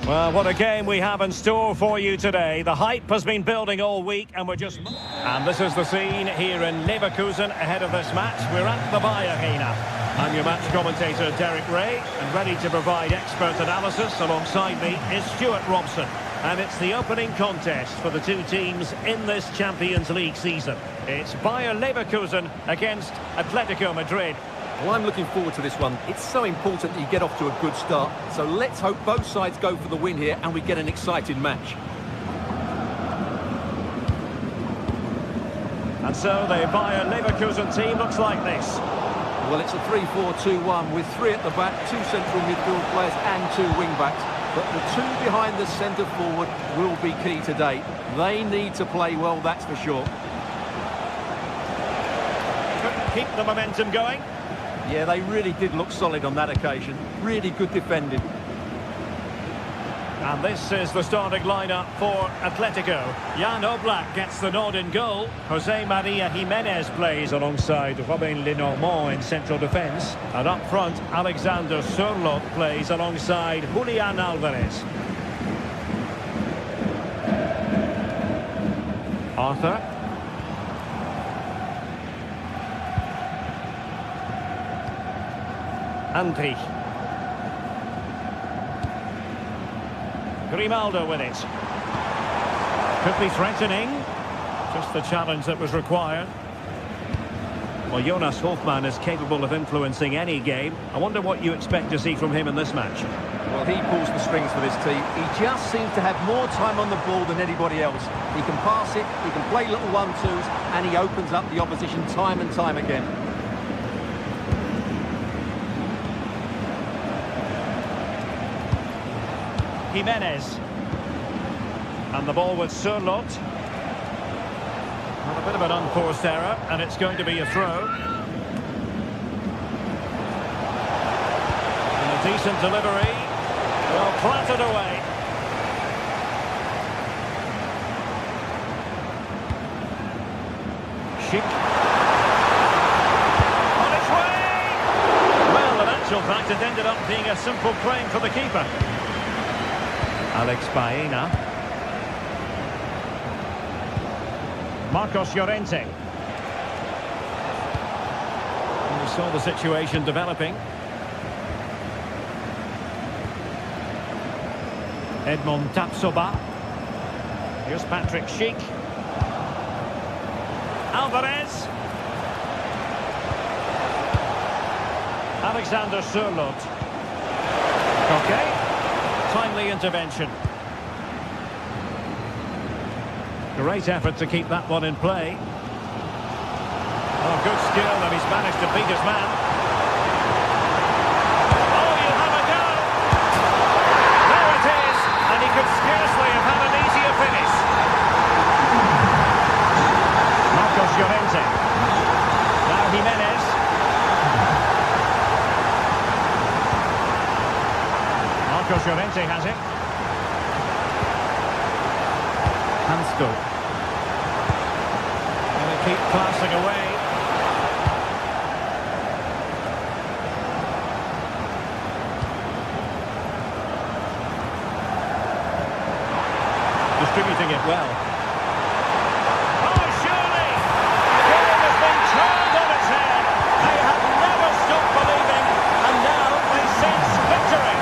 Well, what a game we have in store for you today. The hype has been building all week and we're just... And this is the scene here in Leverkusen ahead of this match. We're at the Bayer Arena. I'm your match commentator, Derek Ray, and ready to provide expert analysis alongside me is Stuart Robson. And it's the opening contest for the two teams in this Champions League season. It's Bayer Leverkusen against Atletico Madrid. Well, I'm looking forward to this one. It's so important that you get off to a good start. So let's hope both sides go for the win here and we get an exciting match. And so the Bayer Leverkusen team looks like this. Well, it's a 3-4-2-1 with three at the back, two central midfield players and two wing-backs. But the two behind the centre forward will be key today. They need to play well, that's for sure. Couldn't keep the momentum going. Yeah, they really did look solid on that occasion. Really good defending. And this is the starting lineup for Atletico. Jan Oblak gets the nod in goal. Jose Maria Jimenez plays alongside Robin Lenormand in central defence. And up front, Alexander Sørloth plays alongside Julian Alvarez. Arthur. Andrich. Grimaldo with it. Could be threatening. Just the challenge that was required. Well, Jonas Hofmann is capable of influencing any game. I wonder what you expect to see from him in this match. Well, he pulls the strings for this team. He just seems to have more time on the ball than anybody else. He can pass it, he can play little one-twos, and he opens up the opposition time and time again. Jimenez. And the ball with Sørloth. Well, a bit of an unforced error, and it's going to be a throw. And a decent delivery. Well, clattered away. Schick. On its way! Well, in actual fact, it ended up being a simple claim for the keeper. Alex Baena. Marcos Llorente. And we saw the situation developing. Edmond Tapsoba. Here's Patrick Schick. Alvarez. Alexander Sørloth. Okay. Timely intervention. Great effort to keep that one in play. Oh, good skill, and he's managed to beat his man. Oh, you have a go! There it is, and he could scarcely have had an easier finish. Marcos Llorente. Now Jimenez. Marcos Llorente has it. Hansel. And they keep passing away. Distributing it well. Oh, surely! The game has been turned on its head. They have never stopped believing, and now they sense victory.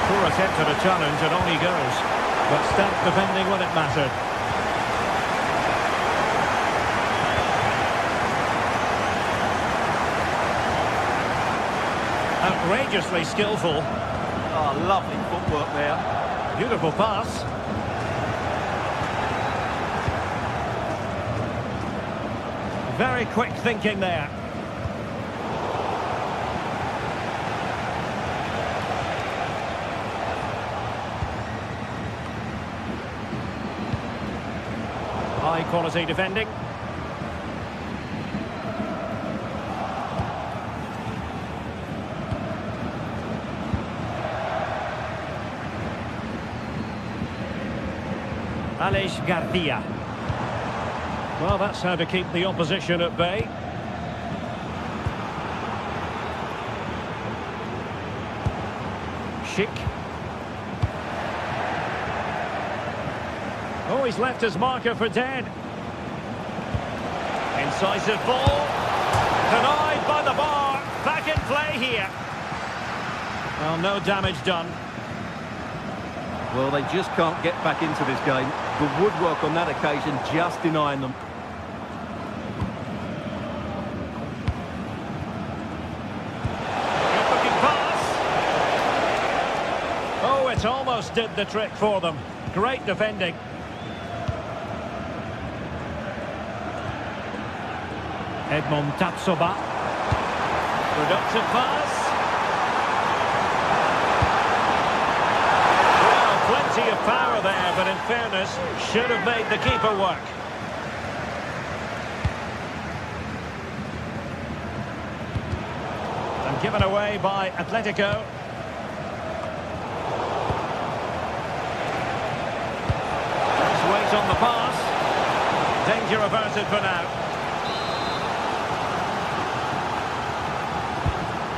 Poor attempt at a challenge, and on he goes. But stamp defending when it mattered. Outrageously skillful. Oh, lovely footwork there. Beautiful pass. Very quick thinking there. High quality defending. Aleix Garcia. Well, that's how to keep the opposition at bay. Schick. Oh, he's left his marker for dead. Incisive ball. Denied by the bar. Back in play here. Well, no damage done. Well, they just can't get back into this game. The woodwork on that occasion just denying them. Good looking pass. Oh, it almost did the trick for them. Great defending. Edmond Tapsoba. Productive pass. Well, plenty of power there, but in fairness, should have made the keeper work. And given away by Atletico. Let's wait on the pass. Danger averted for now.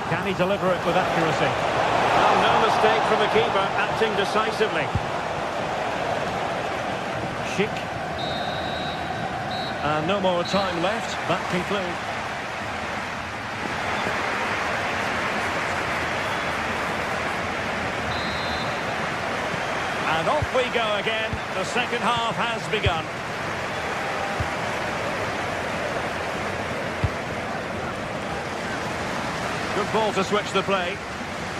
Can he deliver it with accuracy? Oh, no mistake from the keeper, acting decisively. Schick. And no more time left. That concludes. And off we go again. The second half has begun. Good ball to switch the play.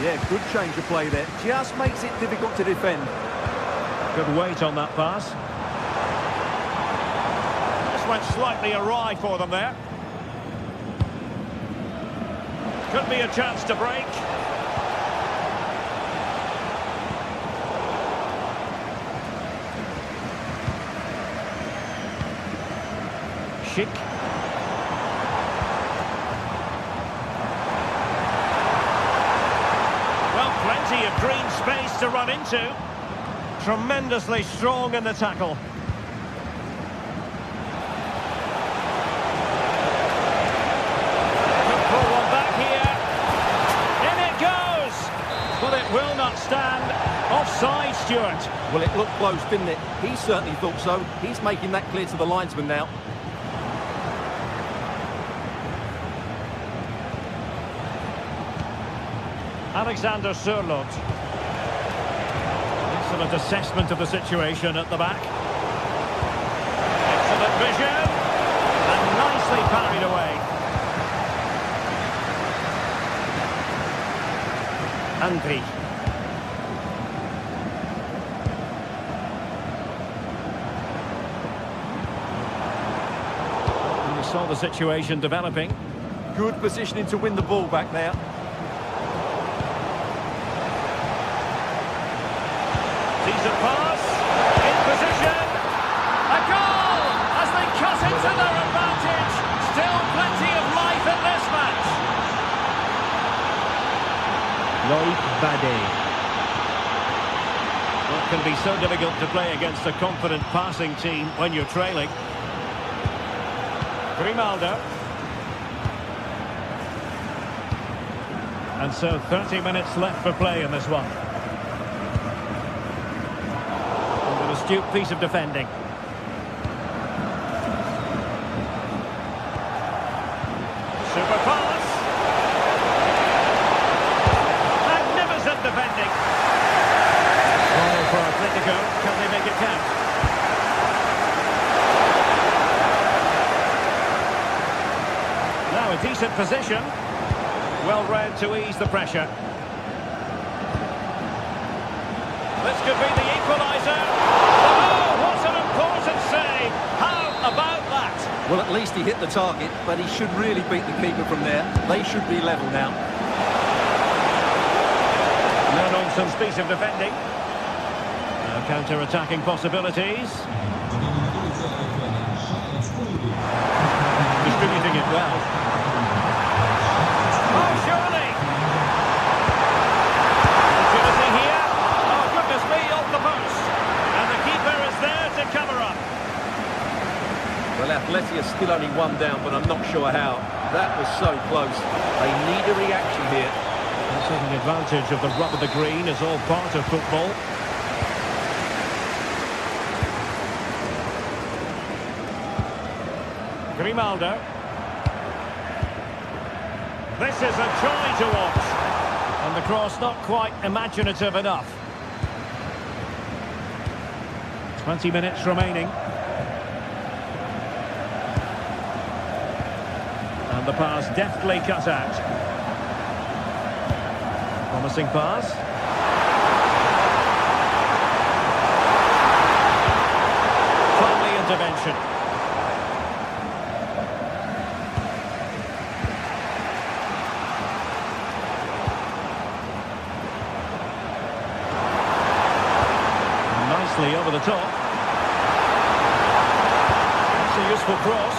Yeah, good change of play there. Just makes it difficult to defend. Good weight on that pass. This went slightly awry for them there. Could be a chance to break. Schick. Plenty of green space to run into. Tremendously strong in the tackle. Could pull one back here. In it goes! But it will not stand. Offside, Stuart. Well, it looked close, didn't it? He certainly thought so. He's making that clear to the linesman now. Alexander Sørloth. Excellent assessment of the situation at the back. Excellent vision. And nicely parried away. Andri. And we saw the situation developing. Good positioning to win the ball back there. Decent pass, in position, a goal as they cut into their advantage. Still plenty of life in this match. Loïc Badé. Well, it can be so difficult to play against a confident passing team when you're trailing. Grimaldo. And so 30 minutes left for play in this one. Astute piece of defending. Super pass. Magnificent defending. Ball for Atletico. Can they make it count? Now a decent position. Well read to ease the pressure. This could be the equaliser. Well, at least he hit the target, but he should really beat the keeper from there. They should be level now. No-nonsense piece of defending. Counter-attacking possibilities. Distributing it well. Oh, surely! Opportunity here. Oh, goodness me, off the post. And the keeper is there to cover up. Well, Atleti are still only one down, but I'm not sure how. That was so close. They need a reaction here. Taking advantage of the rub of the green is all part of football. Grimaldo. This is a joy to watch. And the cross not quite imaginative enough. 20 minutes remaining. And the pass deftly cut out. Promising pass. Timely intervention. Nicely over the top. That's a useful cross.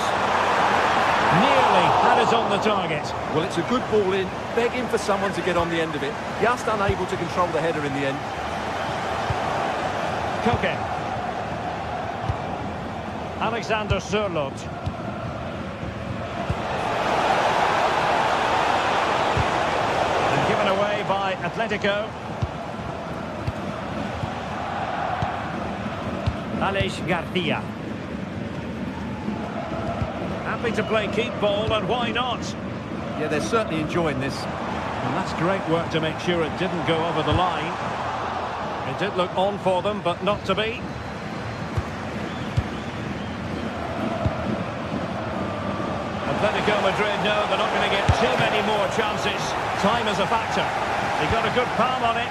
Nearly had it on the target. Well, it's a good ball in, begging for someone to get on the end of it. Just unable to control the header in the end. Koke. Alexander Sørloth. And given away by Atletico. Aleix Garcia. Happy to play keep ball, and why not? Yeah, they're certainly enjoying this. And that's great work to make sure it didn't go over the line. It did look on for them, but not to be. Atletico Madrid know they're not going to get too many more chances. Time is a factor. They got a good palm on it.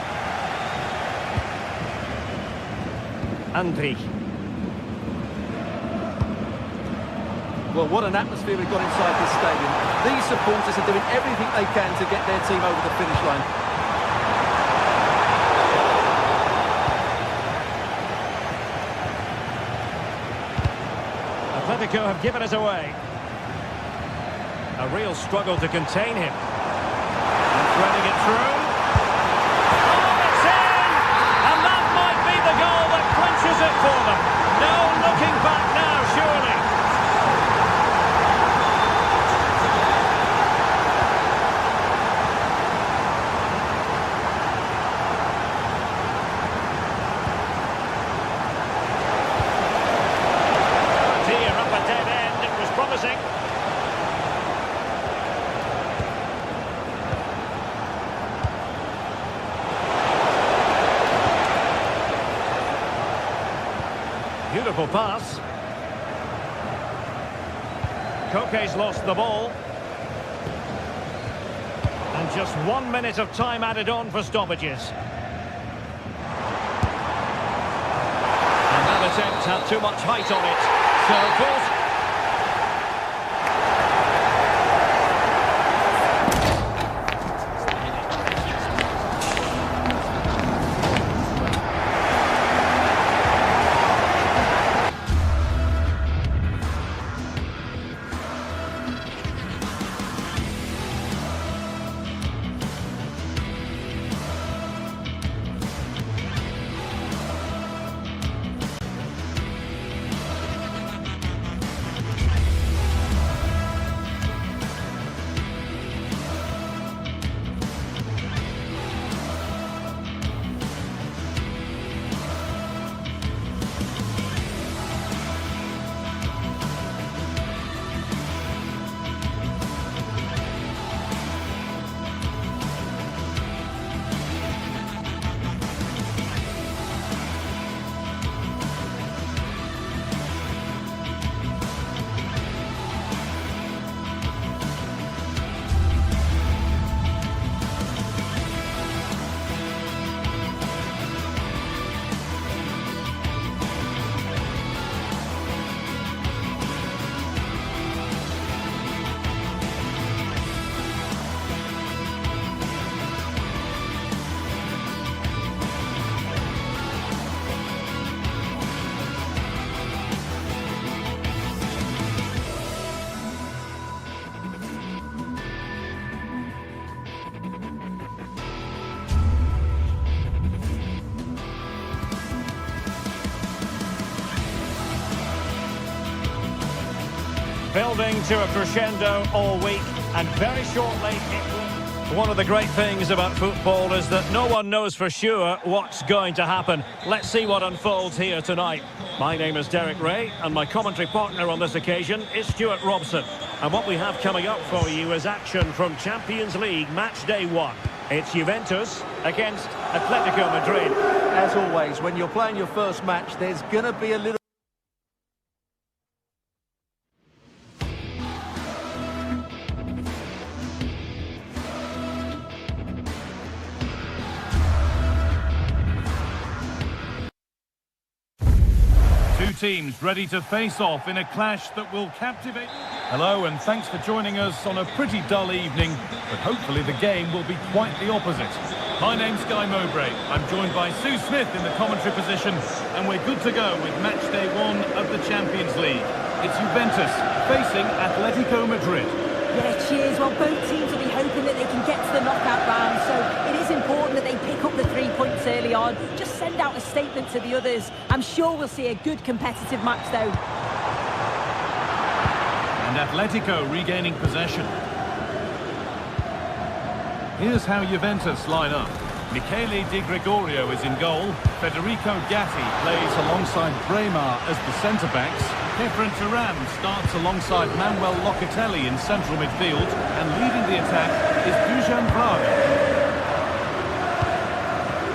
Andri. Well, what an atmosphere we've got inside this stadium. These supporters are doing everything they can to get their team over the finish line. Atletico have given it away. A real struggle to contain him. And threading it through. Oh, it's in! And that might be the goal that clinches it for them. No looking back now, surely. Beautiful pass. Koke's lost the ball. And just 1 minute of time added on for stoppages. And that attempt had too much height on it. So, of course... Building to a crescendo all week, and very shortly it will... One of the great things about football is that no one knows for sure what's going to happen. Let's see what unfolds here tonight. My name is Derek Ray, and my commentary partner on this occasion is Stuart Robson. And what we have coming up for you is action from Champions League match day 1. It's Juventus against Atletico Madrid. As always, when you're playing your first match, there's going to be a little... Two teams ready to face off in a clash that will captivate. Hello and thanks for joining us on a pretty dull evening, but hopefully the game will be quite the opposite. My name's Guy Mowbray. I'm joined by Sue Smith in the commentary position, and we're good to go with match day 1 of the Champions League. It's Juventus facing Atletico Madrid. Yeah, cheers. Well, both teams will be hoping that they can get to the knockout round, so it is important that they pick up the 3 points early on. Just send out a statement to the others. I'm sure we'll see a good competitive match, though. And Atletico regaining possession. Here's how Juventus line up. Michele Di Gregorio is in goal. Federico Gatti plays alongside Bremer as the centre-backs. Kefren Turam starts alongside Manuel Locatelli in central midfield. And leading the attack is Dusan Vlahovic.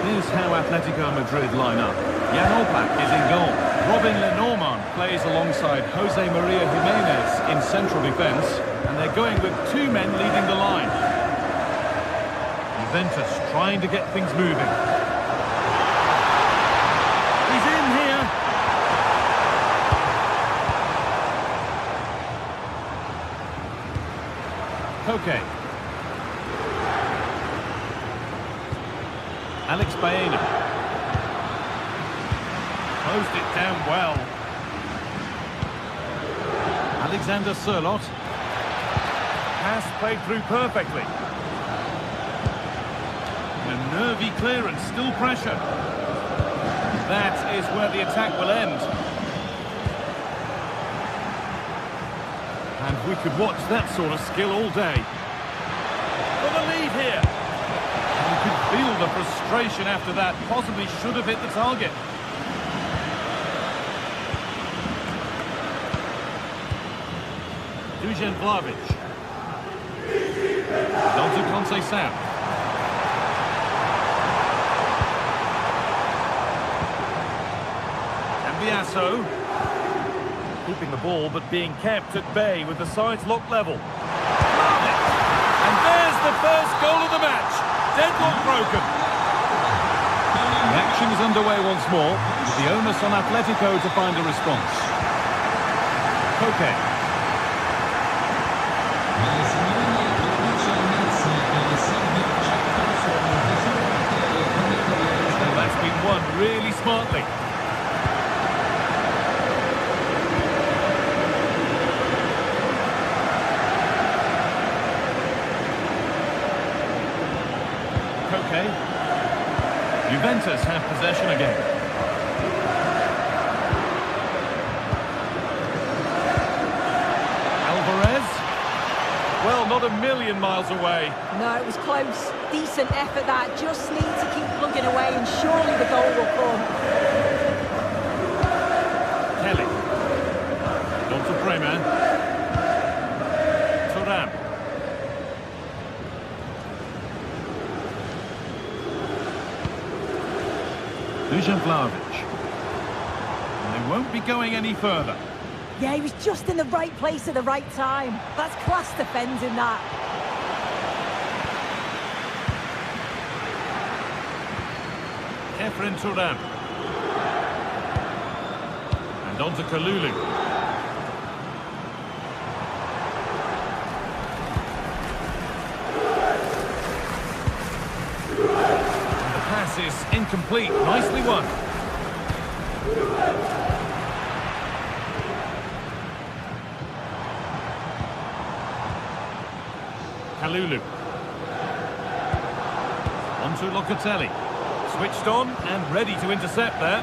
Here's how Atletico Madrid line up. Jan Oblak is in goal. Robin Lenormand plays alongside Jose Maria Jimenez in central defence. And they're going with 2 men leading the line. Juventus trying to get things moving. He's in here. Koke. Alex Baena. Closed it down well. Alexander Sørloth. Pass played through perfectly. A nervy clearance, still pressure. That is where the attack will end. And we could watch that sort of skill all day. For the lead here. And you could feel the frustration after that. Possibly should have hit the target. Dusan Vlahovic. Dante Conceição. Cambiasso. Keeping the ball but being kept at bay with the sides locked level. And there's the first goal of the match. Deadlock broken. The action is underway once more, with the onus on Atletico to find a response. Koke. Well, that's been won really smartly. Koke. Juventus have possession again. Alvarez. Well, not a million miles away. No, it was close. Decent effort that. Just need to keep plugging away and surely the goal will come. Kelly. On to Bremer. Turam. Dusan Vlahovic. And they won't be going any further. Yeah, he was just in the right place at the right time. That's class defending that. Kefren Turam. And on to Kalulu. And the pass is incomplete. Nicely won. Kalulu. On to Locatelli. Switched on and ready to intercept there.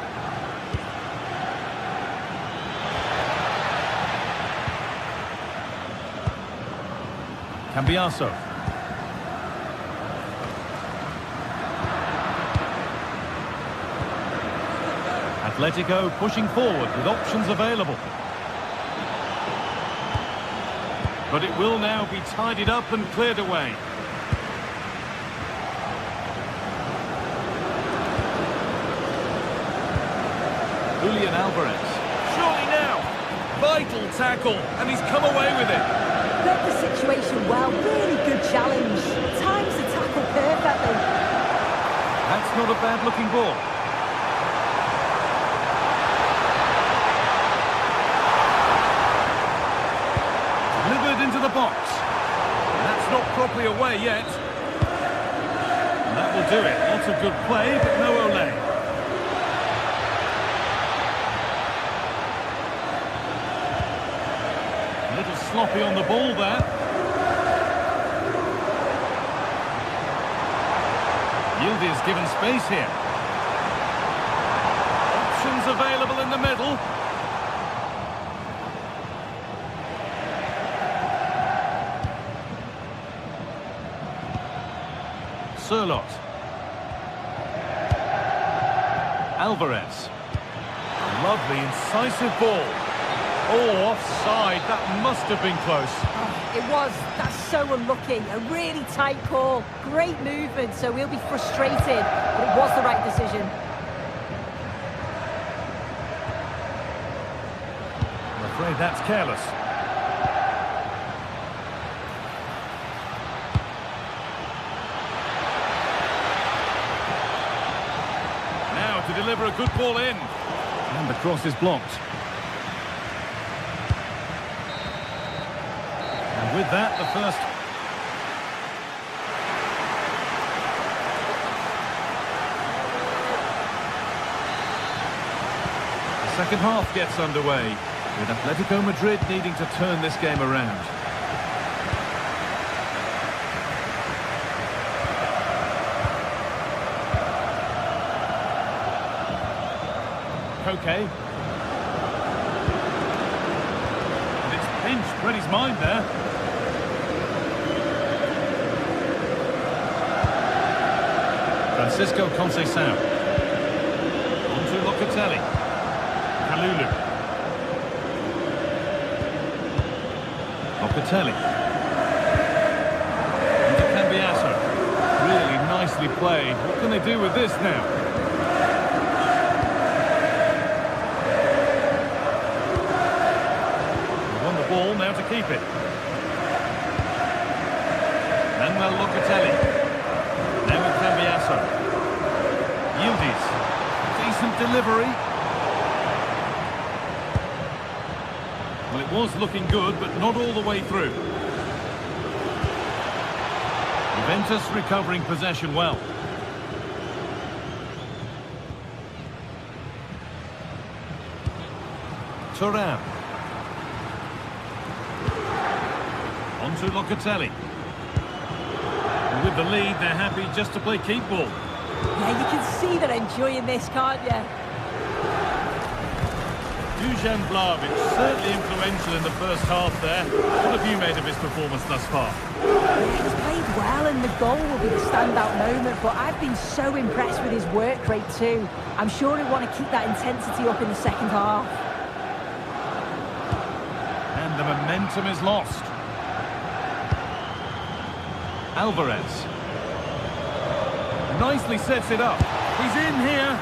Cambiasso. Atletico pushing forward with options available. But it will now be tidied up and cleared away. Julian Alvarez. Surely now. Vital tackle, and he's come away with it. Read the situation well, really good challenge. Times the tackle perfectly. That's not a bad-looking ball. Delivered into the box. That's not properly away yet. And that will do it. Lots of good play, but no Ole. A little sloppy on the ball there. Yildiz given space here. Options available in the middle. Sirlot. Alvarez. Lovely, incisive ball. Oh, offside. That must have been close. It was. That's so unlucky. A really tight call. Great movement, so we'll be frustrated. But it was the right decision. I'm afraid that's careless. Now to deliver a good ball in. And the cross is blocked. And with that, the first... The second half gets underway, with Atletico Madrid needing to turn this game around. Koke. And it's pinched, read his mind there. Francisco Conceição. On to Locatelli. Kalulu. Locatelli. Into Cambiasso. Really nicely played. What can they do with this now? They won the ball, now to keep it. Manuel Locatelli. Now with Cambiasso. Yildiz. Decent delivery. Well, it was looking good, but not all the way through. Juventus recovering possession well. Thuram. On to Locatelli. And with the lead, they're happy just to play keep ball. Yeah, you can see they're enjoying this, can't you? Dusan Vlahovic, certainly influential in the first half there. What have you made of his performance thus far? Yeah, he's played well and the goal will be the standout moment, but I've been so impressed with his work rate too. I'm sure he'll want to keep that intensity up in the second half. And the momentum is lost. Alvarez. Nicely sets it up. He's in here.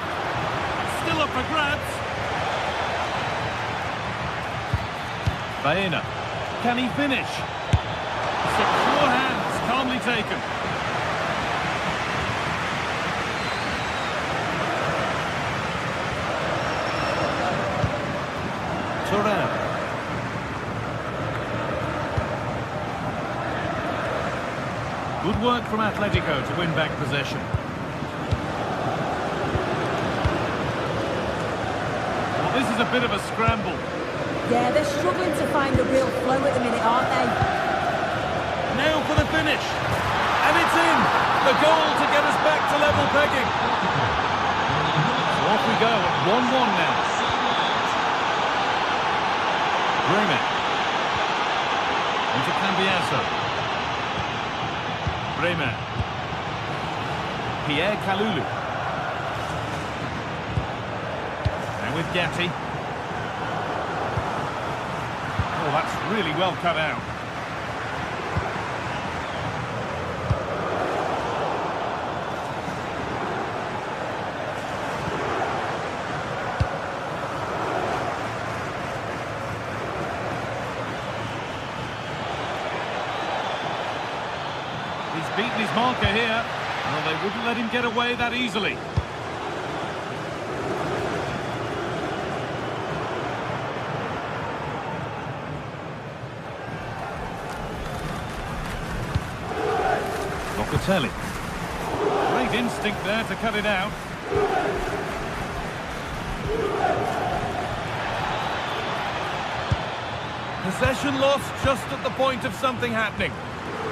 Still up for grabs. Baena. Can he finish? Secure hands, calmly taken. Thuram. Good work from Atletico to win back possession. Well, this is a bit of a scramble. Yeah, they're struggling to find a real flow at the minute, aren't they? Now for the finish. And it's in. The goal to get us back to level pegging. So off we go at 1-1 now. Bremer. Into Cambiasso. Bremer. Pierre Kalulu. And with Gatti. Oh, that's really well cut out. He's beaten his marker here. Well, they wouldn't let him get away that easily. Locatelli. Great instinct there to cut it out. Possession lost just at the point of something happening.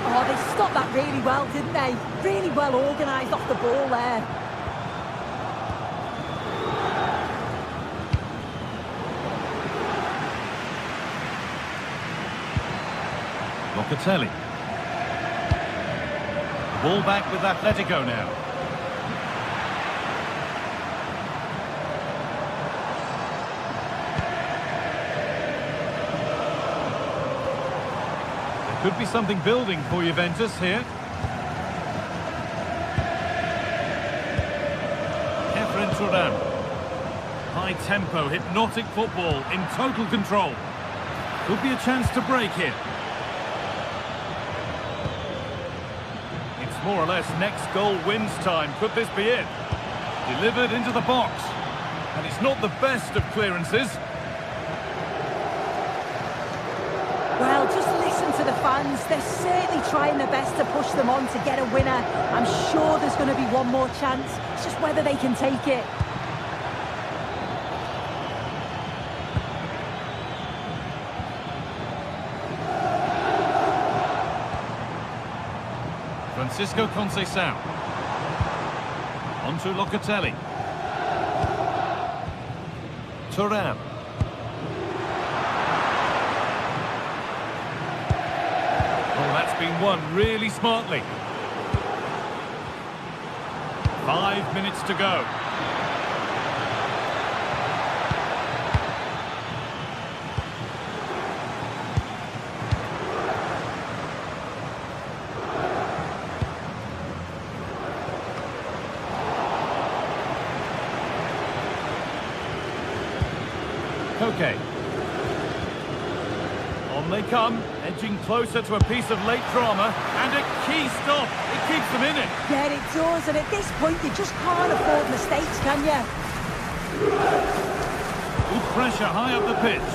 Oh, they stopped that really well, didn't they? Really well organised off the ball there. Locatelli. Ball back with Atletico now. There could be something building for Juventus here. Efren Turan. High tempo, hypnotic football in total control. Could be a chance to break here. More or less next goal wins time. Could this be it? Delivered into the box. And it's not the best of clearances. Well, just listen to the fans. They're certainly trying their best to push them on to get a winner. I'm sure there's going to be one more chance. It's just whether they can take it. Francisco Conceição. On to Locatelli. Turan. Oh, that's been won really smartly. 5 minutes to go. Okay. On they come, edging closer to a piece of late drama, and a key stop. It keeps them in it. Yeah, it does, and at this point, you just can't afford mistakes, can you? Good pressure high up the pitch.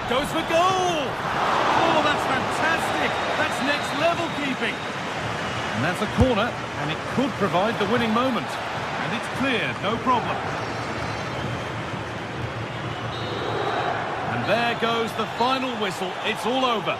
Goes for goal! Oh, that's fantastic! That's next level keeping. And that's a corner, and it could provide the winning moment. And it's cleared, no problem. There goes the final whistle. It's all over.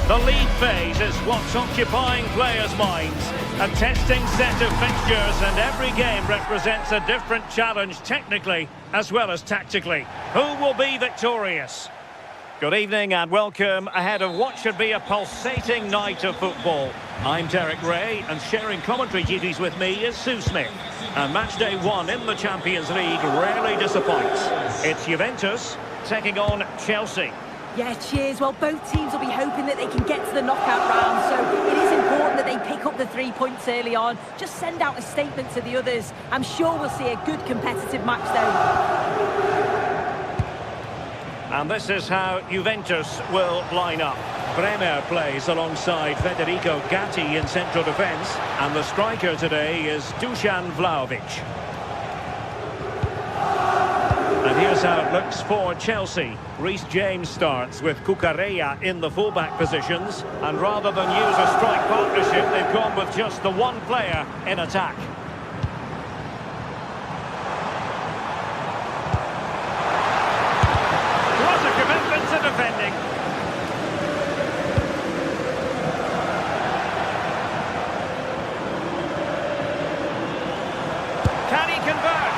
The league phase is what's occupying players' minds. A testing set of fixtures, and every game represents a different challenge technically as well as tactically. Who will be victorious? Good evening and welcome ahead of what should be a pulsating night of football. I'm Derek Ray, and sharing commentary duties with me is Sue Smith. And match day one in the Champions League rarely disappoints. It's Juventus taking on Chelsea. Yeah, cheers. Well, both teams will be hoping that they can get to the knockout round, so it is important that they pick up the 3 points early on. Just send out a statement to the others. I'm sure we'll see a good competitive match, though. And this is how Juventus will line up. Bremer plays alongside Federico Gatti in central defence, and the striker today is Dusan Vlahovic. And here's how it looks for Chelsea. Reece James starts with Cucurella in the fullback positions, and rather than use a strike partnership, they've gone with just the one player in attack. What a commitment to defending. Can he convert?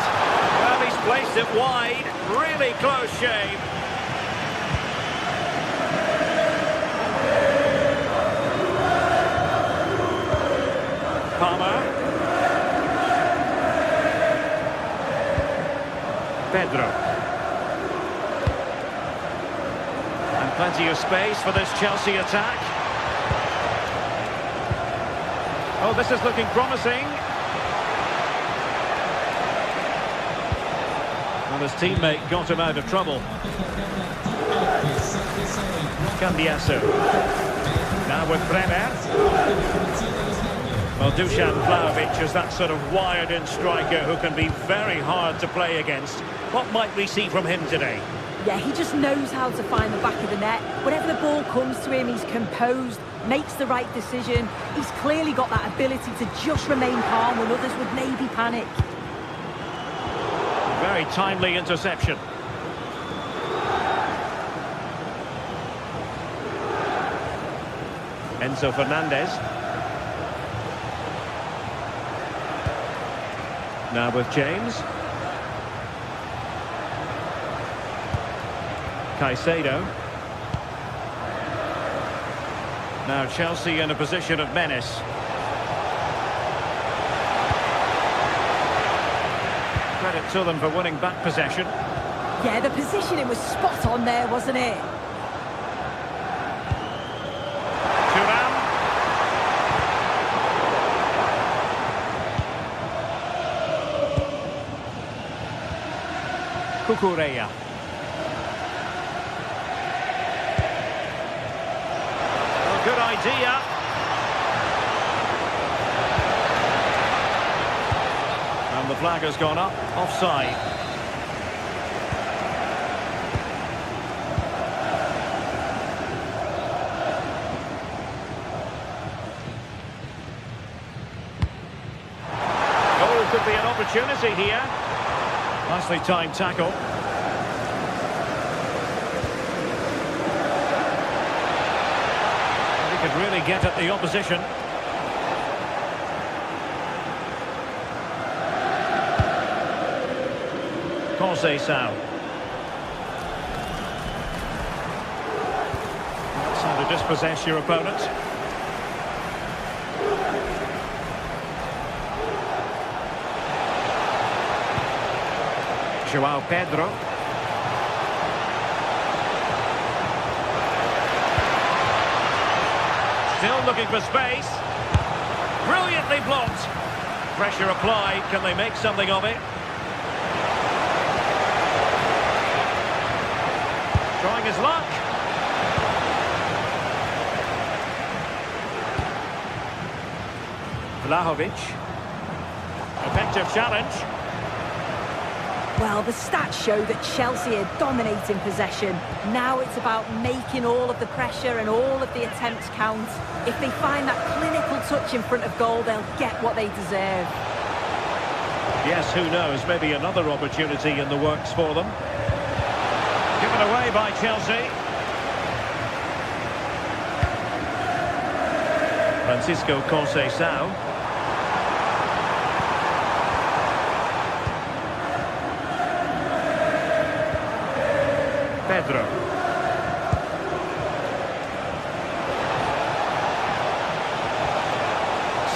Well, he's placed it wide. Really close shave. Palmer. Pedro. And plenty of space for this Chelsea attack. Oh, this is looking promising. Well, his teammate got him out of trouble. Cambiasso. Now with Bremer. Well, Dusan Vlahovic is that sort of wired-in striker who can be very hard to play against. What might we see from him today? Yeah, he just knows how to find the back of the net. Whenever the ball comes to him, he's composed, makes the right decision. He's clearly got that ability to just remain calm when others would maybe panic. Very timely interception. Enzo Fernandez. Now with James. Caicedo. Now Chelsea in a position of menace. Credit to them for winning back possession. Yeah, the positioning was spot on there, wasn't it? Thuram. Cucurella. Well, good idea. And the flag has gone up, offside. Oh, could be an opportunity here. Nicely timed tackle. He could really get at the opposition. Conceição. That's how to dispossess your opponent. João Pedro. Still looking for space. Brilliantly blocked. Pressure applied. Can they make something of it? Trying his luck. Vlahovic. Effective challenge. Well, the stats show that Chelsea are dominating possession. Now it's about making all of the pressure and all of the attempts count. If they find that clinical touch in front of goal, they'll get what they deserve. Yes, who knows? Maybe another opportunity in the works for them. Given away by Chelsea. Francisco Conceição. Pedro.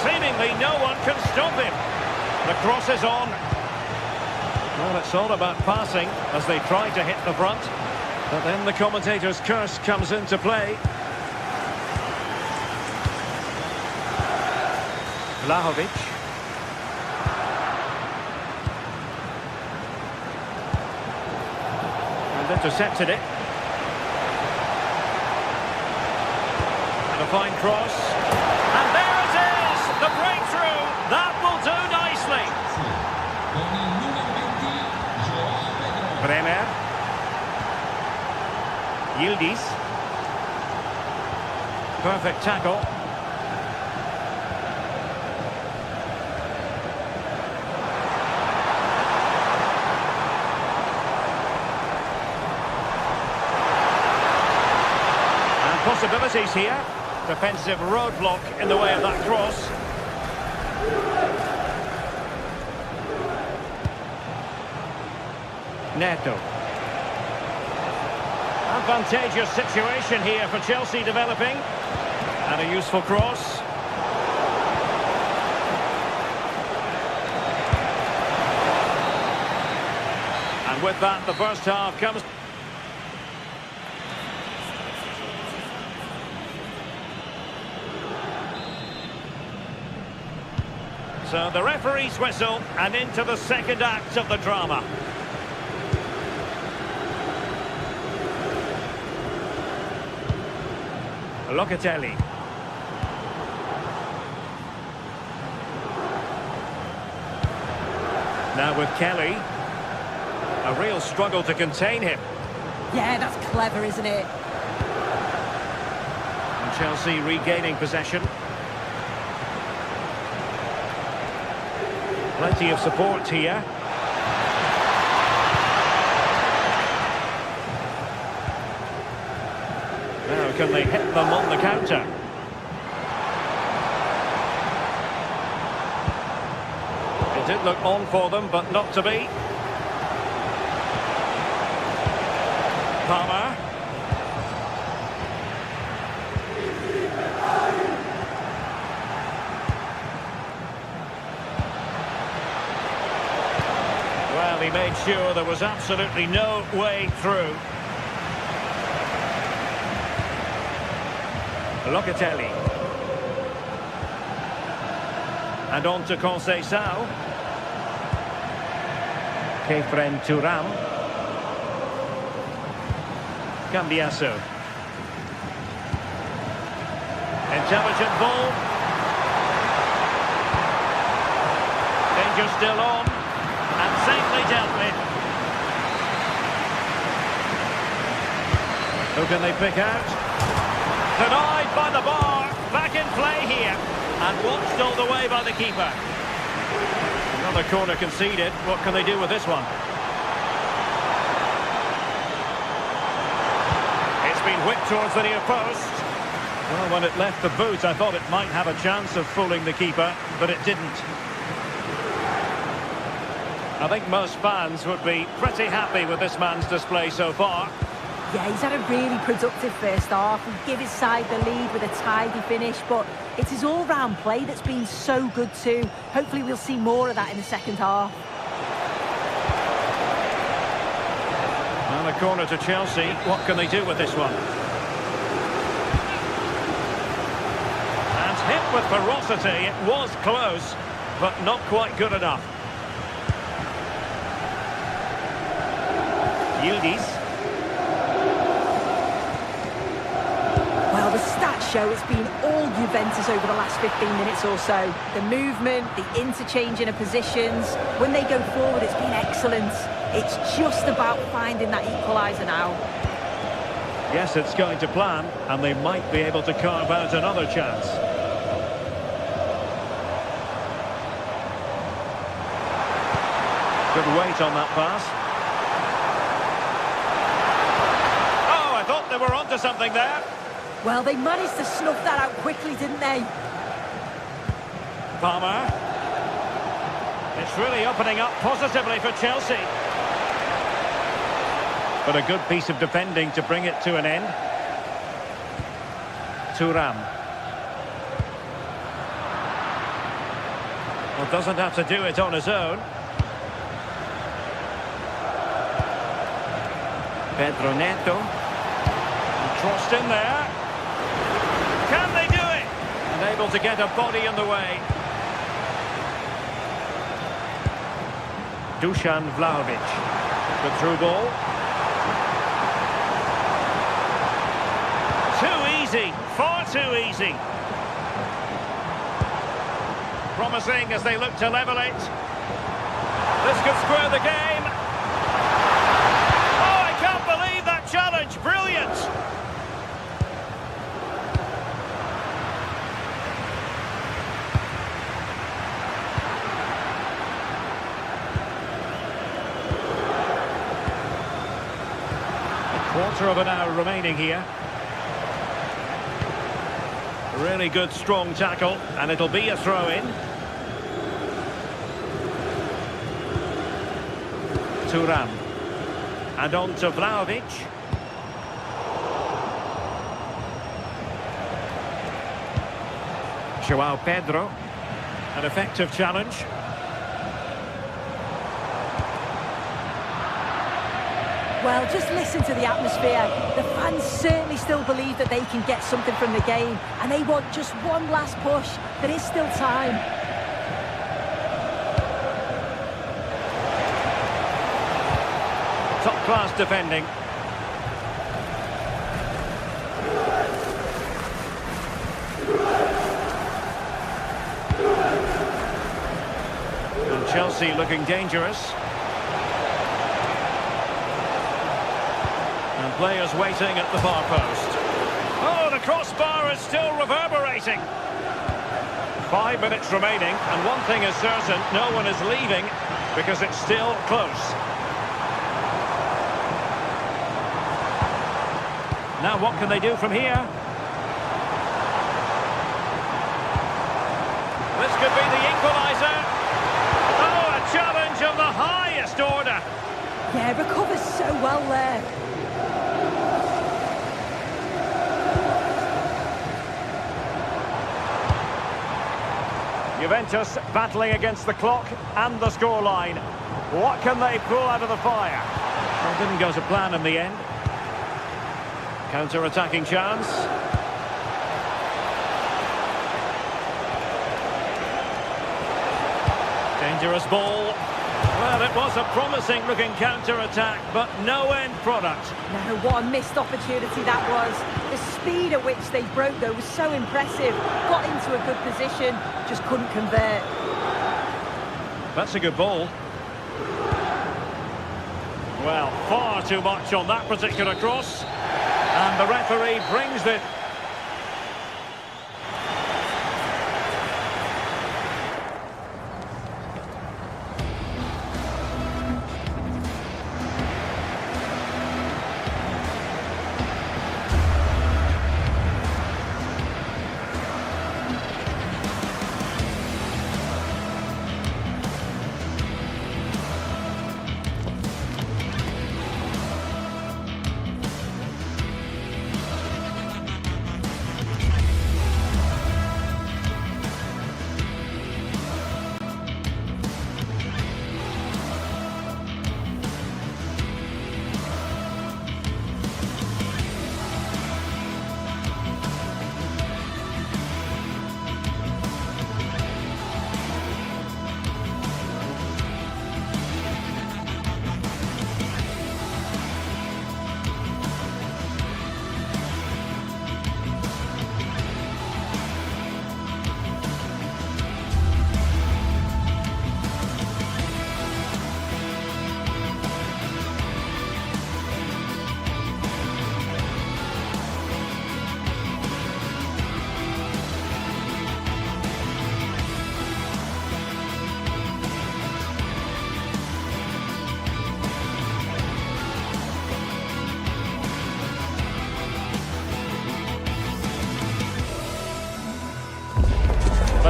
Seemingly no one can stop him. The cross is on. Well, it's all about passing as they try to hit the front. But then the commentator's curse comes into play. Vlahovic. And intercepted it. And a fine cross. And there it is! The breakthrough! That will do nicely. Bremer. Yildiz. Perfect tackle. And possibilities here. Defensive roadblock in the way of that cross. Neto. Advantageous situation here for Chelsea developing. And a useful cross. And with that, the first half comes. So the referee's whistle, and into the second act of the drama. Locatelli. Now with Kelly. A real struggle to contain him. Yeah, that's clever, isn't it? And Chelsea regaining possession. Plenty of support here. Now can they hit them on the counter? It did look on for them, but not to be. Palmer. Well, he made sure there was absolutely no way through. Locatelli. And on to Conceição. Kefren Turam. Cambiasso. Intelligent ball. Danger still on. And safely dealt with. Who can they pick out? Denied by the bar. Back in play here. And watched all the way by the keeper. Another corner conceded. What can they do with this one? It's been whipped towards the near post. Well, when it left the boot, I thought it might have a chance of fooling the keeper, but it didn't. I think most fans would be pretty happy with this man's display so far. Yeah, he's had a really productive first half. He'll give his side the lead with a tidy finish, but it's his all-round play that's been so good too. Hopefully we'll see more of that in the second half. And a corner to Chelsea. What can they do with this one? And hit with ferocity. It was close, but not quite good enough. Yildiz. Well, the stats show it's been all Juventus over the last 15 minutes or so. The movement, the interchange in positions. When they go forward, it's been excellent. It's just about finding that equaliser now. Yes, it's going to plan, and they might be able to carve out another chance. Good weight on that pass. Oh, I thought they were onto something there. Well, they managed to snuff that out quickly, didn't they? Palmer. It's really opening up positively for Chelsea. But a good piece of defending to bring it to an end. Thuram. Well, doesn't have to do it on his own. Pedro Neto. Crossed in there. Can they do it? And able to get a body in the way. Dusan Vlahovic. The through ball. Too easy. Far too easy. Promising as they look to level it. This could square the game. Oh, I can't believe that challenge. Brilliant. A quarter of an hour remaining here. Really good strong tackle, and it'll be a throw-in. Thuram. And on to Vlahovic. Joao Pedro. An effective challenge. Well, just listen to the atmosphere. The fans certainly still believe that they can get something from the game, and they want just one last push. There is still time. Top-class defending. And Chelsea looking dangerous. And players waiting at the far post. Oh, the crossbar is still reverberating. 5 minutes remaining, and one thing is certain, no one is leaving because it's still close. Now what can they do from here? This could be the equaliser. Oh, a challenge of the highest order. Yeah, recovers so well there. Juventus battling against the clock and the scoreline. What can they pull out of the fire? Well, didn't go to plan in the end. Counter-attacking chance. Dangerous ball. Well, it was a promising-looking counter-attack, but no end product. No, what a missed opportunity that was. The speed at which they broke, though, was so impressive. Got into a good position, just couldn't convert. That's a good ball. Well, far too much on that particular cross. And the referee brings it.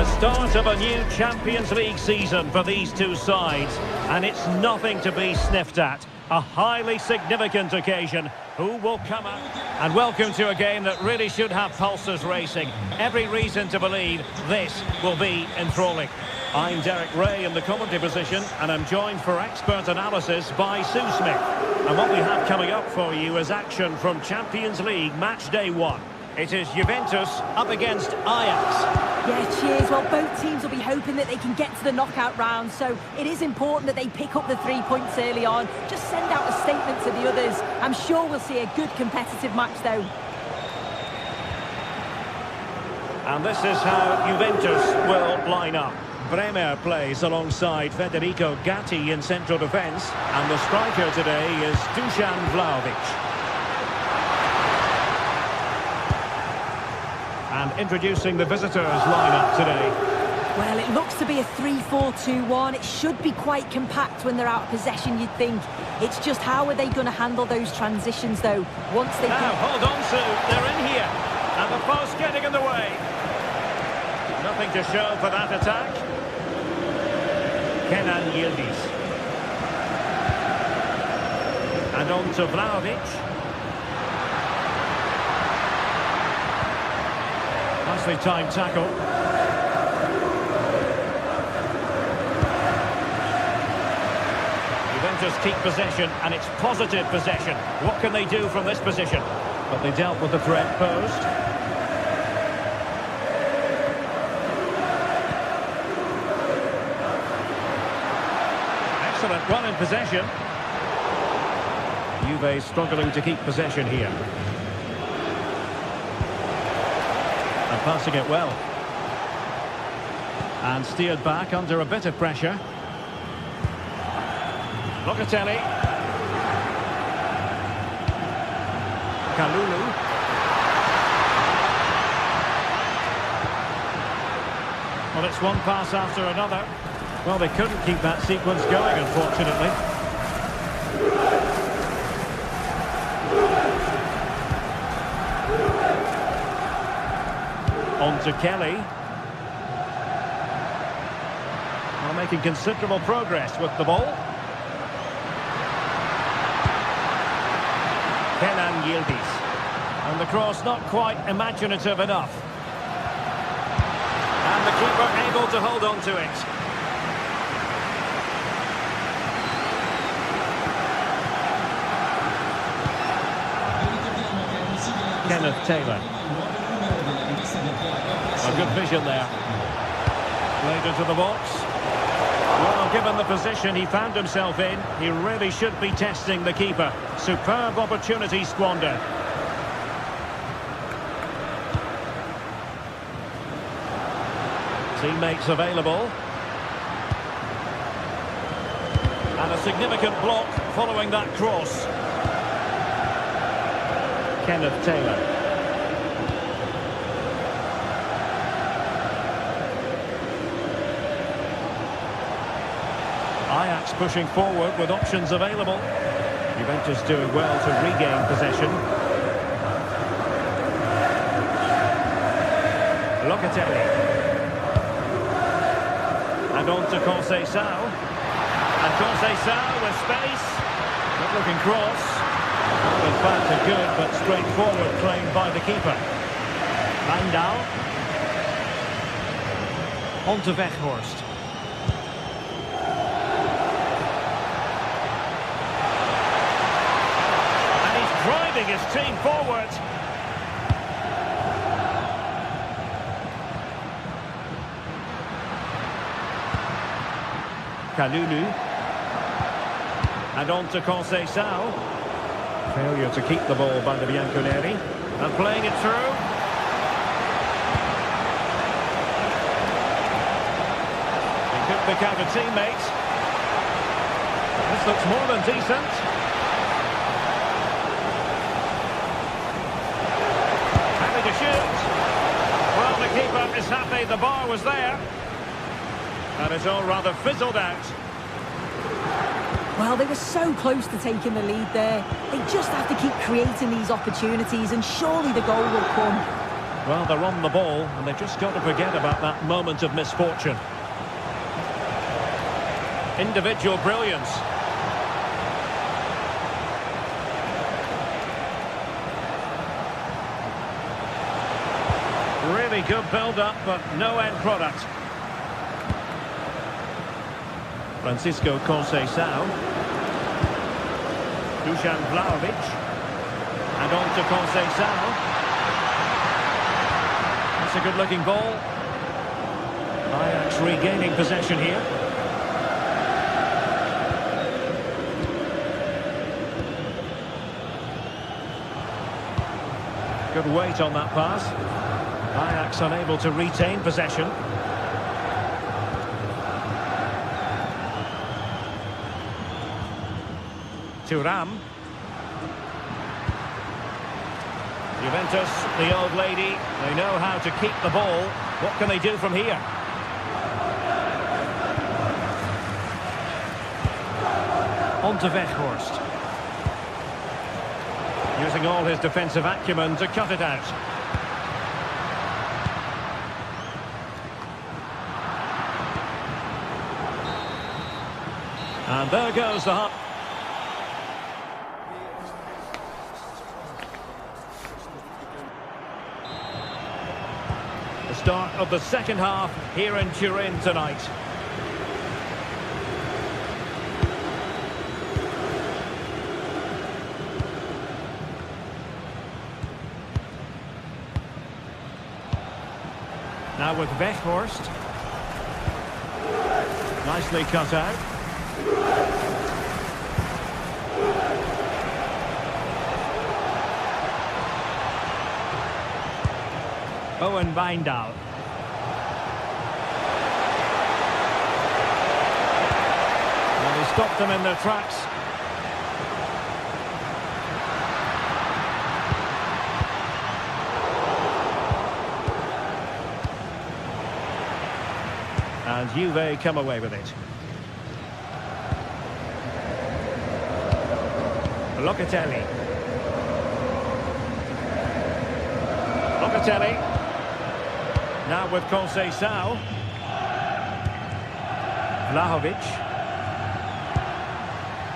The start of a new Champions League season for these two sides, and it's nothing to be sniffed at. A highly significant occasion. Who will come out? And welcome to a game that really should have pulses racing. Every reason to believe this will be enthralling. I'm Derek Ray in the commentary position, and I'm joined for expert analysis by Sue Smith. And what we have coming up for you is action from Champions League match day 1. It is Juventus up against Ajax. Yeah, cheers. Well, both teams will be hoping that they can get to the knockout round, so it is important that they pick up the 3 points early on. Just send out a statement to the others. I'm sure we'll see a good competitive match, though. And this is how Juventus will line up. Bremer plays alongside Federico Gatti in central defence, and the striker today is Dusan Vlahovic. And introducing the visitors lineup today. Well, it looks to be a 3-4-2-1. It should be quite compact when they're out of possession, you'd think. It's just how are they going to handle those transitions, though, once they... Now, hold on, Sue. They're in here. And the post getting in the way. Nothing to show for that attack. Kenan Yildiz. And on to Vlahovic. Nicely timed tackle. Juventus keep possession, and it's positive possession. What can they do from this position? But they dealt with the threat posed. Excellent run in possession. Juve struggling to keep possession here. And passing it well. And steered back under a bit of pressure. Locatelli. Kalulu. Well, it's one pass after another. Well, they couldn't keep that sequence going, unfortunately. On to Kelly. Well, making considerable progress with the ball. Kenan Yildiz. And the cross not quite imaginative enough. And the keeper able to hold on to it. Kenneth Taylor. A good vision there. Played into the box. Well, given the position he found himself in, he really should be testing the keeper. Superb opportunity squandered. Teammates available. And a significant block following that cross. Kenneth Taylor. Ajax pushing forward with options available. Juventus doing well to regain possession. Locatelli. And on to Conceição. And Conceição with space. Good looking cross. In fact, a good but straightforward claim by the keeper. Mandal. On to Weghorst. Driving his team forward. Kalulu. And on to Conceição. Failure to keep the ball by the Bianconeri. And playing it through. He could pick out a teammate. This looks more than decent. To shoot. Well, the keeper is happy the bar was there. And it's all rather fizzled out. Well, they were so close to taking the lead there. They just have to keep creating these opportunities, and surely the goal will come. Well, they're on the ball, and they've just got to forget about that moment of misfortune. Individual brilliance. Really good build-up, but no end product. Francisco Conceição. Dusan Vlahovic. And on to Conceição. That's a good-looking ball. Ajax regaining possession here. Good weight on that pass. Ajax unable to retain possession. Thuram. Juventus, the old lady, they know how to keep the ball. What can they do from here? On to Weghorst. Using all his defensive acumen to cut it out. And there goes the half. The start of the second half here in Turin tonight. Now with Weghorst. Nicely cut out. Owen Wijndal. Well, he stopped them in their tracks. And Juve come away with it. Locatelli. Locatelli. Now with Conceição. Vlahovic.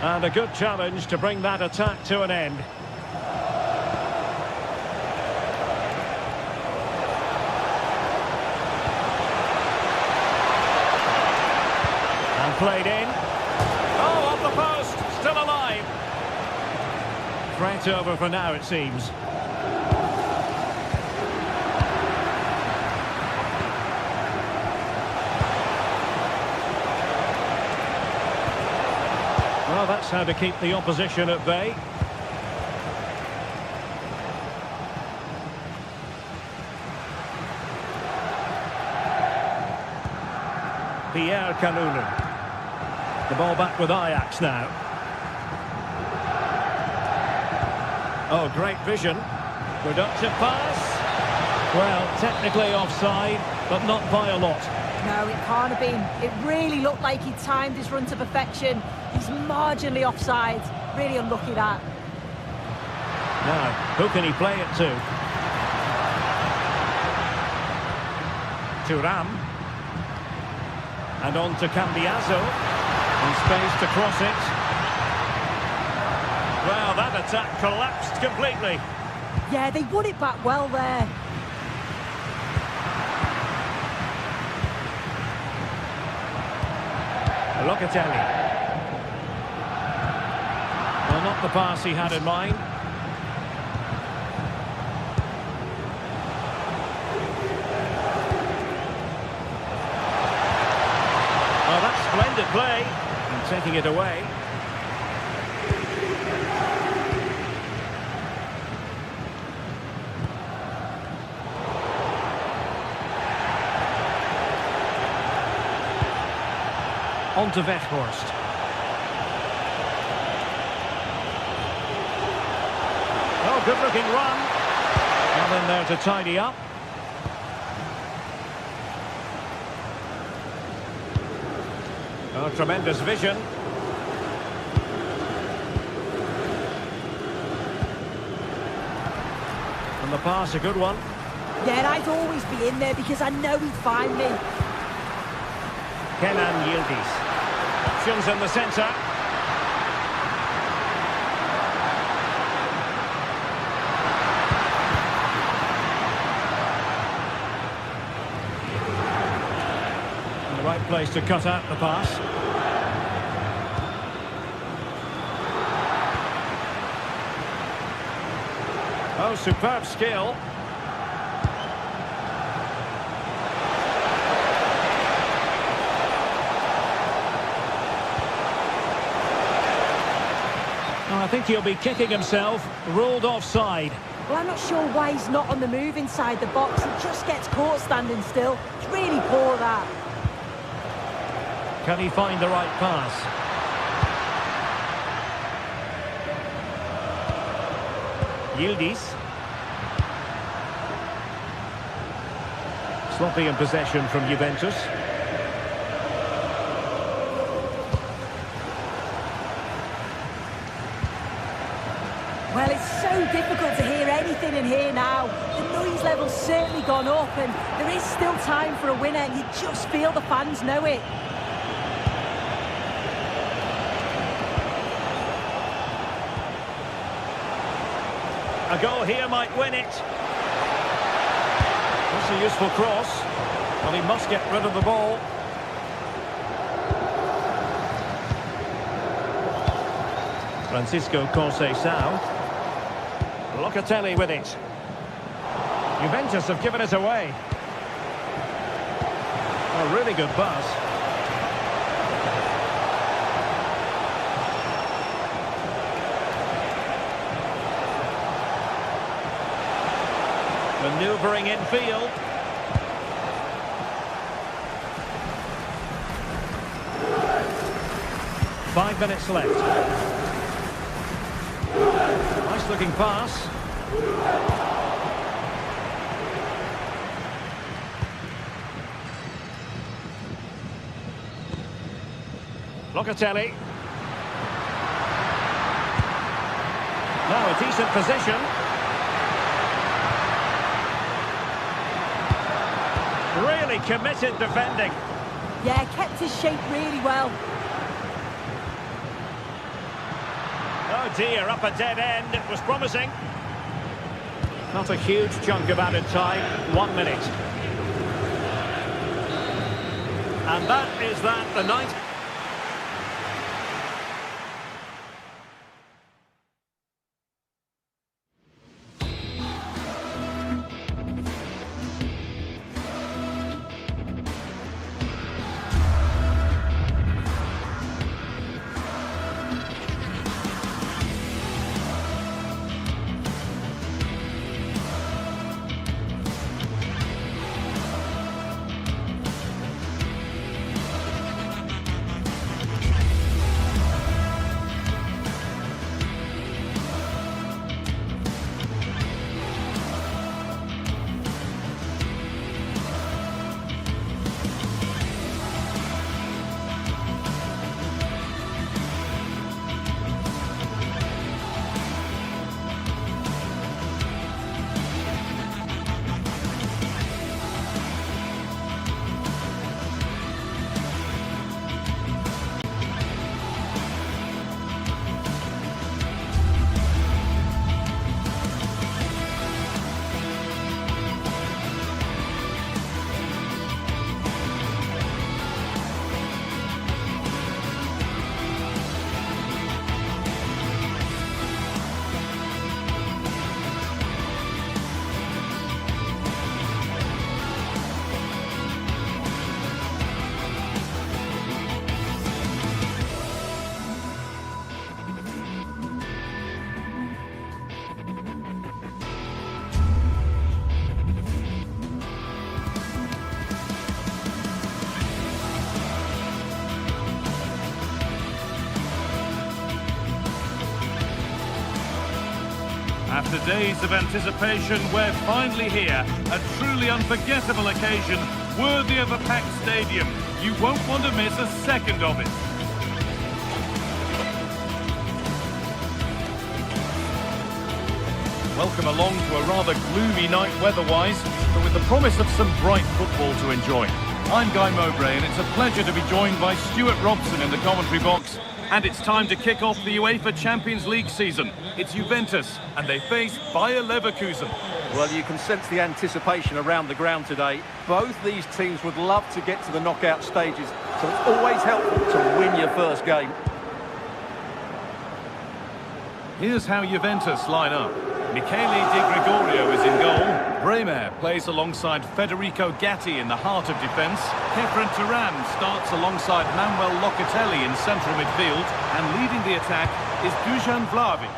And a good challenge to bring that attack to an end. And played in. Oh, off the post. Still alive. Threat over for now, it seems. Well, that's how to keep the opposition at bay. Pierre Kalulu. The ball back with Ajax now. Oh, great vision. Productive pass. Well, technically offside, but not by a lot. No, it can't have been. It really looked like he timed his run to perfection. He's marginally offside. Really unlucky that. Now, who can he play it to? Thuram. And on to Cambiaso. In space to cross it. Well, that attack collapsed completely. Yeah, they won it back well there. Locatelli. Well, not the pass he had in mind. Oh, that's splendid play. And taking it away. On to Weghorst. Oh, good looking run. Well in there to tidy up. Oh, tremendous vision. And the pass, a good one. Yeah, I'd always be in there because I know he'd find me. Kenan Yildiz. Options in the centre. The right place to cut out the pass. Oh, superb skill. I think he'll be kicking himself, ruled offside. Well, I'm not sure why he's not on the move inside the box. He just gets caught standing still. It's really poor, that. Can he find the right pass? Yildiz. Sloppy in possession from Juventus. Well, it's so difficult to hear anything in here now. The noise level's certainly gone up and there is still time for a winner. You just feel the fans know it. A goal here might win it. That's a useful cross. Well, he must get rid of the ball. Francisco Conceição. Locatelli with it. Juventus have given it away. A really good pass. Manoeuvring in field. Five minutes left. Nice looking pass. Locatelli. Now a decent position. Really committed defending. Yeah, kept his shape really well. Oh dear, up a dead end. It was promising. Not a huge chunk of added time. 1 minute. And that is that. The night. After days of anticipation, we're finally here. A truly unforgettable occasion, worthy of a packed stadium. You won't want to miss a second of it. Welcome along to a rather gloomy night weather-wise, but with the promise of some bright football to enjoy. I'm Guy Mowbray, and it's a pleasure to be joined by Stuart Robson in the commentary box. And it's time to kick off the UEFA Champions League season. It's Juventus, and they face Bayer Leverkusen. Well, you can sense the anticipation around the ground today. Both these teams would love to get to the knockout stages, so it's always helpful to win your first game. Here's how Juventus line up. Michele Di Gregorio is in goal. Bremer plays alongside Federico Gatti in the heart of defence. Kefren Turan starts alongside Manuel Locatelli in central midfield. And leading the attack is Dusan Vlahovic.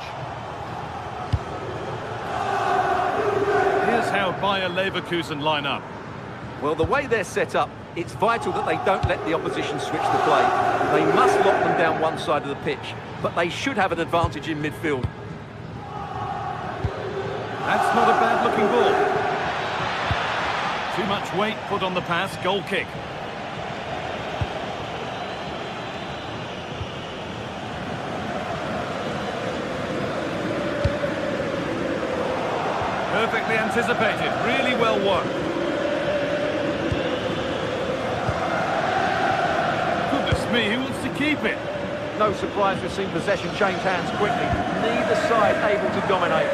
Here's how Bayer Leverkusen line up. Well, the way they're set up, it's vital that they don't let the opposition switch the play. They must lock them down one side of the pitch, but they should have an advantage in midfield. That's not a bad-looking ball. Too much weight put on the pass, goal kick. Perfectly anticipated, really well won. Goodness me, who wants to keep it? No surprise we've seen possession change hands quickly. Neither side able to dominate.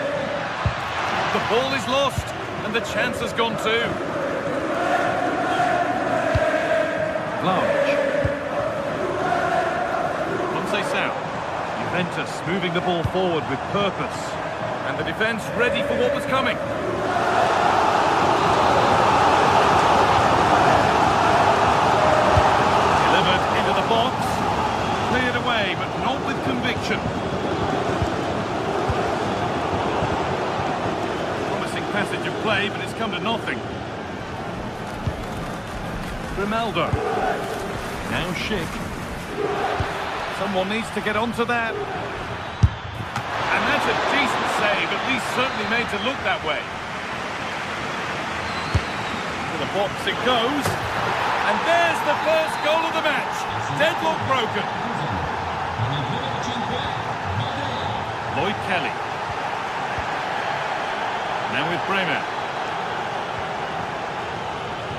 The ball is lost, and the chance has gone too. Vlahovic. Conceição. Juventus moving the ball forward with purpose. And the defence ready for what was coming. Delivered into the box. Cleared away, but not with conviction. Passage of play, but it's come to nothing. Grimaldo. Now Schick. Someone needs to get onto that. And that's a decent save, at least certainly made to look that way. To the box it goes. And there's the first goal of the match. Deadlock broken. Lloyd Kelly. Now with Bremer.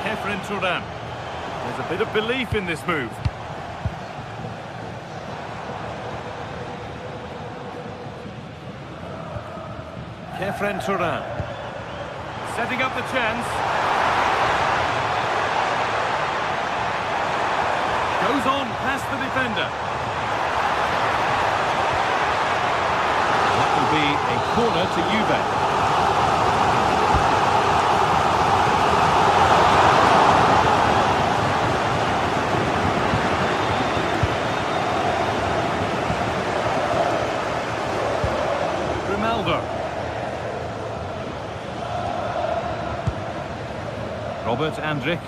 Kefren Turan. There's a bit of belief in this move. Kefren Turan. Setting up the chance. Goes on past the defender. That will be a corner to Juve. Robert Andrik.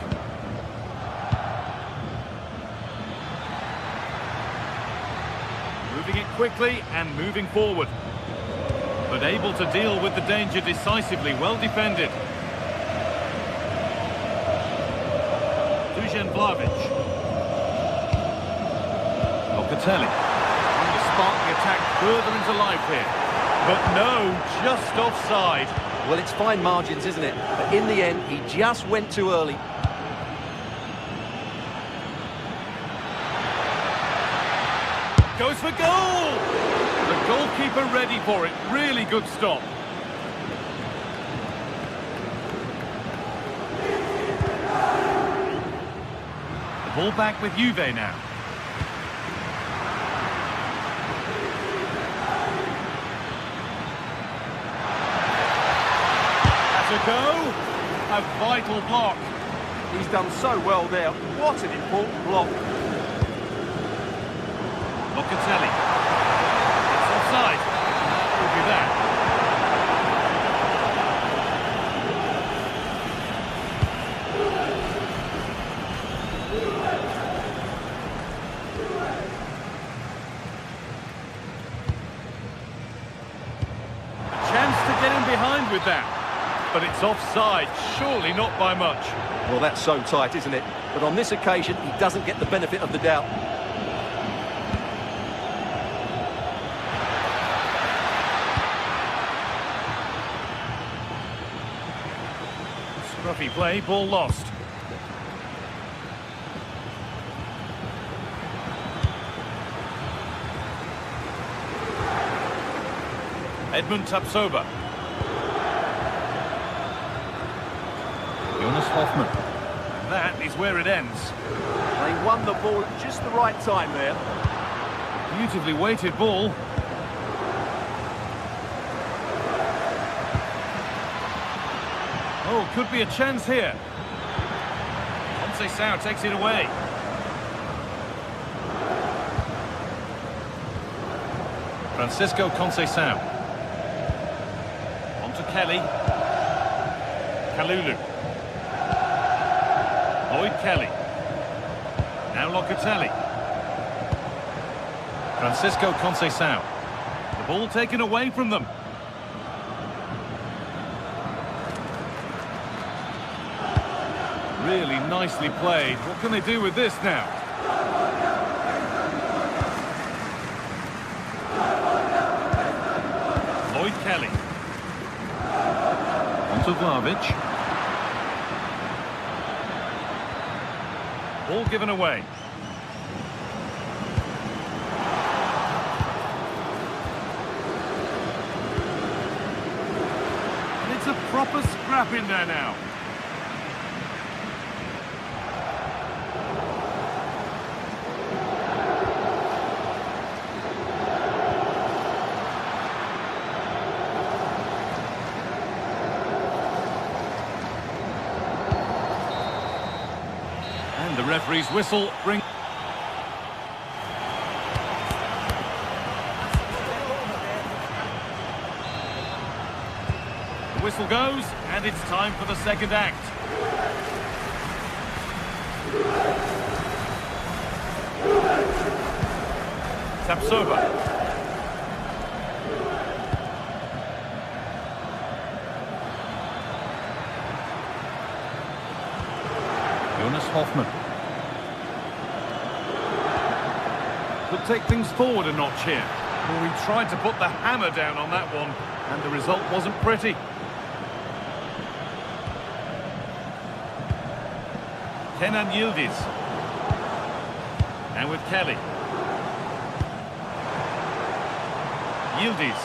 Moving it quickly and moving forward. But able to deal with the danger decisively, well defended. Dusan Vlahovic. Locatelli. Trying to spark the attack further into life here. But no, just offside. Well, it's fine margins, isn't it? But in the end, he just went too early. Goes for goal! The goalkeeper ready for it. Really good stop. The ball back with Juve now. To go, a vital block. He's done so well there. What an important block. Locatelli. It's offside. Could be that. A chance to get in behind with that. But it's offside, surely not by much. Well, that's so tight, isn't it? But on this occasion, he doesn't get the benefit of the doubt. Scruffy play, ball lost. Edmund Tapsoba. Jonas Hoffmann. And that is where it ends. They won the ball at just the right time there. Beautifully weighted ball. Oh, could be a chance here. Conceição takes it away. Francisco Conceição. On to Kelly. Kalulu. Lloyd Kelly. Now Locatelli. Francisco Conceição. The ball taken away from them. Really nicely played. What can they do with this now? Lloyd Kelly. On to Vlahovic. Ball given away. And it's a proper scrap in there now. And the referee's whistle brings... The whistle goes, and it's time for the second act. Tapsoba. Jonas Hoffmann. Could take things forward a notch here. Well, we tried to put the hammer down on that one, and the result wasn't pretty. Kenan Yildiz. And with Kelly. Yildiz.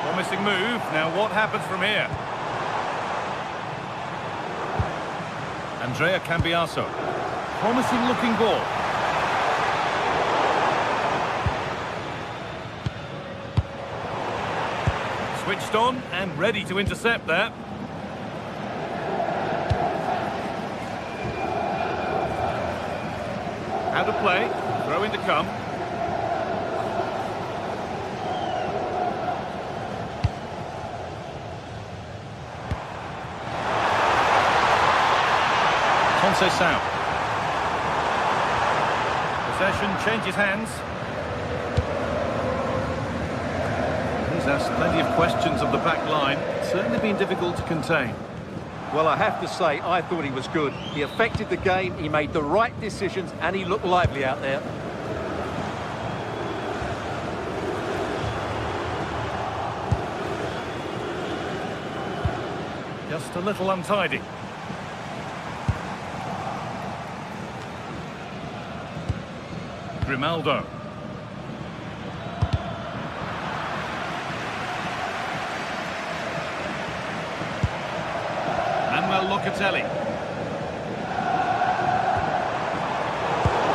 Promising move. Now what happens from here? Andrea Cambiaso. Promising looking ball. Switched on and ready to intercept that. How to play. Throw in to come. Conceição. Possession changes hands. He's asked plenty of questions of the back line. It's certainly been difficult to contain. Well, I have to say, I thought he was good. He affected the game, he made the right decisions, and he looked lively out there. Just a little untidy. Grimaldo. Locatelli.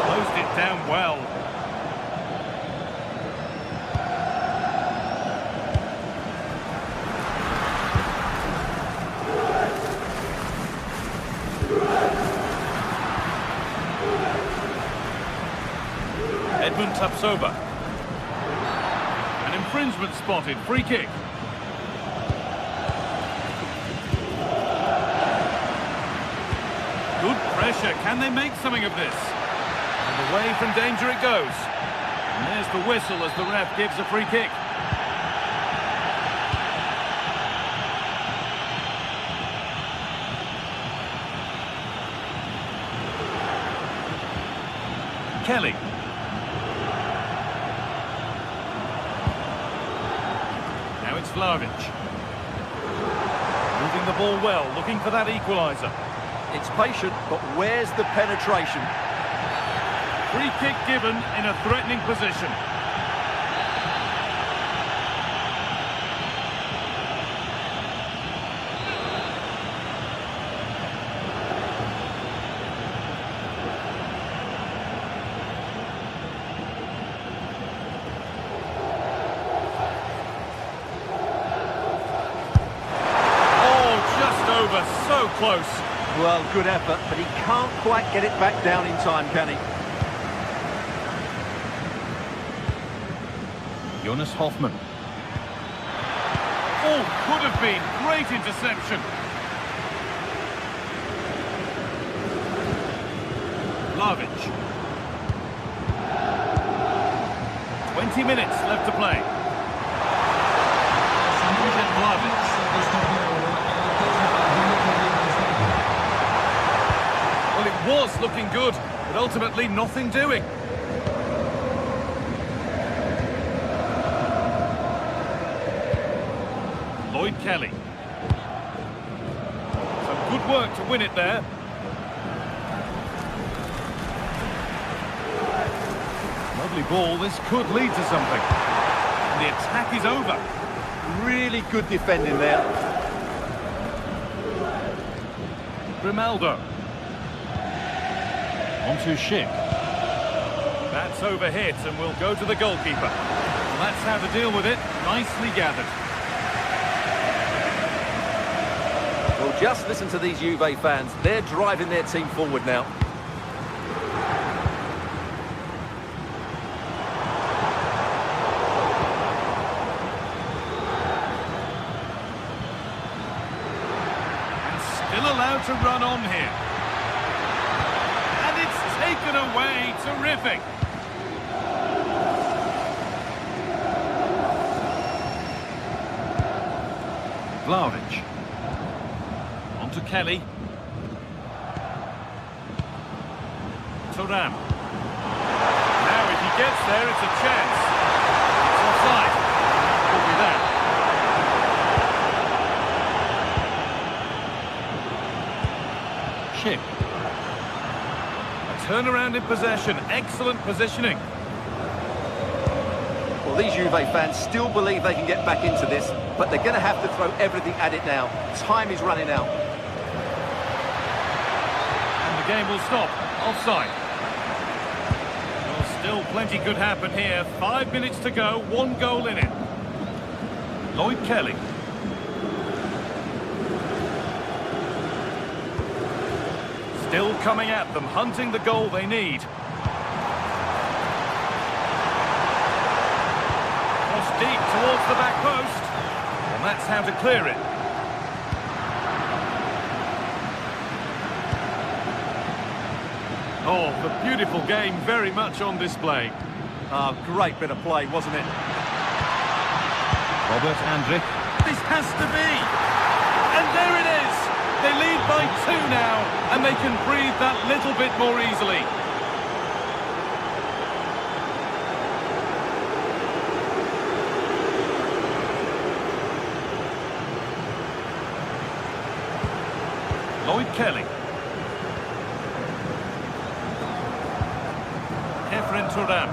Closed it down well. Edmund Tapsoba. An infringement spotted. Free kick. Good pressure. Can they make something of this? And away from danger it goes. And there's the whistle as the ref gives a free kick. Kelly. Now it's Vlahovic. Moving the ball well, looking for that equaliser. It's patient, but where's the penetration? Free kick given in a threatening position. So close. Well, good effort, but he can't quite get it back down in time, can he? Jonas Hoffmann. Oh, could have been. Great interception. Vlahovic. 20 minutes left to play. Vlahovic. Well, it was looking good, but ultimately nothing doing. Lloyd Kelly. Some good work to win it there. Lovely ball, this could lead to something. And the attack is over. Really good defending there. Grimaldo. On to Schick. That's overhit and will go to the goalkeeper. Well, that's how to deal with it. Nicely gathered. Well, just listen to these Juve fans. They're driving their team forward now. Still allowed to run on here. And it's taken away. Terrific. Vlahovic. On to Kelly. Thuram. Now if he gets there, it's a chance. It's offside. Could be that. A turnaround in possession, excellent positioning. Well, these Juve fans still believe they can get back into this, but they're going to have to throw everything at it now. Time is running out. And the game will stop. Offside. Well, still plenty could happen here. 5 minutes to go, 1 goal in it. Lloyd Kelly. Still coming at them, hunting the goal they need. Cross deep towards the back post. And that's how to clear it. Oh, the beautiful game very much on display. Oh, great bit of play, wasn't it? Robert Andrich. This has to be. And there it is. They lead by 2 now, and they can breathe that little bit more easily. Lloyd Kelly. Thuram.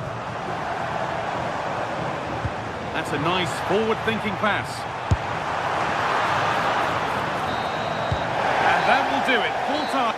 That's a nice forward-thinking pass. And that will do it. Full time.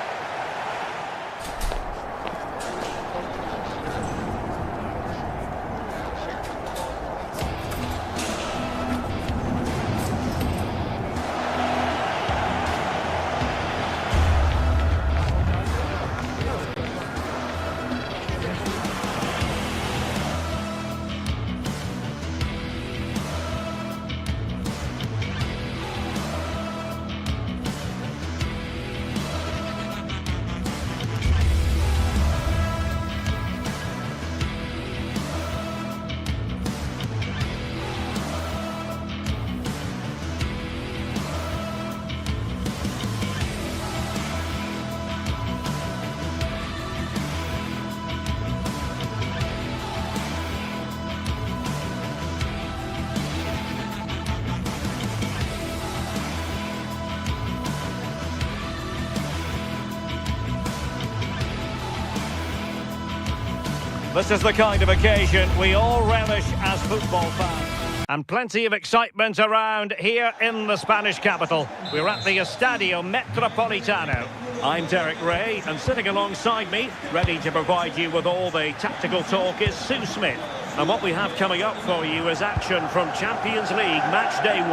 This is the kind of occasion we all relish as football fans. And plenty of excitement around here in the Spanish capital. We're at the Estadio Metropolitano. I'm Derek Ray, and sitting alongside me, ready to provide you with all the tactical talk, is Sue Smith. And what we have coming up for you is action from Champions League match day 1.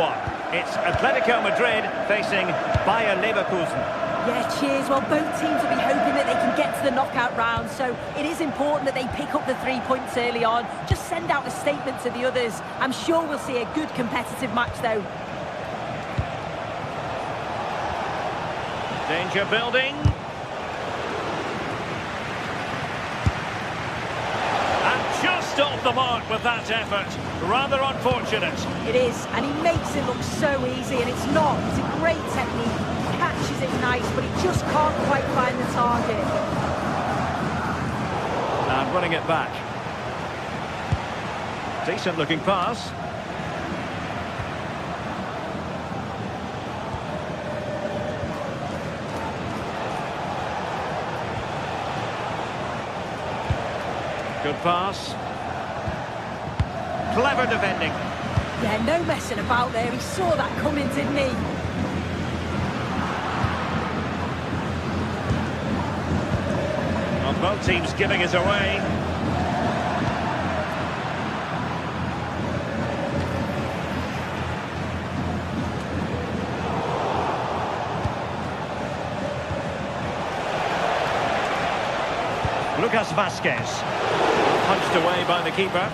It's Atletico Madrid facing Bayer Leverkusen. Yeah, cheers. Well, both teams will be hoping that they can get to the knockout round, so it is important that they pick up the 3 points early on. Just send out a statement to the others. I'm sure we'll see a good competitive match, though. Danger building. And just off the mark with that effort. Rather unfortunate. It is, and he makes it look so easy, and it's not. It's a great technique. Catches it nice, but he just can't quite find the target. And running it back. Decent looking pass. Good pass. Clever defending. Yeah, no messing about there. He saw that coming, didn't he? Well, both teams giving it away. Lucas Vasquez. Punched away by the keeper.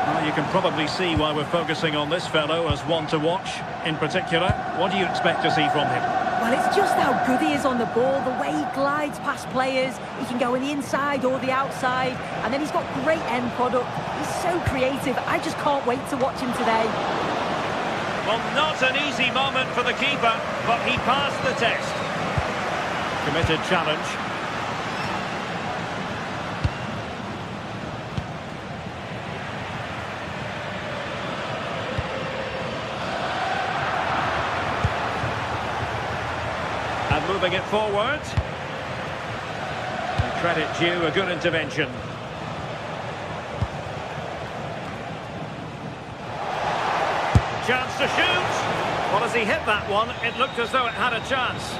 Well, you can probably see why we're focusing on this fellow as one to watch in particular. What do you expect to see from him? Well, it's just how good he is on the ball, the way he glides past players. He can go on the inside or the outside, and then he's got great end product. He's so creative. I just can't wait to watch him today. Well, not an easy moment for the keeper, but he passed the test. Committed challenge. And moving it forward. And credit due, a good intervention. Chance to shoot. Well, as he hit that one, it looked as though it had a chance.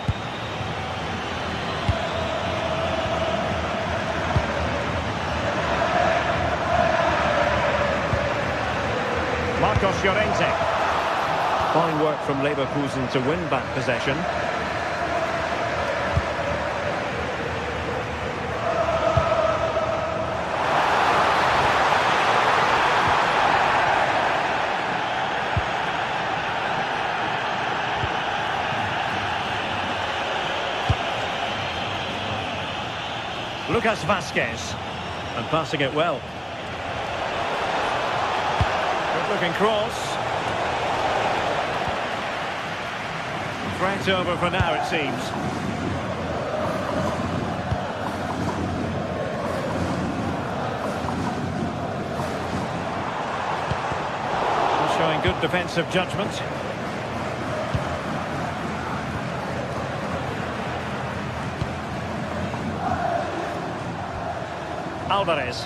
Marcos Llorente. Fine work from Leverkusen to win back possession. Lucas Vasquez, and passing it well. Good looking cross. Threat over for now, it seems. Showing good defensive judgment. Alvarez.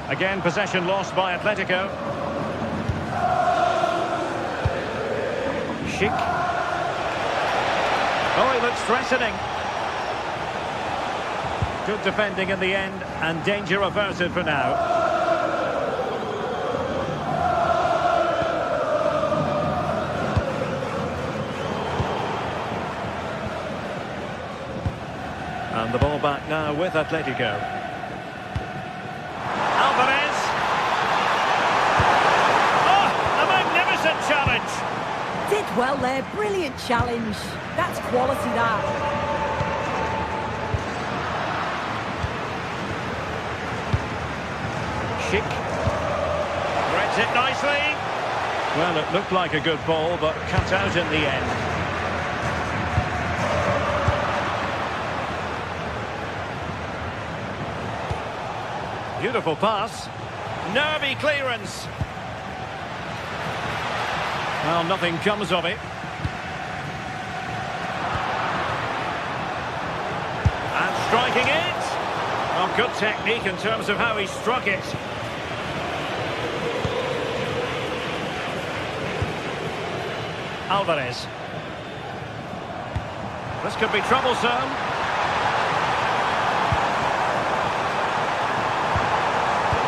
Again, possession lost by Atletico. Schick. Oh, he looks threatening. Good defending in the end, and danger averted for now. And the ball back now with Atletico. Alvarez. Oh, a magnificent challenge. Did well there, brilliant challenge. That's quality, that. Schick. Threads it nicely. Well, it looked like a good ball, but cut out in the end. Beautiful pass. Nervy clearance. Well, nothing comes of it. striking it. Oh, good technique in terms of how he struck it. Alvarez. This could be troublesome.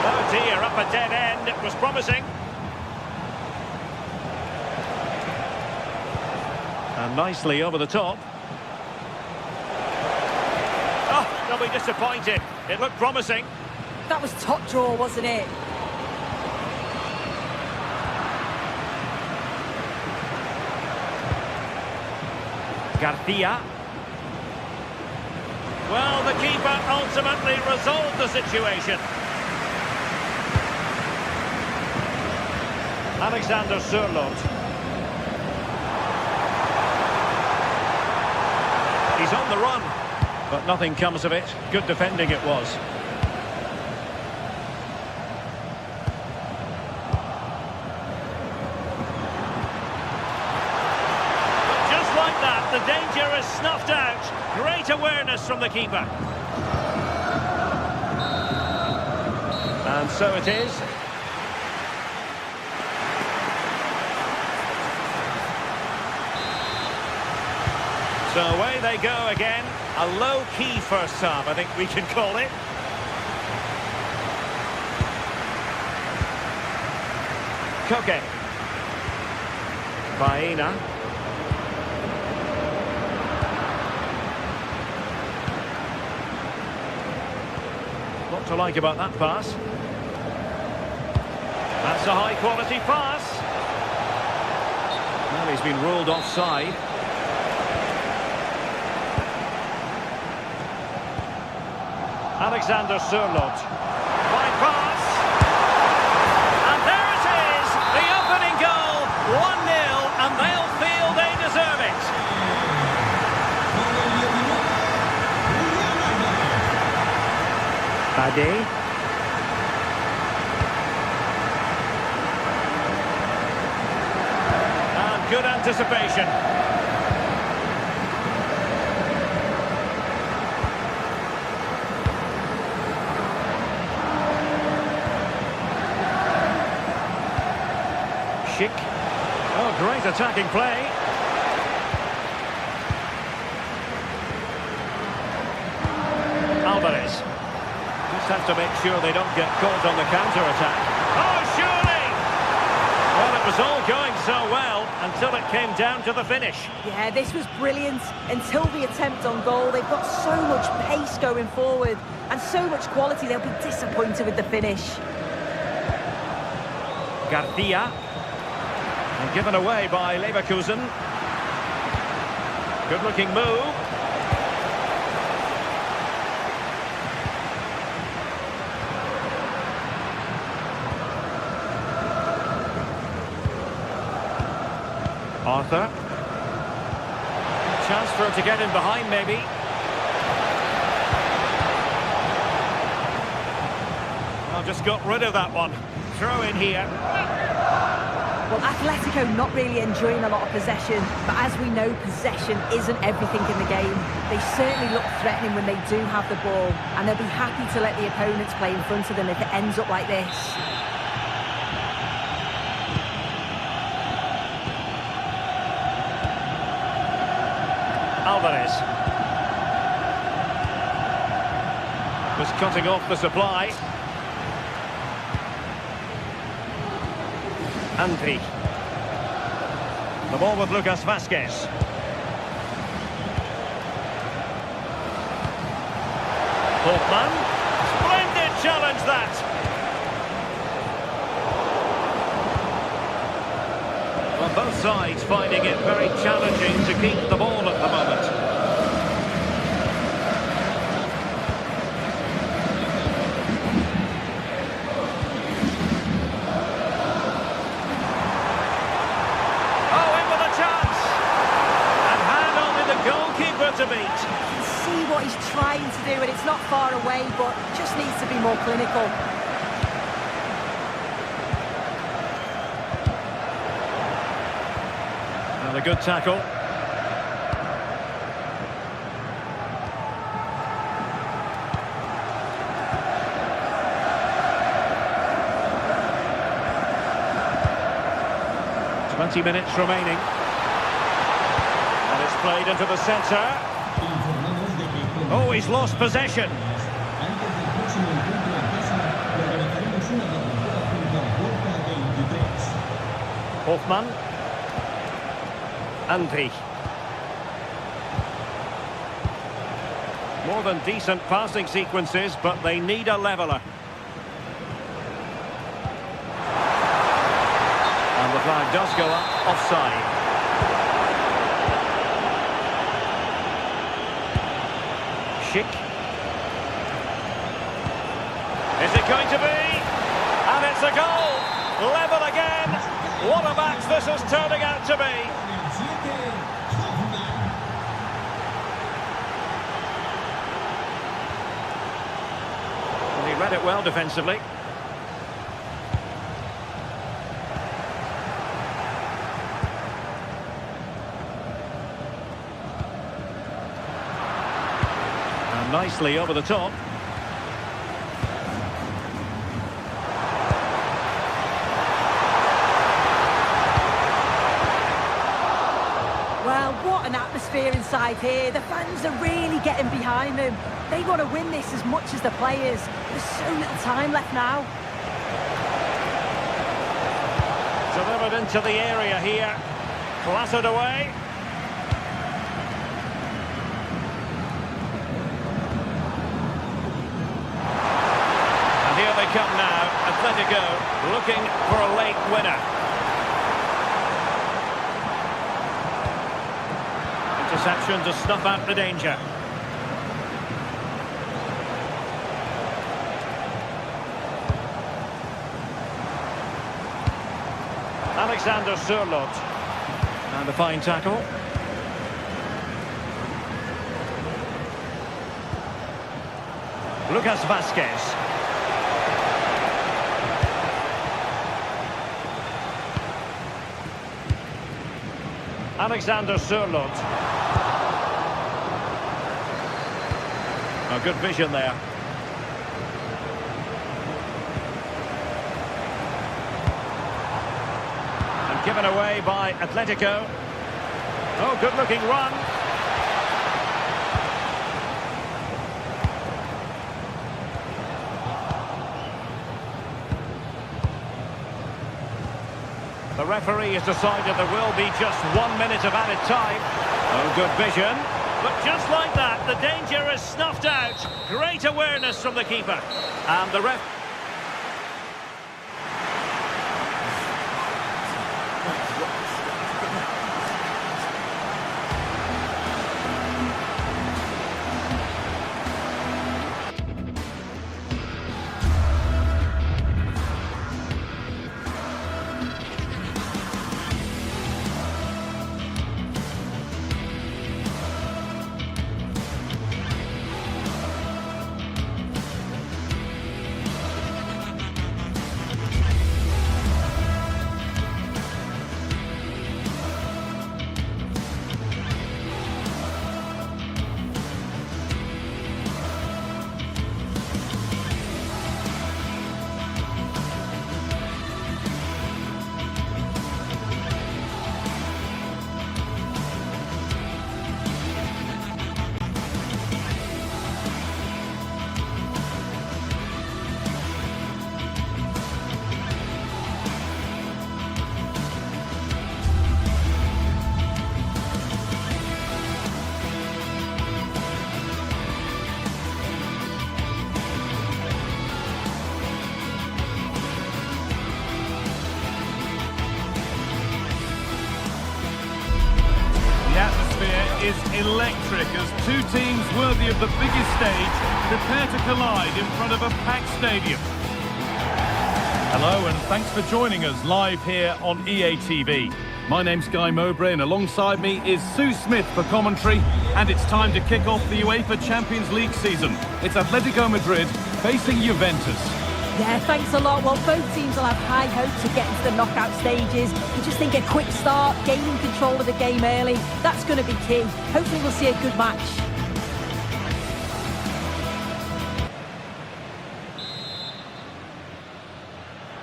Oh dear, up a dead end. It was promising. And nicely over the top. Oh, they'll be disappointed. It looked promising. That was top draw, wasn't it? Garcia. Well, the keeper ultimately resolved the situation. Alexander Sørloth. He's on the run, but nothing comes of it. Good defending it was. Just like that, the danger is snuffed out. Great awareness from the keeper. And so it is. So away they go again. A low-key first half, I think we can call it. Koke. Baena. What to like about that pass? That's a high-quality pass. Well, he's been ruled offside. Alexander Sørloth. Fine pass. And there it is, the opening goal. 1-0, and they'll feel they deserve it. Bade. And good anticipation. Schick. Oh, great attacking play. Alvarez. Just have to make sure they don't get caught on the counter-attack. Oh, surely! Well, it was all going so well until it came down to the finish. Yeah, this was brilliant. Until the attempt on goal, they've got so much pace going forward and so much quality, they'll be disappointed with the finish. Garcia. And given away by Leverkusen. Good-looking move. Arthur. Chance for him to get in behind, maybe. Well, just got rid of that one. Throw in here. Well, Atletico not really enjoying a lot of possession, but as we know, possession isn't everything in the game. They certainly look threatening when they do have the ball, and they'll be happy to let the opponents play in front of them if it ends up like this. Alvarez. Was cutting off the supply. Andri. The ball with Lucas Vázquez. Holtman. Splendid challenge that. Well, both sides finding it very challenging to keep the ball at the moment. To beat. You can see what he's trying to do, and it's not far away, but just needs to be more clinical. And a good tackle. 20 minutes remaining. And it's played into the centre. Oh, he's lost possession. Hofmann. Andri. More than decent passing sequences, but they need a leveller. And the flag does go up, offside. Schick. Is it going to be? And it's a goal! Level again! What a match this is turning out to be! He read it well defensively. And nicely over the top. Well, what an atmosphere inside here. The fans are really getting behind them. They want to win this as much as the players. There's so little time left now. Delivered into the area here. Clattered away. And here they come now. Atletico looking for a late winner. Interception to snuff out the danger. Alexander Sørloth. And a fine tackle. Lucas Vazquez. Alexander Sørloth. Oh, good vision there. Given away by Atletico. Oh, good-looking run. The referee has decided there will be just 1 minute of added time. Oh, good vision. But just like that, the danger is snuffed out. Great awareness from the keeper. And the ref... Is electric as two teams worthy of the biggest stage prepare to collide in front of a packed stadium. Hello and thanks for joining us live here on EA TV. My name's Guy Mowbray and alongside me is Sue Smith for commentary, and it's time to kick off the UEFA Champions League season. It's Atletico Madrid facing Juventus. Yeah, thanks a lot. Well, both teams will have high hopes of getting to the knockout stages. You just think a quick start, gaining control of the game early, that's going to be key. Hopefully we'll see a good match.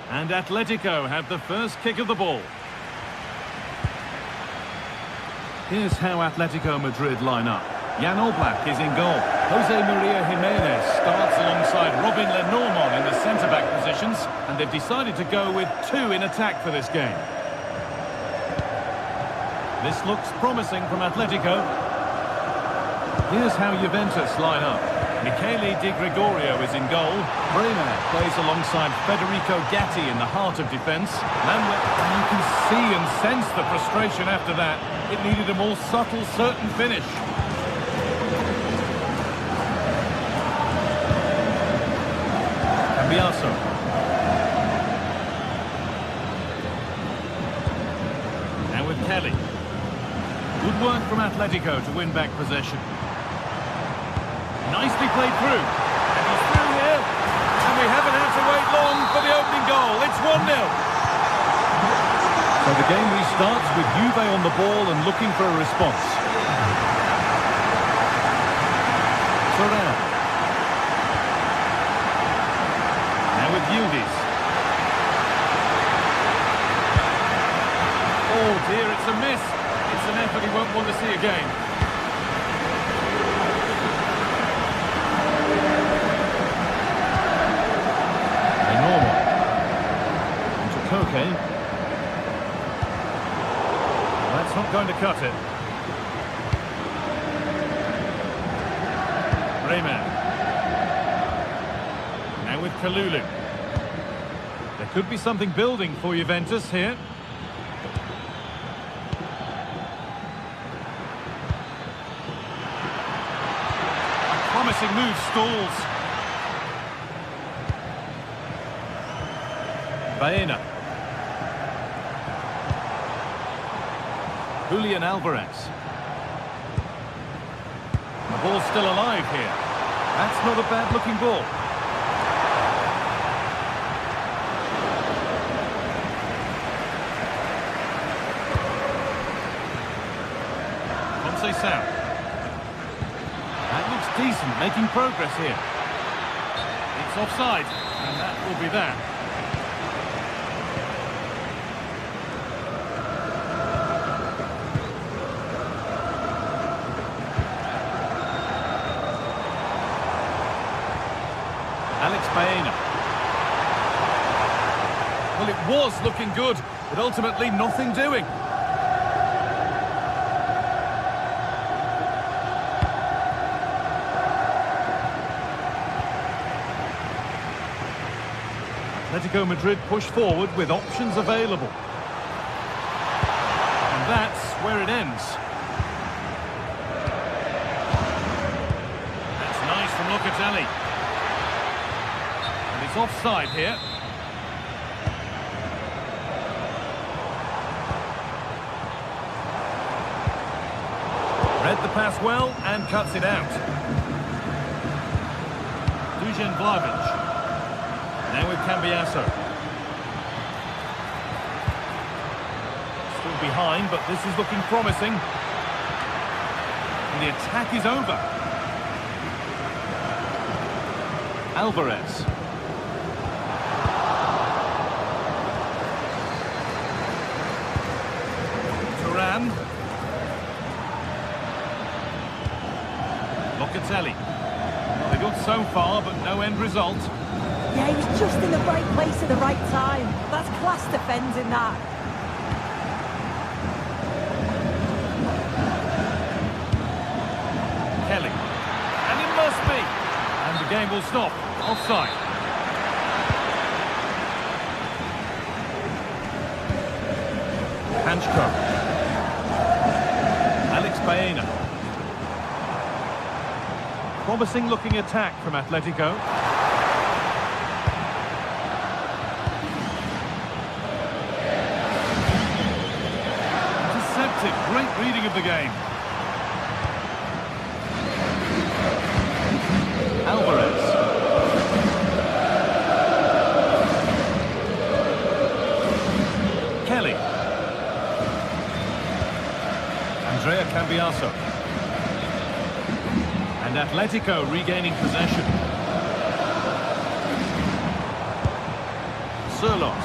And Atletico have the first kick of the ball. Here's how Atletico Madrid line up. Jan Oblak is in goal. Jose Maria Jimenez starts alongside Robin Lenormand in the centre-back positions, and they've decided to go with two in attack for this game. This looks promising from Atletico. Here's how Juventus line up. Michele Di Gregorio is in goal. Bremer plays alongside Federico Gatti in the heart of defence. Manuel, you can see and sense the frustration after that. It needed a more subtle, certain finish. Cambiaso. Now with Kelly. Good work from Atletico to win back possession. Nicely played through. And he's through here. And we haven't had to wait long for the opening goal. It's 1-0. So the game restarts with Juve on the ball and looking for a response. Thuram. Now with Yildiz. Oh dear, it's a miss. It's an effort he won't want to see again. Normal. Into Koke. That's not going to cut it. Bremer. Now with Kalulu. There could be something building for Juventus here. Promising move stalls. Baena. Julian Alvarez. The ball's still alive here. That's not a bad looking ball. Conceição. That looks decent, making progress here. It's offside, and that will be that. Alex Baena. Well, it was looking good, but ultimately nothing doing. Atletico Madrid push forward with options available. And that's where it ends. That's nice from Locatelli. And it's offside here. Read the pass well and cuts it out. Dusan Vlahovic. Now with Cambiaso. Still behind, but this is looking promising. And the attack is over. Alvarez. Thuram. Locatelli. Well, they're good so far, but no end result. Yeah, he was just in the right place at the right time. That's class defending that. Kelly. And it must be. And the game will stop. Offside. Hanchko. Alex Baena. Promising looking attack from Atletico. Great reading of the game. Alvarez. Kelly. Andrea Cambiaso. And Atletico regaining possession. Sirlot.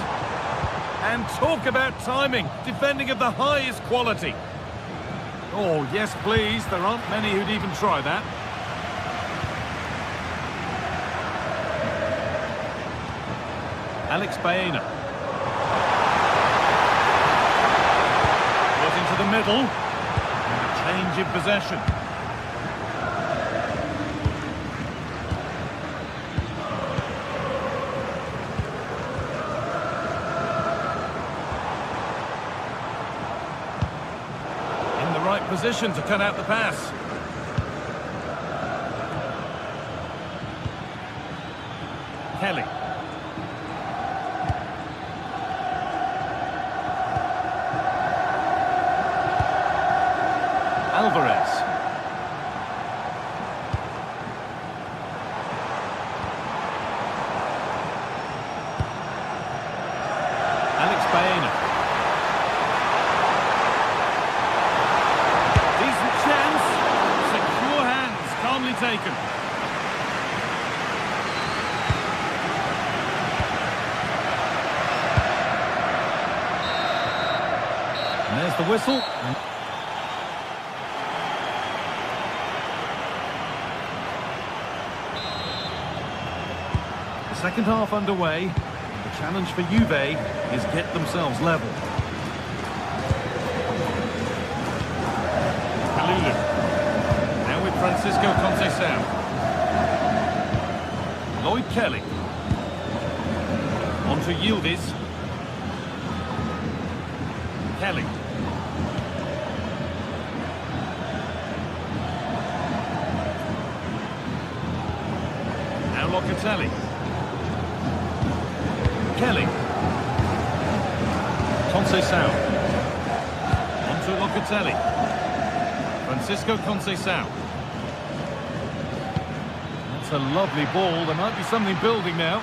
And talk about timing, defending of the highest quality. Oh, yes, please. There aren't many who'd even try that. Alex Baena. Got into the middle. And a change in possession. In the right position to cut out the pass. Kelly. Alvarez. Alex Baena. Decent chance. Secure hands, calmly taken. And there's the whistle. Second half underway. The challenge for Juve is get themselves level. Kalulu. Now with Francisco Conceição. Lloyd Kelly. On to Yildiz. Kelly. Now Locatelli. Kelly. Conceição. On to Locatelli. Francisco Conceição. That's a lovely ball. There might be something building now.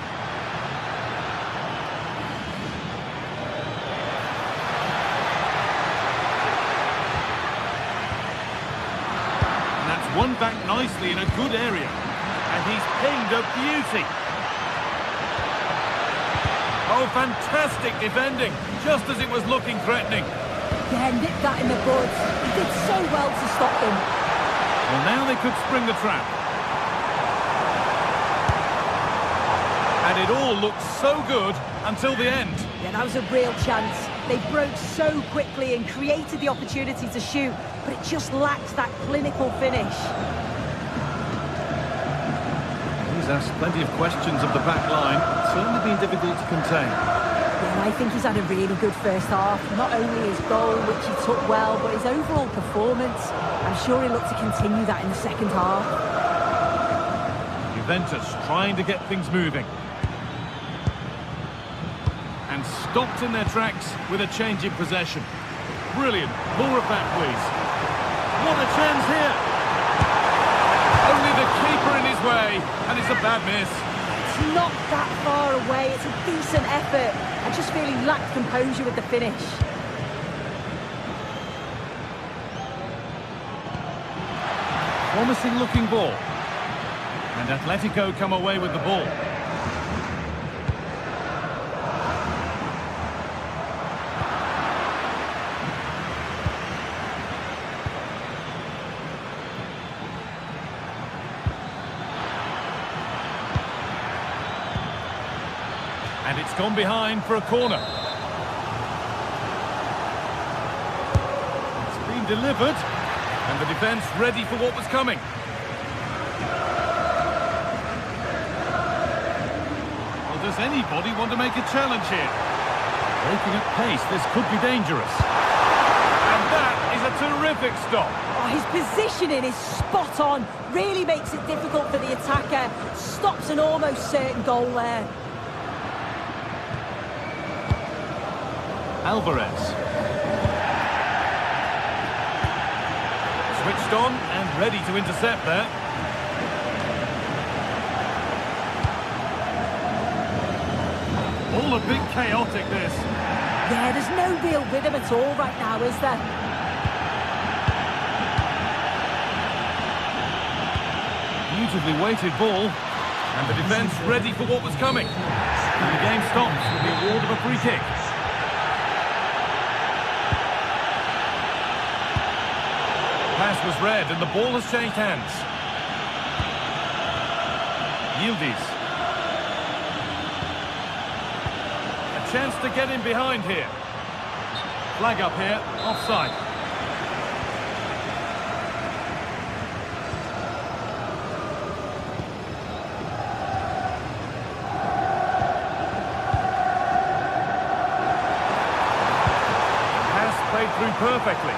And that's won back nicely in a good area. And he's pinged a beauty. Oh, fantastic defending, just as it was looking threatening. Yeah, nipped that in the bud. He did so well to stop them. Well, now they could spring the trap. And it all looked so good until the end. Yeah, that was a real chance. They broke so quickly and created the opportunity to shoot, but it just lacked that clinical finish. He's asked plenty of questions of the back line. It's certainly been difficult to contain. Yeah, I think he's had a really good first half. Not only his goal, which he took well, but his overall performance. I'm sure he'll look to continue that in the second half. Juventus trying to get things moving. And stopped in their tracks with a change in possession. Brilliant. More of that, please. What a chance here. Only the keeper in his way, and it's a bad miss. It's not that far away. It's a decent effort. I just feel he lacked composure with the finish. Promising looking ball. And Atletico come away with the ball. And it's gone behind for a corner. It's been delivered, and the defence ready for what was coming. Well, does anybody want to make a challenge here? Breaking at pace, this could be dangerous. And that is a terrific stop. Oh, his positioning is spot on. Really makes it difficult for the attacker. Stops an almost certain goal there. Alvarez. Switched on and ready to intercept there. All a bit chaotic, this. Yeah, there's no real rhythm at all right now, is there? Beautifully weighted ball. And the defence ready for what was coming. And the game stops with the award of a free kick. pass was read and the ball has changed hands. Yildiz. A chance to get in behind here. Flag up here, offside. Pass played through perfectly.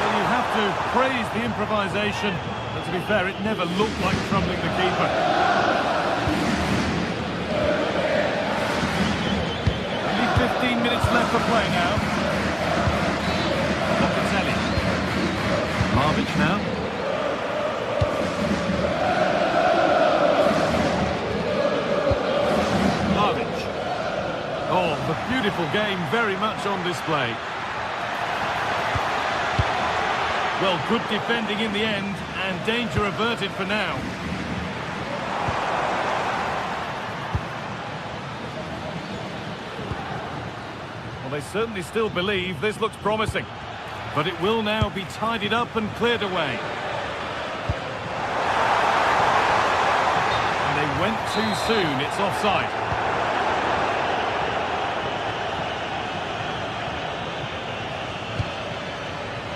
Well, you have to praise the improvisation, but to be fair, it never looked like troubling the keeper. Only 15 minutes left for play now. Locatelli. Marvic now. Marvic. Oh, the beautiful game very much on display. Well, good defending in the end, and danger averted for now. Well, they certainly still believe this looks promising. But it will now be tidied up and cleared away. And they went too soon, it's offside.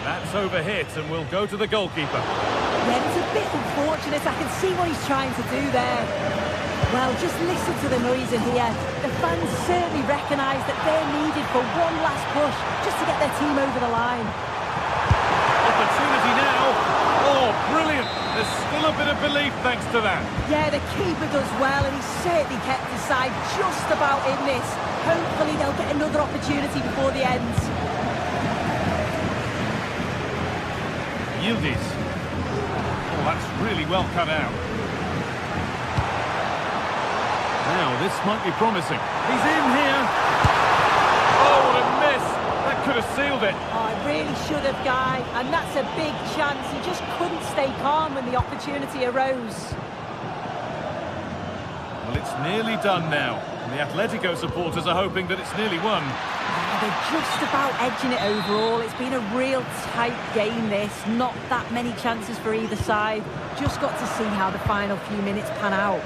That's overhit and will go to the goalkeeper. Yeah, it's a bit unfortunate. I can see what he's trying to do there. Well, just listen to the noise in here. The fans certainly recognise that they're needed for one last push just to get their team over the line. Opportunity now. Oh, brilliant. There's still a bit of belief thanks to that. Yeah, the keeper does well, and he's certainly kept his side just about in this. Hopefully they'll get another opportunity before the end. Yildiz. Oh, that's really well cut out. Now, this might be promising. He's in here. Oh, what a miss. That could have sealed it. Oh, it really should have, Guy. And that's a big chance. He just couldn't stay calm when the opportunity arose. Well, it's nearly done now. And the Atletico supporters are hoping that it's nearly won. They're just about edging it overall. It's been a real tight game, this. Not that many chances for either side. Just got to see how the final few minutes pan out.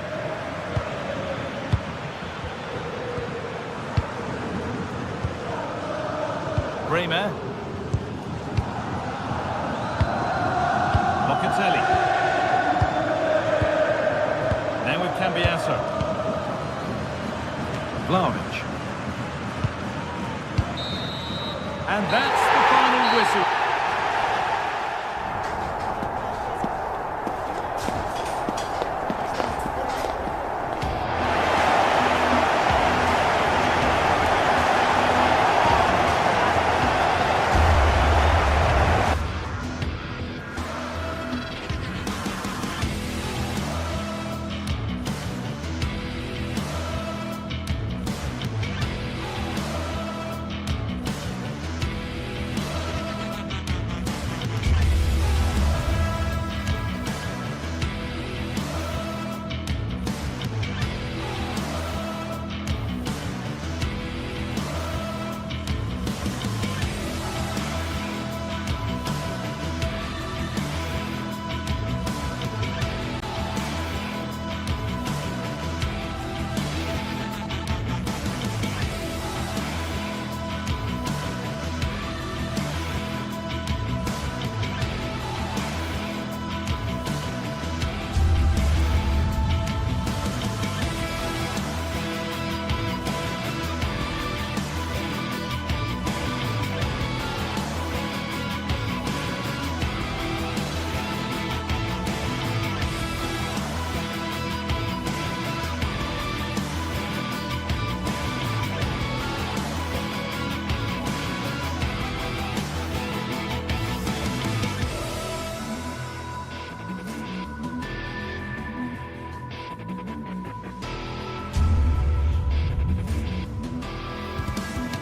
Bremer. Locatelli. Now with Cambiasso. Vlahovic. And that's the final whistle.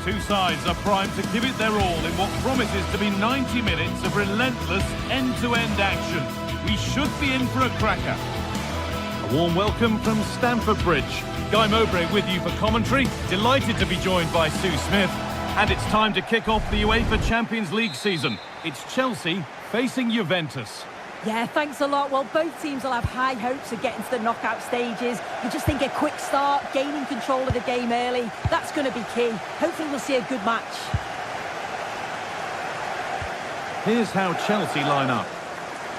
Two sides are primed to give it their all in what promises to be 90 minutes of relentless end-to-end action. We should be in for a cracker. A warm welcome from Stamford Bridge. Guy Mowbray with you for commentary. Delighted to be joined by Sue Smith. And it's time to kick off the UEFA Champions League season. It's Chelsea facing Juventus. Yeah, thanks a lot. Well, both teams will have high hopes of getting to the knockout stages. You just think a quick start, gaining control of the game early, that's going to be key. Hopefully we'll see a good match. Here's how Chelsea line up.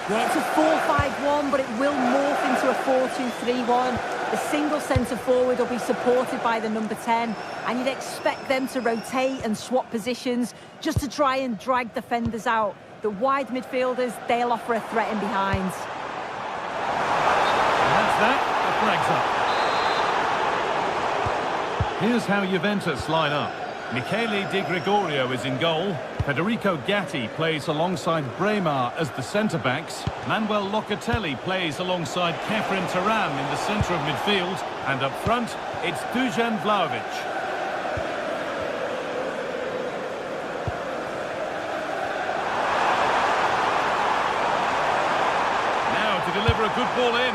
Yeah, it's a 4-5-1, but it will morph into a 4-2-3-1. The single centre-forward will be supported by the number 10, and you'd expect them to rotate and swap positions just to try and drag defenders out. The wide midfielders, they'll offer a threat in behind. And that's that. The flag's up. Here's how Juventus line up. Michele Di Gregorio is in goal. Federico Gatti plays alongside Bremer as the centre-backs. Manuel Locatelli plays alongside Kefren Turam in the centre of midfield. And up front, it's Dusan Vlahovic. Now to deliver a good ball in.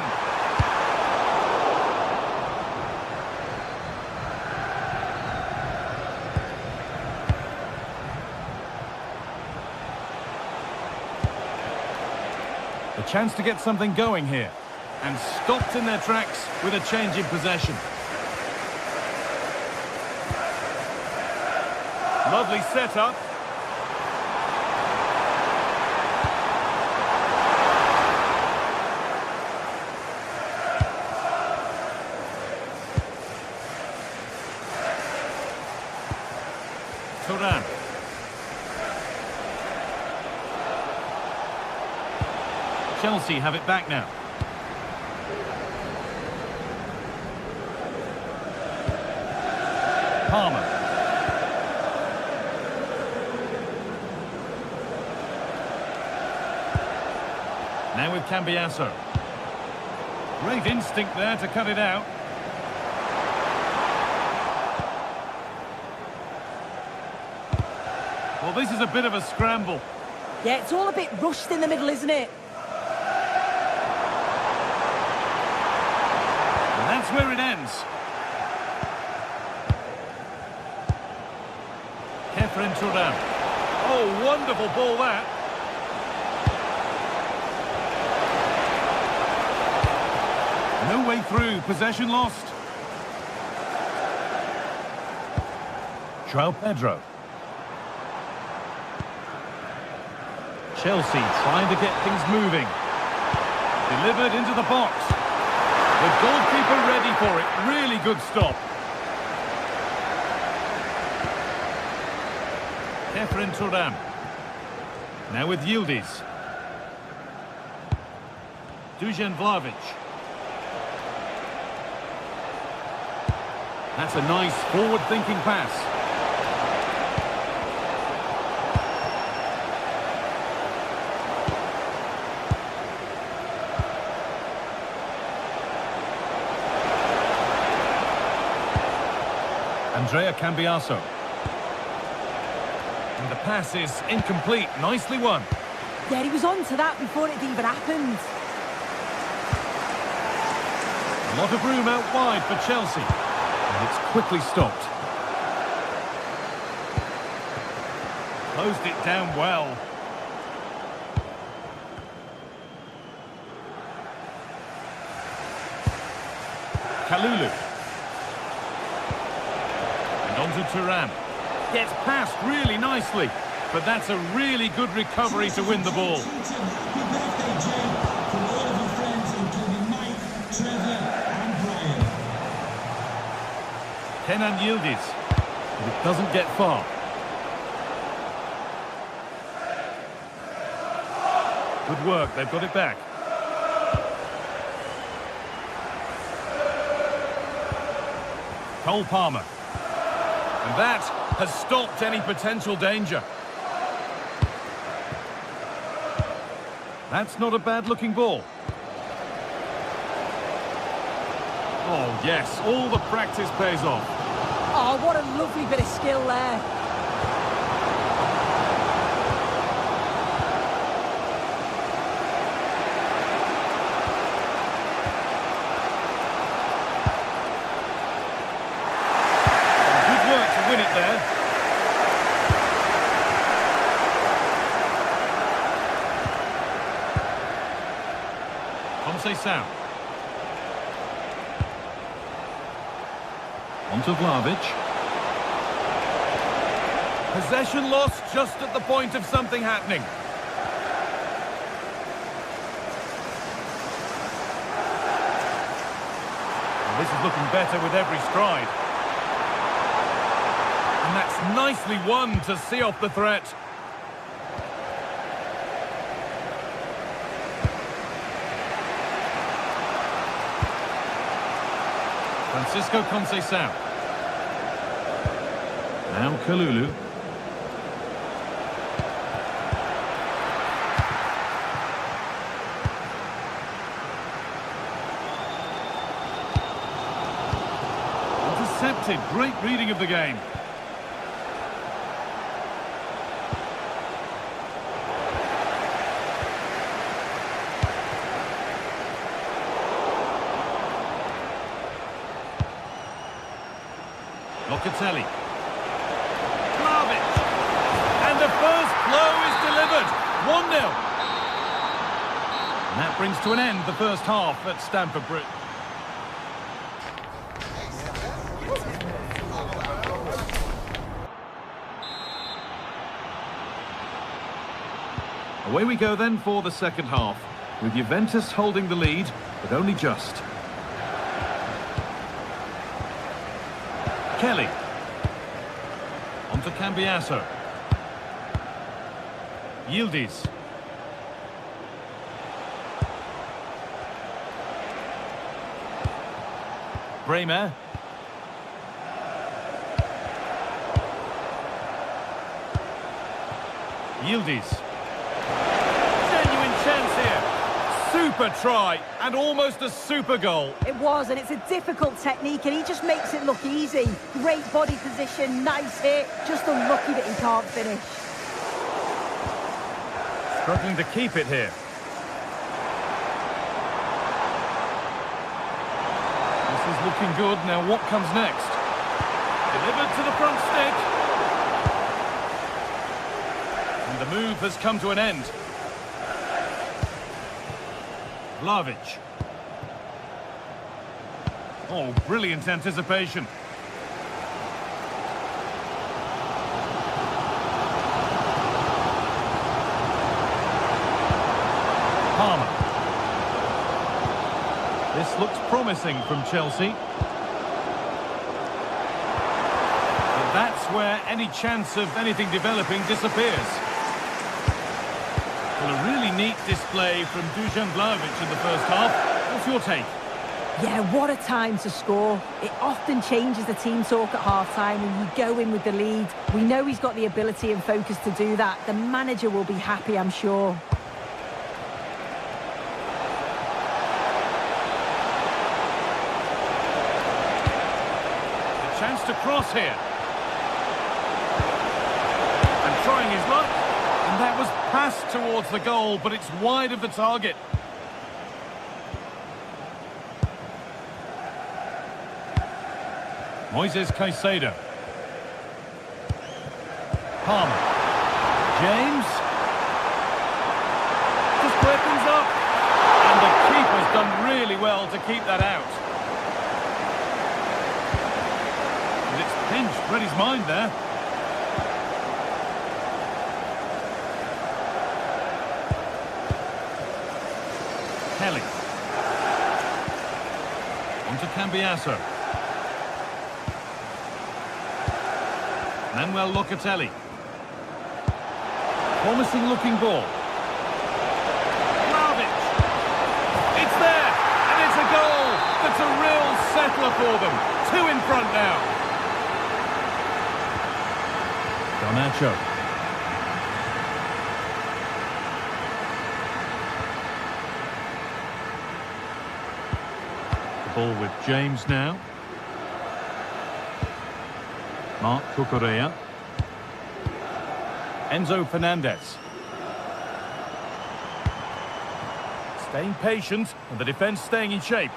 A chance to get something going here. And stopped in their tracks with a change in possession. Lovely setup. Turan. Chelsea have it back now. Palmer. Now with Cambiasso. Great instinct there to cut it out. Well, this is a bit of a scramble. Yeah, it's all a bit rushed in the middle, isn't it? And that's where it ends. Kefren Turam. Oh, wonderful ball that. No way through, possession lost. João Pedro. Chelsea trying to get things moving. Delivered into the box. The goalkeeper ready for it. Really good stop. Kefren Turam. Now with Yildiz. Dusan Vlahovic. That's a nice forward-thinking pass. Andrea Cambiasso. And the pass is incomplete. Nicely won. Yeah, he was on to that before it even happened. A lot of room out wide for Chelsea. And it's quickly stopped. Closed it down well. Kalulu. And on to Turan. Gets past really nicely. But that's a really good recovery to win the ball. Kenan Yildiz. But it doesn't get far. Good work, they've got it back. Cole Palmer. And that has stopped any potential danger. That's not a bad-looking ball. Oh, yes, all the practice pays off. Oh, what a lovely bit of skill there. Good work to win it there. Conceição. On to Vlahovic. Possession lost just at the point of something happening. Well, this is looking better with every stride. And that's nicely won to see off the threat. Francisco Conceição. Now Kalulu. Intercepted. Great reading of the game. Locatelli. Vlahovic. And the first blow is delivered. 1-0. And that brings to an end the first half at Stamford Bridge. Away we go then for the second half, with Juventus holding the lead, but only just. Kelly. On to Cambiasso. Yildiz. Bremer. Yildiz. Genuine chance here. Super try and almost a super goal. It was, and it's a difficult technique, and he just makes it look easy. Great body position, nice hit, just unlucky that he can't finish. Struggling to keep it here. This is looking good. Now what comes next? Delivered to the front stick. And the move has come to an end. Vlahovic. Oh, brilliant anticipation. Palmer. This looks promising from Chelsea. But that's where any chance of anything developing disappears. Well, a really neat display from Dusan Vlahovic in the first half. What's your take? Yeah, what a time to score. It often changes the team talk at half-time when you go in with the lead. We know he's got the ability and focus to do that. The manager will be happy, I'm sure. A chance to cross here. And trying his luck. And that was passed towards the goal, but it's wide of the target. Moises Caicedo. Palmer. James. Just weapons up. And the keeper's done really well to keep that out. And it's pinched Reddy's mind there. Kelly. On to Cambiasso. Manuel Locatelli. Promising looking ball. Vlahovic. It's there, and it's a goal. That's a real settler for them. 2 in front now. Garnacho. Ball with James now. Marc Cucurella. Enzo Fernandez. Staying patient and the defence staying in shape.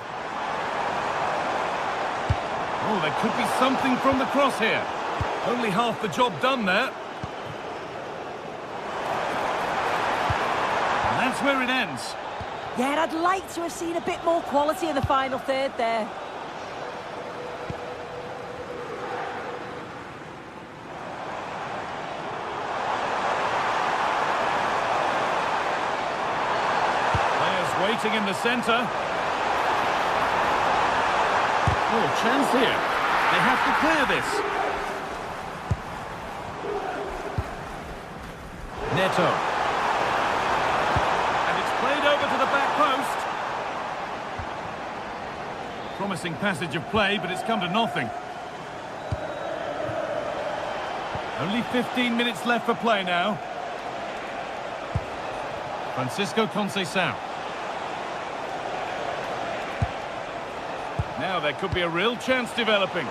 Oh, there could be something from the cross here. Only half the job done there. And that's where it ends. Yeah, I'd like to have seen a bit more quality in the final third there. Waiting in the centre. Oh, chance here. They have to clear this. Neto. And it's played over to the back post. Promising passage of play, but it's come to nothing. Only 15 minutes left for play now. Francisco Conceição. Now there could be a real chance developing.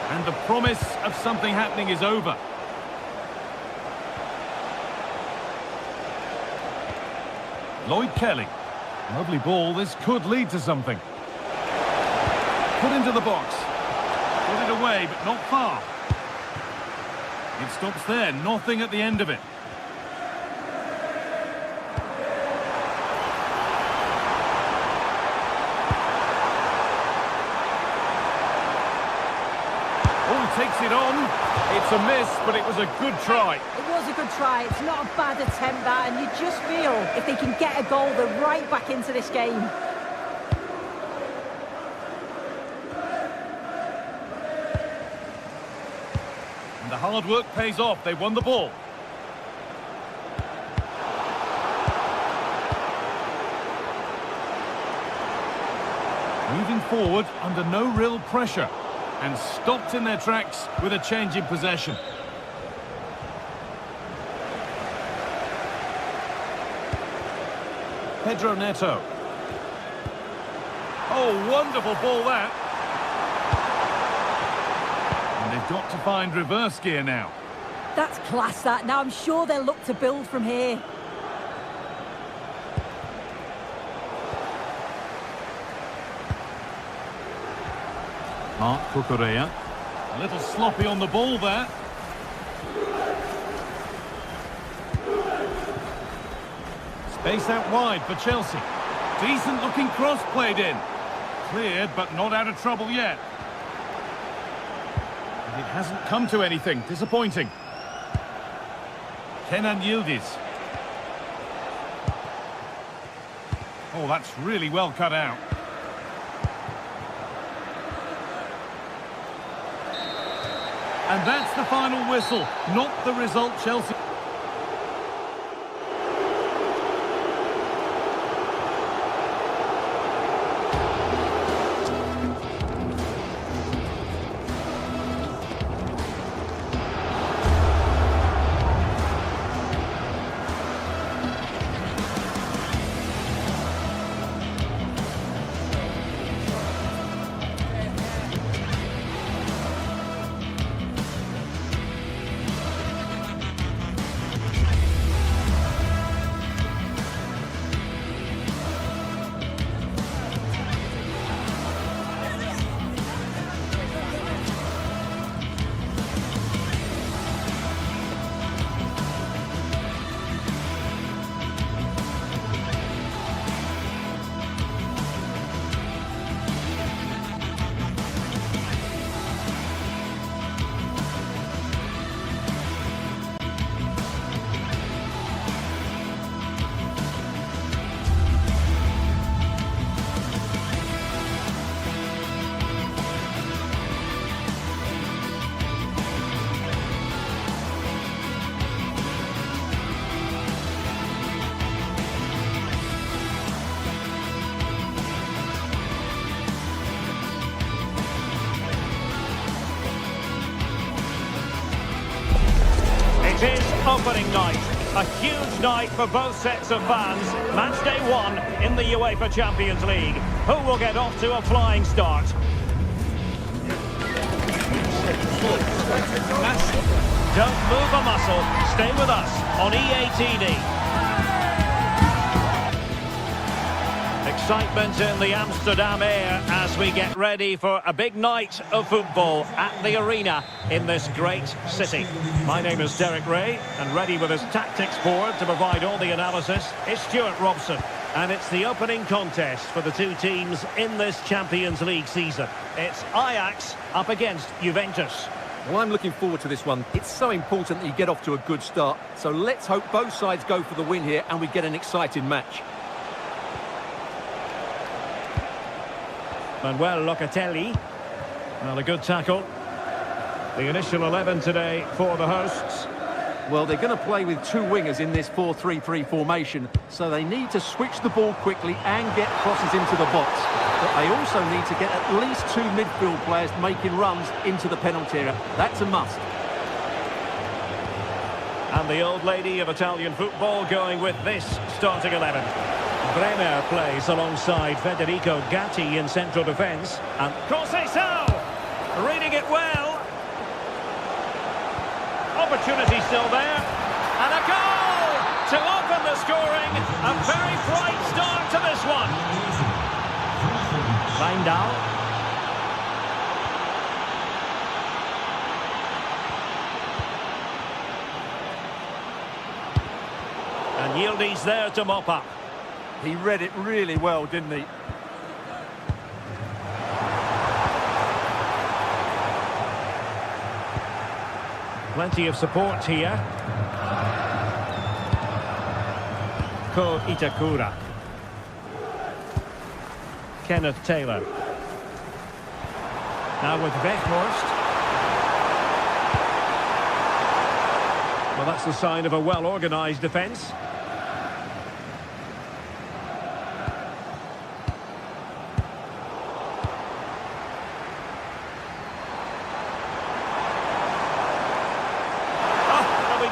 And the promise of something happening is over. Lloyd Kelly. Lovely ball. This could lead to something. Put into the box. Put it away, but not far. It stops there. Nothing at the end of it. Takes it on. It's a miss, but it was a good try. It was a good try. It's not a bad attempt, that, and you just feel if they can get a goal, they're right back into this game. And the hard work pays off. They won the ball. Moving forward under no real pressure. And stopped in their tracks with a change in possession. Pedro Neto. Oh, wonderful ball that. And they've got to find reverse gear now. That's class, that. Now I'm sure they'll look to build from here. Mark Cucurella. A little sloppy on the ball there. Space out wide for Chelsea. Decent looking cross played in. Cleared, but not out of trouble yet. And it hasn't come to anything. Disappointing. Kenan Yildiz. Oh, that's really well cut out. And that's the final whistle, not the result Chelsea... It is opening night. A huge night for both sets of fans. Match day 1 in the UEFA Champions League. Who will get off to a flying start? Don't move a muscle. Stay with us on EA TV. Excitement in the Amsterdam air as we get ready for a big night of football at the arena in this great city. My name is Derek Ray, and ready with his tactics board to provide all the analysis is Stuart Robson. And it's the opening contest for the two teams in this Champions League season. It's Ajax up against Juventus. Well, I'm looking forward to this one. It's so important that you get off to a good start. So let's hope both sides go for the win here and we get an exciting match. Manuel Locatelli. Well, a good tackle. The initial 11 today for the hosts. Well, they're going to play with two wingers in this 4-3-3 formation, so they need to switch the ball quickly and get crosses into the box. But they also need to get at least two midfield players making runs into the penalty area. That's a must. And the old lady of Italian football going with this starting 11. Bremer plays alongside Federico Gatti in central defence. And Conceição reading it well. Opportunity still there. And a goal to open the scoring. A very bright start to this one. Wijndal. And Yildiz there to mop up. He read it really well, didn't he? Plenty of support here. Ko Itakura. Kenneth Taylor. Now with Weghorst. Well, that's the sign of a well-organised defence.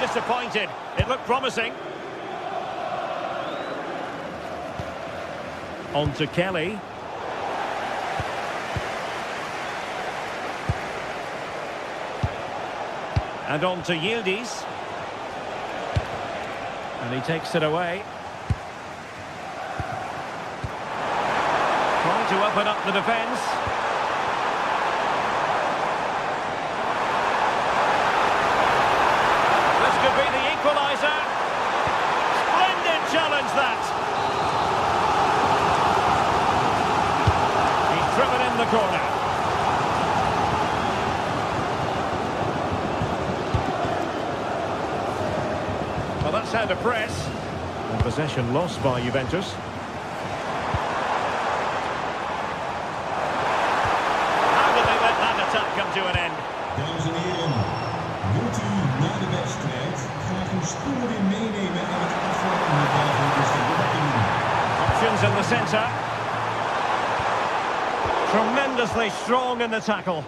Disappointed. It looked promising. On to Kelly. And on to Yildiz. And he takes it away. Trying to open up the defence. Could be the equaliser. Splendid challenge, that. He's driven in the corner. Well, that's how to press. And possession lost by Juventus. How did they let that attack come to an end? Dames en heren, wilt u na de wedstrijd graag uw stoel weer meenemen en het afsluitende daarvan is de working? Options in the centre. Tremendously strong in the tackle.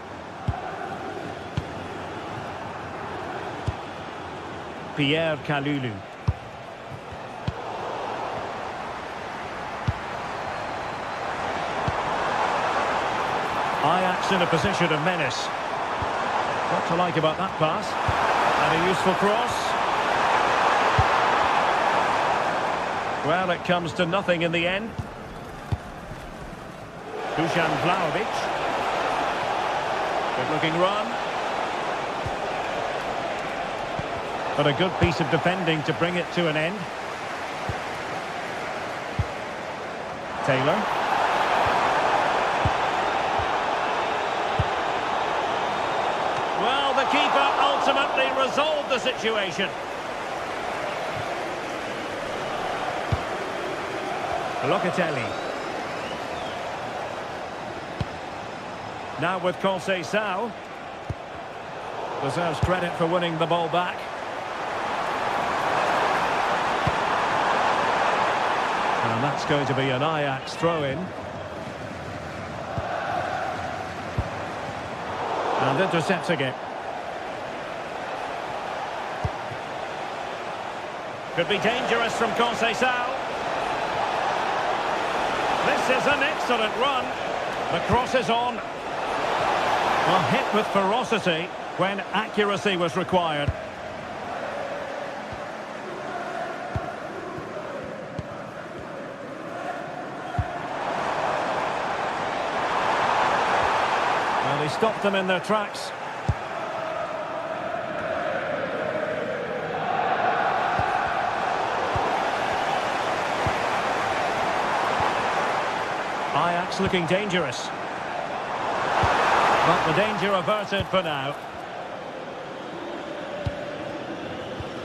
Pierre Kalulu. Ajax in a position of menace. What to like about that pass? And a useful cross. Well, it comes to nothing in the end. Dusan Vlahovic. Good looking run. But a good piece of defending to bring it to an end. Taylor. Well, the keeper ultimately resolved the situation. Locatelli. Now with Conceição. Deserves credit for winning the ball back. And that's going to be an Ajax throw-in. And intercepting it. Could be dangerous from Conceição. This is an excellent run. The cross is on. Well, hit with ferocity when accuracy was required. Well, he stopped them in their tracks. Ajax looking dangerous. But the danger averted for now.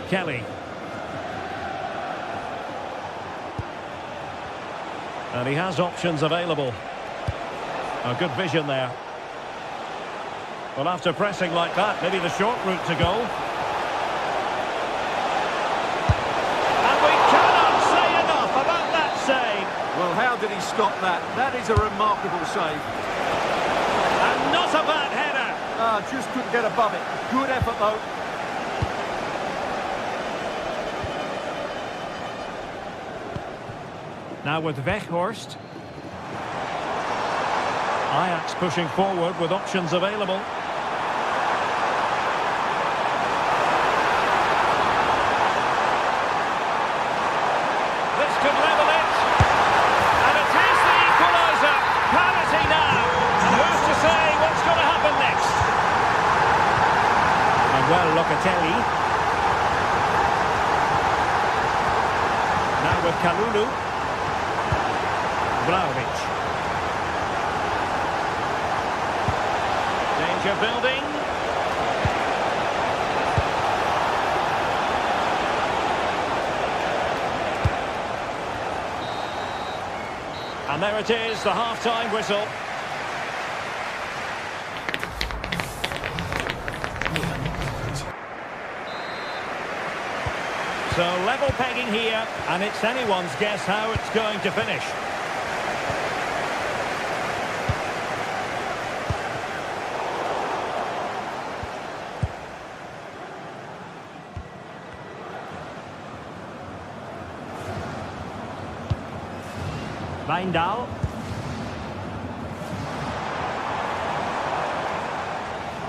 Kelly. And he has options available. A good vision there. Well, after pressing like that, maybe the short route to goal. And we cannot say enough about that save. Well, how did he stop that? That is a remarkable save. And not a bad header. Just couldn't get above it. Good effort, though. Now with Weghorst. Ajax pushing forward with options available. This could level it. And it is the equaliser. Penalty now. And who's to say what's going to happen next? And well, Locatelli. Now with Kalulu. Vlahovic. Danger building. And there it is, the half-time whistle. So level pegging here, and it's anyone's guess how it's going to finish. Wijndal.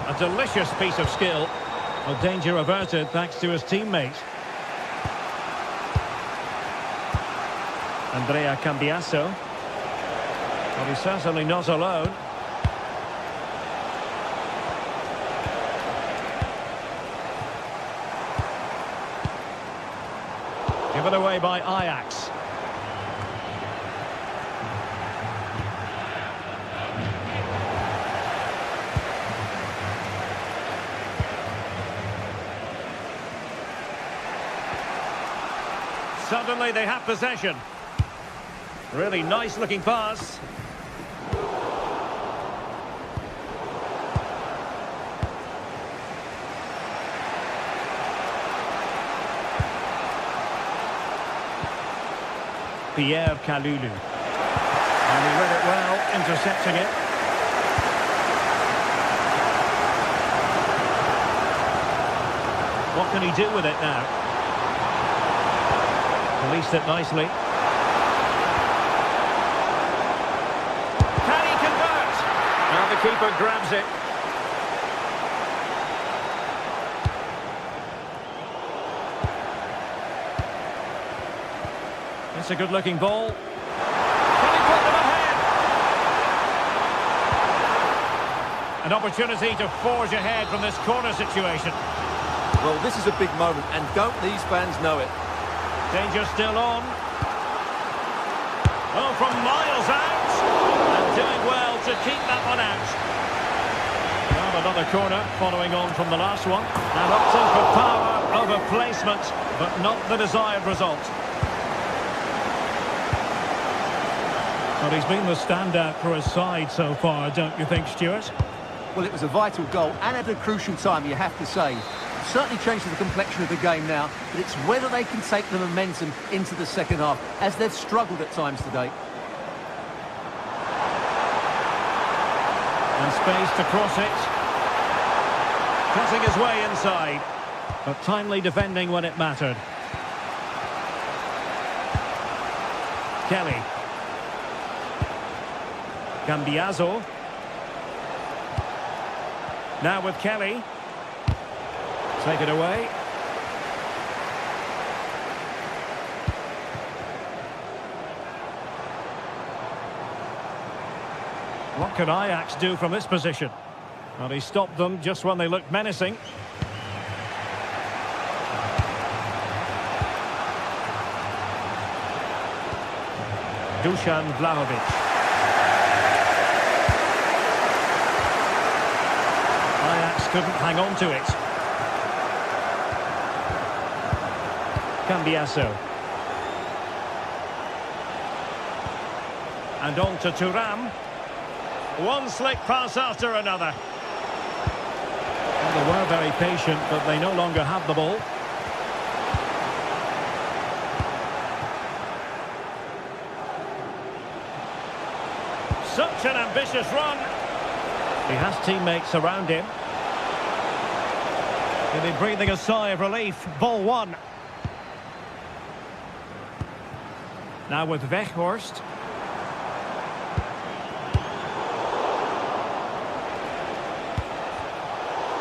A delicious piece of skill. Well, danger averted thanks to his teammate. Andrea Cambiasso. Well, he's certainly not alone. Given away by Ajax. Suddenly they have possession. Really nice looking pass. Pierre Kalulu. And he read it well, intercepting it. What can he do with it now? Released it nicely. Can he convert? Now the keeper grabs it. It's a good-looking ball. Can he put them ahead? An opportunity to forge ahead from this corner situation. Well, this is a big moment, and don't these fans know it? Danger still on. Oh, from miles out. And doing well to keep that one out. Well, another corner following on from the last one. And opting for power over placement, but not the desired result. Well, he's been the standout for his side so far, don't you think, Stuart? Well, it was a vital goal, and at a crucial time, you have to say. Certainly changes the complexion of the game now, but it's whether they can take the momentum into the second half, as they've struggled at times today. And space to cross it. Cutting his way inside, but timely defending when it mattered. Kelly. Cambiasso. Now with Kelly. Take it away. What can Ajax do from this position? Well, he stopped them just when they looked menacing. Dusan Vlahovic. just couldn't hang on to it. Cambiasso. And on to Thuram. One slick pass after another. Well, they were very patient, but they no longer have the ball. Such an ambitious run. He has teammates around him. He'll be breathing a sigh of relief. Ball one. Now with Weghorst.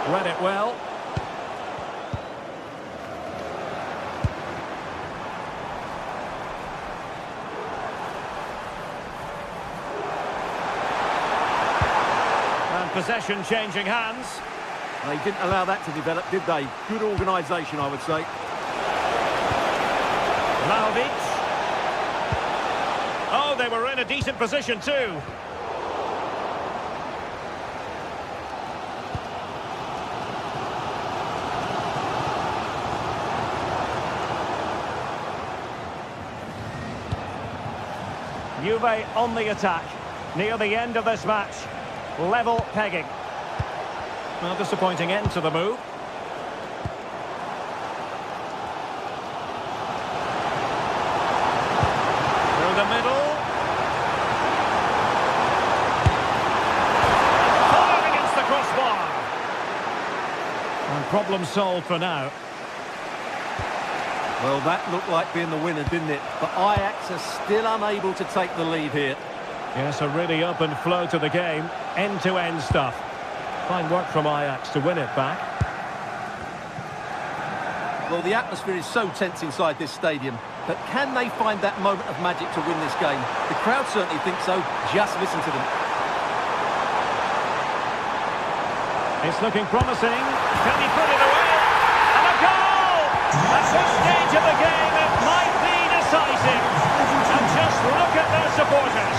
Read it well. And possession changing hands. They didn't allow that to develop, did they? Good organisation, I would say. Vlahovic. Oh, they were in a decent position too. Juve on the attack. Near the end of this match. Level pegging. Well, disappointing end to the move. Through the middle. Falling against the crossbar. And problem solved for now. Well, that looked like being the winner, didn't it? But Ajax are still unable to take the lead here. Yes, a really open flow to the game. End-to-end stuff. Fine work from Ajax to win it back. Well, the atmosphere is so tense inside this stadium. But can they find that moment of magic to win this game? The crowd certainly think so. Just listen to them. It's looking promising. Can he put it away? And a goal! At this stage of the game, it might be decisive. And just look at their supporters.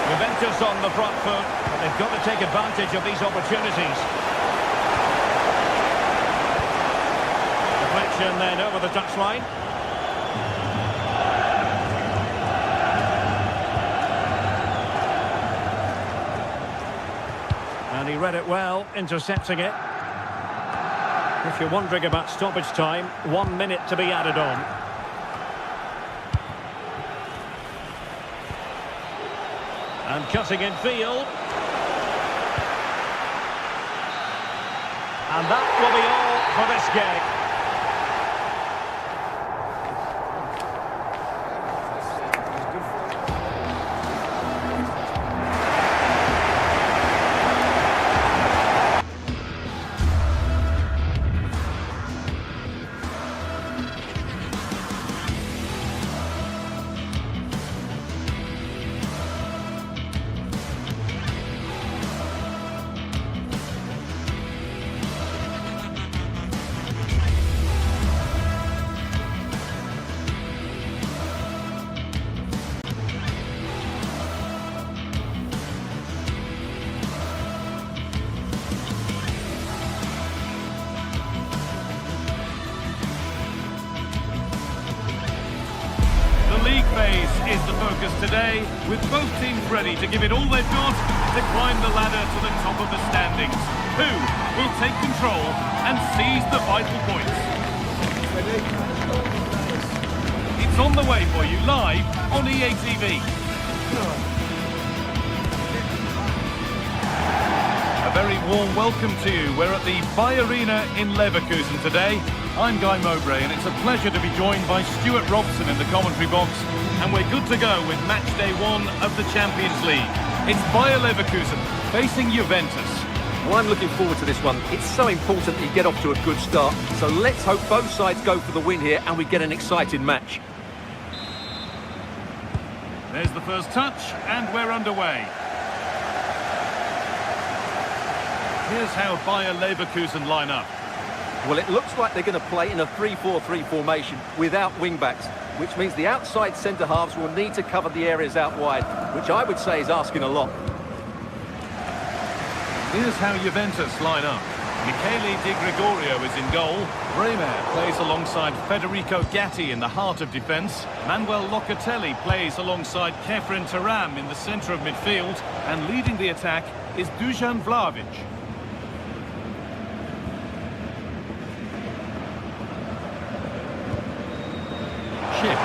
Juventus on the front foot, but they've got to take advantage of these opportunities. Deflection then over the touchline. And he read it well, intercepting it. If you're wondering about stoppage time, 1 minute to be added on. And cutting in field. And that will be all for this game. Phase is the focus today, with both teams ready to give it all they've got to climb the ladder to the top of the standings. Who will take control and seize the vital points? It's on the way for you live on EA TV. A very warm welcome to you. We're at the Bay Arena in Leverkusen today. I'm Guy Mowbray, and it's a pleasure to be joined by Stuart Robson in the commentary box. And we're good to go with match day 1 of the Champions League. It's Bayer Leverkusen facing Juventus. Well, I'm looking forward to this one. It's so important that you get off to a good start. So let's hope both sides go for the win here and we get an exciting match. There's the first touch, and we're underway. Here's how Bayer Leverkusen line up. Well, it looks like they're going to play in a 3-4-3 formation without wing-backs, which means the outside centre-halves will need to cover the areas out wide, which I would say is asking a lot. Here's how Juventus line up. Michele Di Gregorio is in goal. Bremer plays alongside Federico Gatti in the heart of defence. Manuel Locatelli plays alongside Kefren Turam in the centre of midfield. And leading the attack is Dusan Vlahovic. Chip.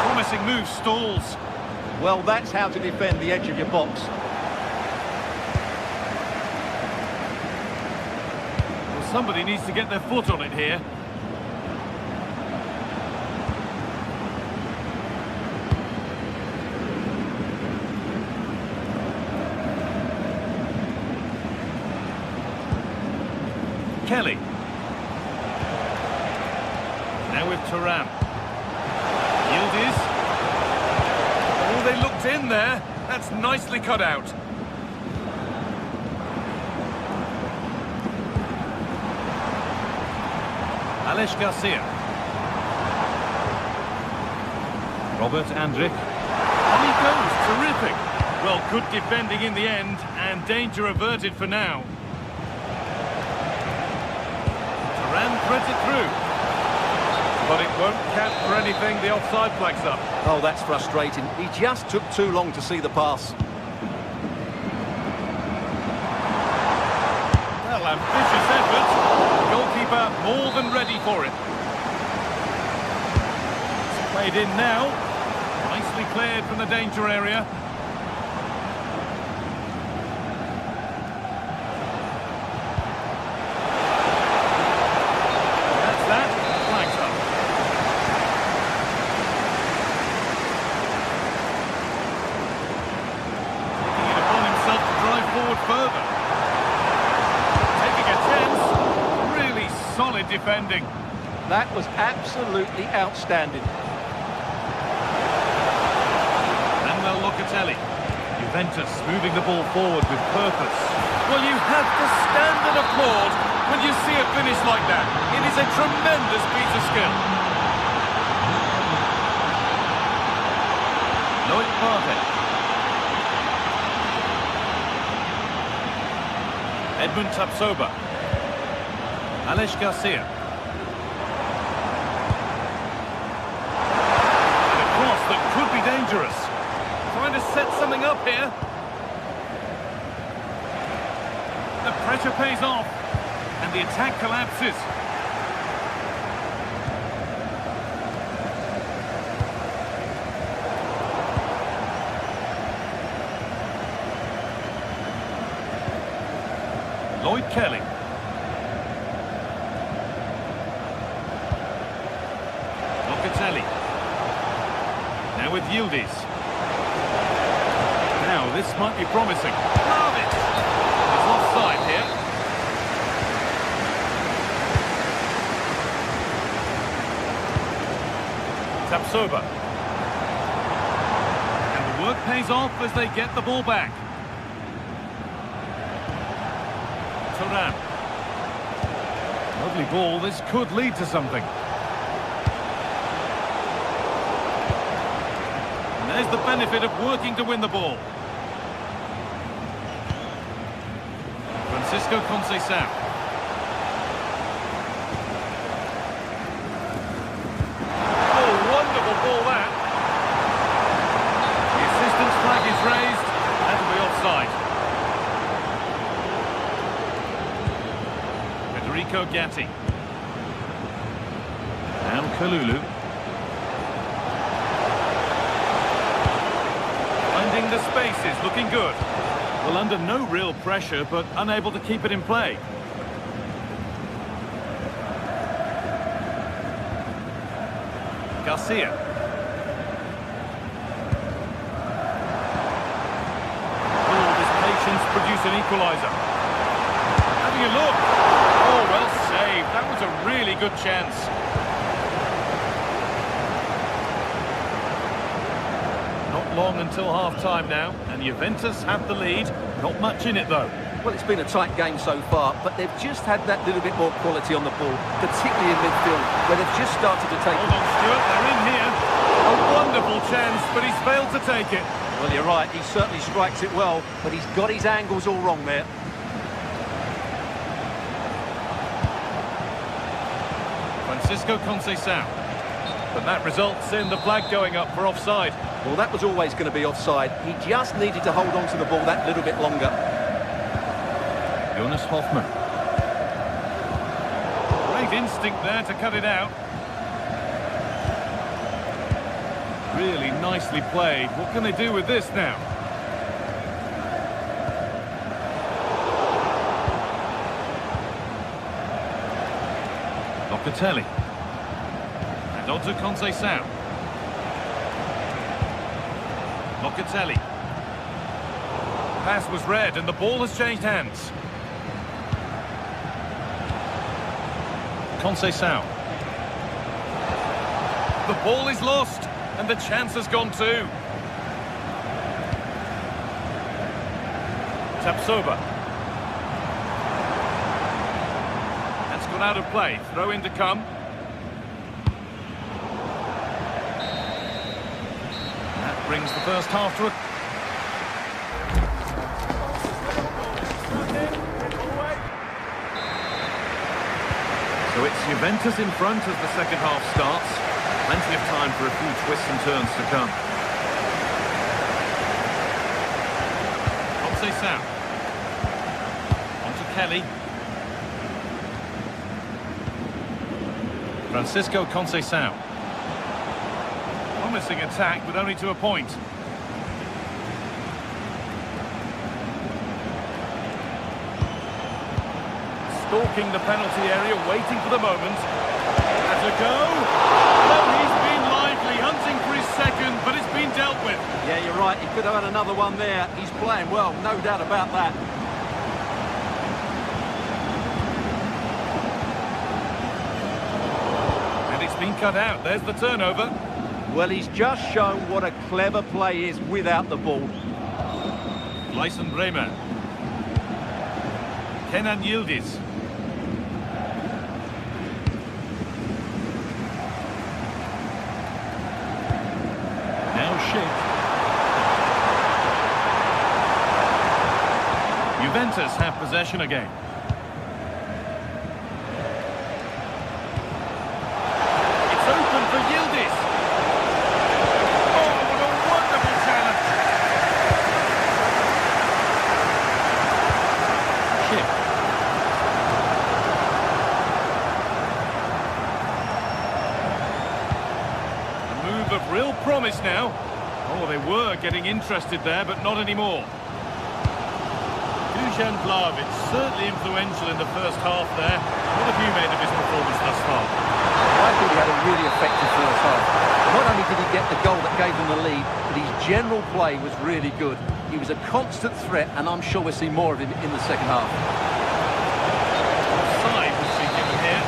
Promising move stalls. Well, that's how to defend the edge of your box. Somebody needs to get their foot on it here. Kelly. Now with Turam. Yildiz. Oh, they looked in there. That's nicely cut out. Alex Garcia. Robert Andrich. And he goes, terrific. Well, good defending in the end, and danger averted for now. Turan threads it through. But it won't count for anything, the offside flag's up. Oh, that's frustrating. He just took too long to see the pass. Well, ambitious effort. Goalkeeper more than ready for it. It's played in now. Nicely cleared from the danger area. That's that. Flags up. Taking it upon himself to drive forward further. Taking a chance. Solid defending. That was absolutely outstanding. Manuel Locatelli. Juventus moving the ball forward with purpose. Well, you have to stand and applaud when you see a finish like that. It is a tremendous piece of skill. Loic Partey. Edmund Tapsoba. Alex Garcia. And a cross that could be dangerous. Trying to set something up here. The pressure pays off. And the attack collapses. Lloyd Kelly. Locatelli. Now with Yildiz. Now this might be promising. Vlahovic. He's offside here. Tapsoba. And the work pays off as they get the ball back. Turan. Lovely ball. This could lead to something. And there's the benefit of working to win the ball. Francisco Conceição. Oh, wonderful ball that. The assistance flag is raised. That'll be offside. Federico Gatti. Now Kalulu. Finding the spaces, looking good. Well, under no real pressure, but unable to keep it in play. Garcia. Oh, this patience produced an equaliser. Having a look. Oh, well saved. That was a really good chance. Not long until half-time now, and Juventus have the lead. Not much in it, though. Well, it's been a tight game so far, but they've just had that little bit more quality on the ball, particularly in midfield, where they've just started to take... Hold on, Stuart, they're in here. A wonderful chance, but he's failed to take it. Well, you're right, he certainly strikes it well, but he's got his angles all wrong there. Francisco Conceição. But that results in the flag going up for offside. Well, that was always going to be offside. He just needed to hold on to the ball that little bit longer. Jonas Hoffmann. Great instinct there to cut it out. Really nicely played. What can they do with this now? Locatelli. And on to Conceição. Locatelli. Pass was read and the ball has changed hands. Conceição. The ball is lost and the chance has gone too. Tapsoba. That's gone out of play. Throw in to come. That brings the first half to a... So it's Juventus in front as the second half starts. Plenty of time for a few twists and turns to come. Conceição. On to Kelly. Francisco Conceição. Promising attack, but only to a point. Stalking the penalty area, waiting for the moment. Has a go. Well, he's been lively, hunting for his second, but it's been dealt with. Yeah, you're right. He could have had another one there. He's playing well, no doubt about that. And it's been cut out. There's the turnover. Well, he's just shown what a clever play is without the ball. Lyson Bremer. Kenan Yildiz. Juventus have possession again. It's open for Yildiz. Oh, what a wonderful challenge. Chip. A move of real promise now. Oh, they were getting interested there, but not anymore. Dusan Vlahovic, certainly influential in the first half there. What have you made of his performance thus far? I think he had a really effective first half. Not only did he get the goal that gave them the lead, but his general play was really good. He was a constant threat, and I'm sure we'll see more of him in the second half. Offside was being given here.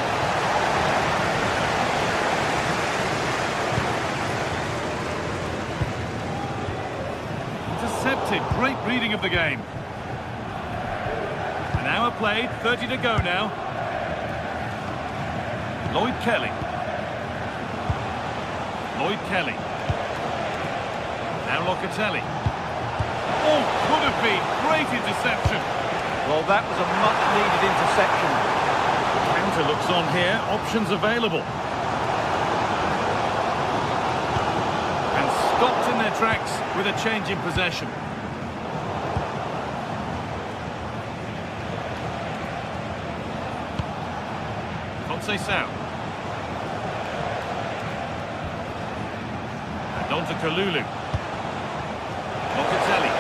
Intercepted, great reading of the game. An hour played, 30 to go now. Lloyd Kelly. Lloyd Kelly. Now Locatelli. Oh, could have been. Great interception. Well, that was a much-needed interception. Counter looks on here. Options available. And stopped in their tracks with a change in possession. Conceição. And on to Kalulu. Locatelli.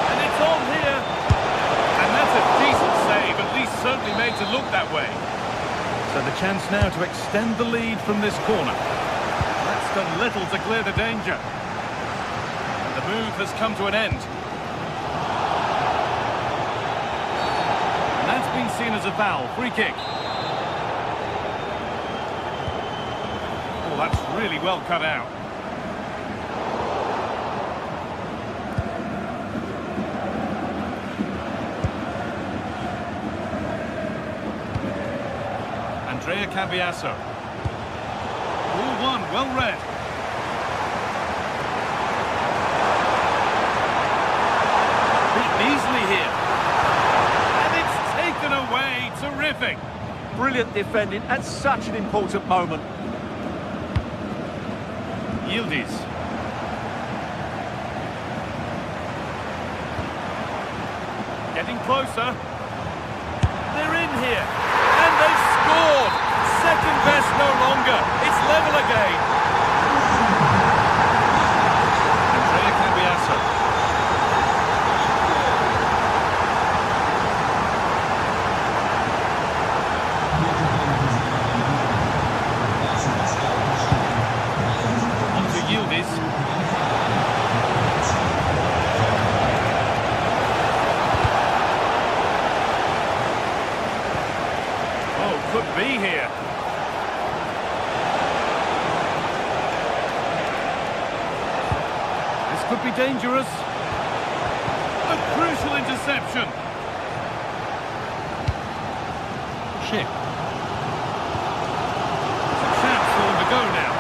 And it's on here. And that's a decent save, at least certainly made to look that way. So the chance now to extend the lead from this corner. That's done little to clear the danger. And the move has come to an end. Been seen as a foul. Free kick. Oh, that's really well cut out. Cambiasso. Ball one, well read. Beaten easily here. And it's taken away. Terrific. Brilliant defending at such an important moment. Yildiz. Getting closer. They're in here. And they've scored. Second best no longer. It's level again. Andrea Cambiasso. On to Yildiz. Oh, could be here. This could be dangerous. A crucial interception. Ship. It's a chance for them to go now.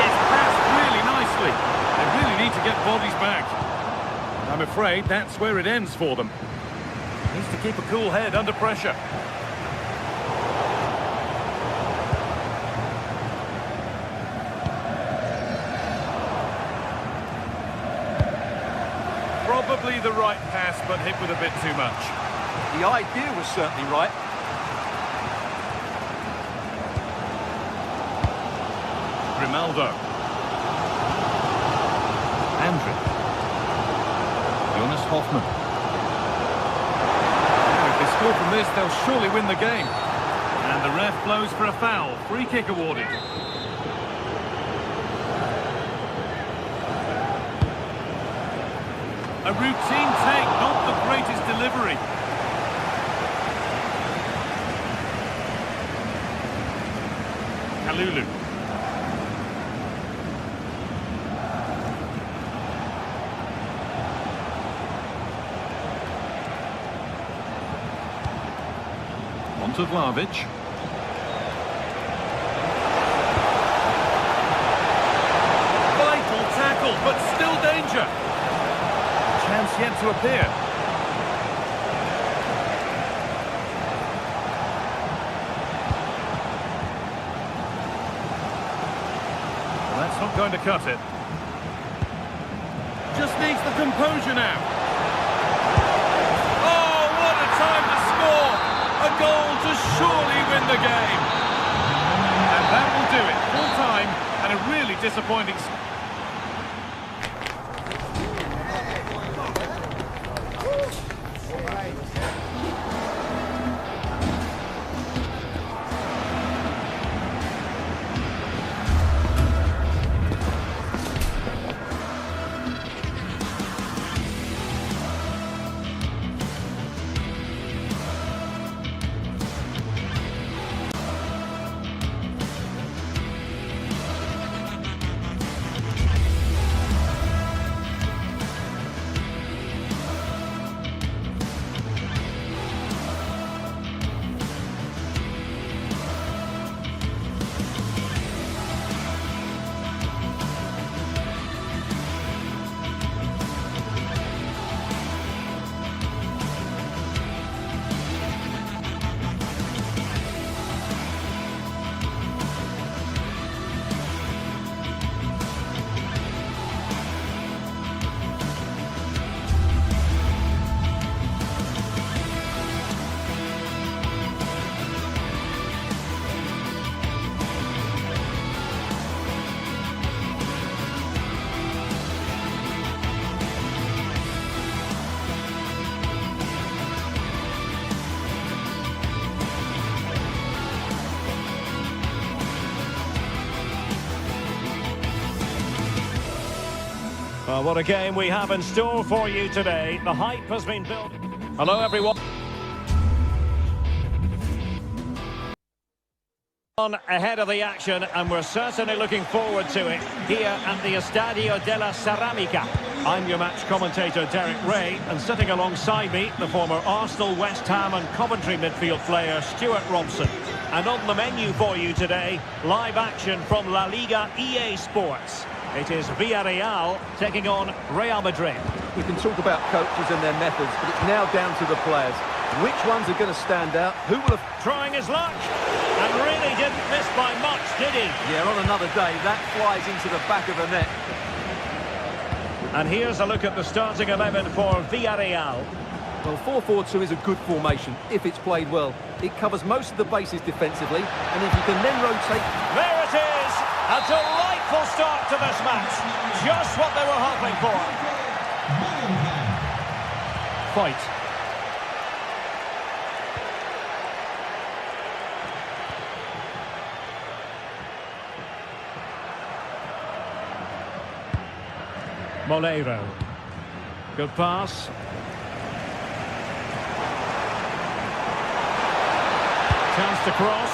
It's passed really nicely. They really need to get bodies back. I'm afraid that's where it ends for them. Needs to keep a cool head under pressure. Probably the right pass, but hit with a bit too much. The idea was certainly right. Grimaldo. Andrić. Jonas Hoffmann. Now, if they score from this, they'll surely win the game. And the ref blows for a foul. Free kick awarded. A routine take, not the greatest delivery. Kalulu. On to Vlahovic. Vital tackle, but still danger. Chance yet to appear. Well, that's not going to cut it. Just needs the composure now. Oh, what a time to score! A goal to surely win the game. And that will do it. Full time and a really disappointing score. Well, what a game we have in store for you today. The hype has been built. Hello, everyone. On ahead of the action, and we're certainly looking forward to it here at the Estadio de la Ceramica. I'm your match commentator Derek Ray, and sitting alongside me the former Arsenal, West Ham and Coventry midfield player Stuart Robson. And on the menu for you today, live action from La Liga EA Sports. It is Villarreal taking on Real Madrid. We can talk about coaches and their methods, but it's now down to the players. Which ones are going to stand out? Who will have... Trying his luck, and really didn't miss by much, did he? Yeah, on another day, that flies into the back of the net. And here's a look at the starting 11 for Villarreal. Well, 4-4-2 is a good formation if it's played well. It covers most of the bases defensively, and if you can then rotate... There it is! A delightful start to this match. Just what they were hoping for. Fight. Molero. Good pass. Chance to cross.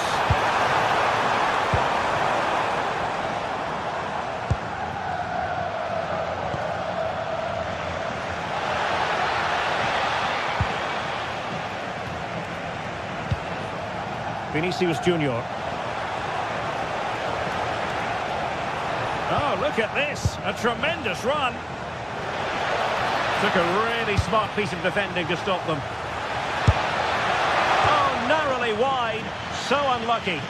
Vinicius Junior. Oh, look at this. A tremendous run. Took a really smart piece of defending to stop them. Oh, narrowly wide. So unlucky.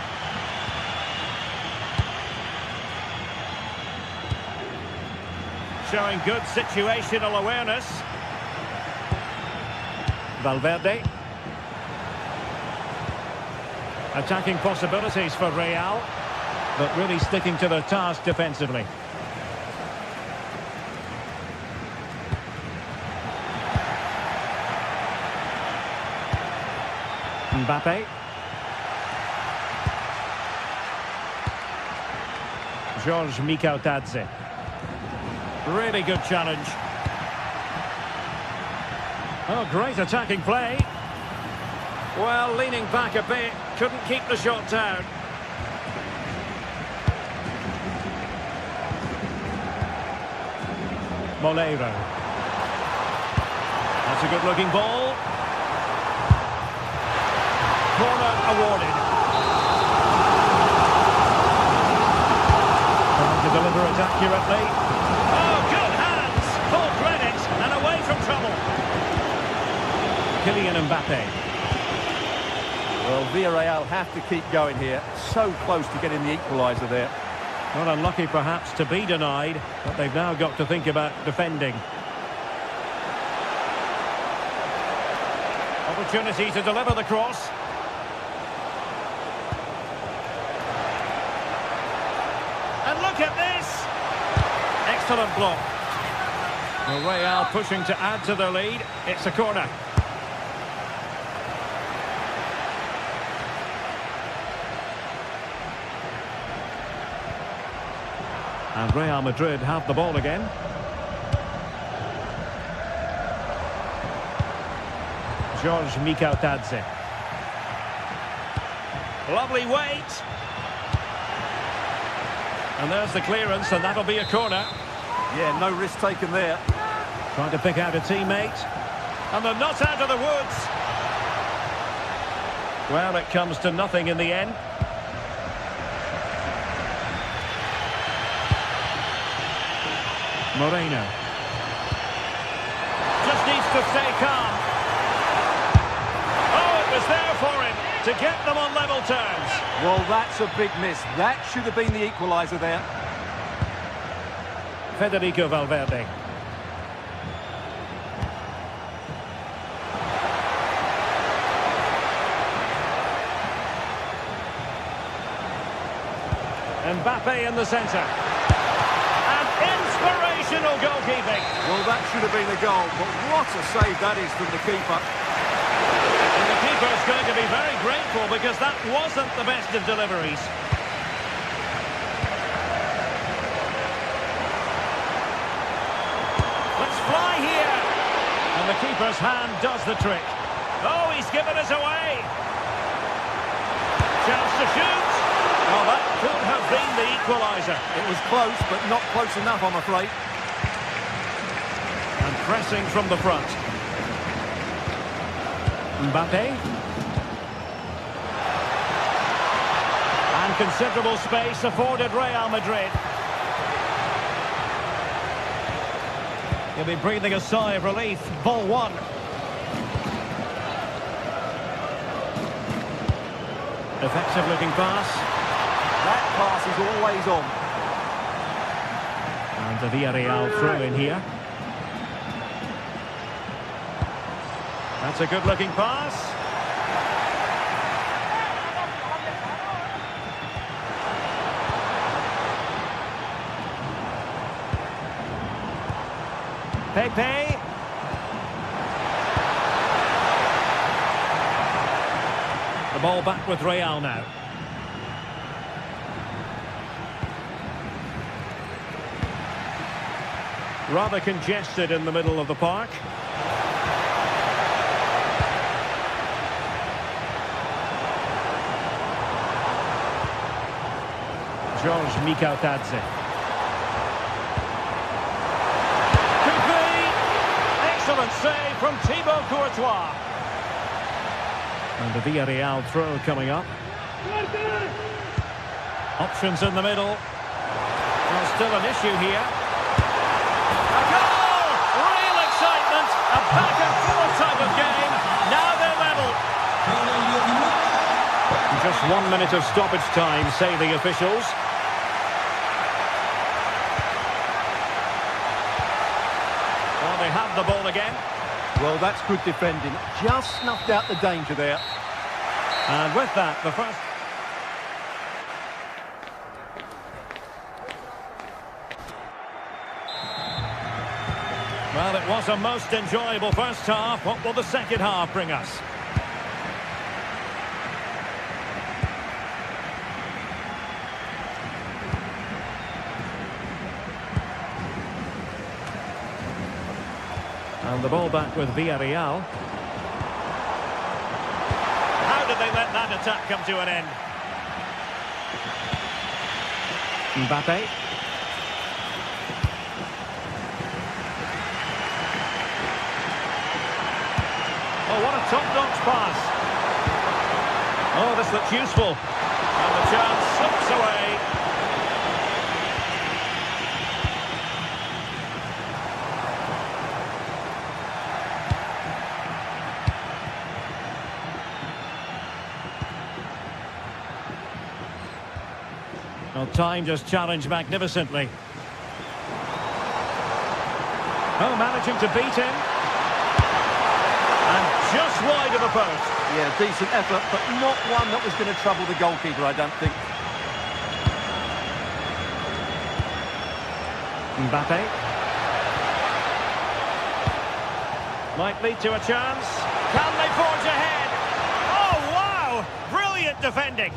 Showing good situational awareness. Valverde. Attacking possibilities for Real, but really sticking to their task defensively. Mbappe. George Mikautadze. Really good challenge. Oh, great attacking play. Well, leaning back a bit, couldn't keep the shot down. Molero. That's a good-looking ball. Corner awarded. Trying to deliver it accurately. Oh, good hands! Full credit, and away from trouble. Kylian Mbappe. Well, Villarreal have to keep going here. So close to getting the equaliser there. Not unlucky, perhaps, to be denied, but they've now got to think about defending. Opportunity to deliver the cross. And look at this! Excellent block. Well, Real pushing to add to their lead. It's a corner. And Real Madrid have the ball again. George Mikautadze. Lovely weight. And there's the clearance, and that'll be a corner. Yeah, no risk taken there. Trying to pick out a teammate. And they're not out of the woods. Well, it comes to nothing in the end. Moreno. Just needs to stay calm. Oh, it was there for him to get them on level terms. Well, that's a big miss. That should have been the equaliser there. Federico Valverde. Mbappe in the centre. And inspirational goalkeeping. Well, that should have been a goal, but what a save that is from the keeper. And the keeper's going to be very grateful because that wasn't the best of deliveries. Let's fly here. And the keeper's hand does the trick. Oh, he's given us away. Chance to shoot. Oh, that could have been the equaliser. It was close, but not close enough, I'm afraid. And pressing from the front. Mbappe. And considerable space afforded Real Madrid. He'll be breathing a sigh of relief. Ball one. Effective looking pass. That pass is always on. And the Villarreal throw in here. That's a good looking pass. Pepe. The ball back with Real now. Rather congested in the middle of the park. George Mikautadze. Could be! Excellent save from Thibaut Courtois. And the Villarreal throw coming up. Options in the middle. Well, still an issue here. A goal! Real excitement. A back and forth type of game. Now they're level. Just 1 minute of stoppage time, say the officials. Well, they have the ball again. Well, that's good defending. Just snuffed out the danger there. And with that, the first... Well, it was a most enjoyable first half. What will the second half bring us? And the ball back with Villarreal. How did they let that attack come to an end? Mbappe. Oh, what a top-notch pass. Oh, this looks useful. And the chance slips away. Well, time just challenged magnificently. Oh, managing to beat him. And just wide of the post. Yeah, decent effort, but not one that was going to trouble the goalkeeper, I don't think. Mbappe. Might lead to a chance. Can they forge ahead? Oh, wow! Brilliant defending.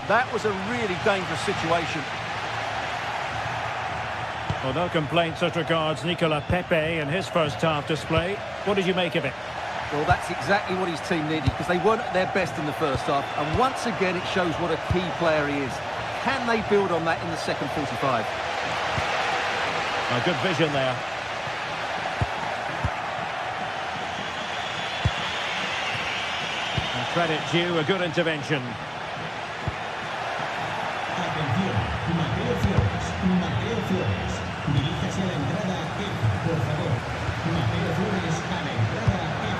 That was a really dangerous situation. Well, no complaints as regards Nicolas Pepe in his first half display. What did you make of it? Well, that's exactly what his team needed, because they weren't at their best in the first half. And once again, it shows what a key player he is. Can they build on that in the second 45? A good vision there. And credit due, a good intervention. Atención, Mateo Flores, Mateo Flores. Diríjase a la entrada F, por favor. Mateo Flores a la entrada F.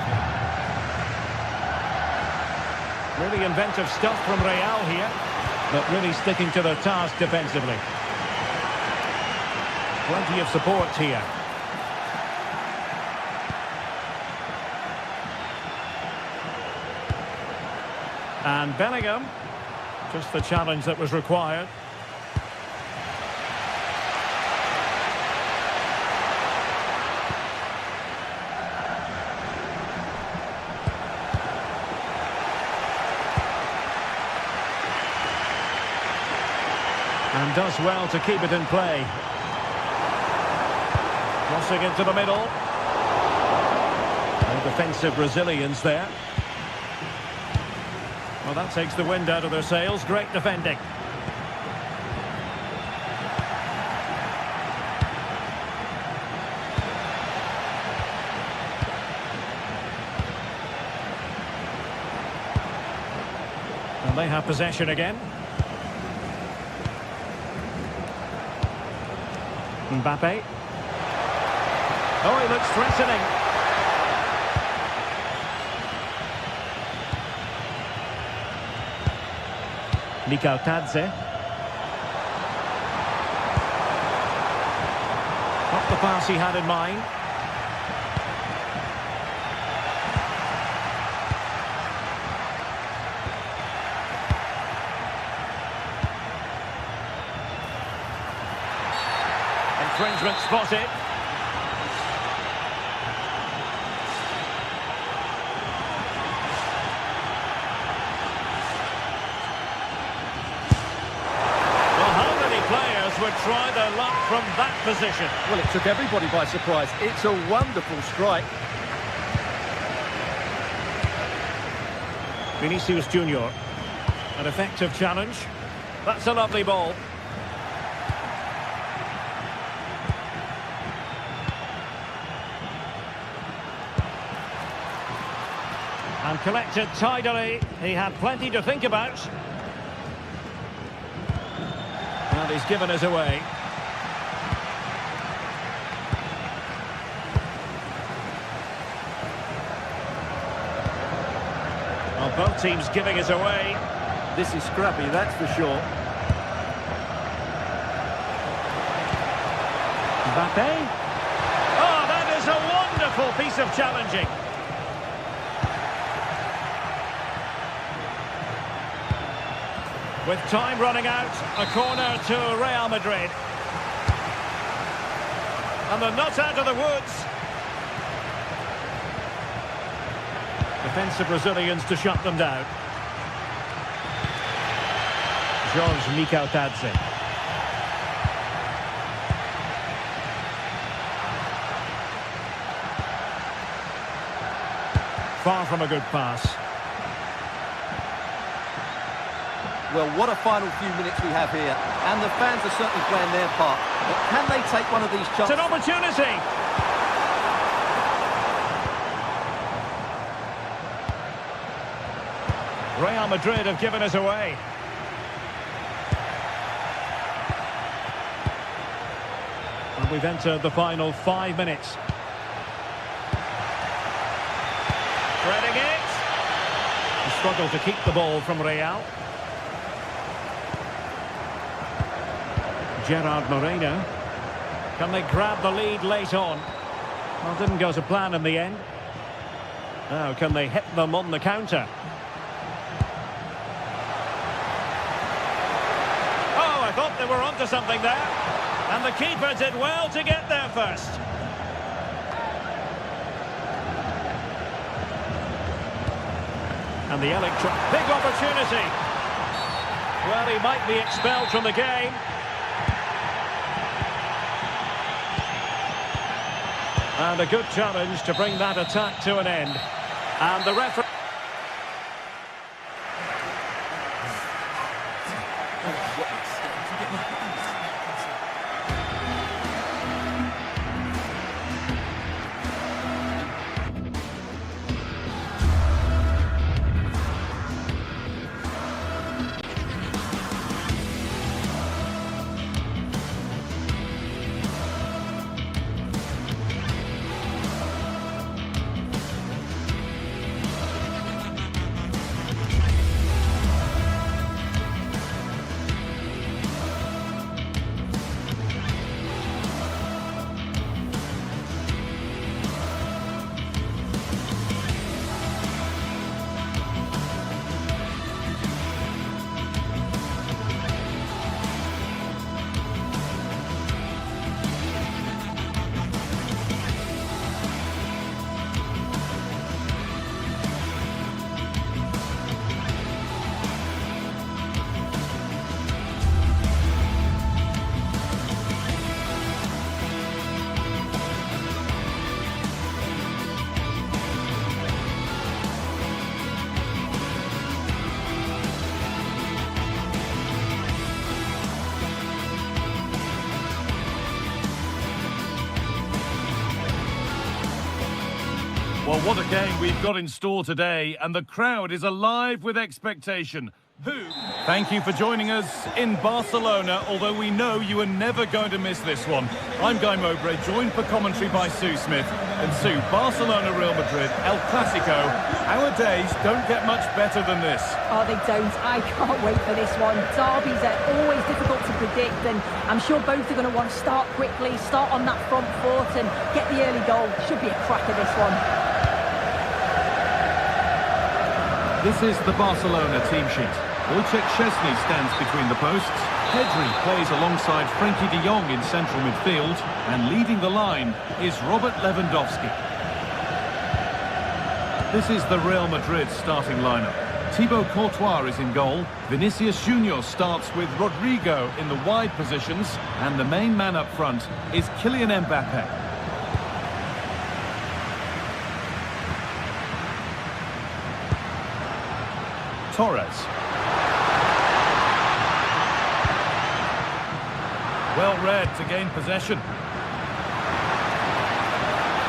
Really inventive stuff from Real here, but really sticking to their task defensively. Plenty of support here. And Bellingham, just the challenge that was required. And does well to keep it in play. Crossing into the middle. And defensive resilience there. Well, that takes the wind out of their sails. Great defending. And they have possession again. Mbappe. Oh, he looks threatening. Tadze. Not the pass he had in mind. Infringement spotted. Would try their luck from that position. Well, it took everybody by surprise. It's a wonderful strike. Vinicius Junior. An effective challenge. That's a lovely ball. And collected tidily. He had plenty to think about. And he's given us away. Well, both teams giving us away. This is scrappy, that's for sure. Mbappe. Oh, that is a wonderful piece of challenging. With time running out, a corner to Real Madrid. And they're not out of the woods. Defensive Brazilians to shut them down. Jorge Tadze. Far from a good pass. Well, what a final few minutes we have here. And the fans are certainly playing their part. But can they take one of these chances? It's an opportunity. Real Madrid have given us away. And we've entered the final 5 minutes. Threading it. He struggled to keep the ball from Real. Gerard Moreno. Can they grab the lead late on? Well, didn't go to plan in the end. Now, can they hit them on the counter? Oh, I thought they were onto something there. And the keeper did well to get there first. And the big opportunity. Well, he might be expelled from the game. And a good challenge to bring that attack to an end. And the referee... Well, what a game we've got in store today, and the crowd is alive with expectation. Who? Thank you for joining us in Barcelona, although we know you are never going to miss this one. I'm Guy Mowbray, joined for commentary by Sue Smith. And Sue, Barcelona, Real Madrid, El Clasico. Our days don't get much better than this. Oh, they don't. I can't wait for this one. Derbies are always difficult to predict, and I'm sure both are going to want to start quickly, start on that front foot and get the early goal. Should be a cracker, this one. This is the Barcelona team sheet. Wojciech Szczesny stands between the posts. Pedri plays alongside Frenkie de Jong in central midfield. And leading the line is Robert Lewandowski. This is the Real Madrid starting lineup. Thibaut Courtois is in goal. Vinicius Junior starts with Rodrigo in the wide positions. And the main man up front is Kylian Mbappe. Torres. Well read to gain possession.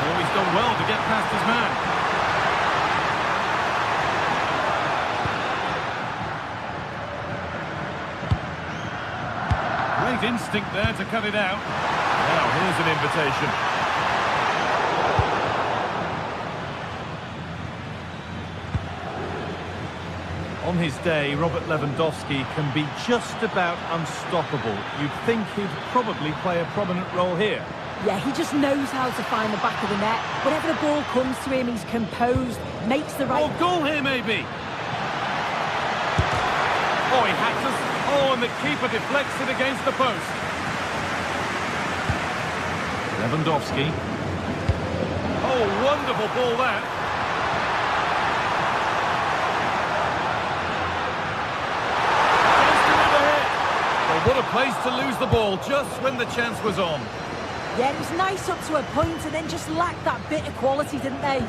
Oh, he's done well to get past his man. Great instinct there to cut it out. Now here's an invitation. On his day, Robert Lewandowski can be just about unstoppable. You'd think he'd probably play a prominent role here. Yeah, he just knows how to find the back of the net. Whenever the ball comes to him, he's composed, makes the right... Oh, goal here, maybe! Oh, he hacks us. Oh, and the keeper deflects it against the post. Lewandowski. Oh, wonderful ball that. What a place to lose the ball just when the chance was on. Yeah, it was nice up to a point and then just lacked that bit of quality, didn't they?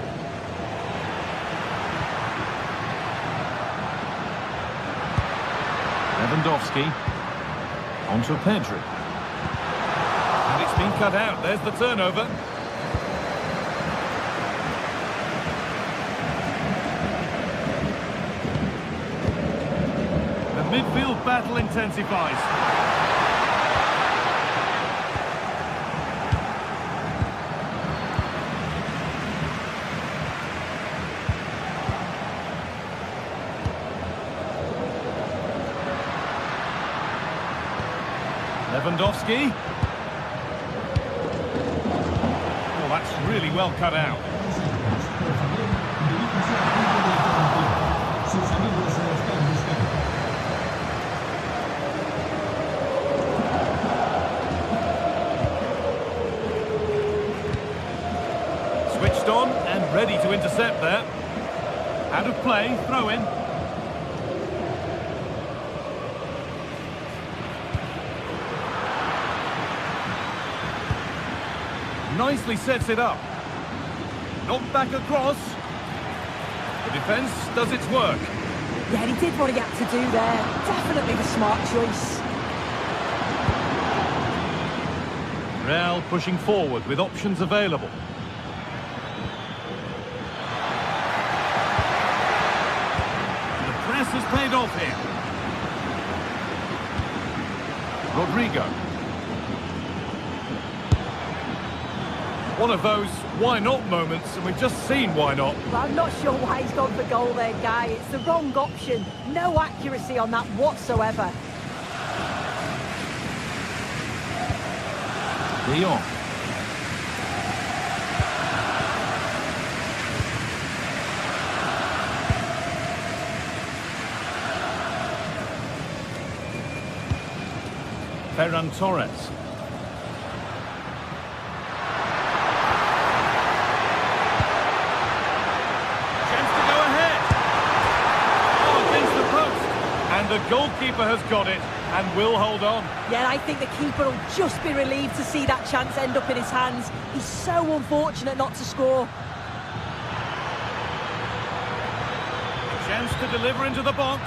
Lewandowski. On to Pedri. And it's been cut out. There's the turnover. Midfield battle intensifies. Lewandowski. Oh, that's really well cut out. Switched on and ready to intercept there. Out of play, throw in. Nicely sets it up. Knocked back across. The defence does its work. Yeah, he did what he had to do there. Definitely the smart choice. Real pushing forward with options available. The press has paid off here. Rodrigo. One of those why not moments, and we've just seen why not. Well, I'm not sure why he's gone for goal there, Guy. It's the wrong option. No accuracy on that whatsoever. De Jong. Ferran Torres. And the goalkeeper has got it and will hold on. Yeah, I think the keeper will just be relieved to see that chance end up in his hands. He's so unfortunate not to score. A chance to deliver into the box.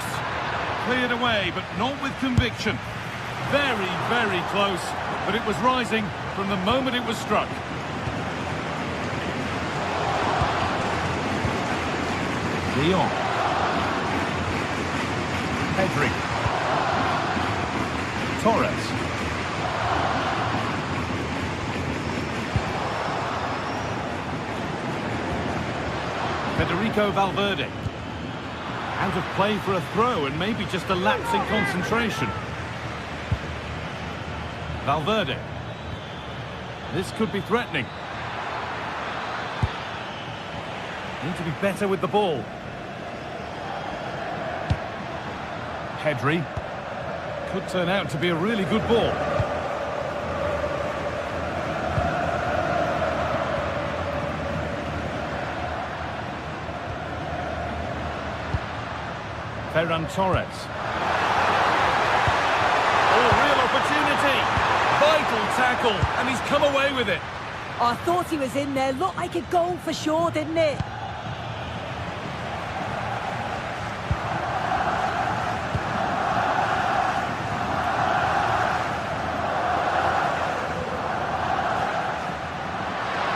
Cleared away, but not with conviction. Very, very close, but it was rising from the moment it was struck. De Jong. Pedri. Torres. Federico Valverde. Out of play for a throw and maybe just a lapse in concentration. Valverde. This could be threatening. Need to be better with the ball. Pedri. Could turn out to be a really good ball. Ferran Torres. Oh, real opportunity. Vital tackle, and he's come away with it. Oh, I thought he was in there. Looked like a goal for sure, didn't it?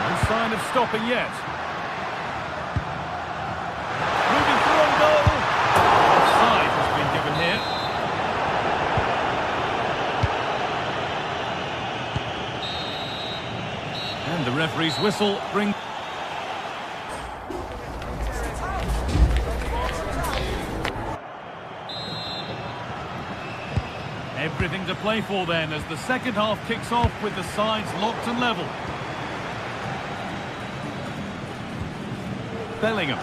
No sign of stopping yet. Moving through on goal. Offside has been given here. And the referee's whistle brings... Everything to play for then as the second half kicks off with the sides locked and level. Bellingham.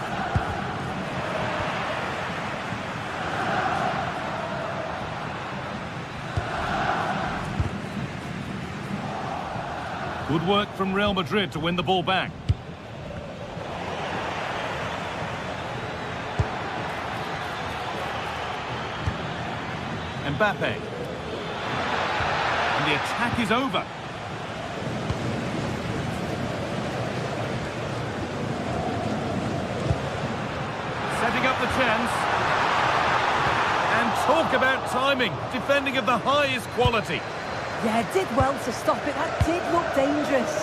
Good work from Real Madrid to win the ball back. Mbappe. And the attack is over. Setting up the chance. And talk about timing. Defending of the highest quality. Yeah, did well to stop it. That did look dangerous.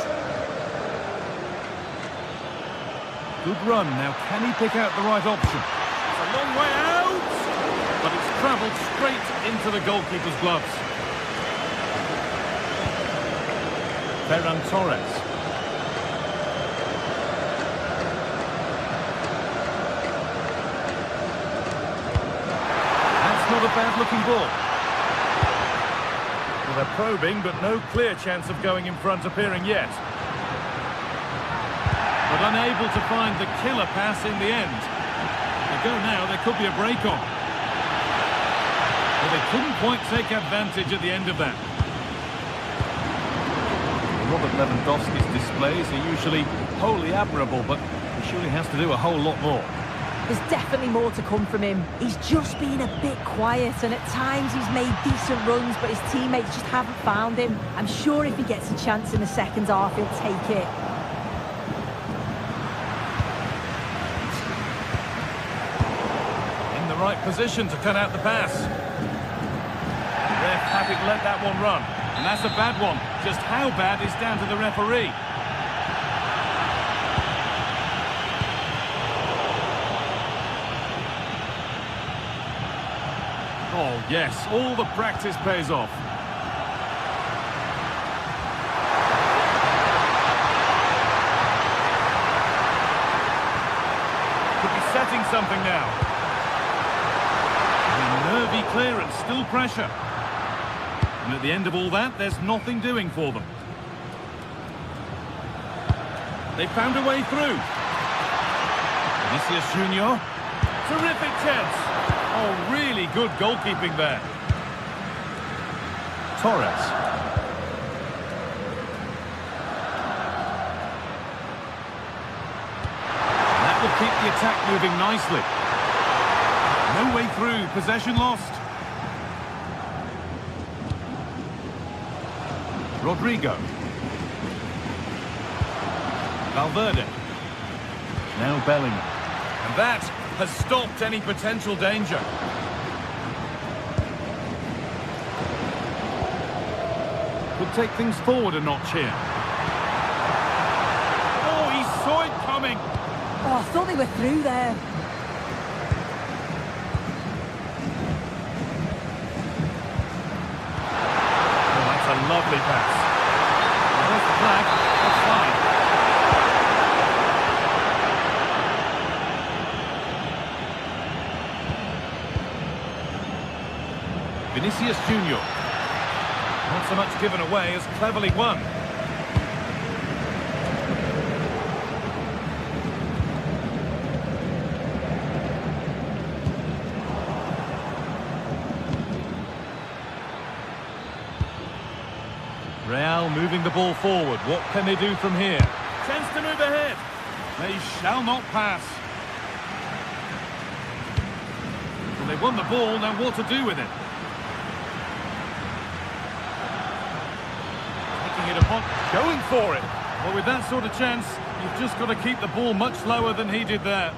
Good run. Now, can he pick out the right option? It's a long way out. But it's travelled straight into the goalkeeper's gloves. Ferran Torres. That's not a bad-looking ball. Well, they're probing, but no clear chance of going in front appearing yet. But unable to find the killer pass in the end. They go now, there could be a break on. Well, they couldn't quite take advantage at the end of that. Robert Lewandowski's displays are usually wholly admirable, but he surely has to do a whole lot more. There's definitely more to come from him. He's just been a bit quiet, and at times he's made decent runs, but his teammates just haven't found him. I'm sure if he gets a chance in the second half, he'll take it. In the right position to cut out the pass. The ref having let that one run. And that's a bad one. Just how bad is down to the referee. Oh, yes, all the practice pays off. Could be setting something now. A nervy clearance, still pressure. And at the end of all that, there's nothing doing for them. They found a way through. Vinicius Junior. Terrific chance. Oh, really good goalkeeping there. Torres. And that will keep the attack moving nicely. No way through, possession lost. Rodrigo. Valverde. Now Bellingham. And that has stopped any potential danger. Could take things forward a notch here. Oh, he saw it coming. Oh, I thought they were through there. Vinicius Junior. Not so much given away as cleverly won. Real moving the ball forward. What can they do from here? Chance to move ahead. They shall not pass. Well, they've won the ball, now what to do with it? Taking it upon, going for it. Well, with that sort of chance, you've just got to keep the ball much lower than he did there.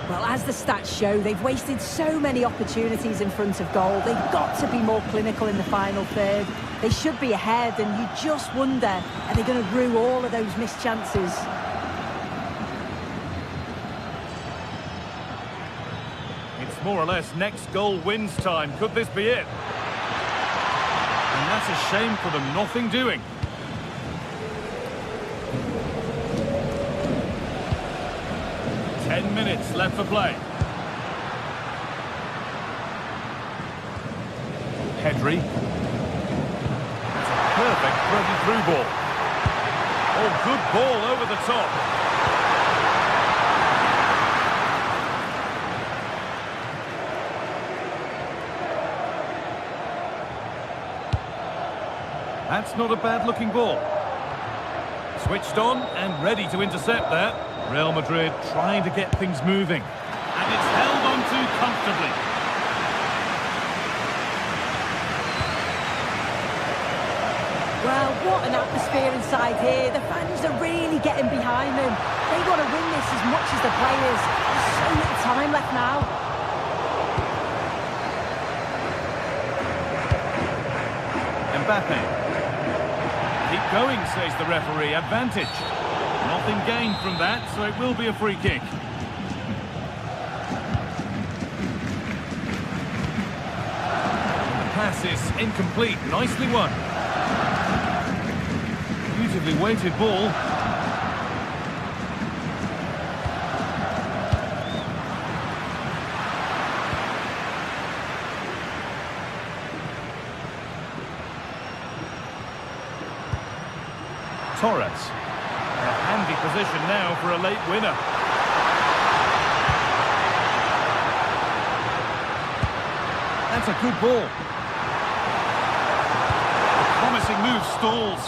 Well, as the stats show, they've wasted so many opportunities in front of goal. They've got to be more clinical in the final third. They should be ahead, and you just wonder, are they going to rue all of those missed chances? It's more or less next goal wins time. Could this be it? And that's a shame for them. Nothing doing. Ten minutes left for play. Pedri. That's a perfect through ball. Oh, good ball over the top. That's not a bad-looking ball. Switched on and ready to intercept that. Real Madrid trying to get things moving. And it's held on to comfortably. Well, what an atmosphere inside here. The fans are really getting behind them. They want to win this as much as the players. There's so little time left now. Mbappe. Keep going, says the referee. Advantage. Nothing gained from that, so it will be a free kick. The pass is incomplete. Nicely won. Beautifully weighted ball. Torres. A handy position now for a late winner. That's a good ball. The promising move stalls.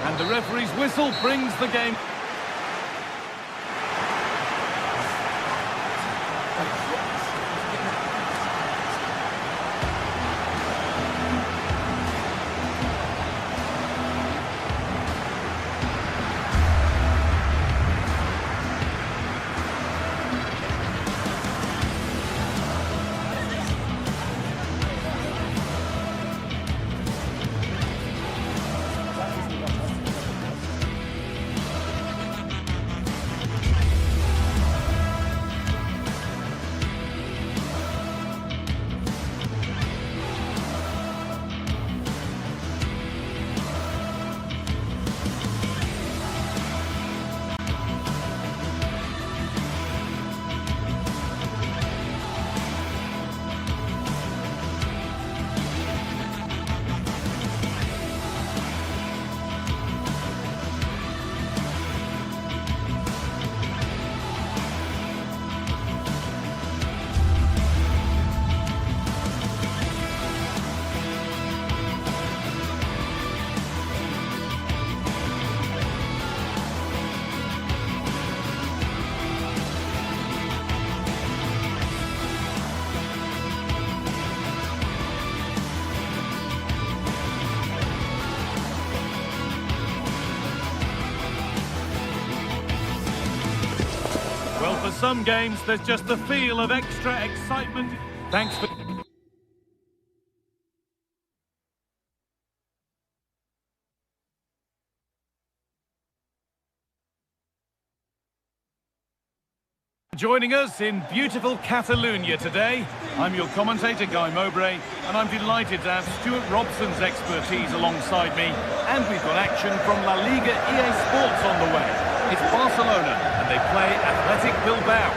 And the referee's whistle brings the game. Well, for some games, there's just the feel of extra excitement. Thanks for joining us in beautiful Catalonia today. I'm your commentator, Guy Mowbray, and I'm delighted to have Stuart Robson's expertise alongside me. And we've got action from La Liga EA Sports on the way. It's Barcelona, and they play Athletic Bilbao.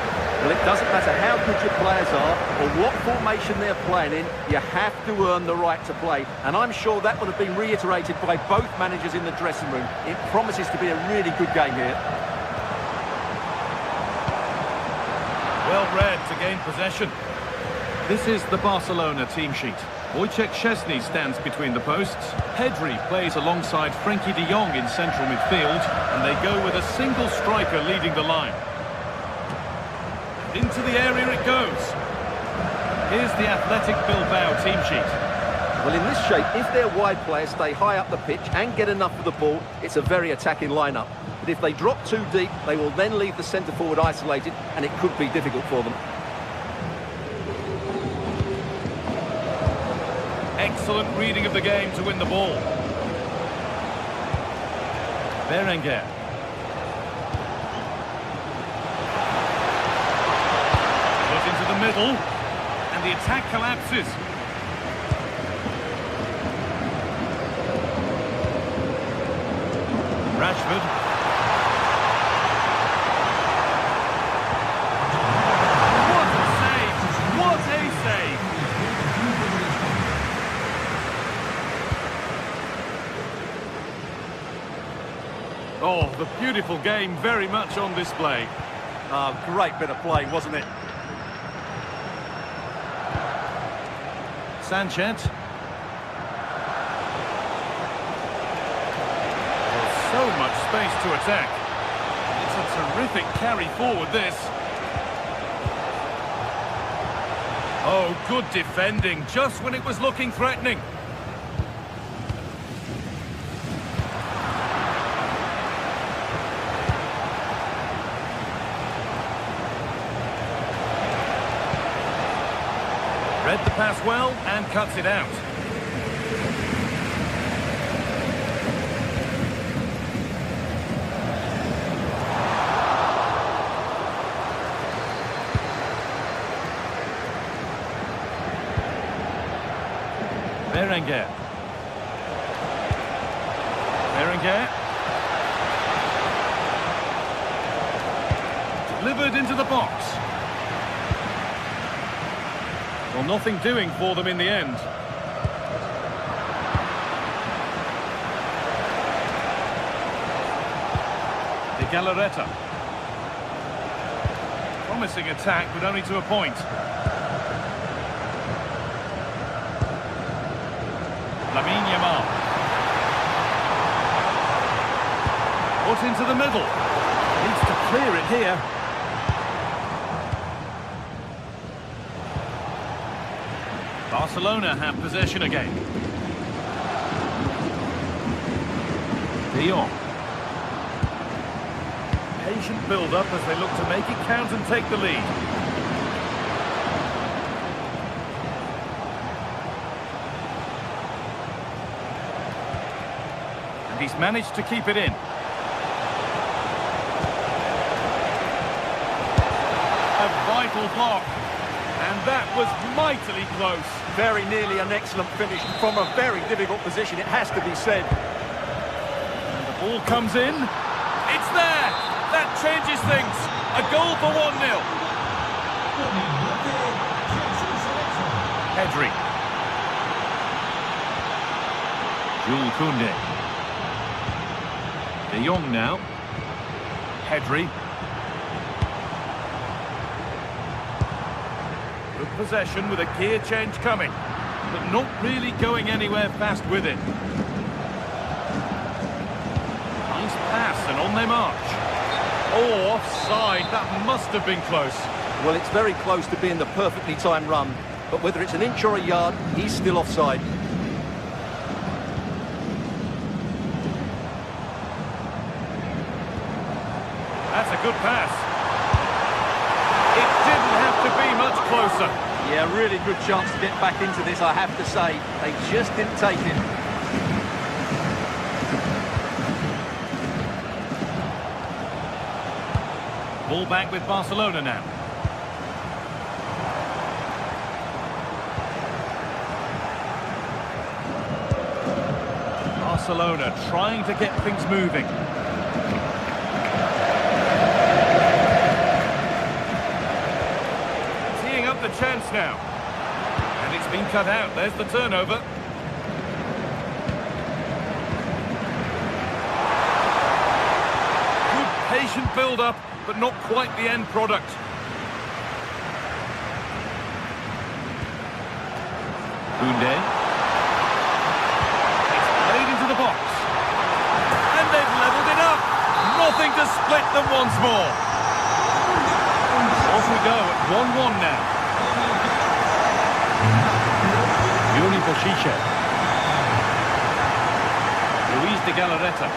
Well, it doesn't matter how good your players are or what formation they're playing in, you have to earn the right to play. And I'm sure that would have been reiterated by both managers in the dressing room. It promises to be a really good game here. Well read to gain possession. This is the Barcelona team sheet. Wojciech Szczesny stands between the posts. Pedri plays alongside Frenkie de Jong in central midfield, and they go with a single striker leading the line. Into the area it goes. Here's the Athletic Bilbao team sheet. Well, in this shape, if their wide players stay high up the pitch and get enough of the ball, it's a very attacking lineup. But if they drop too deep, they will then leave the centre-forward isolated, and it could be difficult for them. Excellent reading of the game to win the ball. Berenguer. Put into the middle, and the attack collapses. Rashford. What a save! What a save! Oh, the beautiful game very much on display. Great bit of play, wasn't it? Sanchez. So much space to attack. It's a terrific carry forward, this. Oh, good defending, just when it was looking threatening. Read the pass well and cuts it out. Berenguer. Berenguer. Delivered into the box. Well, nothing doing for them in the end. De Galarreta. Promising attack, but only to a point. Lamine Yamal. Put into the middle. Needs to clear it here. Barcelona have possession again. De Jong. Patient build-up as they look to make it count and take the lead. And he's managed to keep it in. A vital block. And that was mightily close. Very nearly an excellent finish from a very difficult position, it has to be said. And the ball comes in. It's there! That changes things. A goal for 1-0. Pedri. Jules Koundé. De Jong now. Pedri. Good possession with a gear change coming, but not really going anywhere fast with it. Nice pass and on they march. Oh, offside. That must have been close. Well, it's very close to being the perfectly timed run, but whether it's an inch or a yard, he's still offside. That's a good pass. It didn't have to be much closer. Yeah, really good chance to get back into this, I have to say. They just didn't take it. Ball back with Barcelona now. Barcelona trying to get things moving. now. And it's been cut out. There's the turnover. Good patient build-up, but not quite the end product. Koundé. It's played into the box. And they've levelled it up. Nothing to split them once more. Off we go at 1-1 now. Yuri Boshiche. Luis de Galarreta.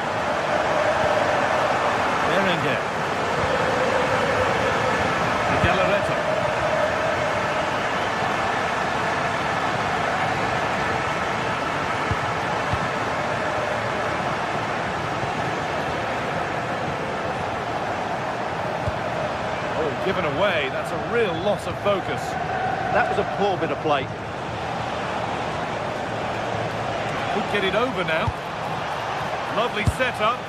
Berenguer. De Galarreta. Given away, that's a real loss of focus. That was a poor bit of play. Could get it over now. Lovely setup.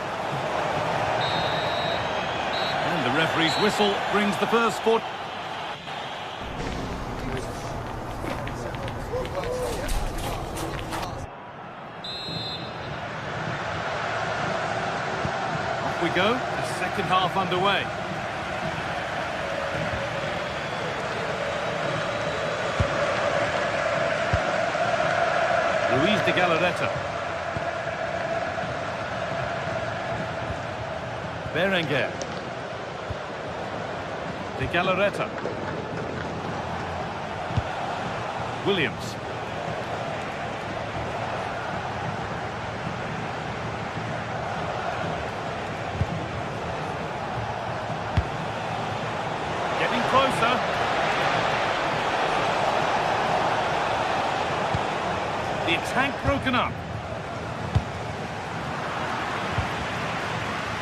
And the referee's whistle brings the first foot. Off we go, the second half underway. Luis de Galarreta. Berenguer. De Galarreta. Williams. Getting closer. The attack broken up.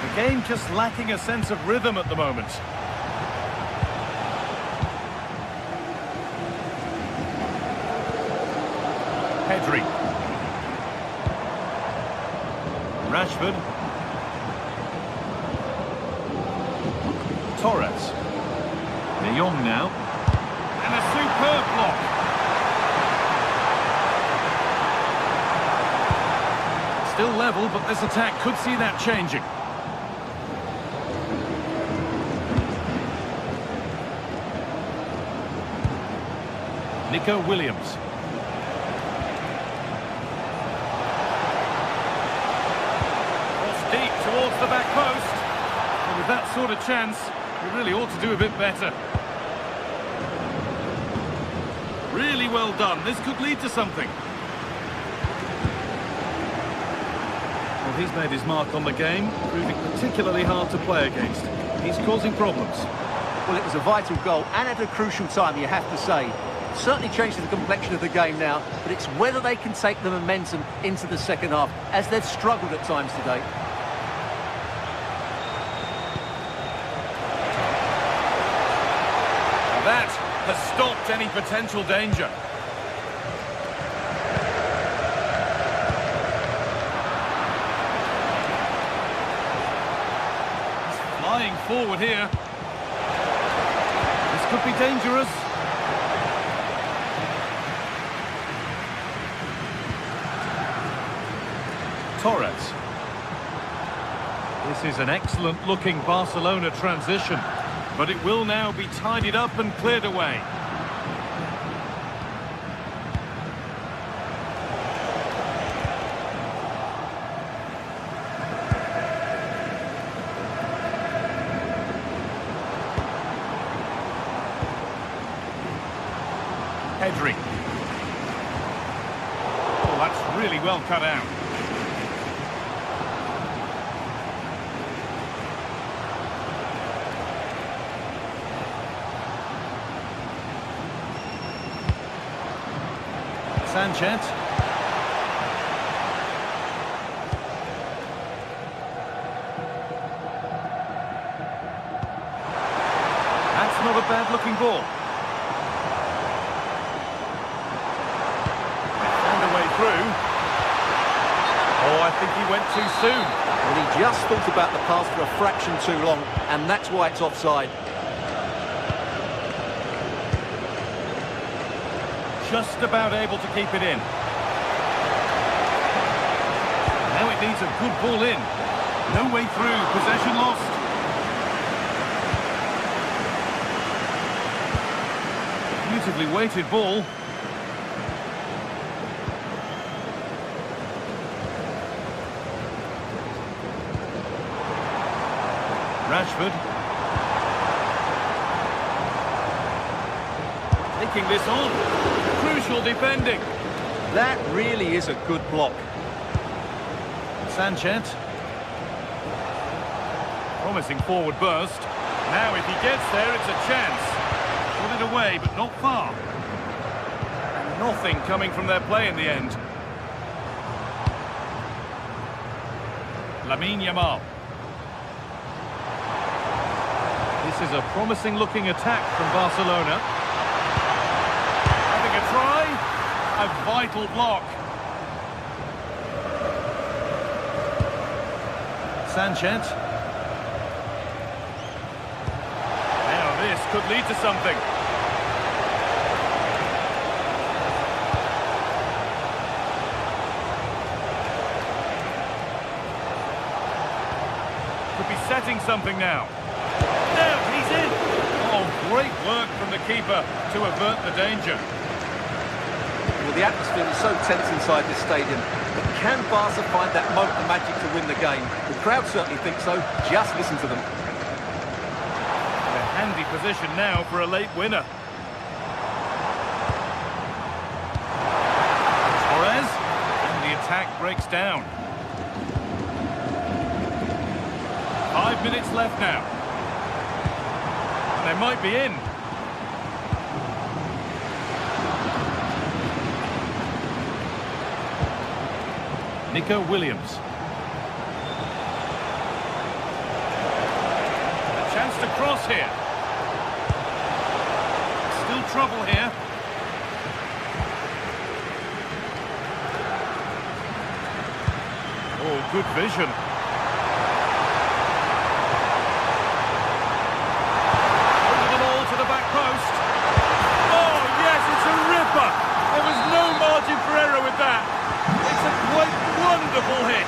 The game just lacking a sense of rhythm at the moment. Pedri. Rashford. Torres. De Jong now. And a superb block. Still level, but this attack could see that changing. Nico Williams. Cross deep towards the back post. And with that sort of chance, you really ought to do a bit better. Really well done. This could lead to something. Well, he's made his mark on the game, proving particularly hard to play against. He's causing problems. Well, it was a vital goal and at a crucial time, you have to say. Certainly changes the complexion of the game now, but it's whether they can take the momentum into the second half, as they've struggled at times today. That has stopped any potential danger. He's flying forward here. This could be dangerous. Torres. This is an excellent-looking Barcelona transition, but it will now be tidied up and cleared away. Pedri. Oh, that's really well cut out. Sanchez. That's not a bad-looking ball. Found a way through. Oh, I think he went too soon. Well, he just thought about the pass for a fraction too long, and that's why it's offside. just about able to keep it in. Now it needs a good ball in. No way through, possession lost. Beautifully weighted ball. Rashford. Taking this on. Crucial defending. That really is a good block. Sanchez. Promising forward burst. Now if he gets there, it's a chance. Put it away, but not far. And nothing coming from their play in the end. Lamine Yamal. This is a promising-looking attack from Barcelona. Having a try. A vital block. Sanchez. Now this could lead to something. Could be setting something now. Now he's in. Oh, great work from the keeper to avert the danger. Well, the atmosphere is so tense inside this stadium. But can Barca find that moment of magic to win the game? The crowd certainly think so. Just listen to them. A handy position now for a late winner. Torres, and the attack breaks down. 5 minutes left now. They might be in. Nico Williams. A chance to cross here. Still trouble here. Oh, good vision. Over the ball to the back post. Oh, yes, it's a ripper. There was no margin for error with that. It's a quite wonderful hit.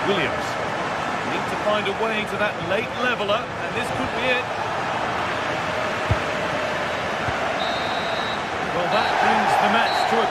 Williams need to find a way to that late leveller, and this could be it. Well, that brings the match to a...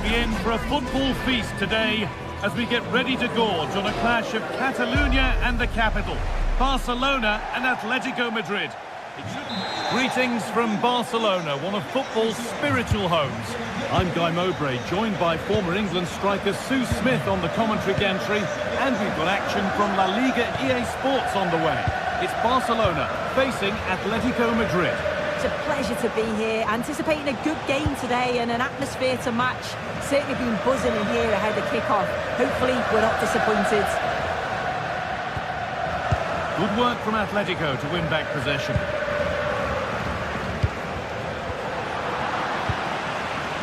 Be in for a football feast today as we get ready to gorge on a clash of Catalonia and the capital, Barcelona and Atletico Madrid. Greetings from Barcelona, one of football's spiritual homes. I'm Guy Mowbray, joined by former England striker Sue Smith on the commentary gantry, and we've got action from La Liga GTSports on the way. It's Barcelona facing Atletico Madrid. It's a pleasure to be here, anticipating a good game today and an atmosphere to match. Certainly been buzzing in here ahead of kick-off. Hopefully we're not disappointed. Good work from Atletico to win back possession.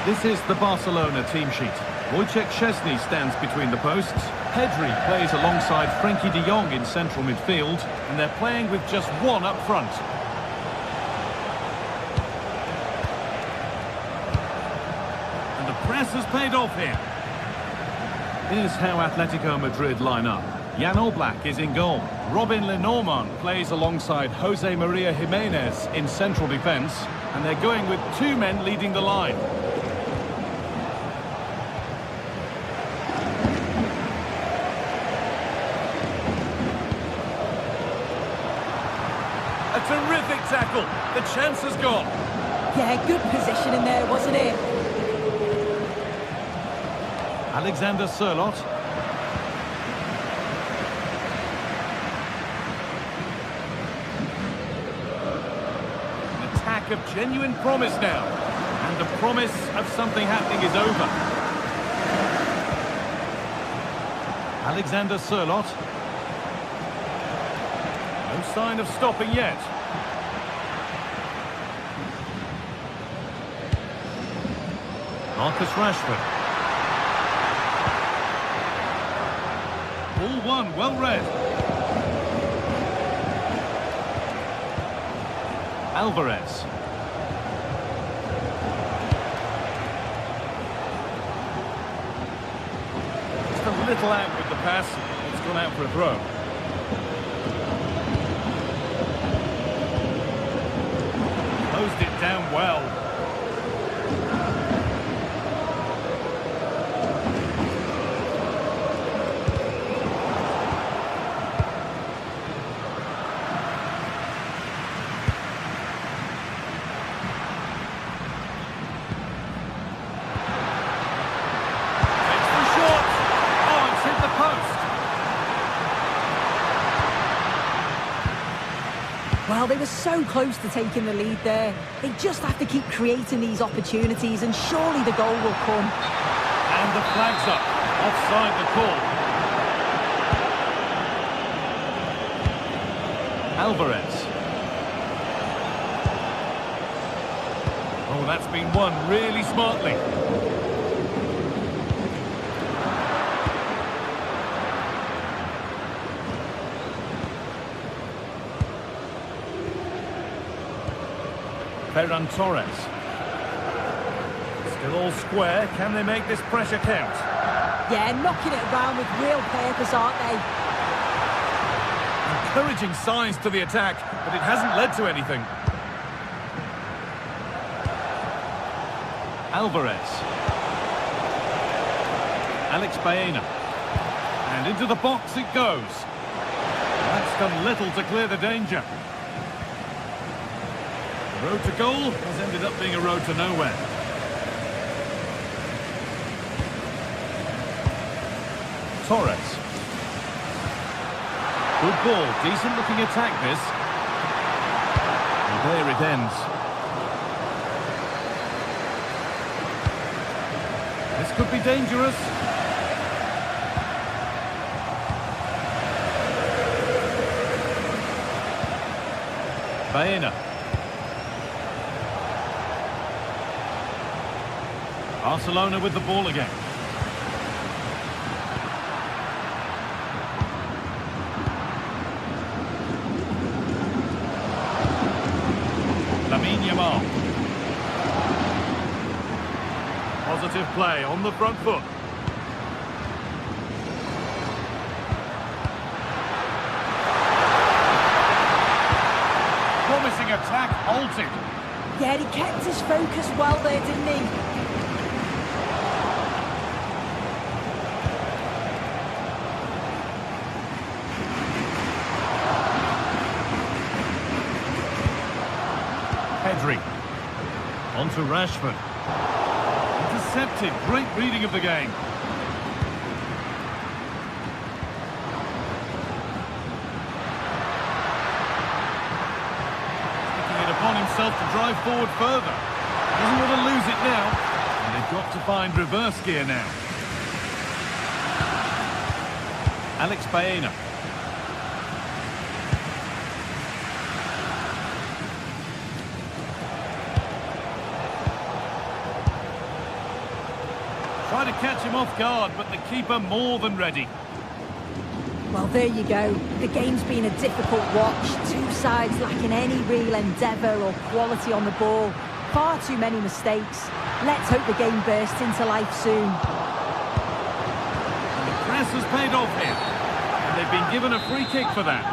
This is the Barcelona team sheet. Wojciech Szczesny stands between the posts. Pedri plays alongside Frenkie de Jong in central midfield, and they're playing with just one up front. And the press has paid off here. Here's how Atletico Madrid line up. Jan Oblak is in goal. Robin Lenormand plays alongside Jose Maria Jimenez in central defence, and they're going with two men leading the line. A terrific tackle. The chance has gone. Yeah, good position in there, wasn't it? Alexander Sørloth. An attack of genuine promise now. And the promise of something happening is over. Alexander Sørloth. No sign of stopping yet. Marcus Rashford. Ball one, well read. Alvarez. Just a little out with the pass. It's gone out for a throw. Closed it down well. Well, they were so close to taking the lead there. They just have to keep creating these opportunities and surely the goal will come. And the flag's up. Offside the call. Alvarez. Oh, that's been won really smartly. Ferran Torres. Still all square. Can they make this pressure count? Yeah, knocking it around with real purpose, aren't they? Encouraging signs to the attack, but it hasn't led to anything. Alvarez. Alex Baena. And into the box it goes. That's done little to clear the danger. The road to goal has ended up being a road to nowhere. Torres. Good ball, decent looking attack this. And there it ends. This could be dangerous. Baena. Barcelona with the ball again. Lamine Yamal. Positive play on the front foot. Promising attack halted. Yeah, he kept his focus well there, didn't he? Pedri. On to Rashford. Intercepted. Great reading of the game. Taking it upon himself. himself to drive forward further. Doesn't want to lose it now. And they've got to find reverse gear now. Alex Baena. Try to catch him off guard, but the keeper more than ready. Well, there you go. The game's been a difficult watch. Two sides lacking any real endeavour or quality on the ball. Far too many mistakes. Let's hope the game bursts into life soon. And the press has paid off here. And they've been given a free kick for that.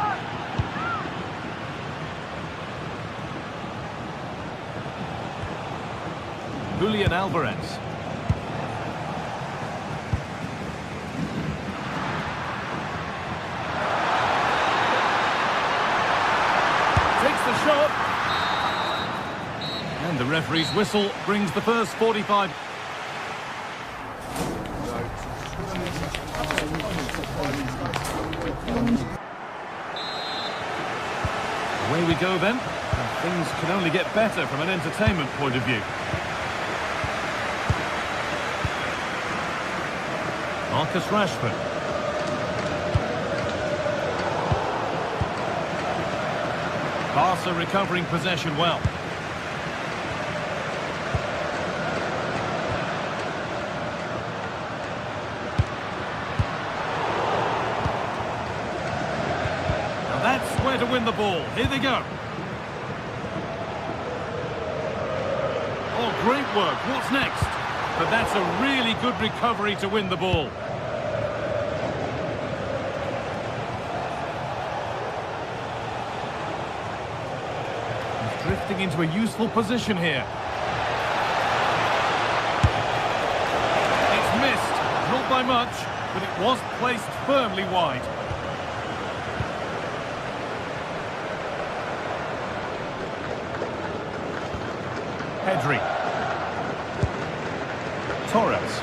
Julian Alvarez. The shot. And the referee's whistle brings the first 45. Away we go then. And things can only get better from an entertainment point of view. Marcus Rashford. Barca recovering possession well. Now that's where to win the ball. Here they go. Oh, great work. What's next? But that's a really good recovery to win the ball. Drifting into a useful position here. It's missed, not by much, but it was placed firmly wide. Pedri. Torres.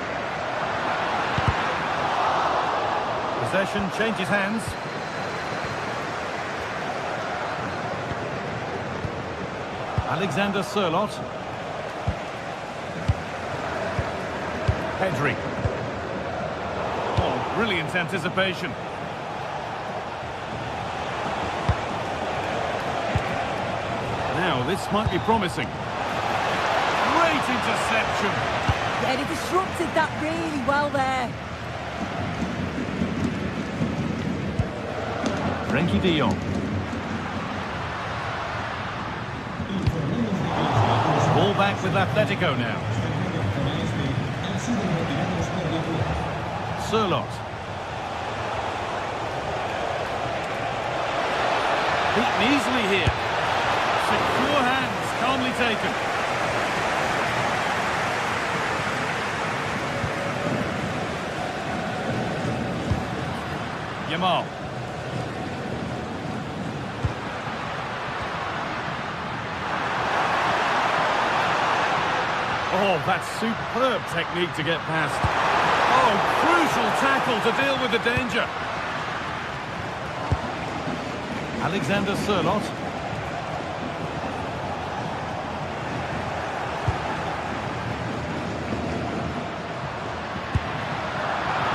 Possession changes hands. Alexander Sørloth. Pedri. Oh, brilliant anticipation. Now, this might be promising. Great interception. Yeah, they disrupted that really well there. Frenkie de Jong. Ball back with Atletico now. Sørloth. Beaten easily here. Secure hands, calmly taken. Yamal. Oh, that's superb technique to get past. Oh, crucial tackle to deal with the danger. Alexander Sørloth.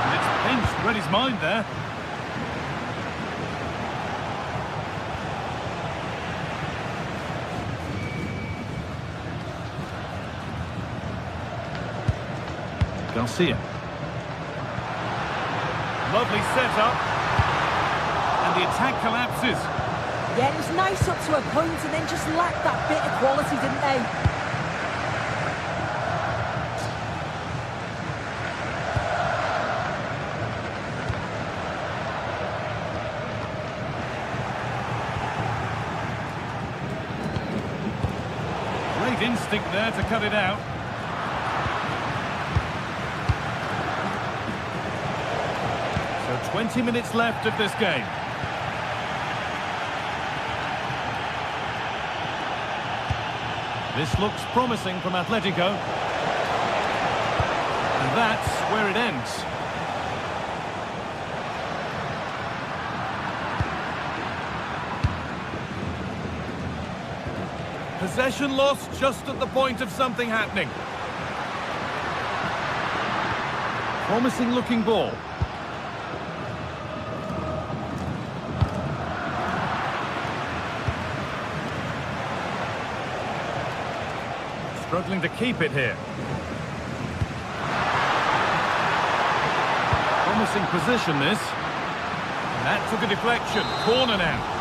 And it's pinched, read his mind there. Garcia. Lovely setup. And the attack collapses. Yeah, it was nice up to a point and then just lacked that bit of quality, didn't they? Great instinct there to cut it out. So 20 minutes left of this game. This looks promising from Atletico. And that's where it ends. Possession lost just at the point of something happening. Promising looking ball. Struggling to keep it here. Promising position this. That took a deflection. Corner now.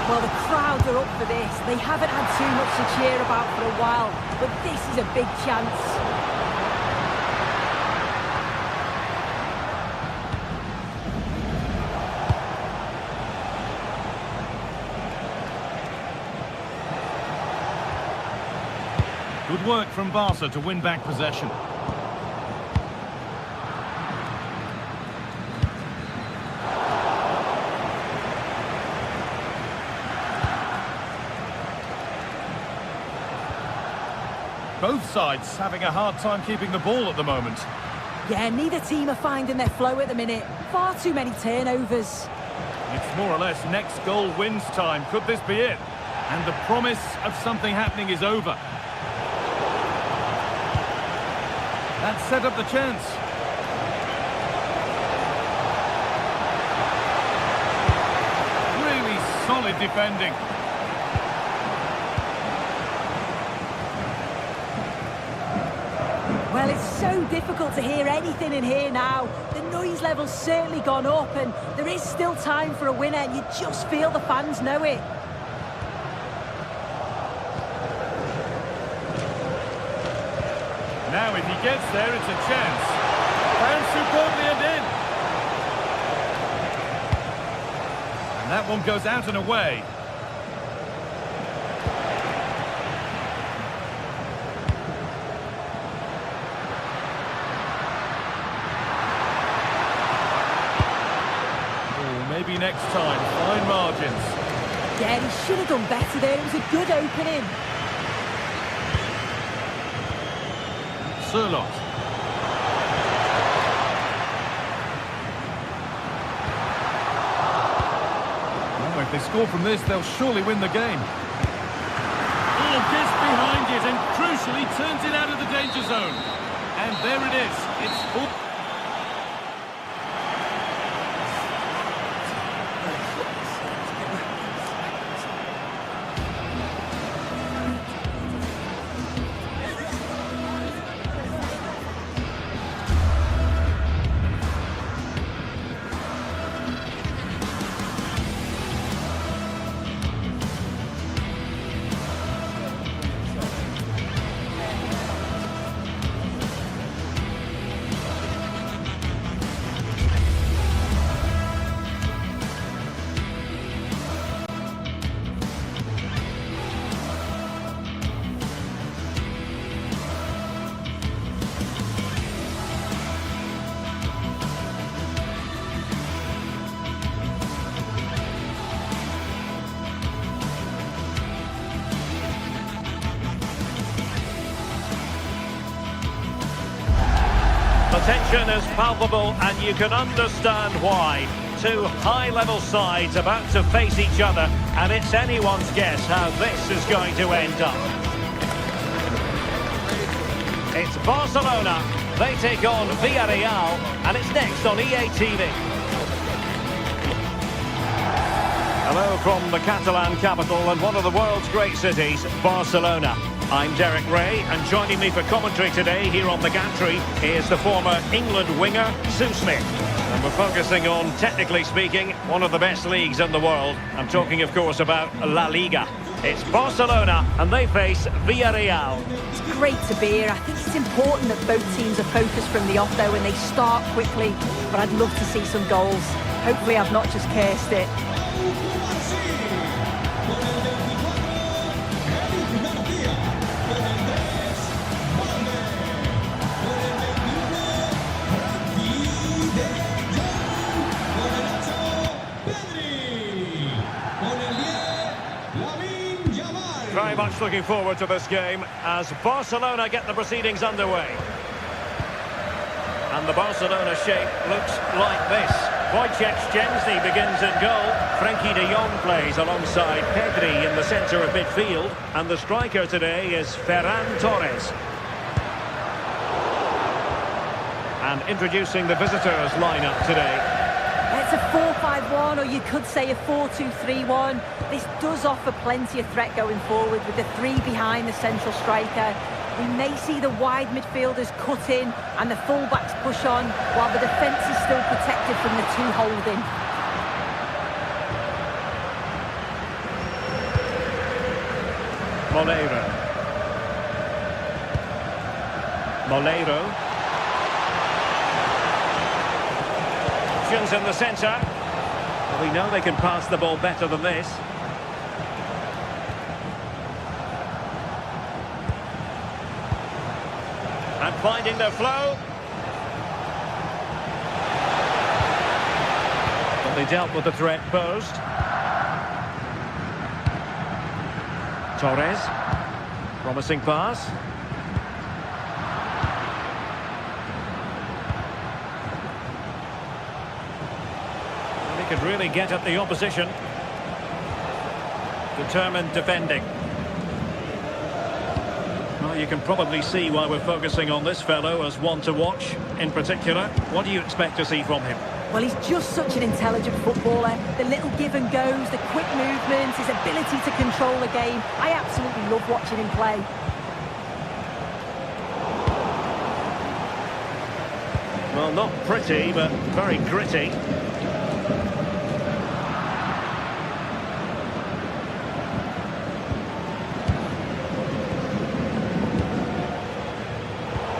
Well, the crowds are up for this. They haven't had too much to cheer about for a while, but this is a big chance. Good work from Barca to win back possession. Both sides having a hard time keeping the ball at the moment. Yeah, neither team are finding their flow at the minute. Far too many turnovers. It's more or less next goal wins time. Could this be it? And the promise of something happening is over. That set up the chance. Really solid defending. Well, it's so difficult to hear anything in here now. The noise level's certainly gone up, and there is still time for a winner, and you just feel the fans know it. Now, if he gets there, it's a chance. Found superbly and in. And that one goes out and away. Oh, maybe next time. Fine margins. Yeah, he should have done better there. It was a good opening. Surlot. Oh, if they score from this, they'll surely win the game. Oh, gets behind it and crucially turns it out of the danger zone. And there it is. It's full. The tension is palpable, and you can understand why. Two high-level sides about to face each other, and it's anyone's guess how this is going to end up. It's Barcelona. They take on Villarreal, and it's next on EA TV. Hello from the Catalan capital and one of the world's great cities, Barcelona. I'm Derek Ray, and joining me for commentary today here on the gantry is the former England winger, Sue Smith. And we're focusing on, technically speaking, one of the best leagues in the world. I'm talking, of course, about La Liga. It's Barcelona, and they face Villarreal. It's great to be here. I think it's important that both teams are focused from the off, though, and they start quickly. But I'd love to see some goals. Hopefully I've not just cursed it. Very much looking forward to this game as Barcelona get the proceedings underway. And the Barcelona shape looks like this. Wojciech Szczęsny begins in goal. Frankie de Jong plays alongside Pedri in the centre of midfield. And the striker today is Ferran Torres. And introducing the visitors lineup today. It's a 4-5-1, or you could say a 4-2-3-1. This does offer plenty of threat going forward with the three behind the central striker. We may see the wide midfielders cut in and the full-backs push on, while the defence is still protected from the two holding. Moleiro. Options in the centre. Well, we know they can pass the ball better than this. And finding their flow. But they dealt with the threat posed. Torres. Promising pass. Well, he could really get at the opposition. Determined defending. Well, you can probably see why we're focusing on this fellow as one to watch. In particular, what do you expect to see from him? Well, he's just such an intelligent footballer. The little give and goes, the quick movements, his ability to control the game. I absolutely love watching him play. Well, not pretty, but very gritty.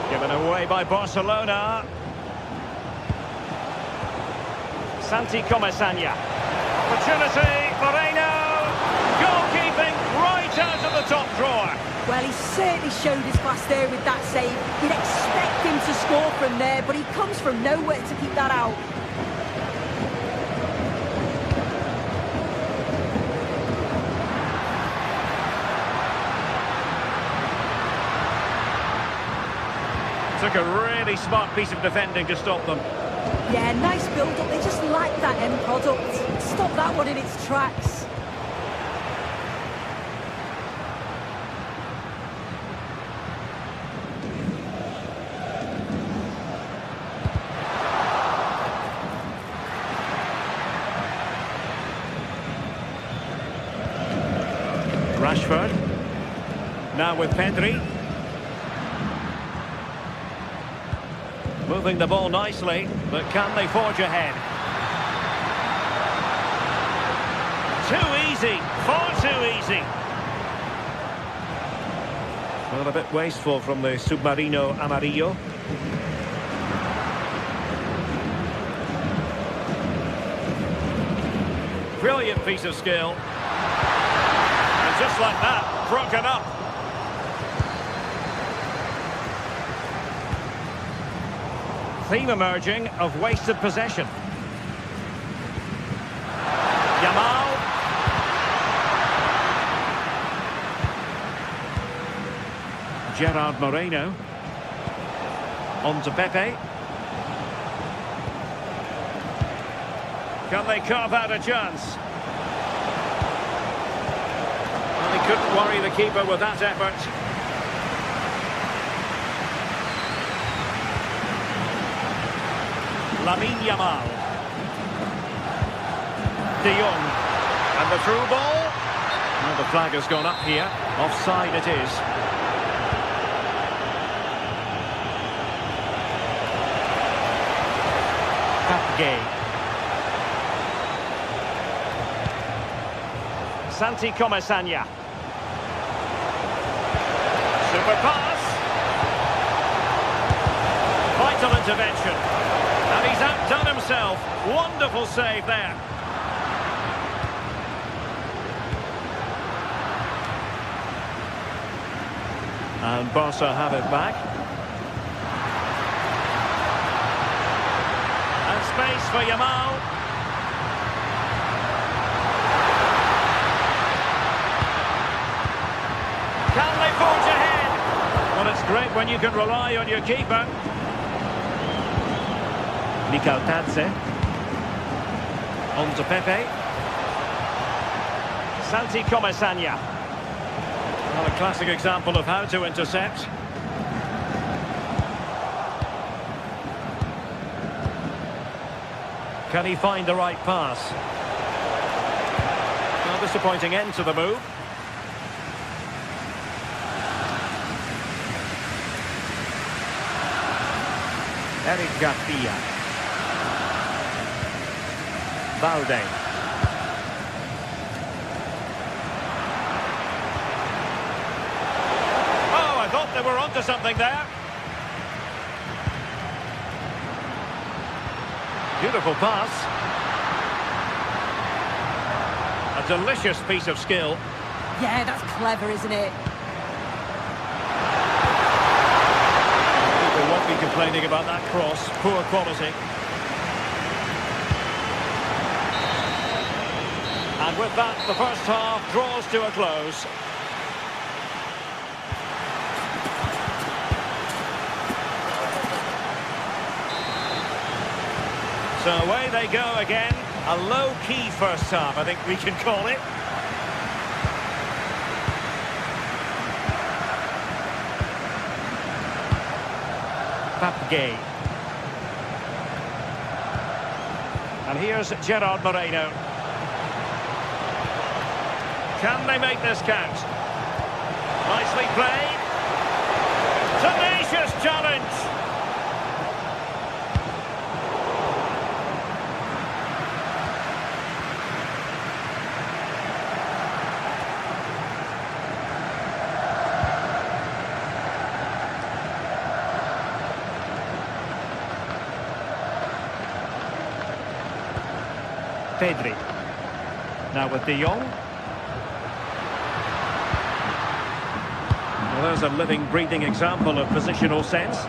Given away by Barcelona. Santi Comesaña. Opportunity, Moreno. Goalkeeping right out of the top drawer. Well, he certainly showed his class there with that save. You'd expect him to score from there, but he comes from nowhere to keep that out. Took a really smart piece of defending to stop them. Yeah, nice build-up. They just like that end product. Stop that one in its tracks. Rashford. Now with Pedri. Moving the ball nicely, but can they forge ahead? Too easy, far too easy. Well, a bit wasteful from the Submarino Amarillo. Brilliant piece of skill. And just like that, broken up. Theme emerging of wasted possession. Yamal. Gerard Moreno. On to Pepe. Can they carve out a chance? Well, they couldn't worry the keeper with that effort. Lamine Yamal. De Jong. And the through ball. Well, the flag has gone up here. Offside it is. Gay. Santi Comesaña. Super pass. Vital intervention. And he's outdone himself. Wonderful save there. And Barca have it back. And space for Yamal. Can they forge ahead? Well, it's great when you can rely on your keeper. Mikal Tadze. On to Pepe. Santi Comesaña. Well, a classic example of how to intercept. Can he find the right pass? Well, disappointing end to the move. Eric Garcia. Balde. Oh, I thought they were onto something there. Beautiful pass. A delicious piece of skill. Yeah, that's clever, isn't it? People won't be complaining about that cross. Poor quality. And with that, the first half draws to a close. So away they go again. A low-key first half, I think we can call it. Papgay. And here's Gerard Moreno. Can they make this count? Nicely played. Tenacious challenge. Pedri. Now with De Jong. Well, there's a living, breathing example of positional sense.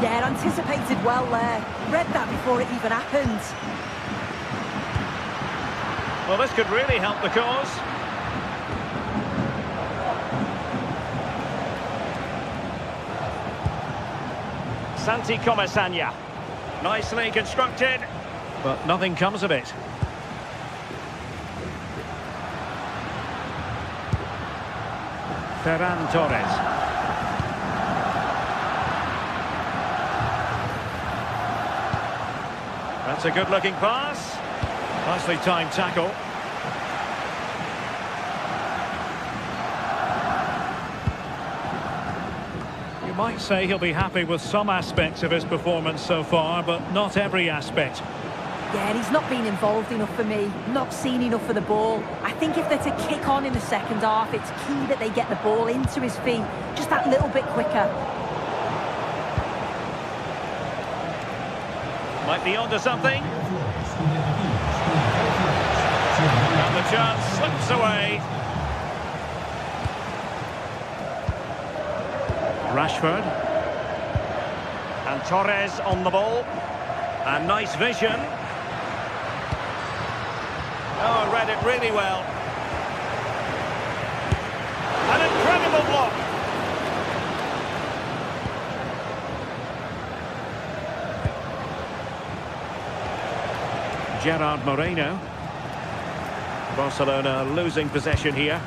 Yeah, anticipated well there. Read that before it even happened. Well, this could really help the cause. Santi Comesaña. Nicely constructed, but nothing comes of it. Ferran Torres. That's a good-looking pass. Nicely timed tackle. You might say he'll be happy with some aspects of his performance so far, but not every aspect. Yeah, and he's not been involved enough for me, not seen enough for the ball. I think if they're to kick on in the second half, it's key that they get the ball into his feet just that little bit quicker. Might be onto something. And the chance slips away. Rashford. And Torres on the ball. And nice vision. Oh, read it really well. An incredible block. Gerard Moreno. Barcelona losing possession here.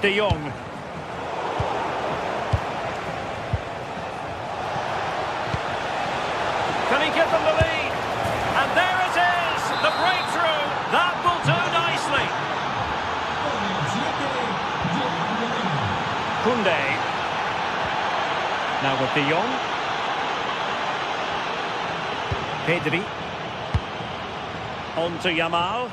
De Jong. Can he give them the lead? And there it is, the breakthrough. That will do nicely. Koundé. Now with De Jong. Pedri. On to Yamal.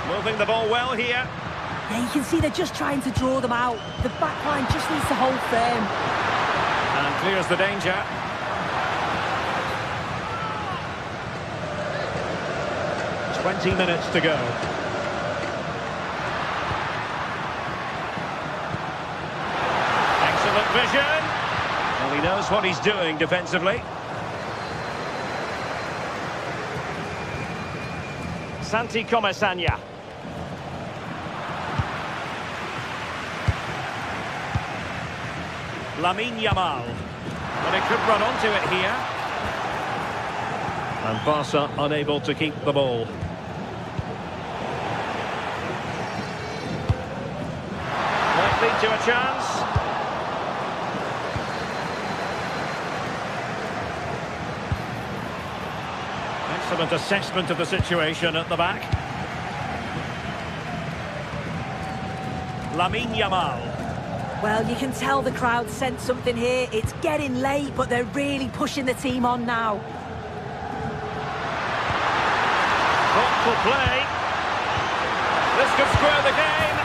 Moving the ball well here. Yeah, you can see they're just trying to draw them out. The back line just needs to hold firm. And clears the danger. "20 minutes to go. Excellent vision. Well, he knows what he's doing defensively. Santi Comesaña. Lamine Yamal. But he could run onto it here. And Barca unable to keep the ball. Might lead to a chance. Excellent assessment of the situation at the back. Lamine Yamal. Well, you can tell the crowd sense something here. It's getting late, but they're really pushing the team on now. Thoughtful play. This could square the game.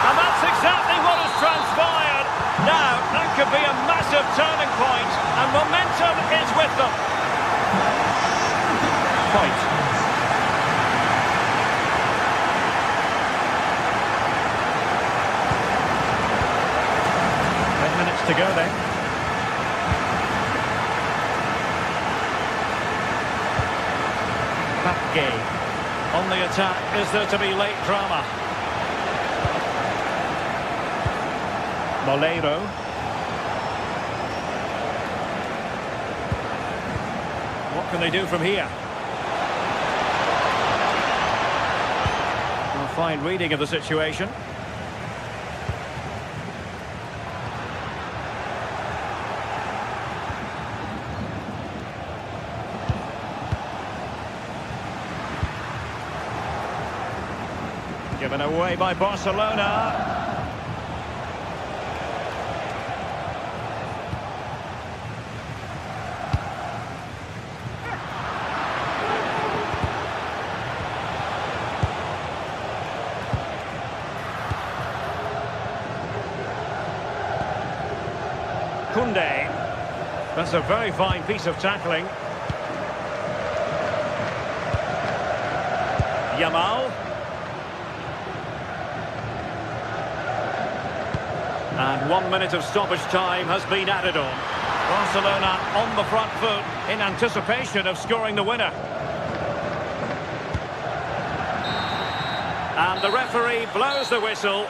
And that's exactly what has transpired. Now, that could be a massive turning point, and momentum is with them. Point. 10 minutes to go then. Papke. On the attack, is there to be late drama? Moleiro. What can they do from here? A fine reading of the situation. Given away by Barcelona. Koundé. That's a very fine piece of tackling. Yamal. And 1 minute of stoppage time has been added on. Barcelona on the front foot in anticipation of scoring the winner. And the referee blows the whistle.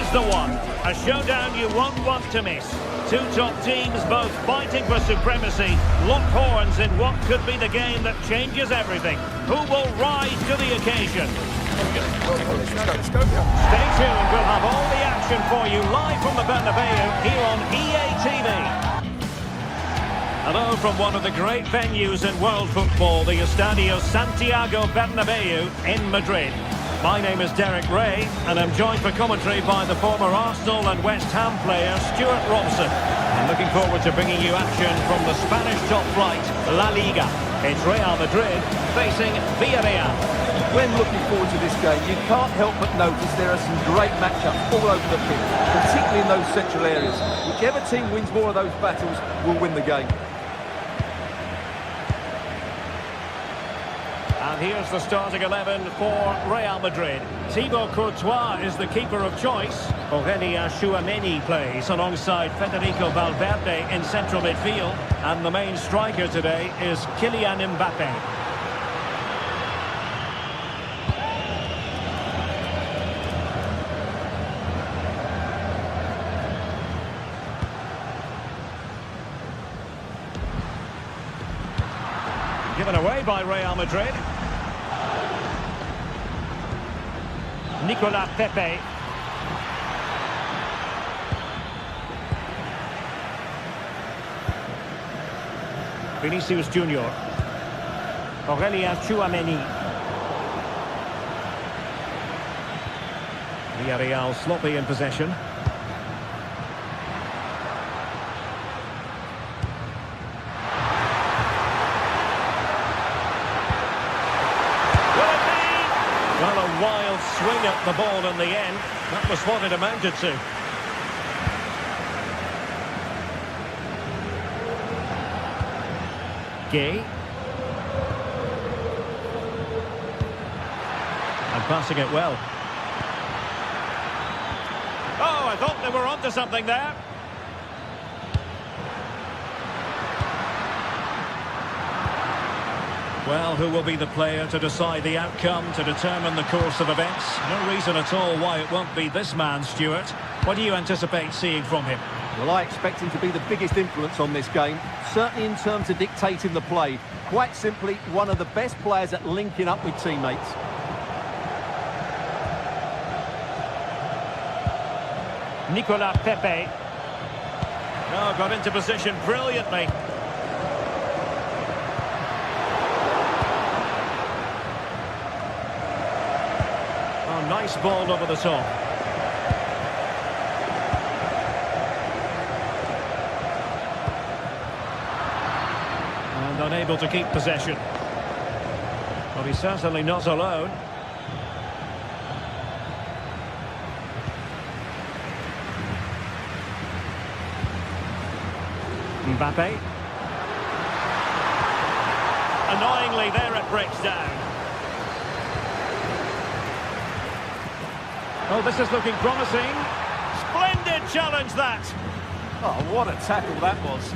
is the one. A showdown you won't want to miss. Two top teams both fighting for supremacy, lock horns in what could be the game that changes everything. Who will rise to the occasion? Stay tuned, we'll have all the action for you live from the Bernabeu here on EA TV. Hello from one of the great venues in world football, the Estadio Santiago Bernabeu in Madrid. My name is Derek Ray, and I'm joined for commentary by the former Arsenal and West Ham player Stuart Robson. I'm looking forward to bringing you action from the Spanish top flight, La Liga. It's Real Madrid facing Villarreal. When looking forward to this game, you can't help but notice there are some great matchups all over the pitch, particularly in those central areas. Whichever team wins more of those battles will win the game. And here's the starting 11 for Real Madrid. Thibaut Courtois is the keeper of choice. Aurélien Tchouameni plays alongside Federico Valverde in central midfield. And the main striker today is Kylian Mbappe. Given away by Real Madrid. Nicolas Pepe. Vinicius Junior. Aurélien Tchouameni. Villarreal sloppy in possession. Well, a wild swing at the ball in the end. That was what it amounted to. Gay. And passing it well. Oh, I thought they were onto something there. Well, who will be the player to decide the outcome, to determine the course of events? No reason at all why it won't be this man, Stuart. What do you anticipate seeing from him? Well, I expect him to be the biggest influence on this game, certainly in terms of dictating the play. Quite simply, one of the best players at linking up with teammates. Nicolas Pepe. Oh, got into position brilliantly. Oh, nice ball over the top. And unable to keep possession. Well, he's certainly not alone. Mbappe. Annoyingly, there it breaks down. Oh, this is looking promising. Splendid challenge, that. Oh, what a tackle that was.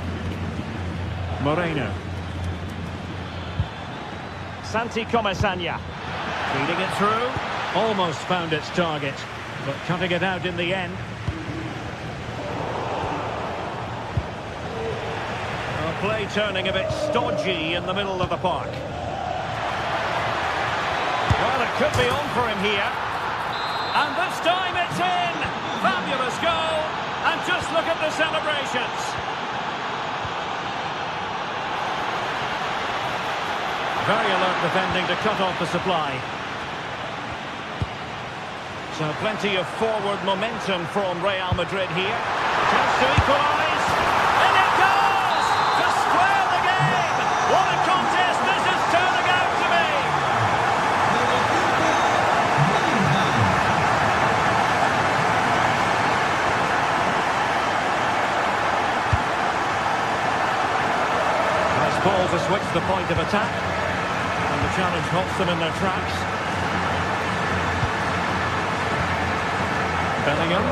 Moreno. Santi Comesaña. Feeding it through. Almost found its target, but cutting it out in the end. Play turning a bit stodgy in the middle of the park. Well, it could be on for him here. And this time it's in! Fabulous goal! And just look at the celebrations. Very alert defending to cut off the supply. So plenty of forward momentum from Real Madrid here. Chance to equalise. And it goes! To square the game! What a contest this is turning out to be! Nice ball to switch the point of attack. And the challenge halts them in their tracks. Bellingham.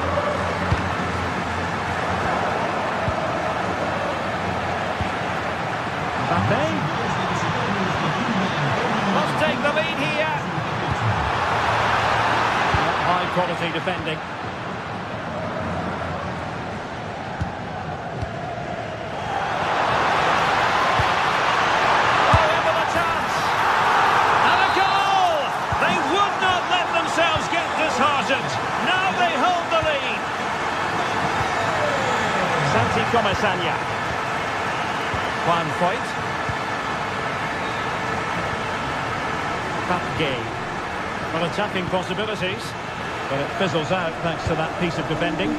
Mbappe. Must take the lead here. High quality defending. Comesaña. Juan Foyt. Papgay. Well, attacking possibilities, but it fizzles out thanks to that piece of defending.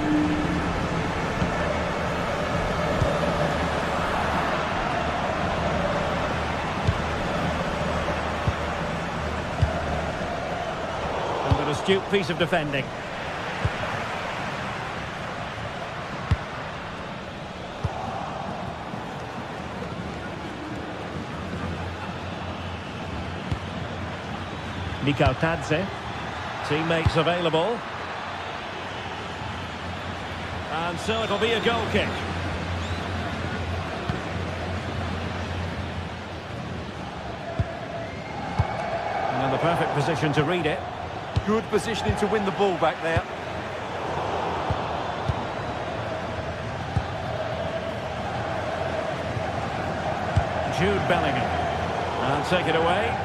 And an astute piece of defending. Mikal Tadze, teammates available, and so it'll be a goal kick. And in the perfect position to read it. Good positioning to win the ball back there. Jude Bellingham, and take it away.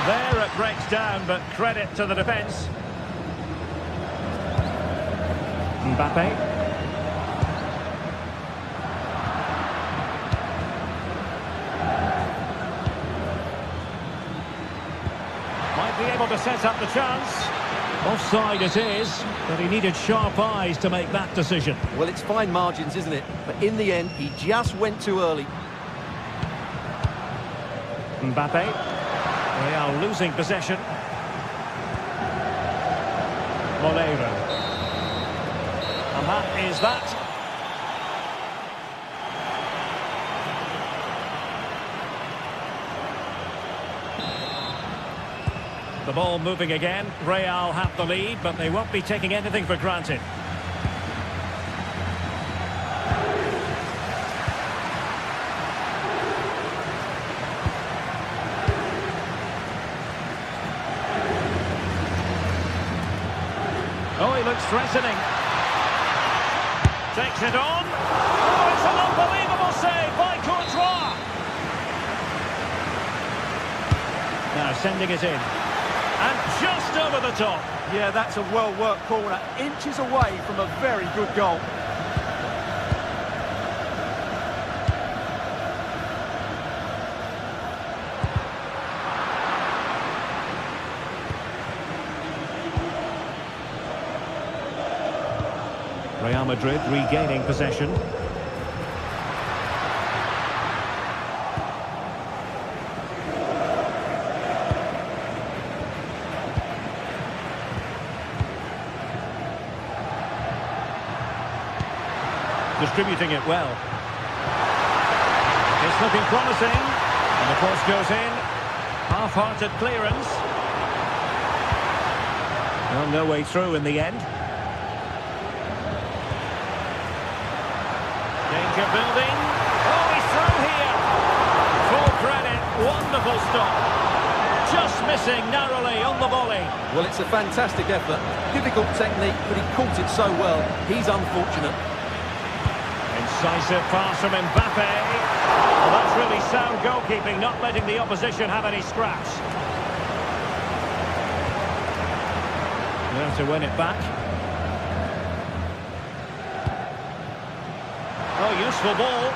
There it breaks down, but credit to the defence. Mbappe. Might be able to set up the chance. Offside it is, but he needed sharp eyes to make that decision. Well, it's fine margins, isn't it? But in the end, he just went too early. Mbappe. Real losing possession. Moleiro. And that is that. The ball moving again. Real have the lead, but they won't be taking anything for granted. Oh, he looks threatening. Takes it on. Oh, it's an unbelievable save by Courtois. Now sending it in. And just over the top. Yeah, that's a well-worked corner. Inches away from a very good goal. Real Madrid regaining possession. Distributing it well. It's looking promising. And the cross goes in. Half-hearted clearance. Well, no way through in the end. Danger building. Oh, he's through here. Full credit. Wonderful stop. Just missing narrowly on the volley. Well, it's a fantastic effort. Difficult technique, but he caught it so well. He's unfortunate. Incisive pass from Mbappe. Well, that's really sound goalkeeping, not letting the opposition have any scraps. They have to win it back. Oh, useful ball.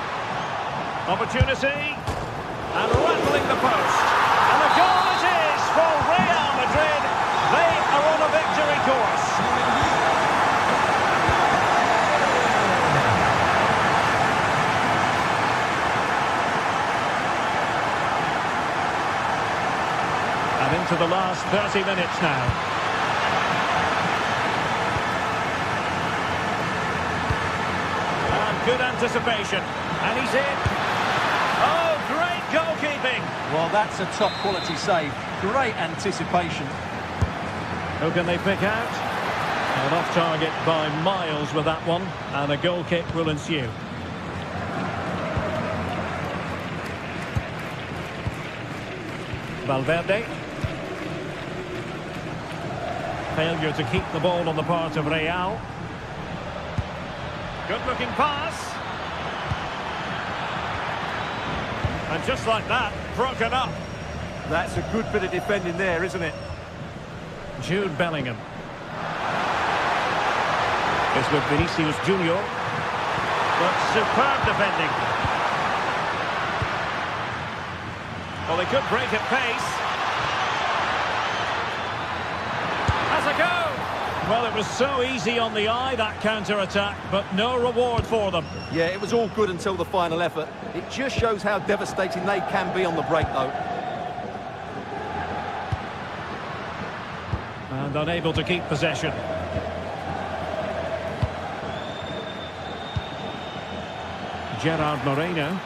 Opportunity. And rattling the post. And the goal it is for Real Madrid. They are on a victory course. And into the last 30 minutes now. Good anticipation, and he's in. Oh, great goalkeeping. Well, that's a top quality save. Great anticipation. Who can they pick out? And off target by miles with that one, and a goal kick will ensue. Valverde. Failure to keep the ball on the part of Real. Good-looking pass. And just like that, broken up. That's a good bit of defending there, isn't it? Jude Bellingham. It's with Vinicius Junior. But superb defending. Well, they could break at pace. Has a go! Well, it was so easy on the eye, that counter-attack, but no reward for them. Yeah, it was all good until the final effort. It just shows how devastating they can be on the break, though. And unable to keep possession. Gerard Moreno.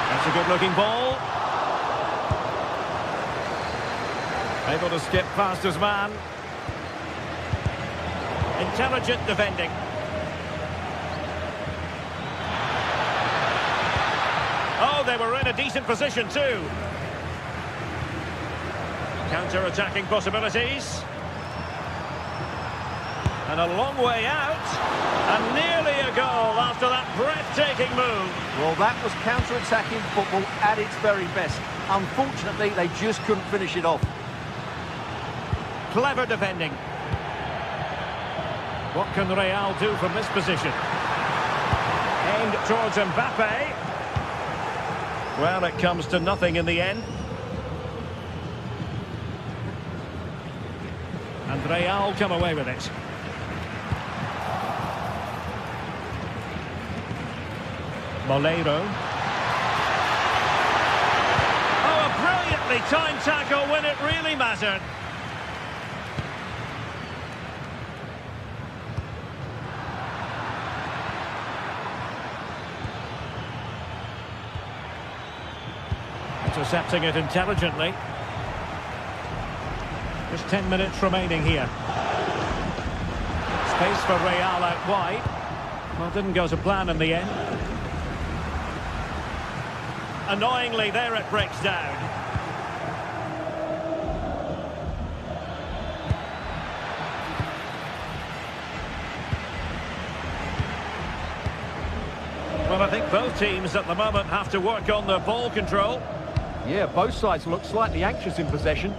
That's a good-looking ball. Able to skip past his man. Intelligent defending. Oh, they were in a decent position too. Counter-attacking possibilities. And a long way out. And nearly a goal after that breathtaking move. Well, that was counter-attacking football at its very best. Unfortunately, they just couldn't finish it off. Clever defending. What can Real do from this position? Aimed towards Mbappe. Well, it comes to nothing in the end. And Real come away with it. Molero. Oh, a brilliantly timed tackle when it really mattered. Intercepting it intelligently. Just 10 minutes remaining here. Space for Real out wide. Well, didn't go to plan in the end. Annoyingly, there it breaks down. Well, I think both teams at the moment have to work on their ball control. Yeah, both sides look slightly anxious in possession.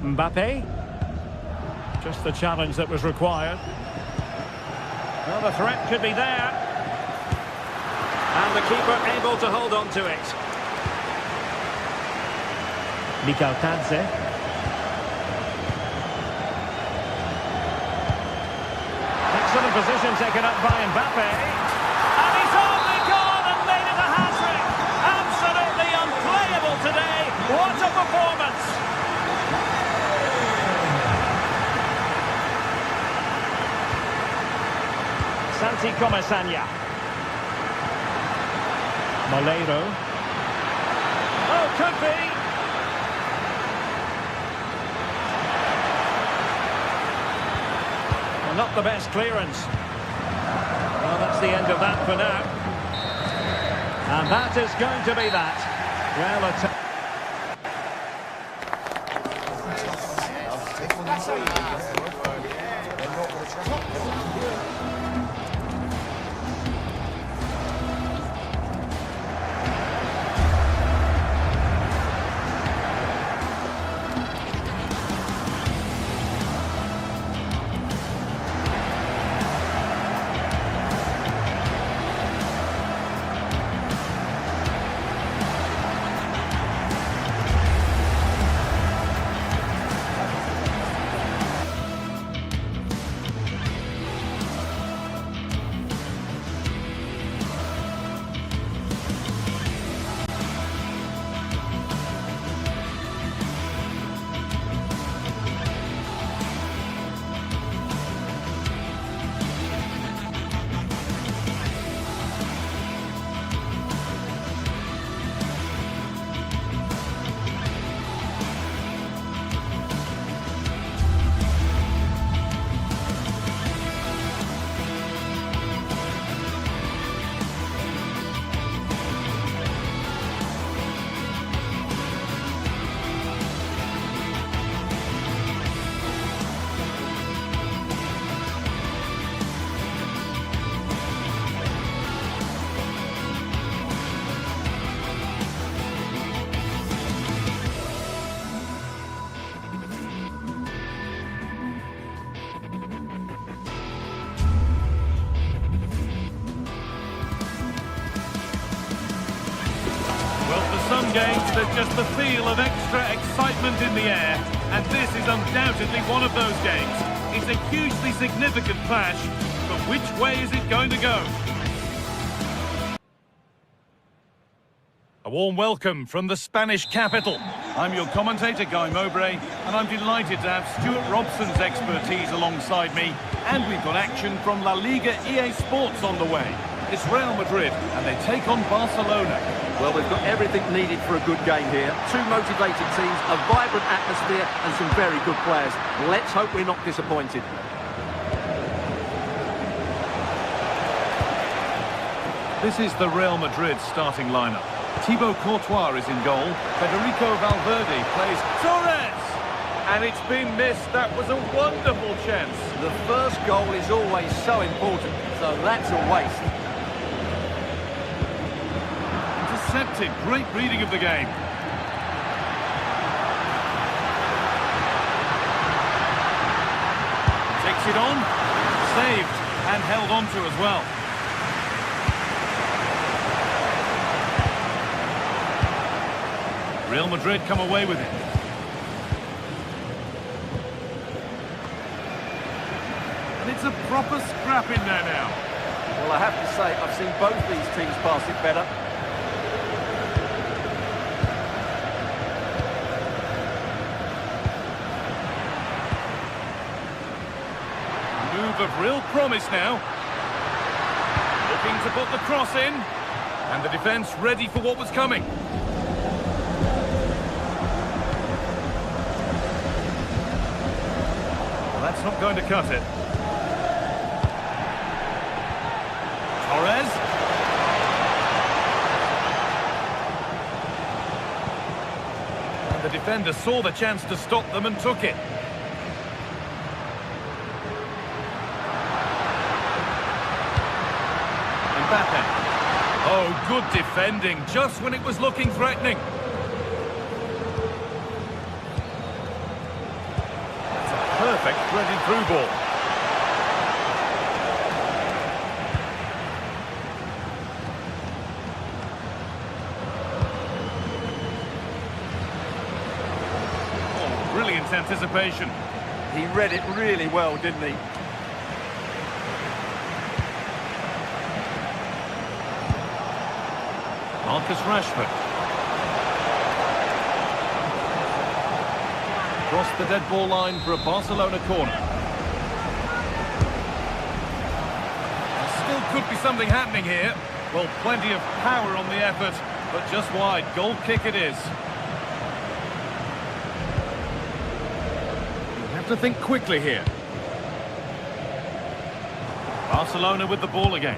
Mbappe. Just the challenge that was required. Well, the threat could be there. And the keeper able to hold on to it. Mikel Tadze. Excellent position taken up by Mbappe. And he's only gone and made it a hat-trick. Absolutely unplayable today. What a performance. Santi Comesaña. Molero. Oh, could be. Well, not the best clearance. Well, that's the end of that for now. And that is going to be that. Well, some games, there's just the feel of extra excitement in the air, and this is undoubtedly one of those games. It's a hugely significant clash, but which way is it going to go? A warm welcome from the Spanish capital. I'm your commentator, Guy Mowbray, and I'm delighted to have Stuart Robson's expertise alongside me, and we've got action from La Liga GTSports on the way. It's Real Madrid, and they take on Barcelona. Well, they've got everything needed for a good game here. Two motivated teams, a vibrant atmosphere, and some very good players. Let's hope we're not disappointed. This is the Real Madrid starting lineup. Thibaut Courtois is in goal. Federico Valverde plays Torres. And it's been missed. That was a wonderful chance. The first goal is always so important, so that's a waste. Intercepted. Great reading of the game. Takes it on. Saved and held on to as well. Real Madrid come away with it. And it's a proper scrap in there now. Well, I have to say, I've seen both these teams pass it better. Move of real promise now. Looking to put the cross in. And the defence ready for what was coming. That's not going to cut it. Torres. And the defender saw the chance to stop them and took it. Mbappe. Oh, good defending, just when it was looking threatening. Perfect threaded through ball. Oh, brilliant anticipation. He read it really well, didn't he? Marcus Rashford. Across the dead ball line for a Barcelona corner. There still could be something happening here. Well, plenty of power on the effort, but just wide. Goal kick it is. You have to think quickly here. Barcelona with the ball again.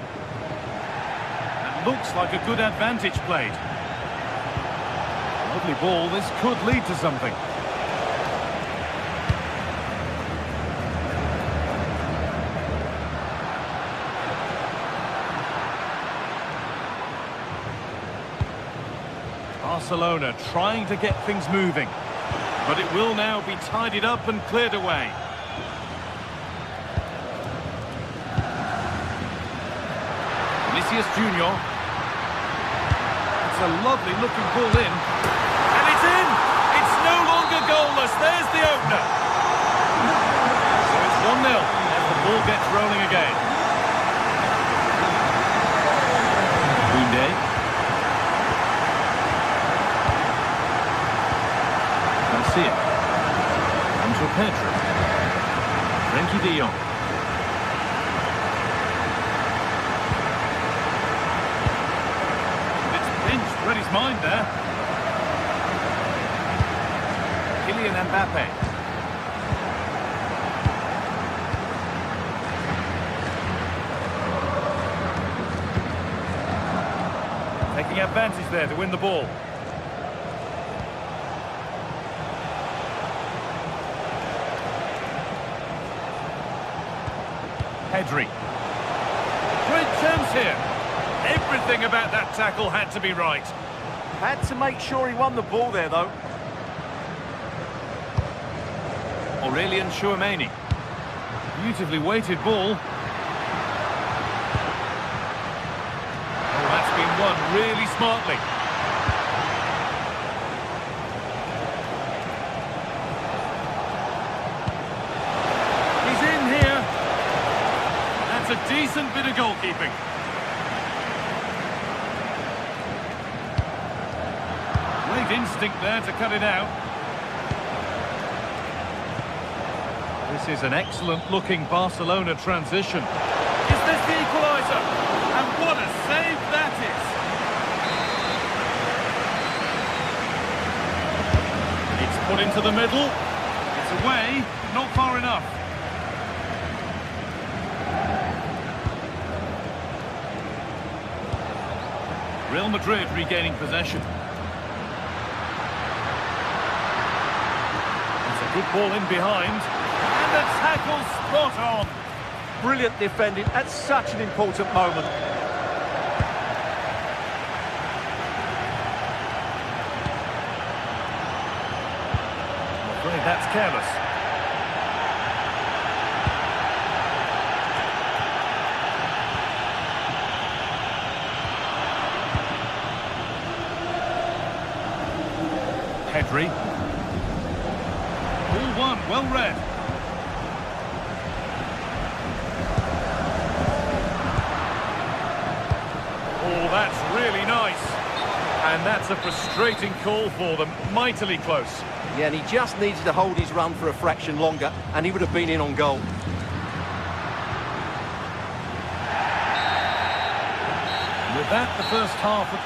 That looks like a good advantage played. Lovely ball. This could lead to something. Barcelona trying to get things moving, but it will now be tidied up and cleared away. Vinicius Junior. It's a lovely looking ball in, and it's in! It's no longer goalless. There's the opener. So it's 1-0 as the ball gets rolling again. Koundé. Onto Pedro. Frenkie de Jong. It's pinched, read his mind there. Kylian Mbappe. Taking advantage there to win the ball. Pedri. Great chance here. Everything about that tackle had to be right. Had to make sure he won the ball there, though. Aurelian Tchouameni. Beautifully weighted ball. Oh, that's been won really smartly. goalkeeping. Great instinct there to cut it out. This is an excellent-looking Barcelona transition. Is this the equaliser? And what a save that is! It's put into the middle. It's away, not far enough. Real Madrid regaining possession. It's a good ball in behind. And the tackle spot on. Brilliant defending at such an important moment. I'm afraid that's careless. Pedri. Ball one, well read. Oh, that's really nice. And that's a frustrating call for them. Mightily close. Yeah, and he just needed to hold his run for a fraction longer, and he would have been in on goal. With that, the first half of...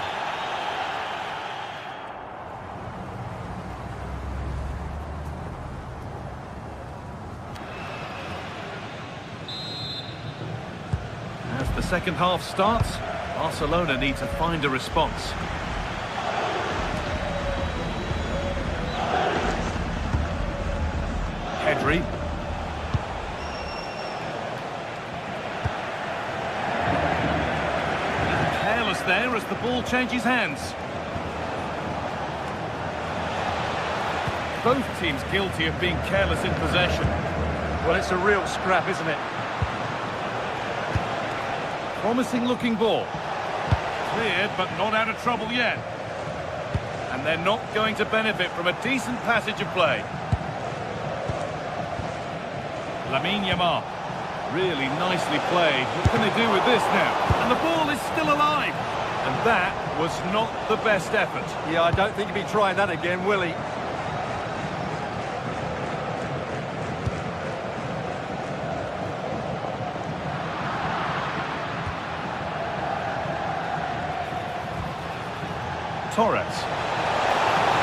As the second half starts, Barcelona need to find a response. Pedri. Careless there as the ball changes hands. Both teams guilty of being careless in possession. Well, it's a real scrap, isn't it? Promising looking ball. Cleared, but not out of trouble yet. And they're not going to benefit from a decent passage of play. Yamal. Really nicely played. What can they do with this now? And the ball is still alive. And that was not the best effort. Yeah, I don't think he'll be trying that again, will he? Torres.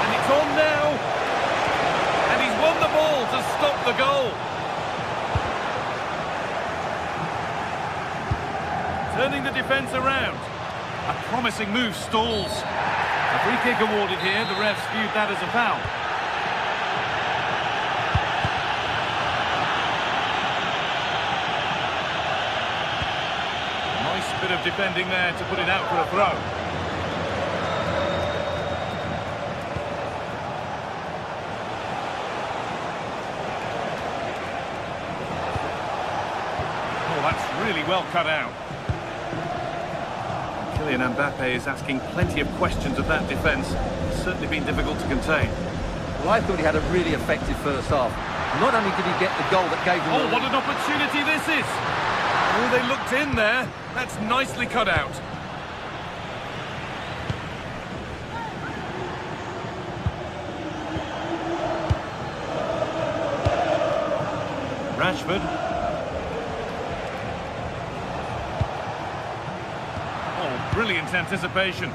And it's on now. And he's won the ball to stop the goal. Turning the defence around. A promising move stalls. A free kick awarded here. The refs viewed that as a foul. Nice bit of defending there to put it out for a throw. Oh, that's really well cut out. Kylian Mbappe is asking plenty of questions of that defence. It's certainly been difficult to contain. Well, I thought he had a really effective first half. Not only did he get the goal that gave him... Oh, what an opportunity this is! Oh, they looked in there. That's nicely cut out. Rashford. Brilliant anticipation.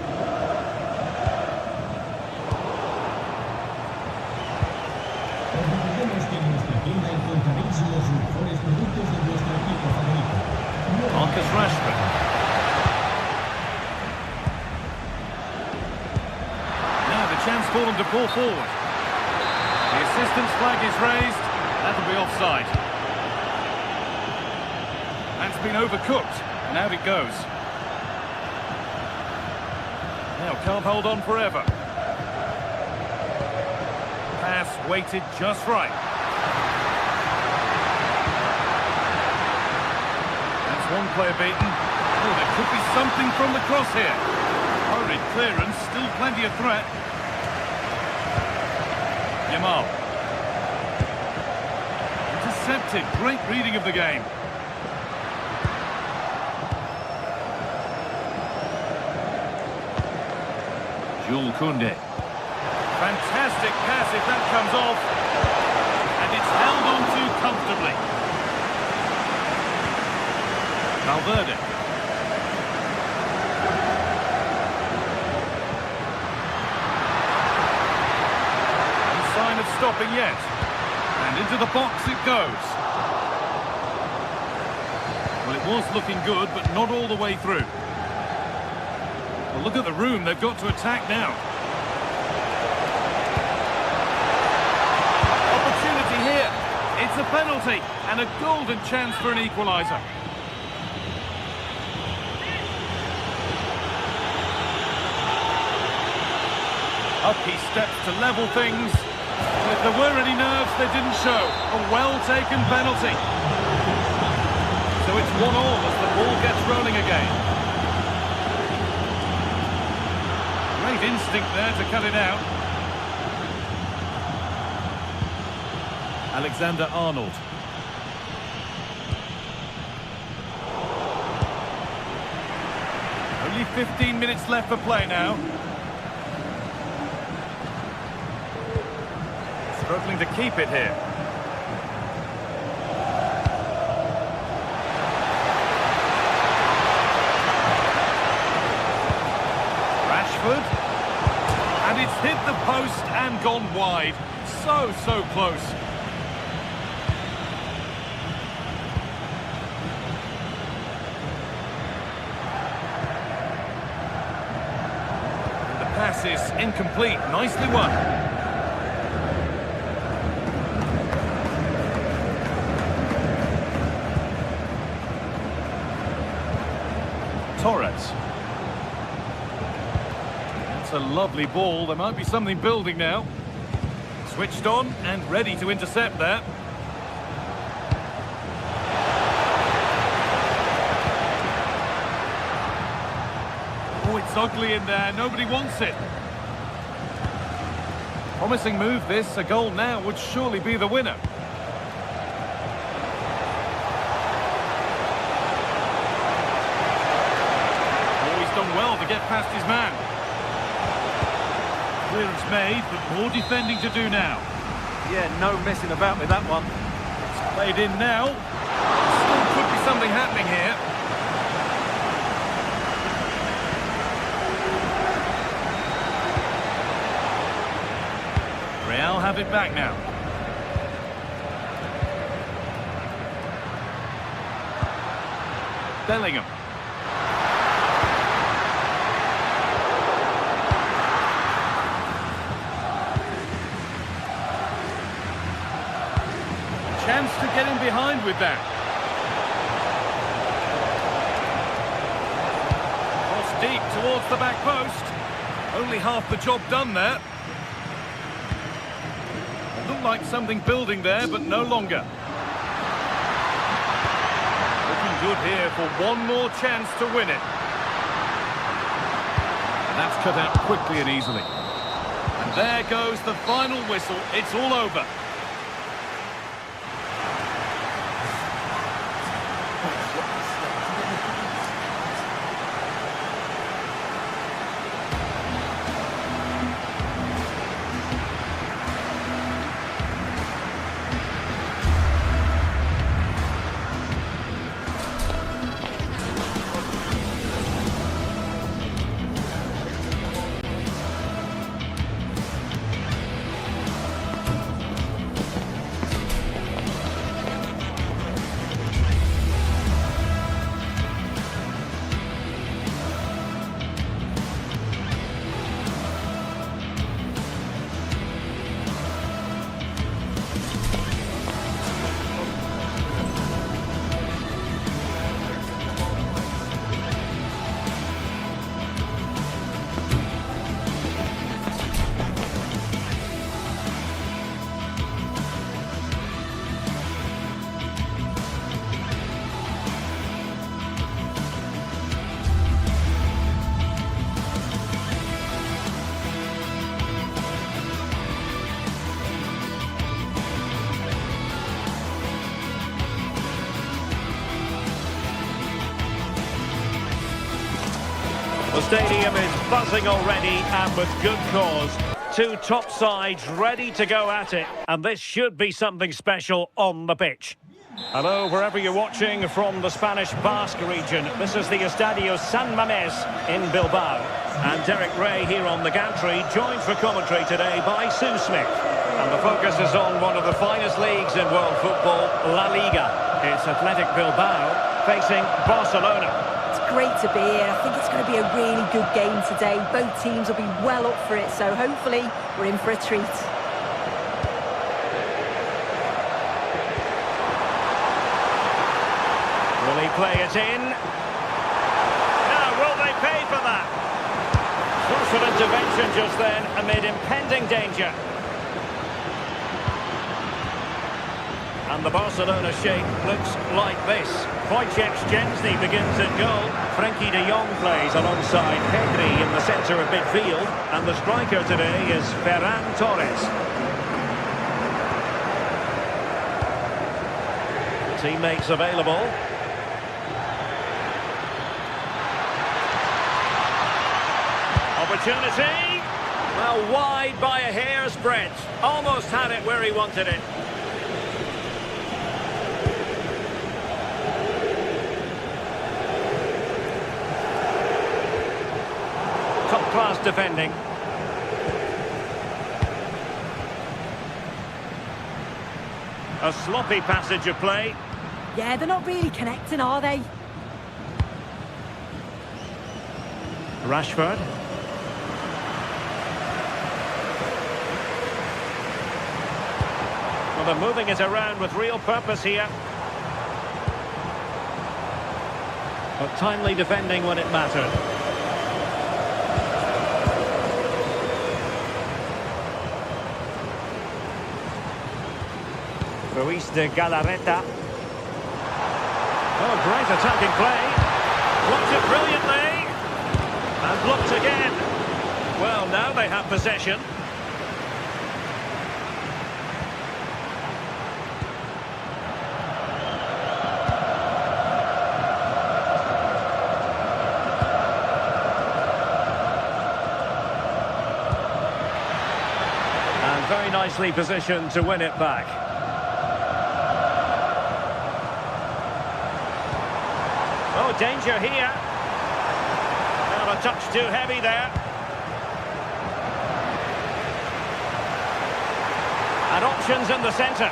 Marcus Rashford. Now the chance for them to pull forward. The assistant's flag is raised. That'll be offside. That's been overcooked. And out it goes. Now can't hold on forever. Pass weighted just right. That's one player beaten. Oh, there could be something from the cross here. Hurried clearance, still plenty of threat. Yamal. Intercepted, great reading of the game. Jules Koundé. Fantastic pass if that comes off. And it's held on to comfortably. Valverde. No sign of stopping yet. And into the box it goes. Well, it was looking good, but not all the way through. Well, look at the room they've got to attack now. Opportunity here. It's a penalty and a golden chance for an equaliser. Up he steps to level things. Well, if there were any nerves, they didn't show. A well-taken penalty. So it's 1-1 as the ball gets rolling again. Great instinct there to cut it out. Alexander-Arnold. Only 15 minutes left for play now. Struggling to keep it here. Rashford. And it's hit the post and gone wide. So close. And the pass is incomplete. Nicely won. Torres. It's a lovely ball. There might be something building now. Switched on and ready to intercept there. Oh, it's ugly in there. Nobody wants it. Promising move this. A goal now would surely be the winner. Done well to get past his man. Clearance made, but more defending to do now. Yeah, no messing about with that one. It's played in now. Still could be something happening here. Real have it back now. Bellingham. Chance to get in behind with that. Cross deep towards the back post. Only half the job done there. Looked like something building there, but no longer. Looking good here for one more chance to win it. And that's cut out quickly and easily. And there goes the final whistle. It's all over. The stadium is buzzing already, and with good cause. Two top sides ready to go at it, and this should be something special on the pitch. Hello, wherever you're watching from the Spanish Basque region. This is the Estadio San Mamés in Bilbao. And Derek Ray here on the gantry, joined for commentary today by Sue Smith. And the focus is on one of the finest leagues in world football, La Liga. It's Athletic Bilbao facing Barcelona. It's great to be here. I think it's going to be a really good game today. Both teams will be well up for it, so hopefully we're in for a treat. Will he play it in? Now, will they pay for that? Crucial intervention just then amid impending danger. And the Barcelona shape looks like this. Wojciech Szczęsny begins at goal. Frenkie de Jong plays alongside Pedri in the centre of midfield. And the striker today is Ferran Torres. Teammates available. Opportunity. Well, wide by a hair's breadth. Almost had it where he wanted it. Top-class defending. A sloppy passage of play. Yeah, they're not really connecting, are they? Rashford. Well, they're moving it around with real purpose here. But timely defending when it mattered. Ruiz de Galarreta. Oh, great attacking play. Blocked it brilliantly. And blocked again. Well, now they have possession. And very nicely positioned to win it back. Oh, danger here. Well, a touch too heavy there. And options in the centre.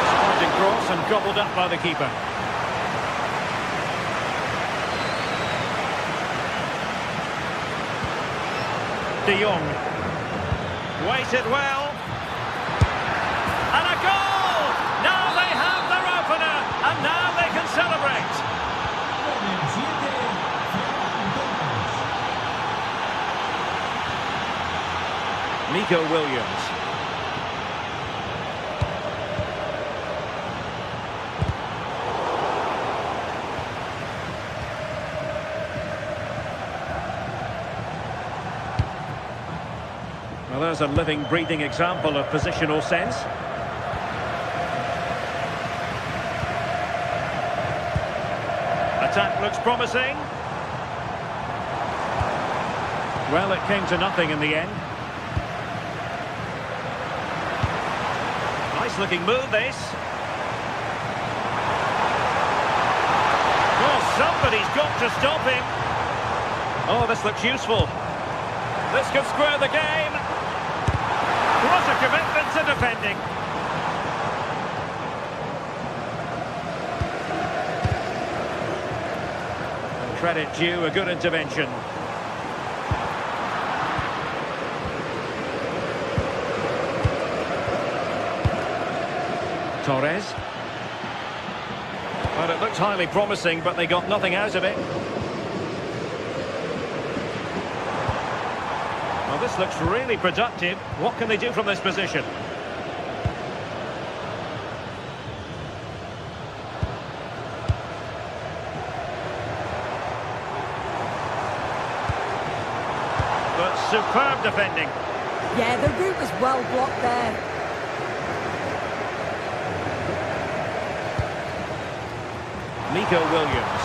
Sliding cross and gobbled up by the keeper. De Jong. Waited well. And a goal! Now they have their opener, and now they can celebrate. Nico Williams. Well, there's a living, breathing example of positional sense. Attack looks promising. Well, it came to nothing in the end. Nice looking move, this. Oh, somebody's got to stop him. Oh, this looks useful. This could square the game. What a commitment to defending. And credit due, a good intervention. Torres. Well, it looked highly promising, but they got nothing out of it. Well, this looks really productive. What can they do from this position? But superb defending. Yeah, the route was well blocked there. Nico Williams.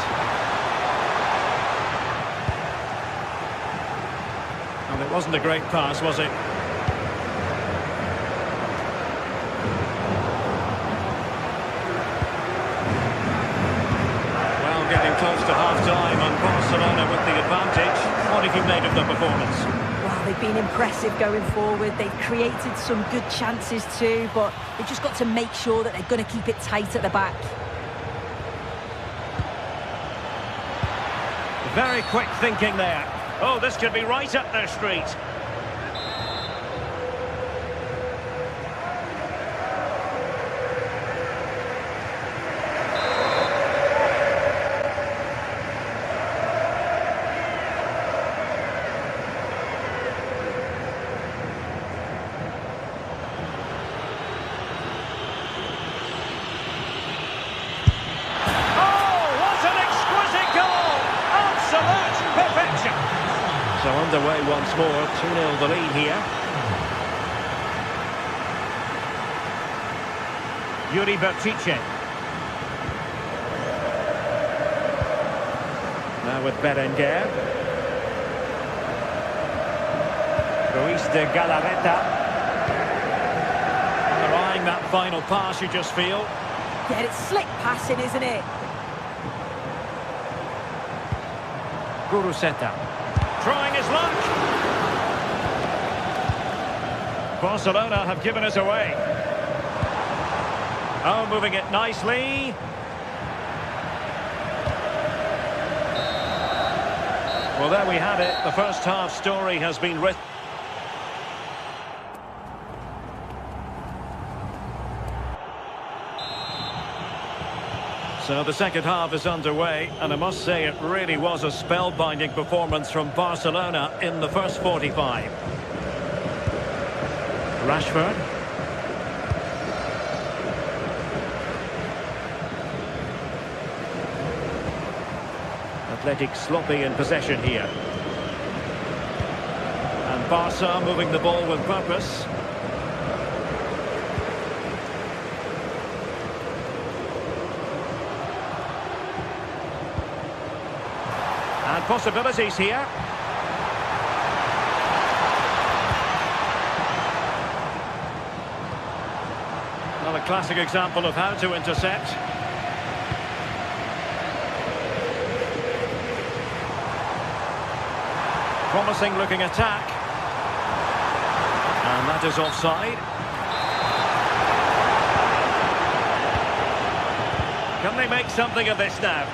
And it wasn't a great pass, was it? Well, getting close to half-time and Barcelona with the advantage. What have you made of the performance? Well, they've been impressive going forward. They've created some good chances too, but they've just got to make sure that they're going to keep it tight at the back. Very quick thinking there. Oh, this could be right up their street. So underway once more, 2-0 the lead here. Yuri Bertice. Now with Berenguer. Ruiz de Galarreta. They're eyeing that final pass, you just feel. Yeah, it's slick passing, isn't it? Guruseta. Trying his luck. Barcelona have given us away. Oh, moving it nicely. Well, there we have it. The first half story has been written. So the second half is underway, and I must say it really was a spellbinding performance from Barcelona in the first 45. Rashford. Athletic sloppy in possession here. And Barca moving the ball with purpose. And possibilities here. Another classic example of how to intercept. Promising looking attack. And that is offside. Can they make something of this now?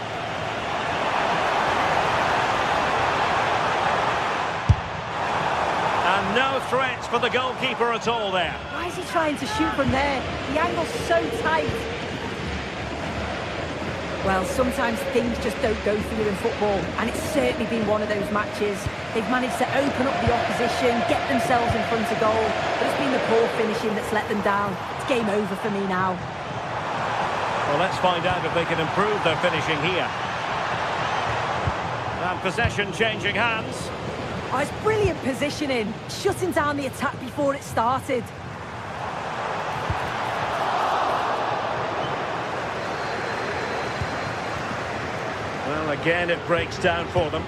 And no threats for the goalkeeper at all there. Why is he trying to shoot from there? The angle's so tight. Well, sometimes things just don't go for you in football, and it's certainly been one of those matches. They've managed to open up the opposition, get themselves in front of goal, but it's been the poor finishing that's let them down. It's game over for me now. Well, let's find out if they can improve their finishing here. And possession changing hands. Oh, it's brilliant positioning, shutting down the attack before it started. Well, again, it breaks down for them.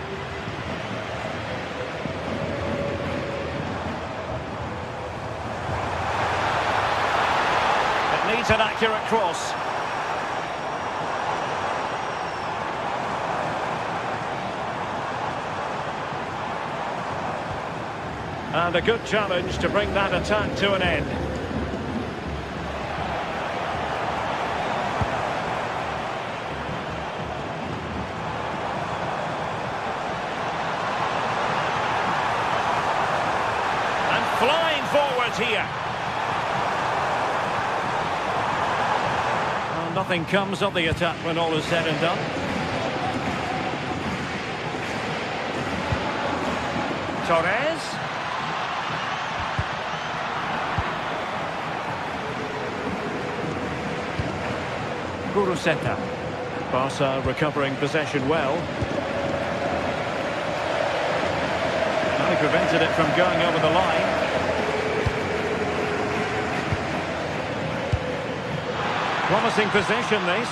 It needs an accurate cross. And a good challenge to bring that attack to an end. And flying forwards here. Well, nothing comes of the attack when all is said and done. Torres. Guruseta. Barca recovering possession well. Well, he prevented it from going over the line. Promising possession, this.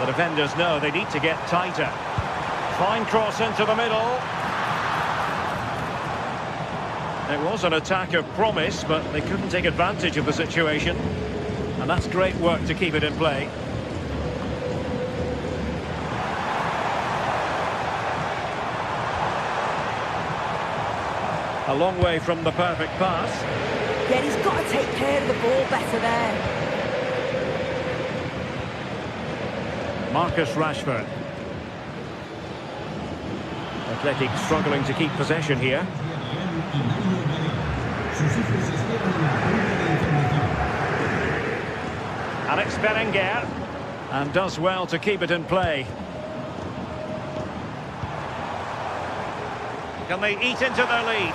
The defenders know they need to get tighter. Fine cross into the middle. It was an attack of promise, but they couldn't take advantage of the situation. And that's great work to keep it in play. A long way from the perfect pass. Yeah, he's got to take care of the ball better there. Marcus Rashford. Athletic struggling to keep possession here. Alex Berenguer, and does well to keep it in play. Can they eat into their lead?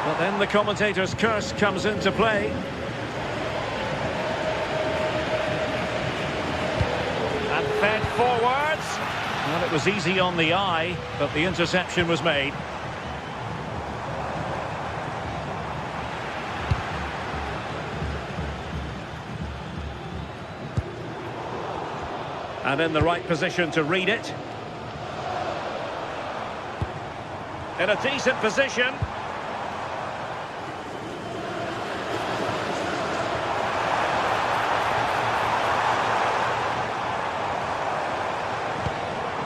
But then the commentator's curse comes into play. And fed forwards. Well, it was easy on the eye, but the interception was made. And in the right position to read it. In a decent position.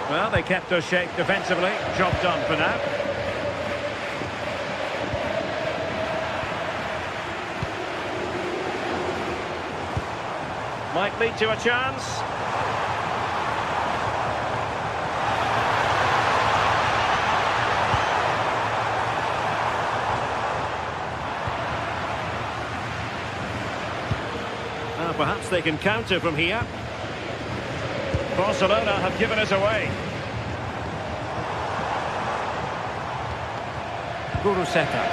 Well, they kept us shape defensively. Job done for now. Might lead to a chance. Perhaps they can counter from here. Barcelona have given us away. Guruseta.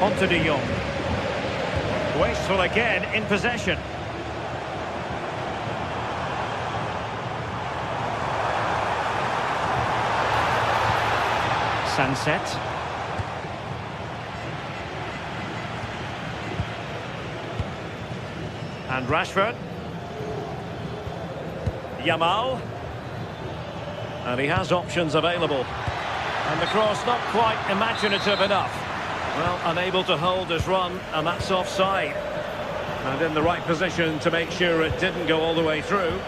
On to De Jong. Wasteful again in possession. Sunset. And Rashford. Yamal. And he has options available. And the cross not quite imaginative enough. Well, unable to hold his run, and that's offside. And in the right position to make sure it didn't go all the way through.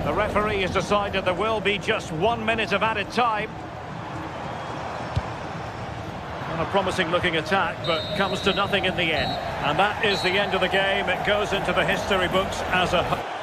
The referee has decided there will be just 1 minute of added time. And a promising looking attack, but comes to nothing in the end. And that is the end of the game. It goes into the history books as a...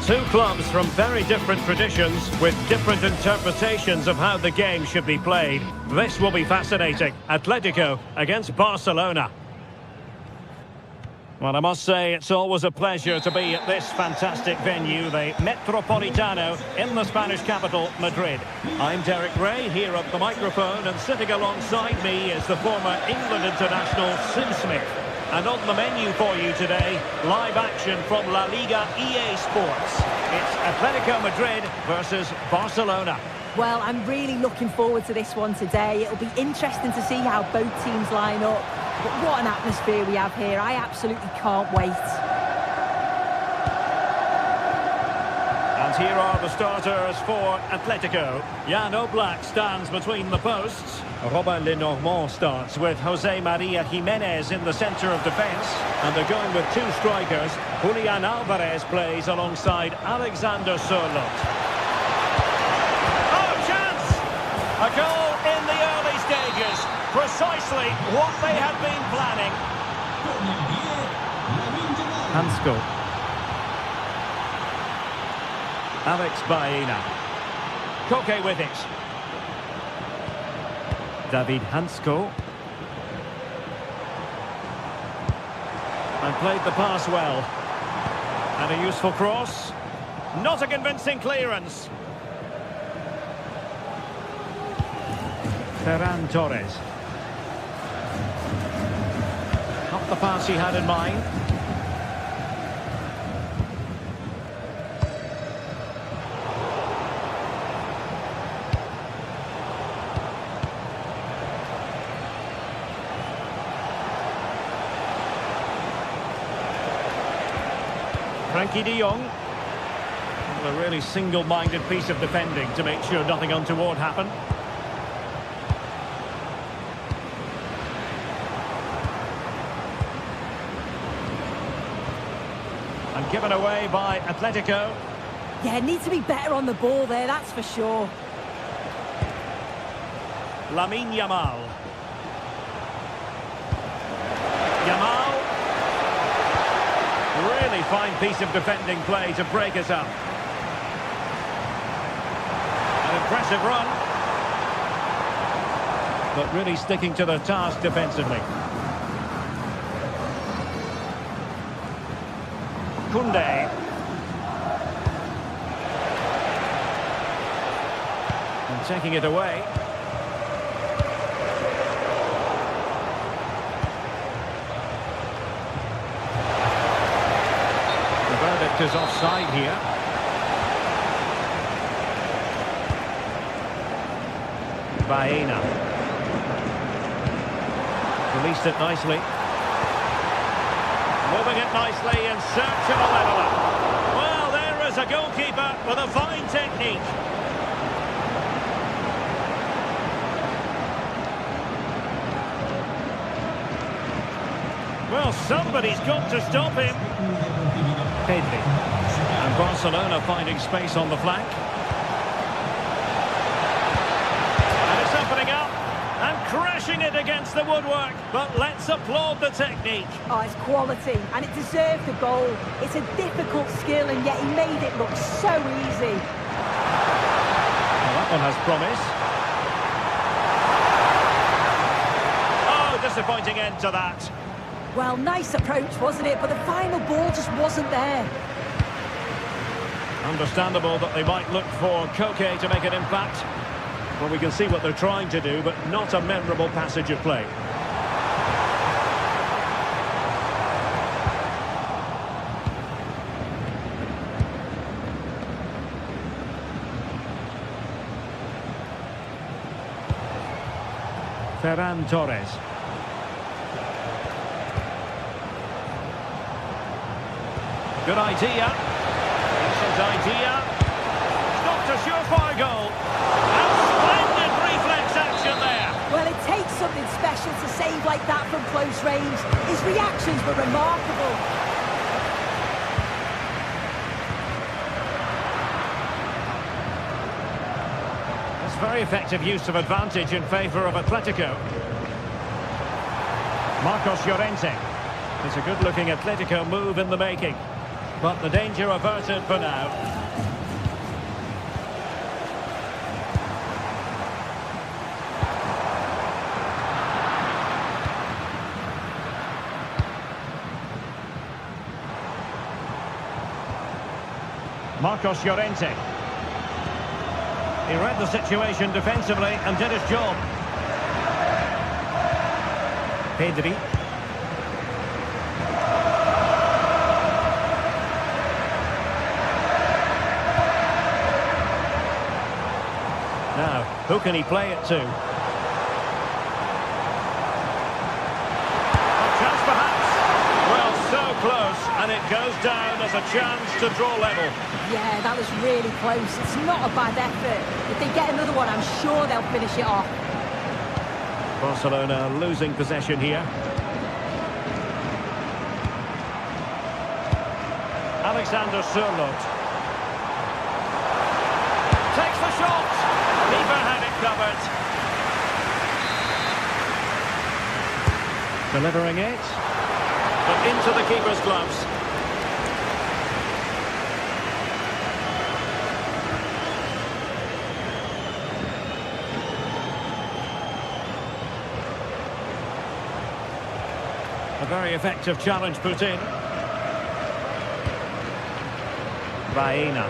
Two clubs from very different traditions with different interpretations of how the game should be played. This will be fascinating. Atletico against Barcelona. Well, I must say, it's always a pleasure to be at this fantastic venue, the Metropolitano, in the Spanish capital, Madrid. I'm Derek Ray, here at the microphone, and sitting alongside me is the former England international, Sim Smith. And on the menu for you today, live action from La Liga EA Sports. It's Atletico Madrid versus Barcelona. Well, I'm really looking forward to this one today. It'll be interesting to see how both teams line up. But what an atmosphere we have here. I absolutely can't wait. And here are the starters for Atletico. Jan Oblak stands between the posts. Robin Lenormand starts with Jose Maria Jimenez in the centre of defence. And they're going with two strikers. Julian Alvarez plays alongside Alexander Sørloth. Oh, chance! A goal in the early stages. Precisely what they had been planning. Hansko. Alex Baena. Koke with it. David Hansko. And played the pass well. And a useful cross. Not a convincing clearance. Ferran Torres. Not the pass he had in mind. Frankie de Jong. A really single-minded piece of defending to make sure nothing untoward happened. And given away by Atletico. Yeah, need to be better on the ball there, that's for sure. Lamine Yamal. Yamal. Really fine piece of defending play to break us up. An impressive run. But really sticking to their task defensively. Koundé. And taking it away. The verdict is offside here. Baena. Released it nicely. Moving it nicely in search of a leveller. Well, there is a goalkeeper with a fine technique. Well, somebody's got to stop him. Pedri. And Barcelona finding space on the flank. And it's opening up. And crashing it against the woodwork. But let's applaud the technique. Oh, it's quality, and it deserved the goal. It's a difficult skill, and yet he made it look so easy. Well, that one has promise. Oh, disappointing end to that. Well, nice approach, wasn't it? But the final ball just wasn't there. Understandable that they might look for Koke to make an impact. Well, we can see what they're trying to do, but not a memorable passage of play. Ferran Torres. Good idea. Decent idea. Stopped a surefire goal. And splendid reflex action there. Well, it takes something special to save like that from close range. His reactions were remarkable. That's very effective use of advantage in favour of Atletico. Marcos Llorente. It's a good-looking Atletico move in the making. But the danger averted for now. Marcos Llorente. He read the situation defensively and did his job. Pedri. Now, who can he play it to? Chance perhaps. Well, so close, and it goes down as a chance to draw level. Yeah, that was really close. It's not a bad effort. If they get another one, I'm sure they'll finish it off. Barcelona losing possession here. Alexander Sørloth. Takes the shot. Keeper had it covered. Delivering it. But into the keeper's gloves. A very effective challenge put in. Baena.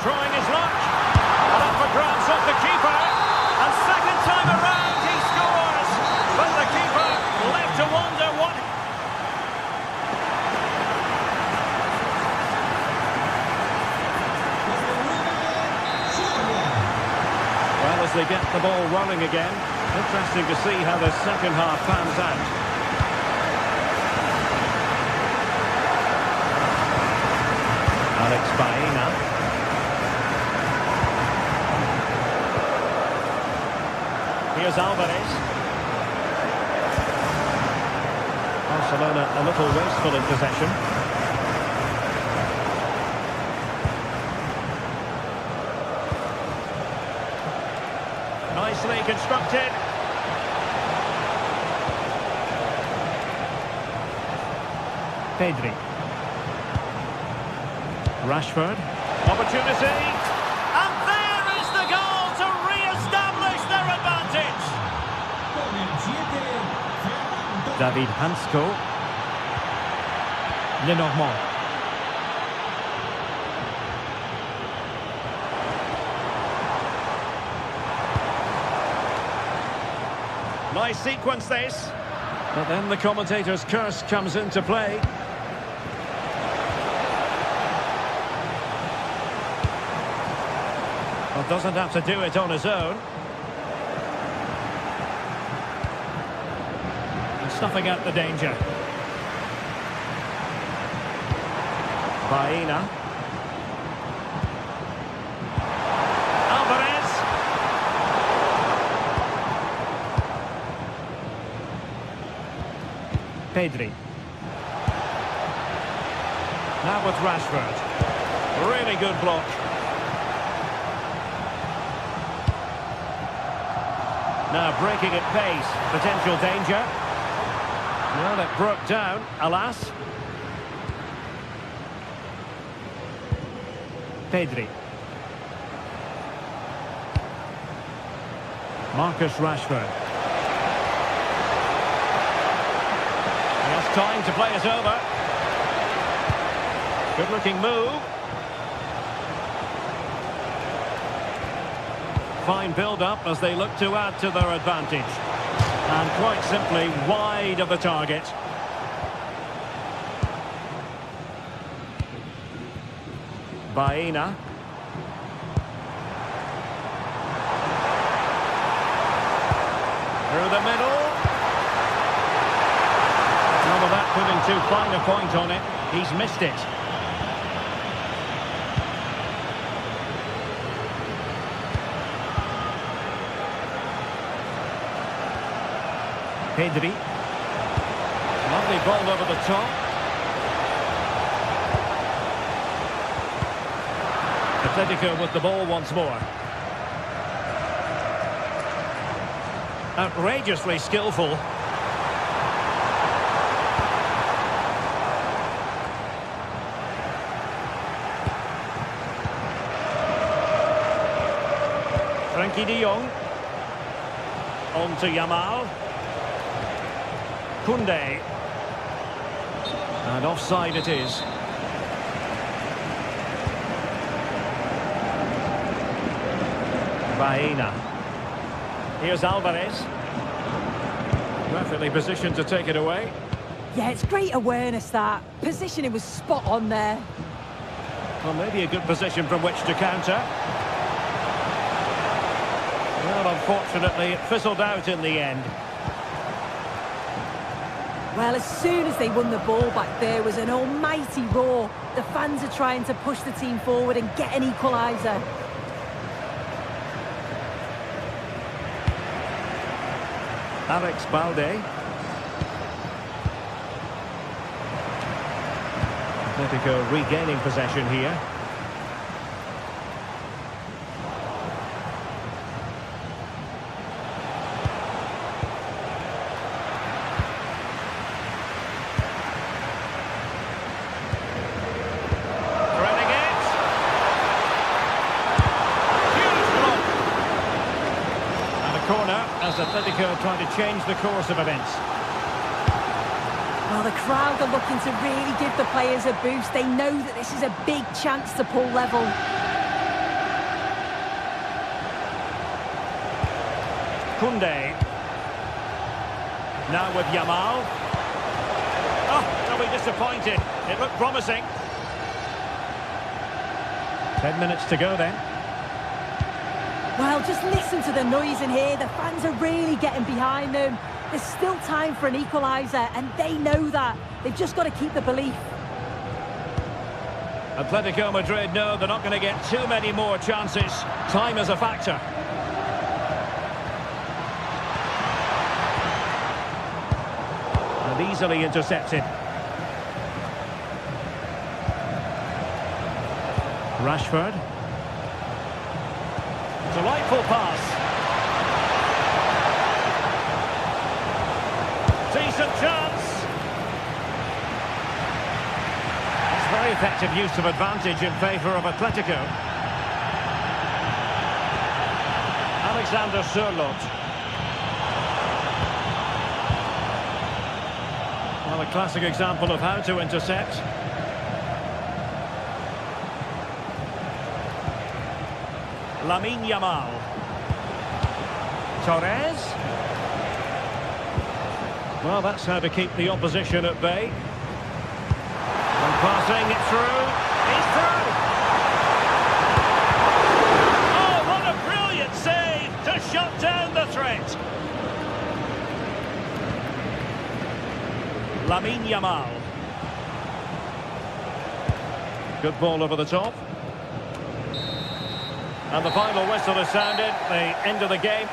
Trying his luck. And up for grabs off the keeper. And second time around he scores. But the keeper left to wonder what... Well, as they get the ball rolling again, interesting to see how the second half pans out. Alex Baena. Here's Alvarez. Barcelona a little wasteful in possession. Nicely constructed. Pedri. Rashford. Opportunity. And there is the goal to re-establish their advantage. Con el 7, Ferran. David Hansko. Lenormand. Nice sequence this. But then the commentator's curse comes into play. Well, doesn't have to do it on his own. And snuffing out the danger. Baena. Alvarez. Pedri. Now with Rashford. Really good block. Now breaking at pace. Potential danger. Well, it broke down, alas. Pedri. Marcus Rashford. He has time to play it over. Good-looking move. Fine build-up as they look to add to their advantage. And quite simply wide of the target. Baena. Through the middle. Now with that putting too fine a point on it, he's missed it. Pedri. Lovely ball over the top. Atletico with the ball once more. Outrageously skillful. Frankie de Jong. On to Yamal. Koundé. And offside it is. Baena. Here's Alvarez. Perfectly positioned to take it away. Yeah, it's great awareness, that. Positioning was spot on there. Well, maybe a good position from which to counter. Well, unfortunately, it fizzled out in the end. Well, as soon as they won the ball back, there was an almighty roar. The fans are trying to push the team forward and get an equaliser. Alex Balde. Atletico regaining possession here. Corner as Atletico trying to change the course of events. Well, the crowd are looking to really give the players a boost. They know that this is a big chance to pull level. Koundé. Now with Yamal. Oh, they'll be disappointed. It looked promising. 10 minutes to go then. Well, just listen to the noise in here. The fans are really getting behind them. There's still time for an equaliser, and they know that. They've just got to keep the belief. Atletico Madrid know they're not going to get too many more chances. Time is a factor. And easily intercepted. Rashford. Delightful pass. Decent chance. It's very effective use of advantage in favour of Atletico. Alexander Sørloth. Well, a classic example of how to intercept. Lamine Yamal. Torres. Well, that's how to keep the opposition at bay. And passing it through. He's through! Oh, what a brilliant save to shut down the threat. Lamine Yamal. Good ball over the top. And the final whistle has sounded, the end of the game.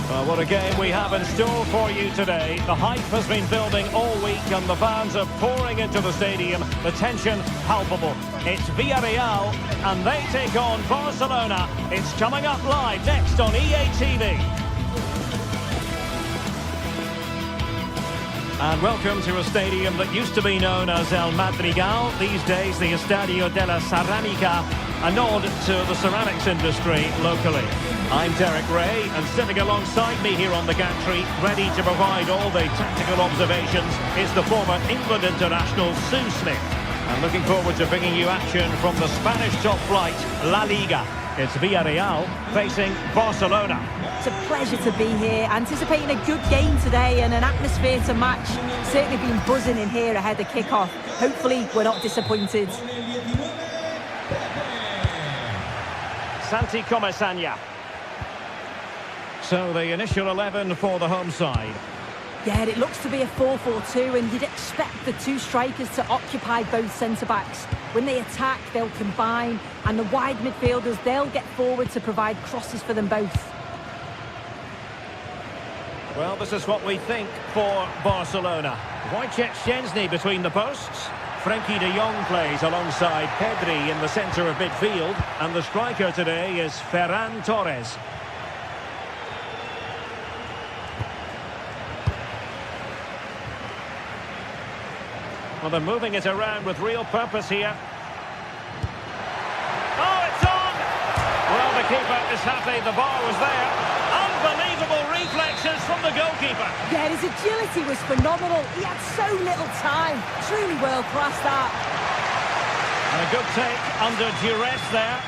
Well, what a game we have in store for you today. The hype has been building all week and the fans are pouring into the stadium. The tension palpable. It's Villarreal and they take on Barcelona. It's coming up live next on EA TV. And welcome to a stadium that used to be known as El Madrigal. These days, the Estadio de la Ceramica, a nod to the ceramics industry locally. I'm Derek Ray, and sitting alongside me here on the gantry, ready to provide all the tactical observations, is the former England international Sue Smith. And looking forward to bringing you action from the Spanish top flight, La Liga. It's Villarreal facing Barcelona. It's a pleasure to be here, anticipating a good game today and an atmosphere to match. Certainly been buzzing in here ahead of kick-off. Hopefully we're not disappointed. Santi Comesaña. So the initial 11 for the home side. Yeah, it looks to be a 4-4-2, and you'd expect the two strikers to occupy both centre-backs. When they attack, they'll combine, and the wide midfielders, they'll get forward to provide crosses for them both. Well, this is what we think for Barcelona. Wojciech Szczęsny between the posts. Frenkie de Jong plays alongside Pedri in the centre of midfield. And the striker today is Ferran Torres. Well, they're moving it around with real purpose here. Oh, it's on! Well, the keeper is happy the bar was there. Unbelievable reflexes from the goalkeeper. Yeah, his agility was phenomenal. He had so little time. Truly world-class, that. And a good take under duress there.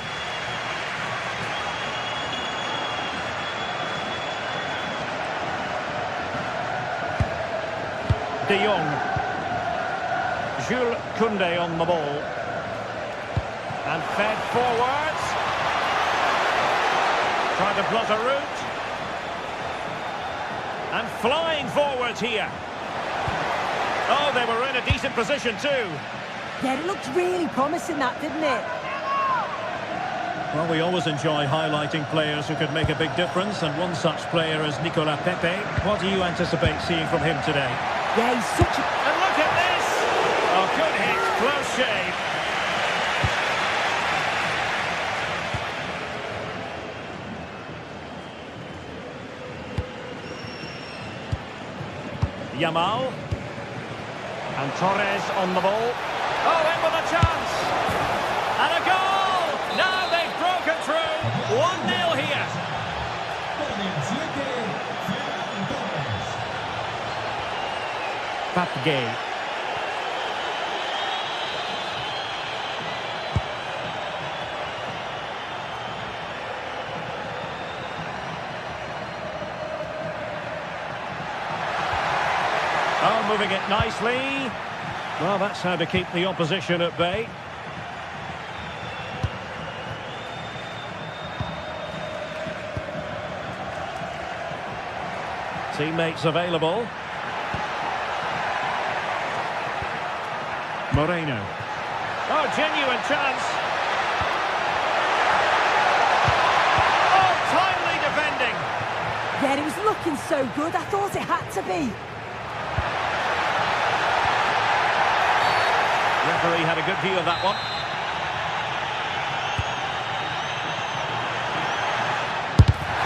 De Jong. Jules Koundé on the ball. And fed forwards. Trying to plot a route. And flying forwards here. Oh, they were in a decent position too. Yeah, it looked really promising, that, didn't it? Well, we always enjoy highlighting players who could make a big difference, and one such player is Nicolas Pepe. What do you anticipate seeing from him today? Yeah, he's such a... And look at this! Oh, good hit, close shave. Yamal. And Torres on the ball. Oh, in with a chance. And a goal! Now they've broken through. 1-0 here. Con el 7, Ferran Torres. Papgay. Oh, moving it nicely. Well, that's how to keep the opposition at bay. Teammates available. Moreno. Oh, genuine chance. Oh, timely defending. Yeah, it was looking so good. I thought it had to be. Referee had a good view of that one.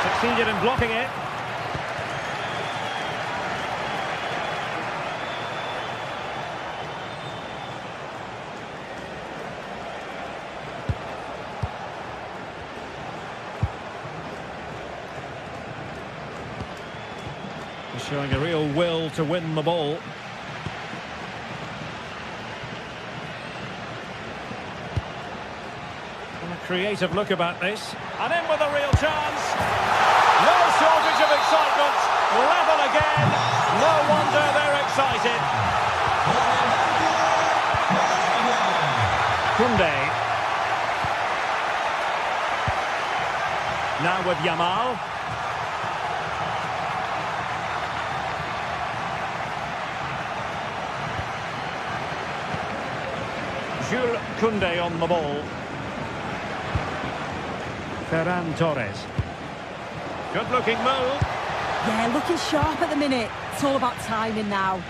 Succeeded in blocking it. He's showing a real will to win the ball. Creative look about this, and in with a real chance. No shortage of excitement. Level again. No wonder they're excited. Koundé. Now with Yamal. Jules Koundé on the ball. Ferran Torres. Good-looking move. Yeah, looking sharp at the minute. It's all about timing now.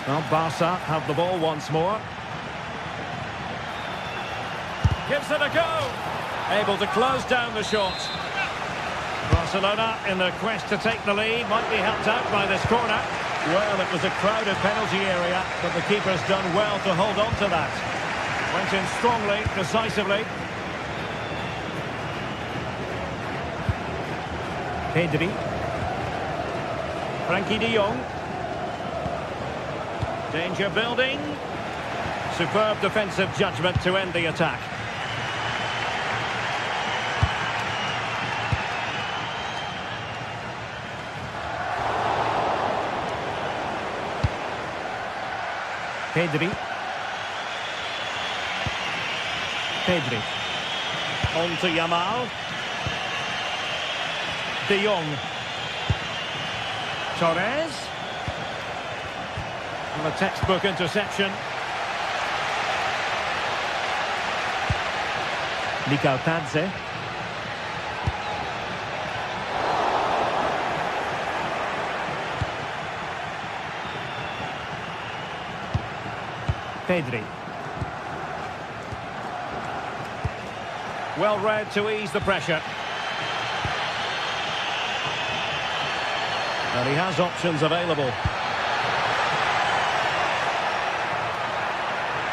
Well, Barca have the ball once more. Gives it a go. Able to close down the shot. Barcelona, in their quest to take the lead, might be helped out by this corner. Well, it was a crowded penalty area, but the keeper's done well to hold on to that. Went in strongly, decisively. Pedri. Frenkie de Jong. Danger building. Superb defensive judgment to end the attack. Pedri. Pedri. On to Yamal. De Jong. Torres. And a textbook interception. Tadze. Pedri. Well read to ease the pressure. And he has options available.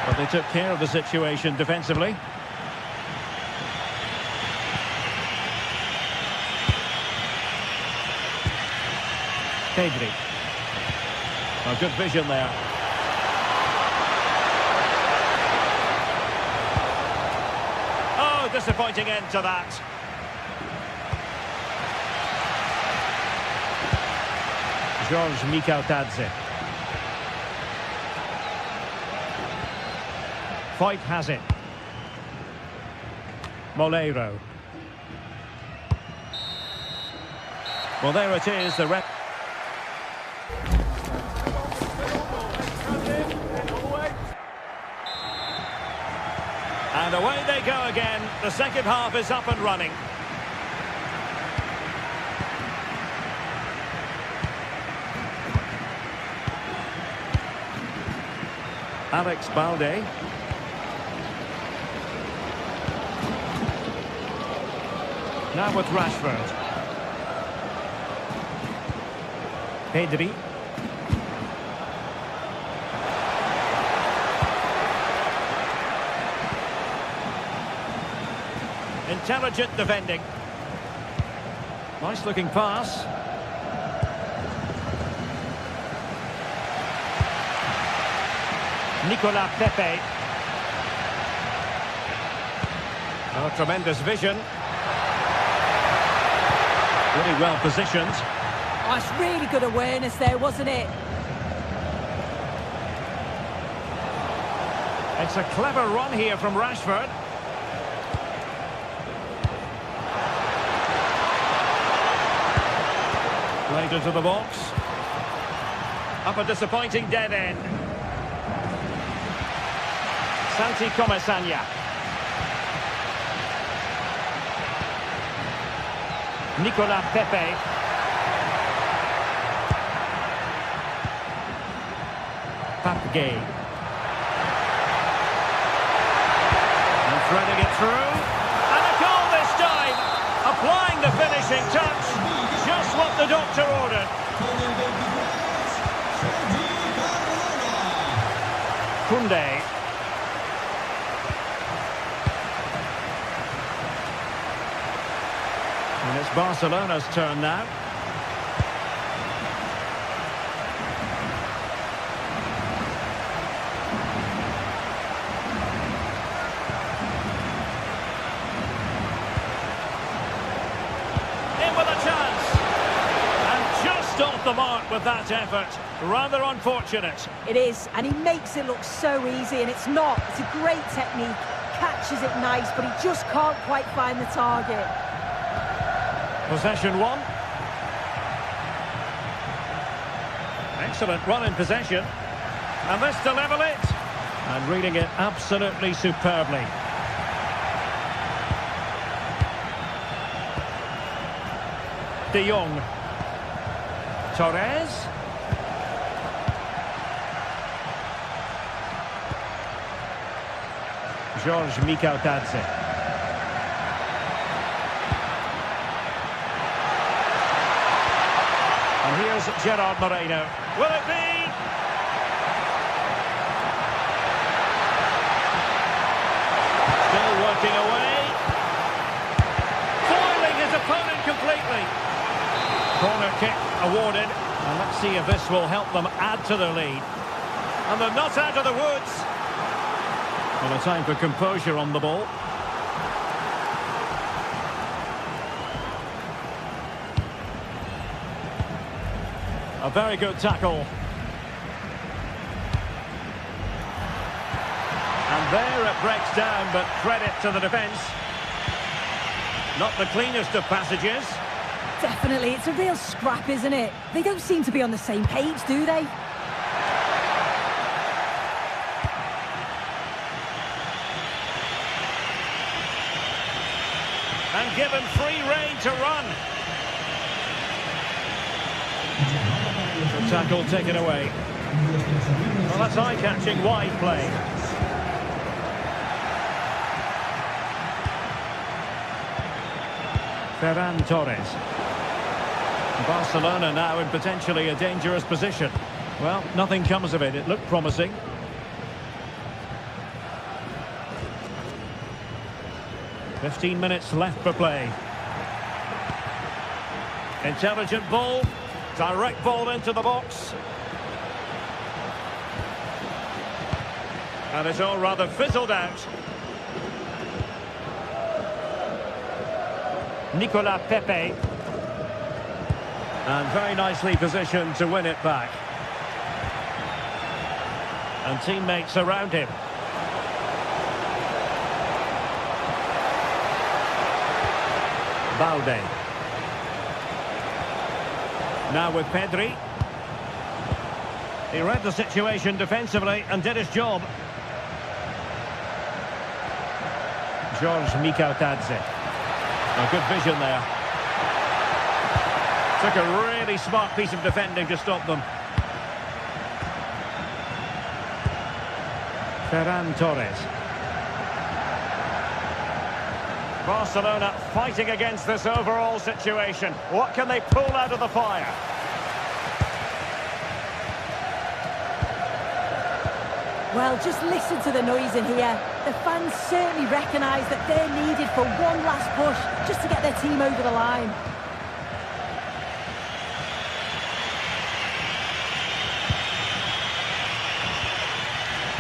But they took care of the situation defensively. Pedri. Oh, good vision there. Oh, disappointing end to that. Tadze. Foyt has it. Moleiro. Well, there it is, the rep. And away they go again. The second half is up and running. Alex Balde. Now with Rashford. Pedri. Intelligent defending. Nice looking pass. Nicolas Pepe. Oh, tremendous vision. Really well positioned. Oh, it's really good awareness there, wasn't it? It's a clever run here from Rashford. Played into the box. Up a disappointing dead end. Santi Comesaña. Nicolas Pepe. Papgay. And threading it through. And a goal this time. Applying the finishing touch. Just what the doctor ordered. Koundé. And it's Barcelona's turn now. In with a chance. And just off the mark with that effort. Rather unfortunate. It is, and he makes it look so easy, and it's not. It's a great technique. Catches it nice, but he just can't quite find the target. Possession one. Excellent run in possession. And this to level it. And reading it absolutely superbly. De Jong. Torres. Tadze. And here's Gerard Moreno. Will it be? Still working away. Foiling his opponent completely. Corner kick awarded. And let's see if this will help them add to their lead. And they're not out of the woods. Well, a time for composure on the ball. A very good tackle. And there it breaks down, but credit to the defence. Not the cleanest of passages. Definitely, it's a real scrap, isn't it? They don't seem to be on the same page, do they? And given free rein to run. The tackle taken away. Well, that's eye-catching wide play. Ferran Torres. Barcelona now in potentially a dangerous position. Well, nothing comes of it. It looked promising. "15 minutes left for play. Intelligent ball. Direct ball into the box. And it's all rather fizzled out. Nicolas Pepe. And very nicely positioned to win it back. And teammates around him. Balde. Now with Pedri. He read the situation defensively and did his job. George Mikautadze. A good vision there. Took a really smart piece of defending to stop them. Ferran Torres. Barcelona fighting against this overall situation. What can they pull out of the fire? Well, just listen to the noise in here. The fans certainly recognise that they're needed for one last push just to get their team over the line.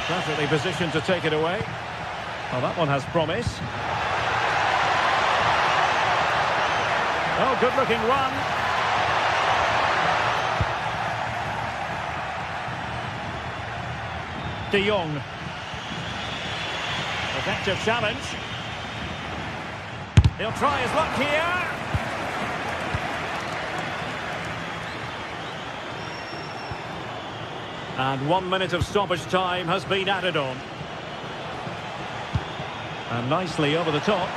Perfectly positioned to take it away. Well, that one has promise. Oh, good-looking run. De Jong. Effective challenge. He'll try his luck here. And 1 minute of stoppage time has been added on. And nicely over the top.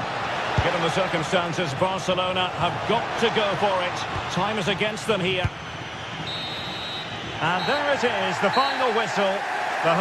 Given the circumstances, Barcelona have got to go for it. Time is against them here. And there it is, the final whistle. The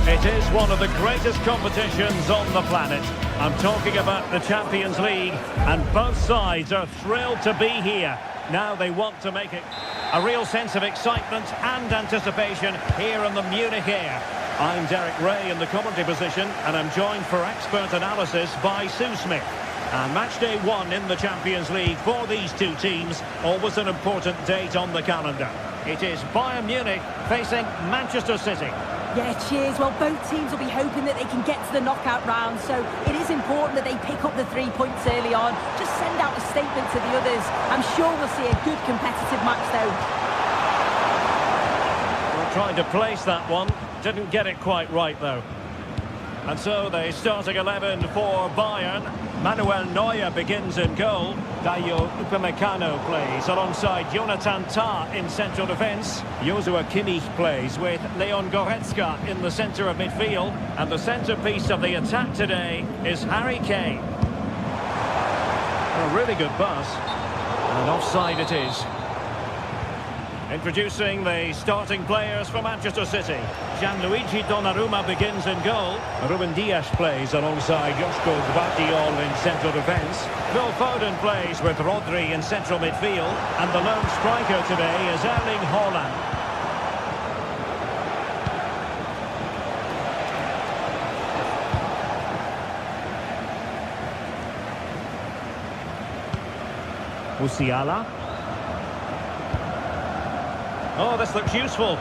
It is one of the greatest competitions on the planet. I'm talking about the Champions League, and both sides are thrilled to be here. Now they want to make it. A real sense of excitement and anticipation here in the Munich air. I'm Derek Ray in the commentary position, and I'm joined for expert analysis by Sue Smith. And match day 1 in the Champions League for these two teams, always an important date on the calendar. It is Bayern Munich facing Manchester City. Yeah, cheers. Well, both teams will be hoping that they can get to the knockout round, so it is important that they pick up the 3 points early on. Just send out a statement to the others. I'm sure we'll see a good competitive match, though. We're trying to place that one. Didn't get it quite right, though. And so the starting 11 for Bayern. Manuel Neuer begins in goal. Dayo Upamecano plays alongside Jonathan Tah in central defence. Joshua Kimmich plays with Leon Goretzka in the centre of midfield. And the centrepiece of the attack today is Harry Kane. A really good pass. And offside it is. Introducing the starting players for Manchester City. Gianluigi Donnarumma begins in goal. Ruben Dias plays alongside Joško Gvardiol in central defence. Phil Foden plays with Rodri in central midfield. And the lone striker today is Erling Haaland. Musiala. Oh, this looks useful.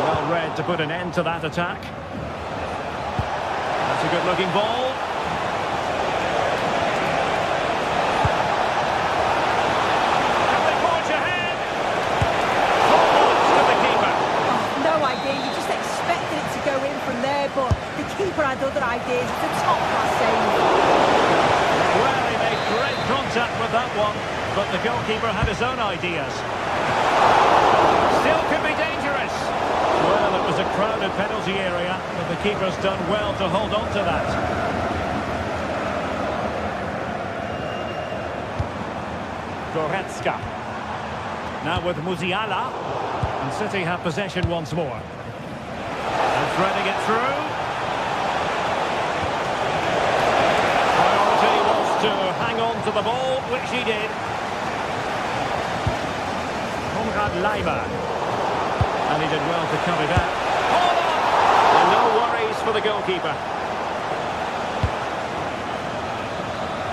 Well read to put an end to that attack. That's a good-looking ball. Can they forge ahead? Forwards to the keeper. Oh, no idea. You just expected it to go in from there, but the keeper had other ideas. It's a top-class save. Well, he made great contact with that one. But the goalkeeper had his own ideas. Still could be dangerous. Well, it was a crowded penalty area, but the keeper's done well to hold on to that. Goretzka. Now with Musiala. And City have possession once more. And threading it through. Priority was to hang on to the ball, which he did. Leimer. And he did well to cut it out. And no worries for the goalkeeper.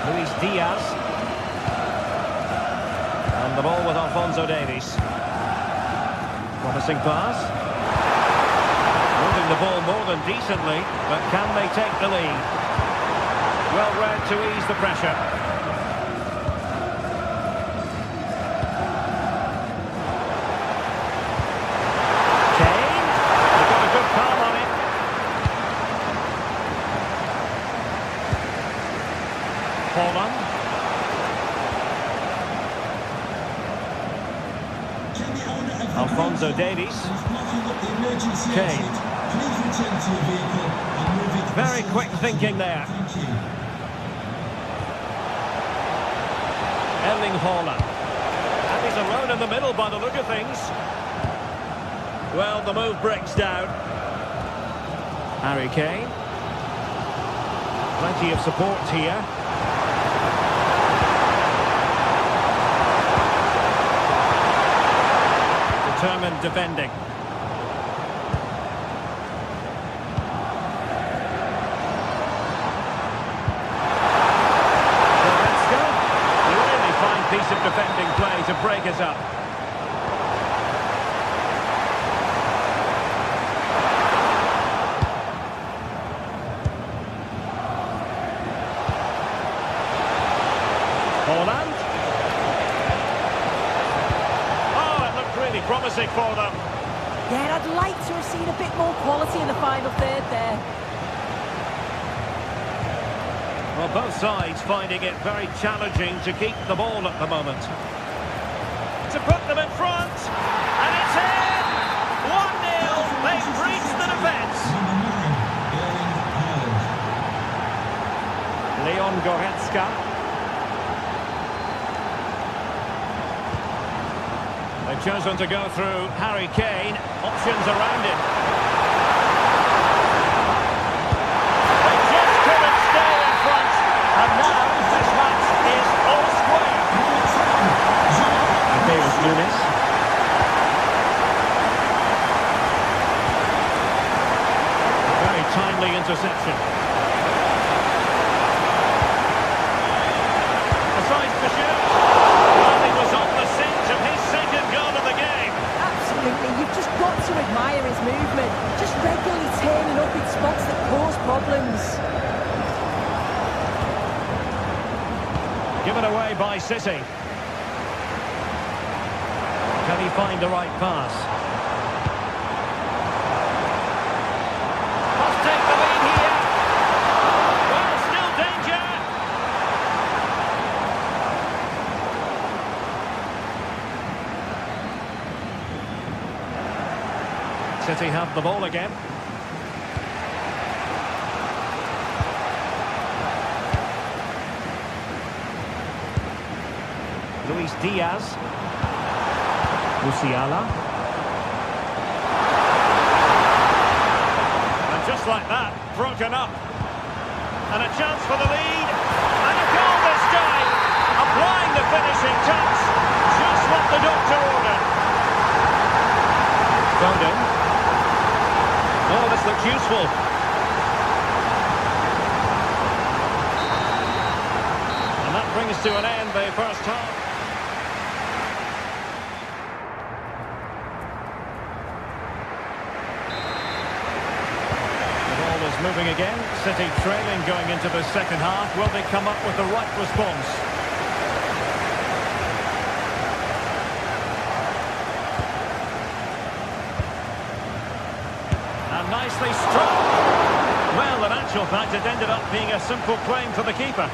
Luis Diaz. And the ball with Alphonso Davies. Promising pass. Moving the ball more than decently, but can they take the lead? Well read to ease the pressure. Haaland. Alphonso Davies. Kane. Very quick thinking there. Erling Haaland. And he's alone in the middle by the look of things. Well, the move breaks down. Harry Kane. Plenty of support here. Determined defending. Goretzka. Really fine piece of defending play to break us up. Haaland. Promising for them. Yeah, I'd like to have seen a bit more quality in the final third there. Well, both sides finding it very challenging to keep the ball at the moment. To put them in front, and it's in! 1-0, they've breached the defence. Leon Goretzka. They've chosen to go through Harry Kane. Options around him. They just couldn't stay in front. And now this match is all square. Nunes. Very timely interception. Decides to shoot. Well, he was on the scent of his second goal of the game. Absolutely, you've just got to admire his movement. Just regularly turning up in spots that cause problems. Given away by City. Can he find the right pass? Must take the lead here. Well, still danger. City have the ball again. Luis Diaz. Musiala. And just like that, broken up. And a chance for the lead. And a goal this time. Applying the finishing touch. Just what the doctor ordered. Foden. Oh, this looks useful. And that brings to an end the first half. Moving again, City trailing going into the second half. Will they come up with the right response? And nicely struck. Well, in actual fact, it ended up being a simple claim for the keeper.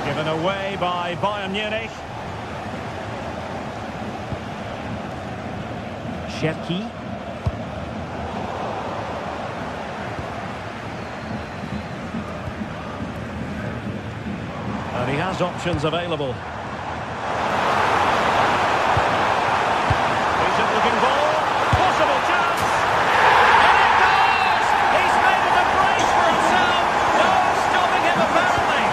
Given away by Bayern Munich. Cherki. And he has options available. Decent looking ball. Possible chance. And it goes! He's made it a brace for himself. No stopping him apparently.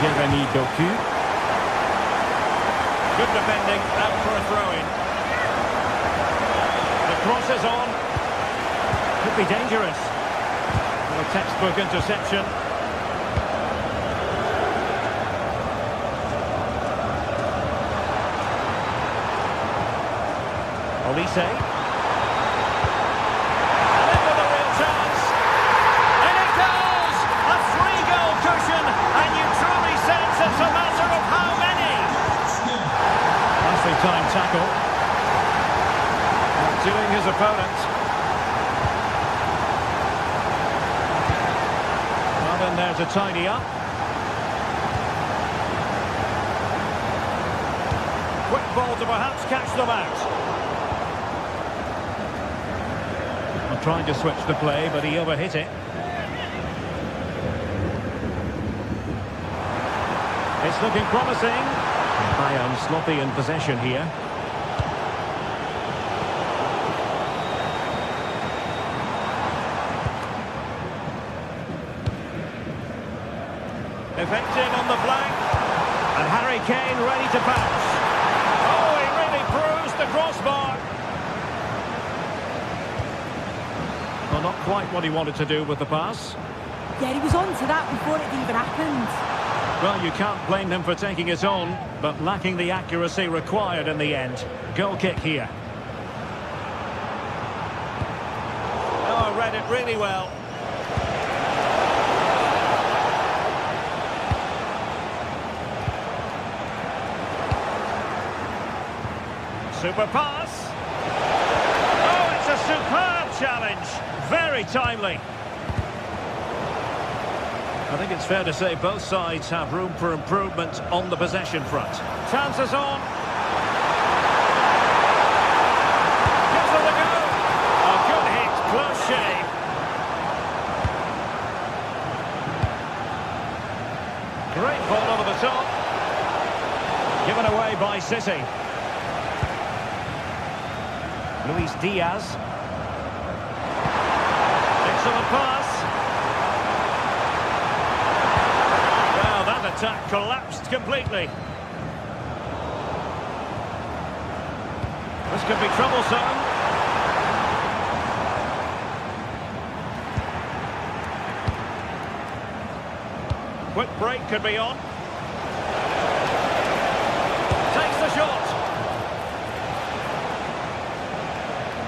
Jeremy Doku. Good defending, out for a throw-in. The cross is on. Could be dangerous. A textbook interception. Olise. And in with a real chance. And it goes! A 3-goal cushion, and you truly sense it's a matter of how many. Nicely timed tackle. Doing his opponent. And there to tidy up. Quick ball to perhaps catch them out. I'm trying to switch the play, but he overhit it. It's looking promising. Bayern sloppy in possession here. Effective on the flank, and Harry Kane ready to pounce. Oh, he really bruised the crossbar. Well, not quite what he wanted to do with the pass. Yeah, he was on to that before it even happened. Well, you can't blame him for taking it on, but lacking the accuracy required in the end. Goal kick here. Oh, read it really well. Super pass. Oh, it's a superb challenge. Very timely. I think it's fair to say both sides have room for improvement on the possession front. Chances on. Gives it a go. A good hit, close shave. Great ball over the top. Given away by City. Luis Diaz. Excellent pass. attack collapsed completely. This could be troublesome. Quick break could be on. Takes the shot.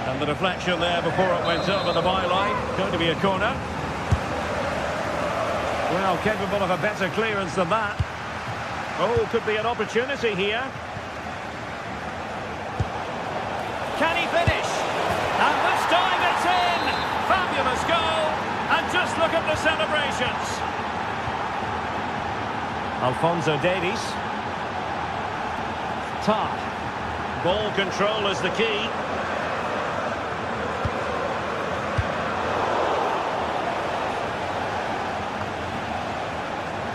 And the deflection there before it went over the byline. Going to be a corner. Well, capable of a better clearance than that. Oh, could be an opportunity here. Can he finish? And this time it's in! Fabulous goal! And just look at the celebrations. Alphonso Davies. Tar. Ball control is the key.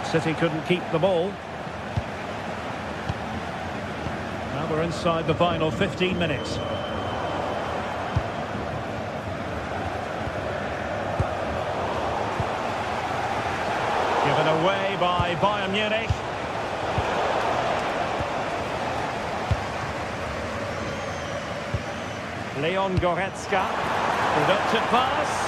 City couldn't keep the ball. Now we're inside the final 15 minutes. Given away by Bayern Munich. Leon Goretzka. Productive pass.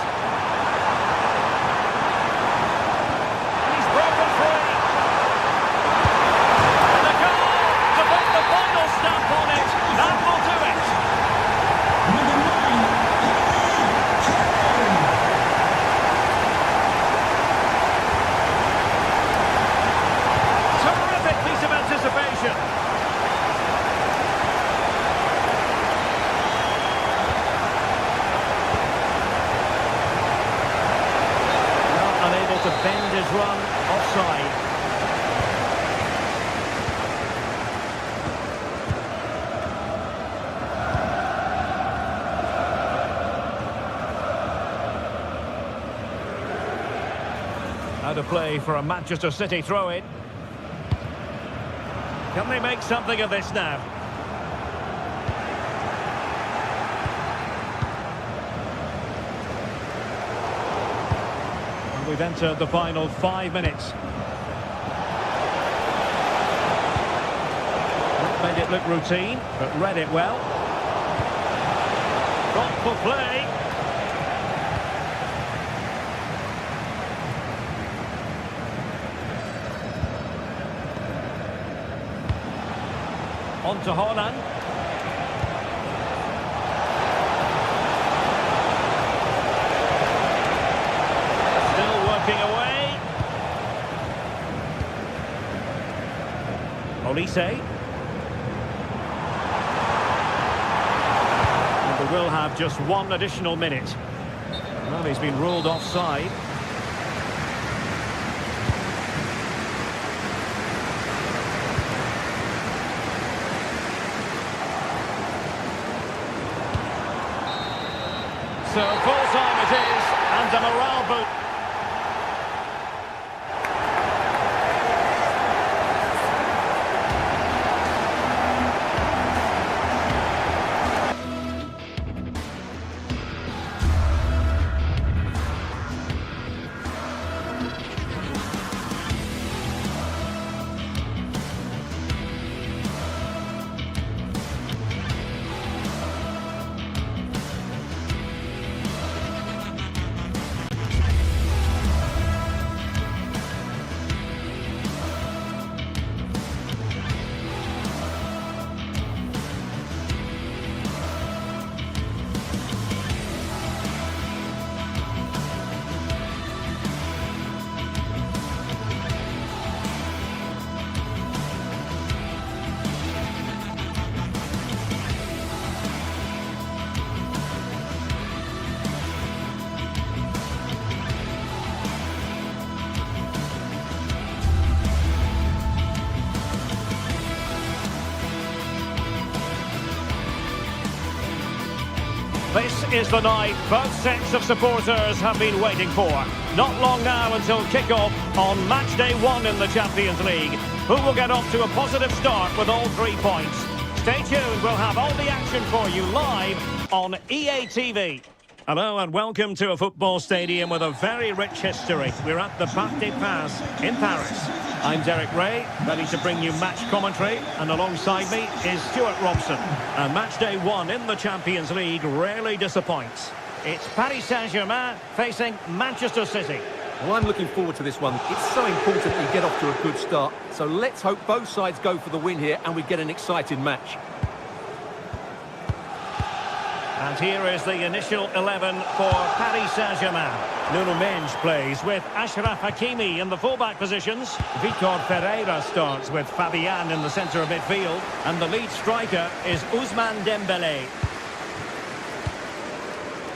To bend his run offside. How to play for a Manchester City throw-in. Can they make something of this now? We've entered the final 5 minutes. Not made it look routine, but read it well. Thoughtful play. On to Haaland. Away. Olise. And we will have just one additional minute. Well, he's been ruled offside. So full time it is, and a morale boot. This is the night both sets of supporters have been waiting for. Not long now until kick-off on match day 1 in the Champions League. Who will get off to a positive start with all 3 points? Stay tuned, we'll have all the action for you live on EA TV. Hello and welcome to a football stadium with a very rich history. We're at the Parc des Princes in Paris. I'm Derek Ray, ready to bring you match commentary, and alongside me is Stuart Robson. And match day 1 in the Champions League rarely disappoints. It's Paris Saint-Germain facing Manchester City. Well, I'm looking forward to this one. It's so important that you get off to a good start. So let's hope both sides go for the win here and we get an exciting match. And here is the initial 11 for Paris Saint-Germain. Nuno Mendes plays with Achraf Hakimi in the fullback positions. Vitor Pereira starts with Fabian in the centre of midfield. And the lead striker is Ousmane Dembélé.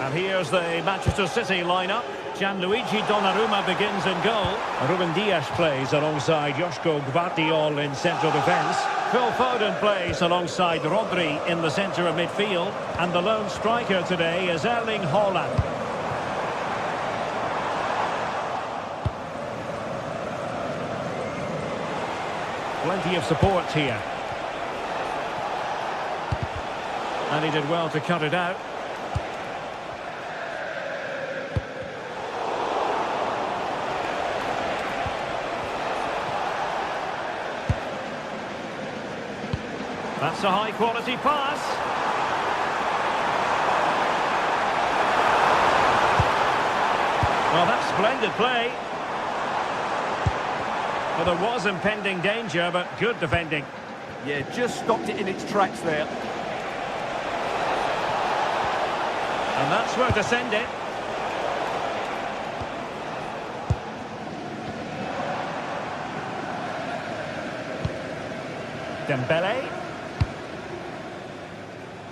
And here's the Manchester City lineup. Gianluigi Donnarumma begins in goal. Ruben Dias plays alongside Joško Gvardiol in central defence. Phil Foden plays alongside Rodri in the centre of midfield. And the lone striker today is Erling Haaland. Plenty of support here. And he did well to cut it out. That's a high-quality pass. Well, that's splendid play. Well, there was impending danger, but good defending. Yeah, just stopped it in its tracks there. And that's where to send it. Dembélé.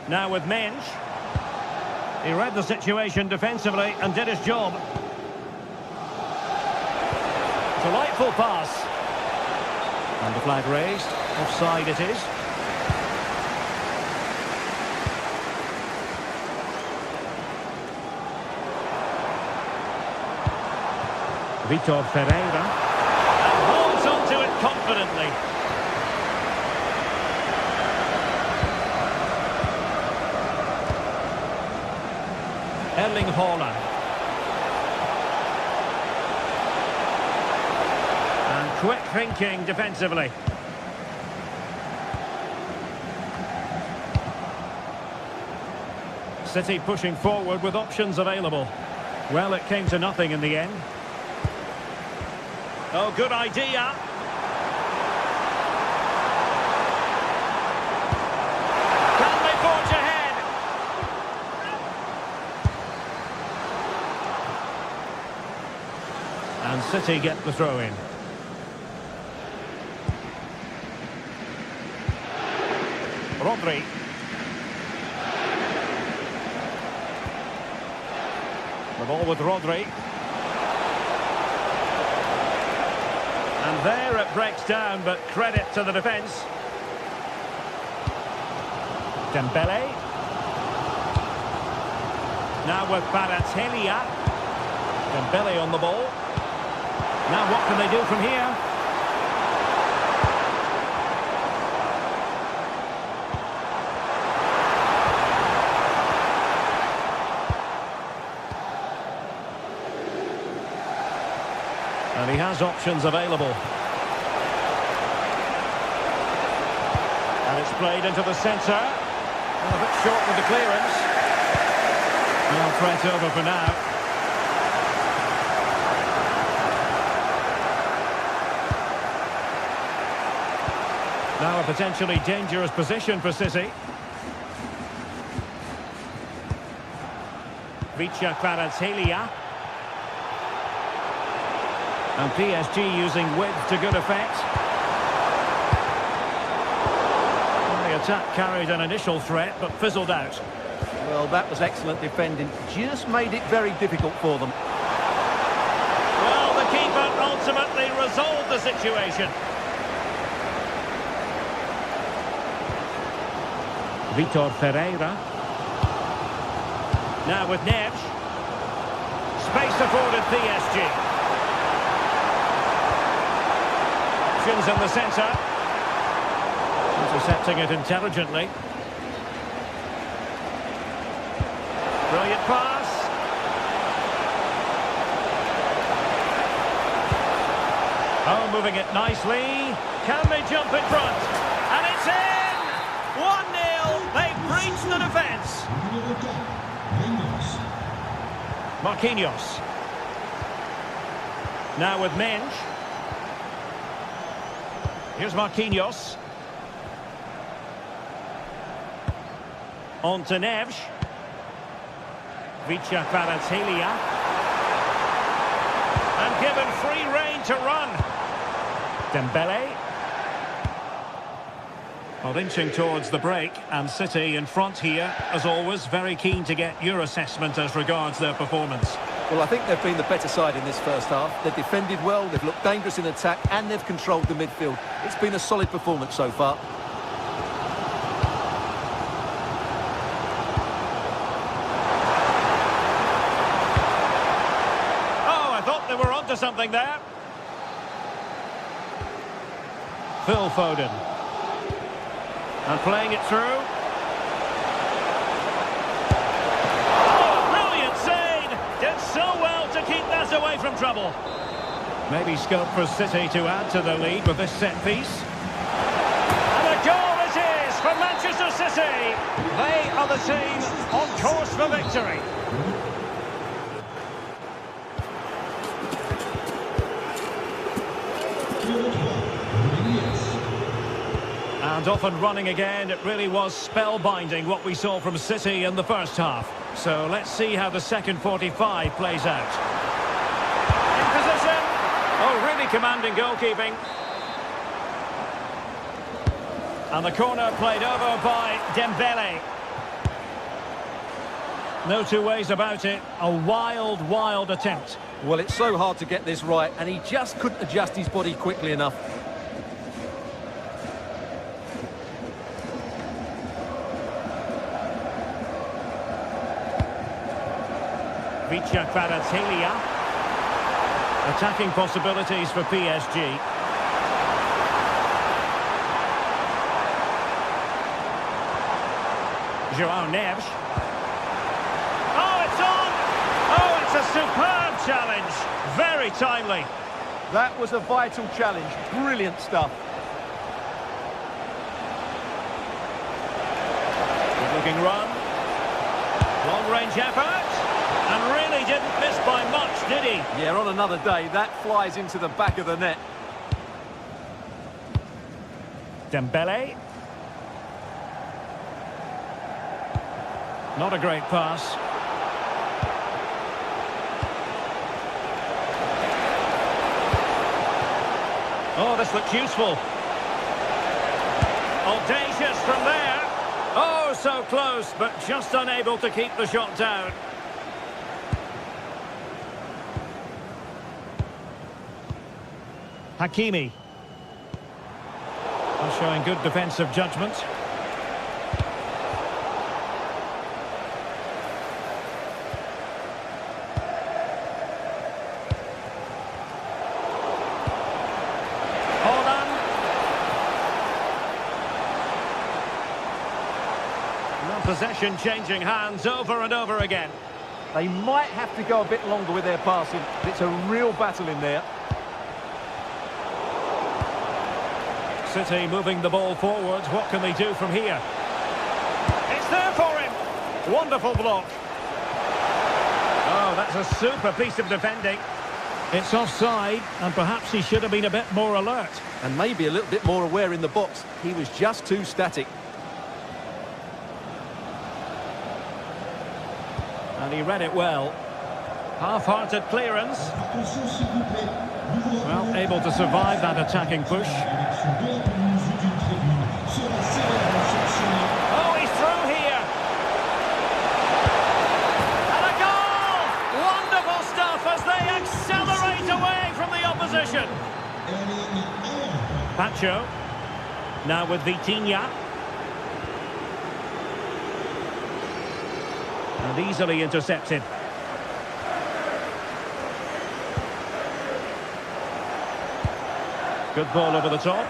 Now with Mendes. He read the situation defensively and did his job. Delightful pass. And the flag raised. Offside it is. Vitor Pereira. And holds onto it confidently. Erling Haaland. And quick thinking defensively. City pushing forward with options available. Well, it came to nothing in the end. Oh, good idea. Can they forge ahead? And City get the throw in. Rodri. The ball with Rodri. And there it breaks down, but credit to the defence. Dembélé. Now with Kvaratskhelia. Dembélé on the ball. Now what can they do from here? And he has options available. And it's played into the centre. A bit short with the clearance. Well, threat over for now. Now a potentially dangerous position for City. Vitor Kvaratskhelia. And PSG using width to good effect. The attack carried an initial threat, but fizzled out. Well, that was excellent defending. Just made it very difficult for them. Well, the keeper ultimately resolved the situation. Vitor Pereira. Now with Neves. Space afforded PSG. Options in the centre. Intercepting it intelligently. Brilliant pass. Oh, moving it nicely. Can they jump in front? And it's in! 1-0. They breached the defence. Marquinhos. Now with Mensch. Here's Marquinhos. On to Neves. Vicha Kvaratskhelia. And given free rein to run. Dembele. Well, inching towards the break, and City in front here, as always, very keen to get your assessment as regards their performance. Well, I think they've been the better side in this first half. They've defended well, they've looked dangerous in attack, and they've controlled the midfield. It's been a solid performance so far. Oh, I thought they were onto something there. Phil Foden. And playing it through. Oh, brilliant save! Did so well to keep that away from trouble. Maybe scope for City to add to the lead with this set piece. And a goal it is for Manchester City. They are the team on course for victory. And off and running again. It really was spellbinding what we saw from City in the first half. So let's see how the second 45 plays out. In position. Oh, really commanding goalkeeping. And the corner played over by Dembele. No two ways about it. A wild, wild attempt. Well, it's so hard to get this right, and he just couldn't adjust his body quickly enough. Vicha Kvaratskhelia. Attacking possibilities for PSG. João Neves. Oh, it's on! Oh, it's a superb challenge. Very timely. That was a vital challenge. Brilliant stuff. Good looking run. Long-range effort. And really didn't miss by much, did he? Yeah, on another day, that flies into the back of the net. Dembele. Not a great pass. Oh, this looks useful. Audacious from there. Oh, so close, but just unable to keep the shot down. Hakimi. Showing good defensive judgment. Holland. Well, possession changing hands over and over again. They might have to go a bit longer with their passing. It's a real battle in there. City moving the ball forwards. What can they do from here? It's there for him. Wonderful block. Oh, that's a super piece of defending. It's offside, and perhaps he should have been a bit more alert. And maybe a little bit more aware in the box. He was just too static. And he read it well. Half-hearted clearance. Well, able to survive that attacking push. Oh, he's through here. And a goal! Wonderful stuff as they accelerate away from the opposition. Pacho. Now with Vitinha. And easily intercepted. Good ball over the top.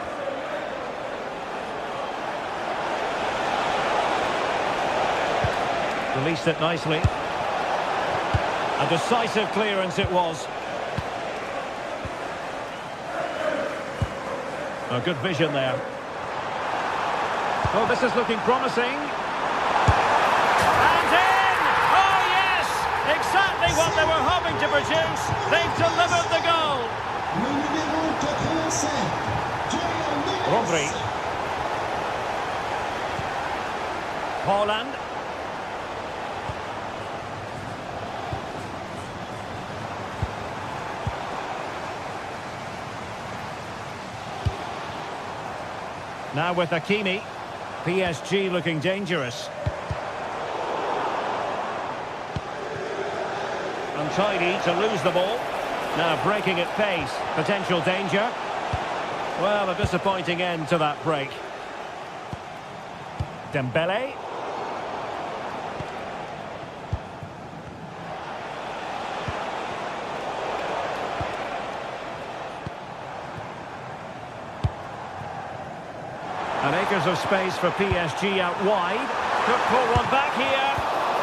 Released it nicely. A decisive clearance it was. Oh, good vision there. Oh, this is looking promising. And in! Oh, yes! Exactly what they were hoping to produce. They've delivered the goal. Rodri. Holland. Now with Hakimi. PSG looking dangerous. Untidy to lose the ball. Now breaking at pace. Potential danger. Well, a disappointing end to that break. Dembele. And acres of space for PSG out wide. Could pull one back here.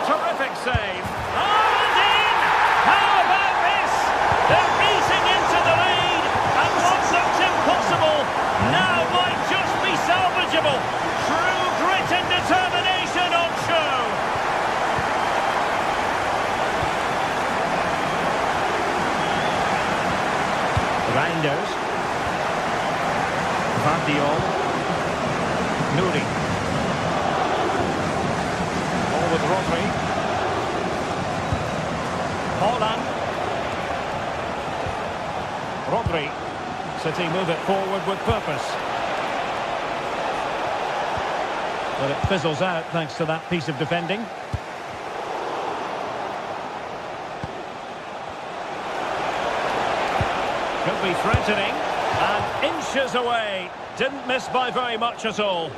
Terrific save. Oh, and in! How about this? They're easing into the lead. And what looked impossible now might just be salvageable. True grit and determination on show. Reinders. Vardiol. Nuri. Ball with Rodri. Holland. Rodri. City move it forward with purpose. But it fizzles out thanks to that piece of defending. Could be threatening. And inches away. Didn't miss by very much at all.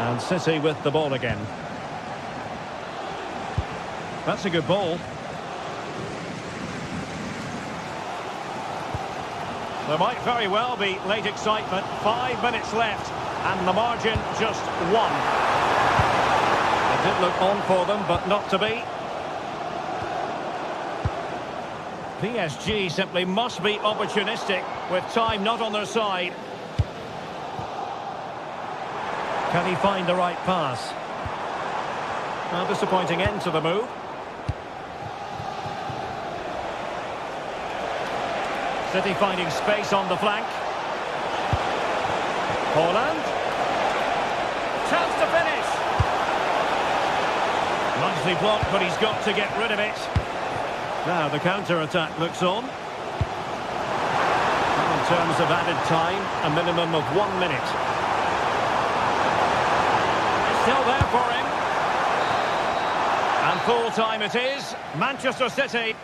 And City with the ball again. That's a good ball. There might very well be late excitement. 5 minutes left. And the margin just 1. It did look on for them, but not to be. PSG simply must be opportunistic with time not on their side. Can he find the right pass? A disappointing end to the move. City finding space on the flank. Holland. Chance to finish. Nicely blocked, but he's got to get rid of it. Now the counter-attack looks on. In terms of added time, a minimum of 1 minute. It's still there for him. And full time it is. Manchester City.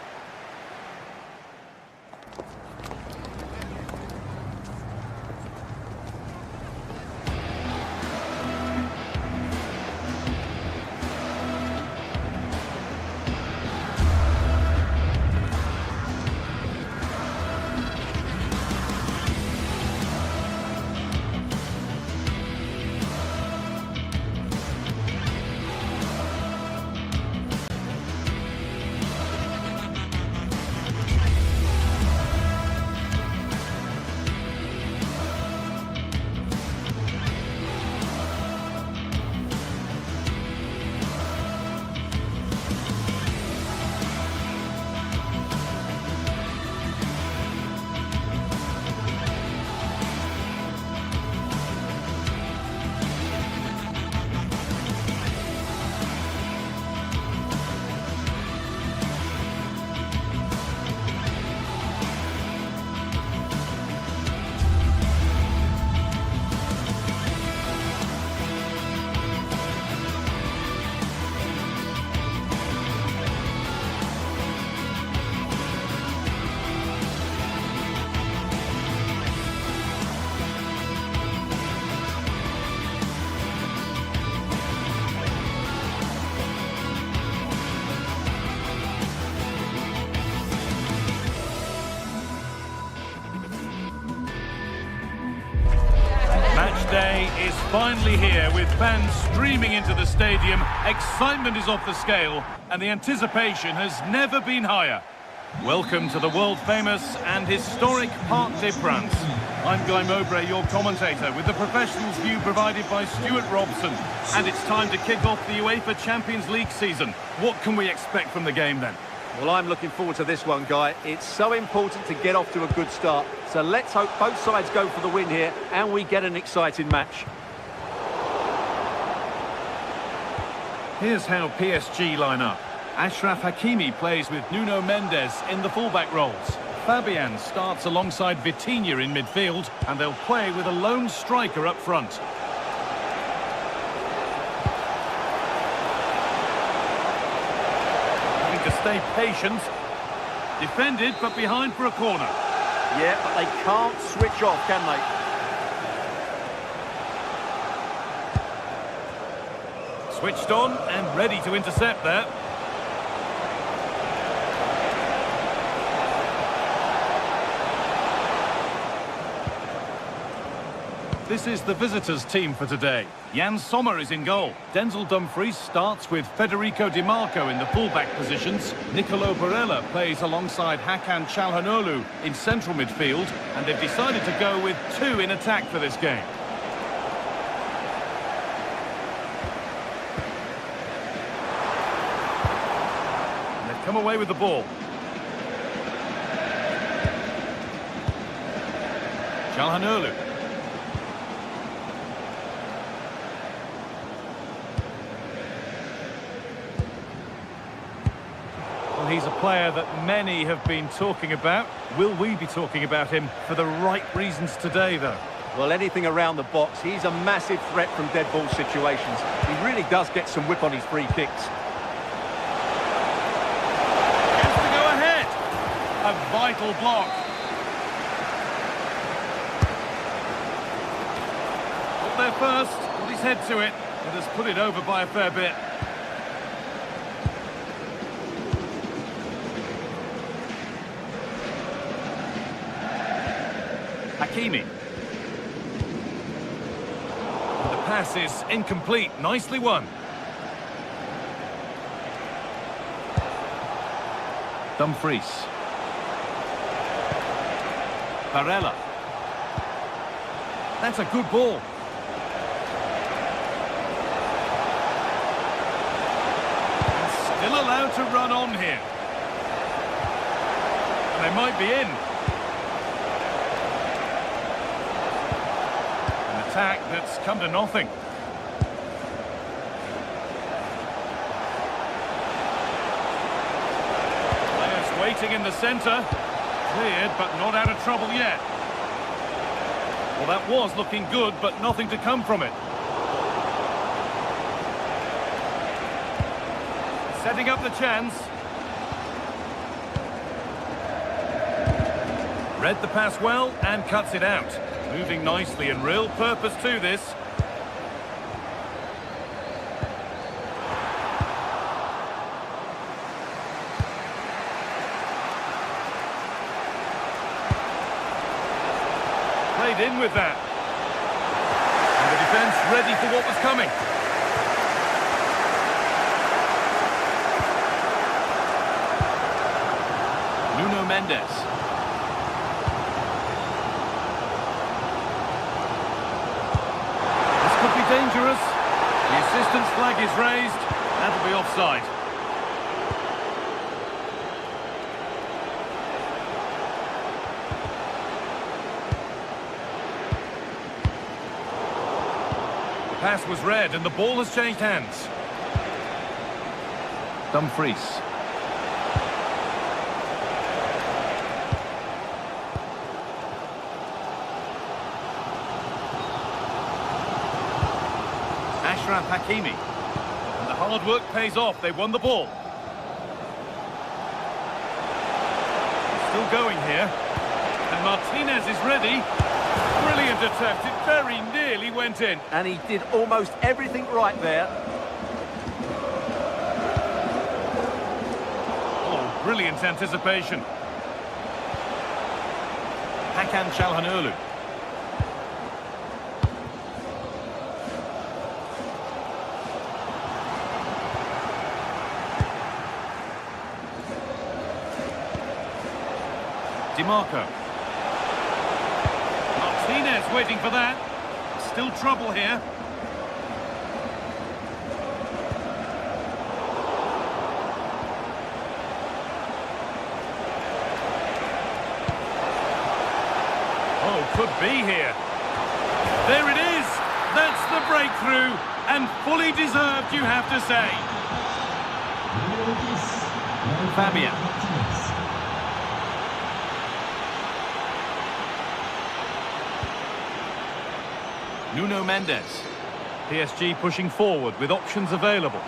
Day is finally here with fans streaming into the stadium. Excitement is off the scale and the anticipation has never been higher. Welcome to the world-famous and historic Parc des Princes. I'm Guy Mowbray, your commentator, with the professionals' view provided by Stuart Robson. And it's time to kick off the UEFA Champions League season. What can we expect from the game then? Well, I'm looking forward to this one, Guy. It's so important to get off to a good start. So let's hope both sides go for the win here and we get an exciting match. Here's how PSG line up. Achraf Hakimi plays with Nuno Mendes in the fullback roles. Fabian starts alongside Vitinha in midfield, and they'll play with a lone striker up front. Having to stay patient. Defended, but behind for a corner. Yeah, but they can't switch off, can they? Switched on and ready to intercept there. This is the visitors' team for today. Jan Sommer is in goal. Denzel Dumfries starts with Federico Di Marco in the fullback positions. Nicolo Barella plays alongside Hakan Çalhanoğlu in central midfield. And they've decided to go with two in attack for this game. And they've come away with the ball. Çalhanoğlu. He's a player that many have been talking about. Will we be talking about him for the right reasons today, though? Well, anything around the box. He's a massive threat from dead ball situations. He really does get some whip on his free kicks. Gets to go ahead. A vital block. Got there first, put his head to it, and has put it over by a fair bit. Hakimi. The pass is incomplete. Nicely won. Dumfries. Barella. That's a good ball. And still allowed to run on here. And they might be in. Attack that's come to nothing. Players waiting in the centre. Cleared, but not out of trouble yet. Well, that was looking good, but nothing to come from it. Setting up the chance. Read the pass well and cuts it out. Moving nicely and real purpose to this. Played in with that. And the defence ready for what was coming. Nuno Mendes. Dangerous. The assistant's flag is raised. That'll be offside. The pass was read and the ball has changed hands. Dumfries. Achraf Hakimi. And the hard work pays off. They won the ball. Still going here. And Martinez is ready. Brilliant attempt. It very nearly went in. And he did almost everything right there. Oh, brilliant anticipation. Hakan Çalhanoğlu. DiMarco. Martinez waiting for that. Still trouble here. Oh, could be here. There it is. That's the breakthrough. And fully deserved, you have to say. Fabian. Nuno Mendes. PSG pushing forward with options available.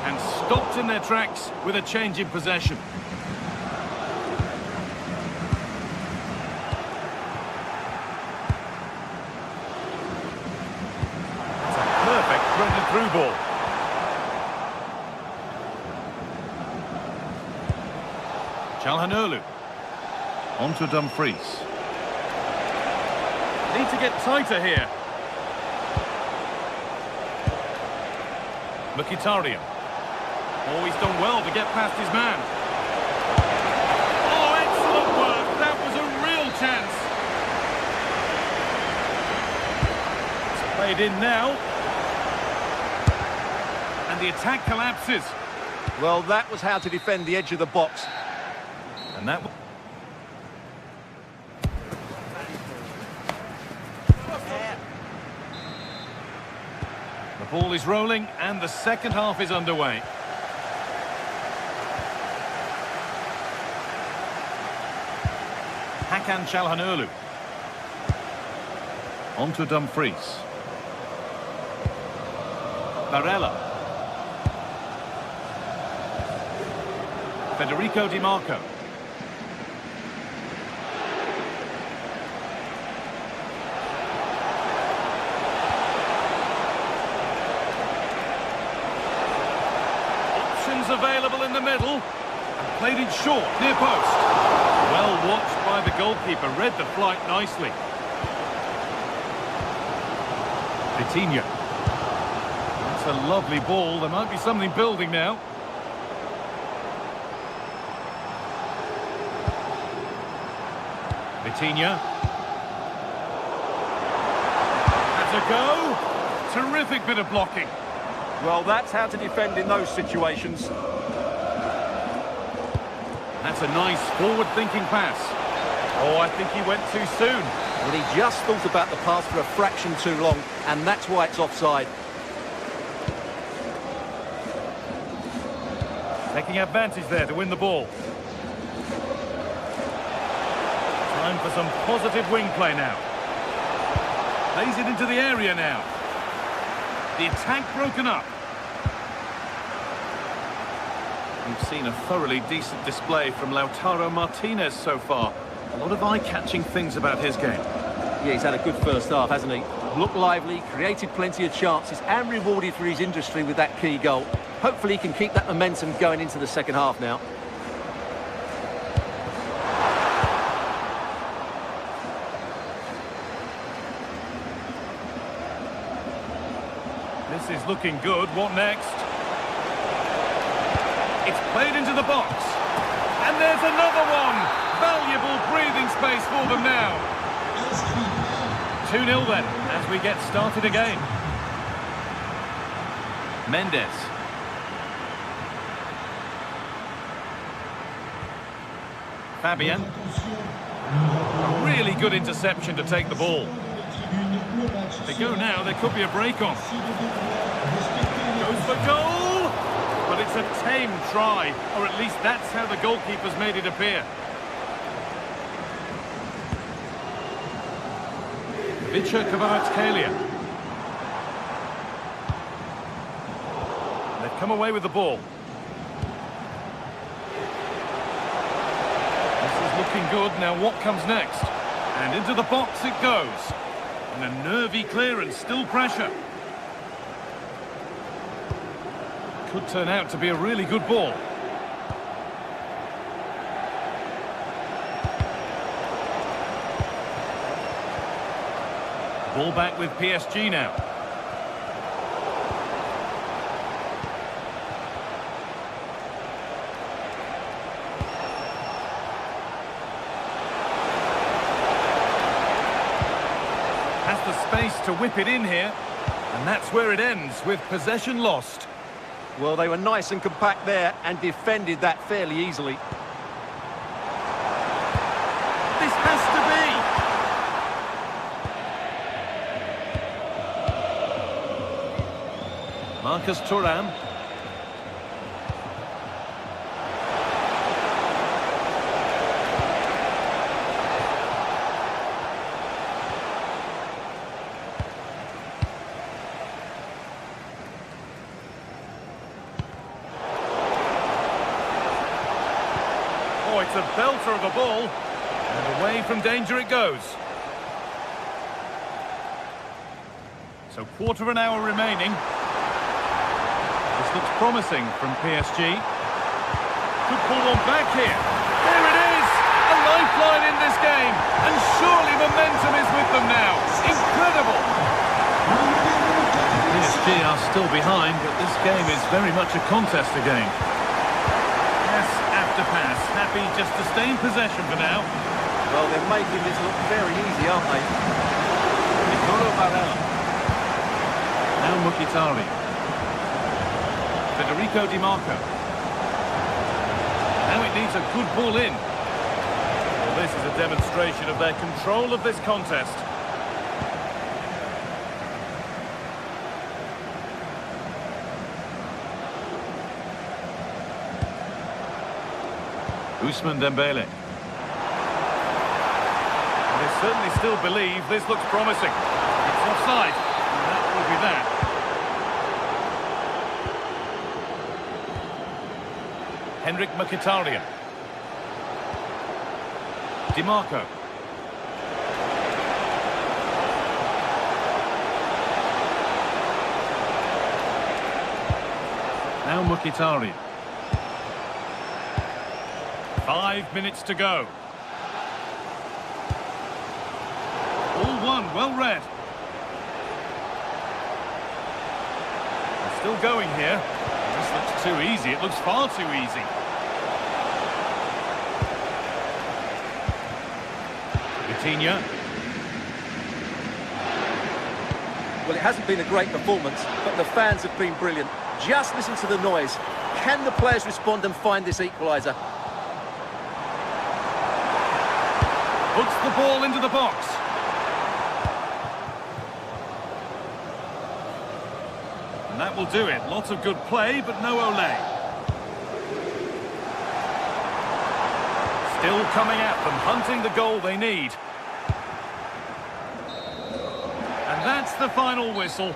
And stopped in their tracks with a change in possession. It's a perfect through ball. Çalhanoğlu. On to Dumfries. Need to get tighter here. Mkhitaryan. Oh, he's done well to get past his man. Oh, excellent work. That was a real chance. It's played in now. And the attack collapses. Well, that was how to defend the edge of the box. And that... The ball is rolling and the second half is underway. Hakan Çalhanoğlu. On to Dumfries. Barella. Federico DiMarco. Available in the middle and played it short near post. Well watched by the goalkeeper, read the flight nicely. Vitinha. That's a lovely ball. There might be something building now. Vitinha. That's a go. Terrific bit of blocking. Well, that's how to defend in those situations. That's a nice forward-thinking pass. Oh, I think he went too soon. Well, he just thought about the pass for a fraction too long, and that's why it's offside. Taking advantage there to win the ball. Time for some positive wing play now. Plays it into the area now. The attack broken up. We've seen a thoroughly decent display from Lautaro Martinez so far. A lot of eye-catching things about his game. Yeah, he's had a good first half, hasn't he? Looked lively, created plenty of chances, and rewarded for his industry with that key goal. Hopefully he can keep that momentum going into the second half now. This is looking good. What next? It's played into the box. And there's another one. Valuable breathing space for them now. 2-0 then, as we get started again. Mendes. Fabian. A really good interception to take the ball. If they go now, there could be a break on. Goes for goal! But it's a tame try, or at least that's how the goalkeeper's made it appear. Vicha Kvaratskhelia. They've come away with the ball. This is looking good. Now what comes next? And into the box it goes. And a nervy clearance, still pressure. Could turn out to be a really good ball. Ball back with PSG now. space to whip it in here. And that's where it ends, with possession lost. Well, they were nice and compact there and defended that fairly easily. This has to be! Marcus Thuram. Oh, it's a belter of a ball. And away from danger it goes. So quarter of an hour remaining. This looks promising from PSG. Could pull one back here. There it is! A lifeline in this game. And surely momentum is with them now. Incredible! PSG are still behind, but this game is very much a contest again. Pass after pass. Happy just to stay in possession for now. Well, they're making this look very easy, aren't they? Nicolo Barella. Now Mkhitaryan. Federico Di Marco. Now it needs a good ball in. Well, this is a demonstration of their control of this contest. Ousmane Dembele. They certainly still believe this looks promising. It's offside, and that will be that. Henrik Mkhitaryan. Di Marco. Now Mkhitaryan. 5 minutes to go. All one, well read. They're still going here. This looks too easy. It looks far too easy. Coutinho. Well, it hasn't been a great performance, but the fans have been brilliant. Just listen to the noise. Can the players respond and find this equaliser? Puts the ball into the box. And that will do it. Lots of good play, but no Olé. Still coming at them, hunting the goal they need. And that's the final whistle.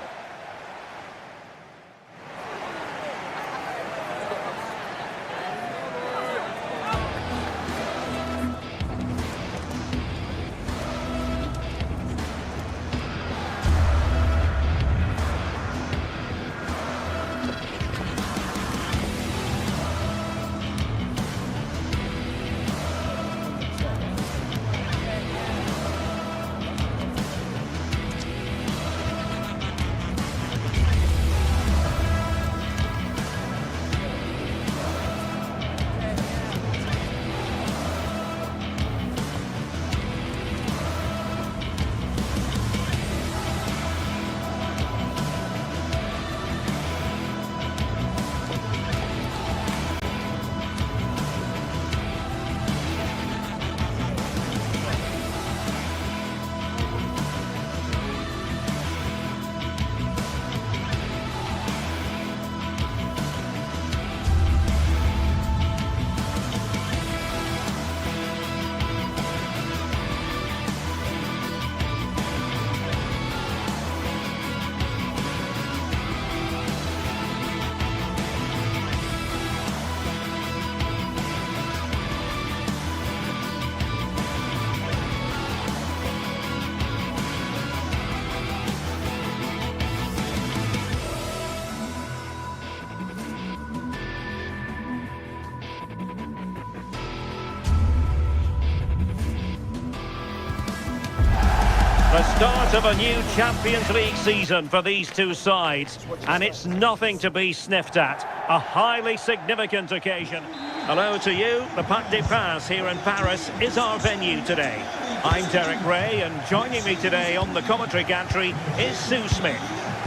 The start of a new Champions League season for these two sides, and it's nothing to be sniffed at. A highly significant occasion. Hello to you. The Parc des Princes here in Paris is our venue today. I'm Derek Ray, and joining me today on the commentary gantry is Sue Smith.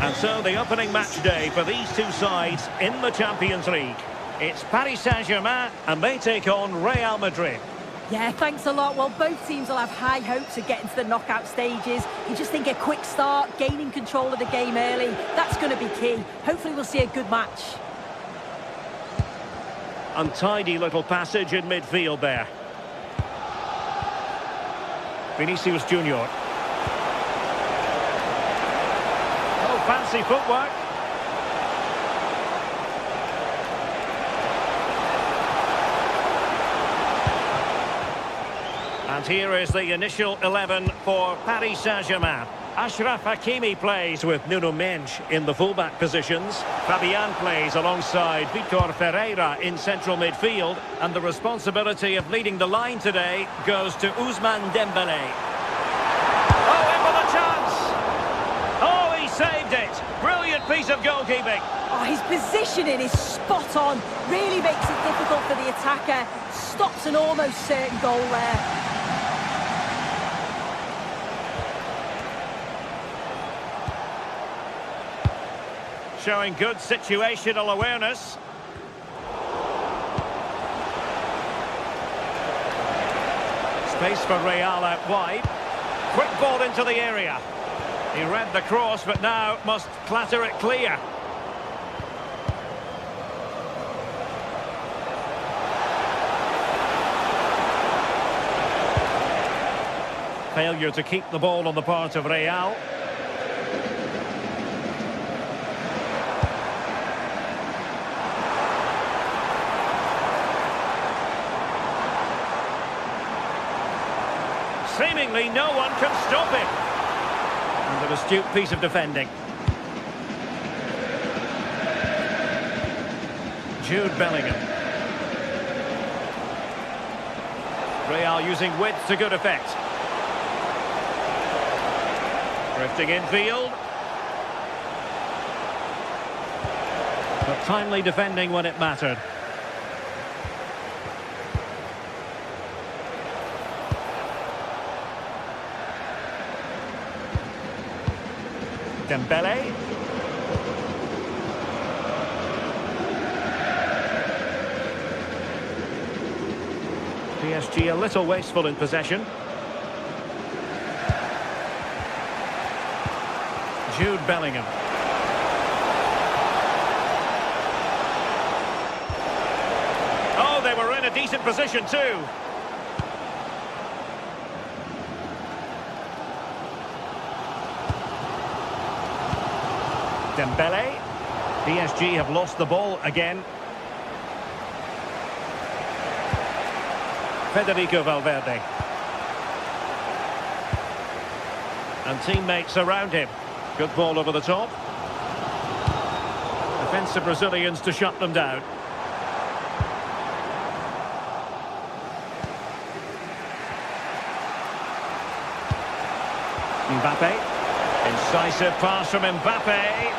And so the opening match day for these two sides in the Champions League. It's Paris Saint-Germain, and they take on Real Madrid. Yeah, thanks a lot. Well, both teams will have high hopes of getting to the knockout stages. You just think a quick start, gaining control of the game early, that's going to be key. Hopefully we'll see a good match. Untidy little passage in midfield there. Vinicius Junior. Oh, fancy footwork. And here is the initial 11 for Paris Saint-Germain. Achraf Hakimi plays with Nuno Mendes in the fullback positions. Fabian plays alongside Vitor Ferreira in central midfield. And the responsibility of leading the line today goes to Ousmane Dembélé. Oh, in for the chance! Oh, he saved it! Brilliant piece of goalkeeping. Oh, his positioning is spot on. Really makes it difficult for the attacker. Stops an almost certain goal there. Showing good situational awareness. Space for Real out wide. Quick ball into the area. He read the cross, but now must clatter it clear. Failure to keep the ball on the part of Real. Seemingly no one can stop him. And an astute piece of defending. Jude Bellingham. Real using width to good effect. Drifting infield. But timely defending when it mattered. Dembélé. PSG a little wasteful in possession. Jude Bellingham. Oh, they were in a decent position too. Dembélé. PSG have lost the ball again. Federico Valverde. And teammates around him. Good ball over the top. Defensive Brazilians to shut them down. Mbappe. Incisive pass from Mbappe.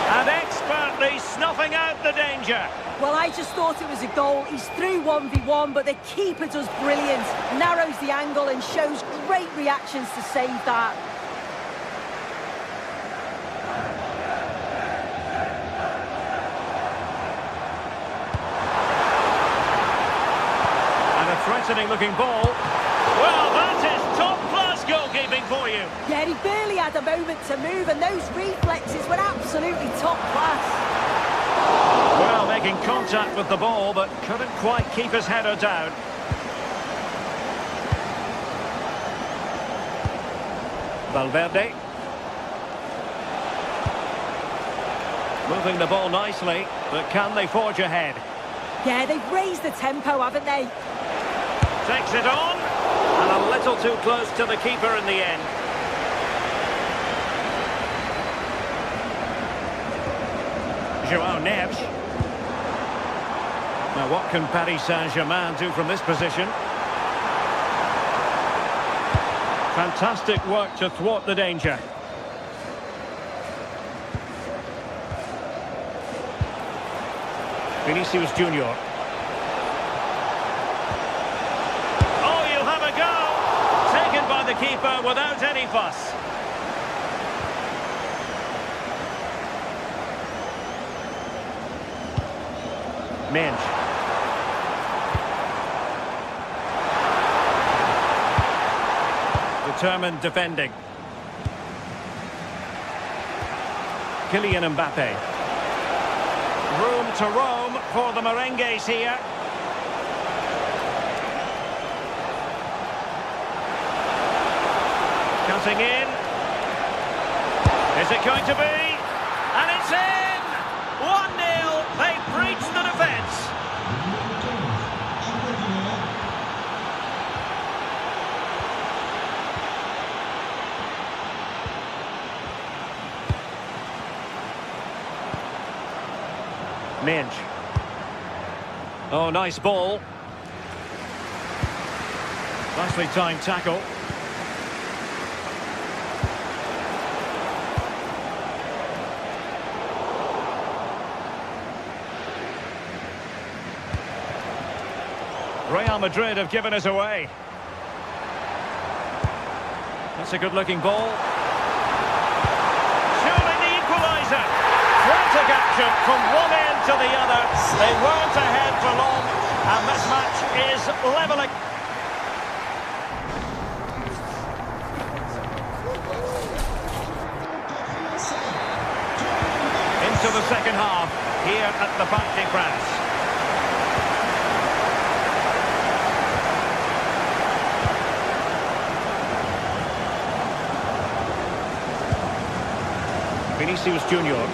And expertly snuffing out the danger. Well, I just thought it was a goal. He's through 1v1, but the keeper does brilliant. Narrows the angle and shows great reactions to save that. And a threatening looking ball. Well, that is top-class goalkeeping for you. Yeah, he barely had a moment to move, and those reflexes were absolutely top class. Well, making contact with the ball, but couldn't quite keep his header down. Valverde. Moving the ball nicely, but can they forge ahead? Yeah, they've raised the tempo, haven't they? Takes it on, and a little too close to the keeper in the end. João Neves. Now what can Paris Saint-Germain do from this position? Fantastic work to thwart the danger. Vinicius Junior. keeper without any fuss. Minge. Determined defending. Kylian Mbappe. Room to roam for the merengues here. Cutting in. Is it going to be? And it's in! 1-0. They breached the defence. Minge. Oh, nice ball. Nicely timed tackle. Real Madrid have given us away. That's a good-looking ball. Surely the equaliser. Frantic action from one end to the other. They weren't ahead for long, and this match is levelling. Into the second half, here at the Parc des Princes. Vinicius Junior.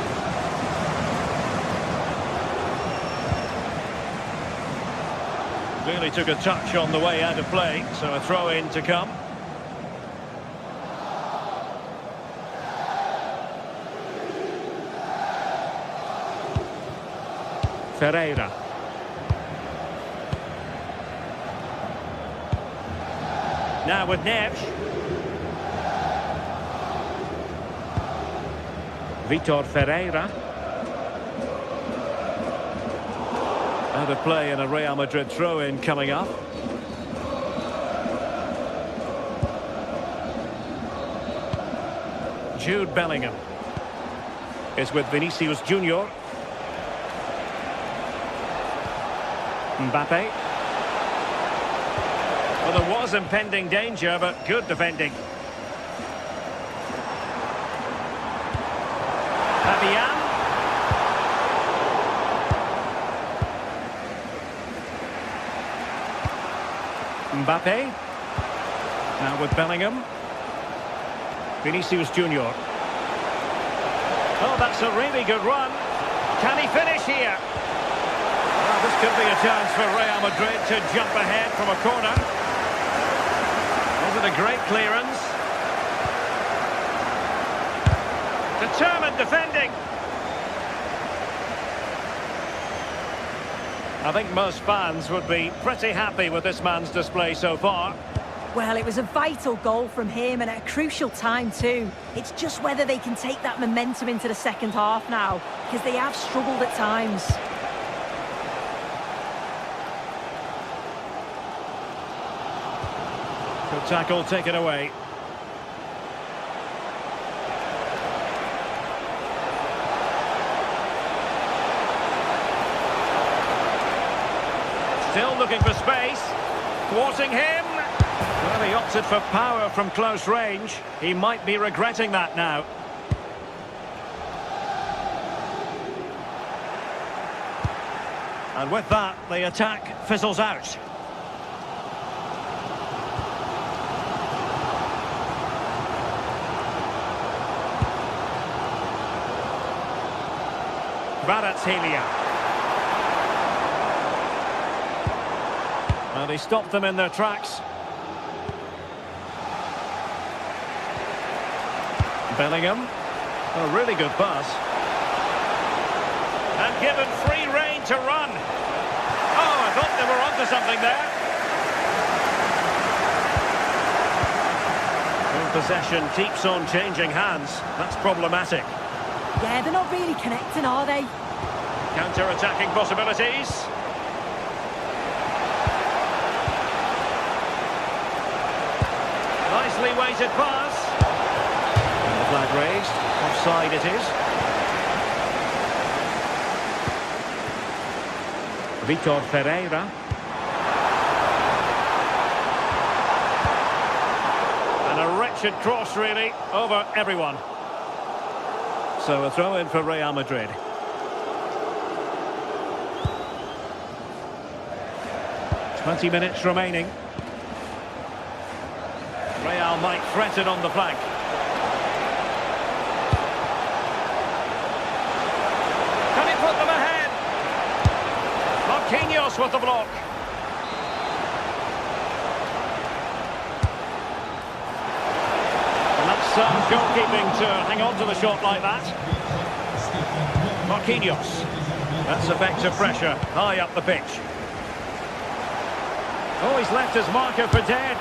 Really took a touch on the way out of play, so a throw-in to come. Ferreira. Now with Neves. Vitor Ferreira. Out of play and a Real Madrid throw-in coming up. Jude Bellingham is with Vinicius Junior. Mbappe. Well, there was impending danger, but good defending. Fabian. Mbappe. Now with Bellingham. Vinicius Junior. Oh, that's a really good run. Can he finish here? Well, this could be a chance for Real Madrid to jump ahead from a corner. Wasn't a great clearance. Determined defending. I think most fans would be pretty happy with this man's display so far. Well, it was a vital goal from him and at a crucial time too. It's just whether they can take that momentum into the second half now, because they have struggled at times. Good tackle taken away. Still looking for space. Thwarting him. Well, he opted for power from close range. He might be regretting that now. And with that, the attack fizzles out. Kvaratskhelia. Well, they stopped them in their tracks. Bellingham. A really good pass. And given free rein to run. Oh, I thought they were onto something there. Well, possession keeps on changing hands. That's problematic. Yeah, they're not really connecting, are they? Counter-attacking possibilities. nicely weighted pass. And the flag raised. Offside it is. Vitor Ferreira. And a wretched cross, really, over everyone. So a throw in for Real Madrid. Twenty minutes remaining. Real might threaten on the flank. Can he put them ahead? Marquinhos with the block. And that's goalkeeping to hang on to the shot like that. Marquinhos. That's effective pressure high up the pitch. Oh, he's left his marker for dead.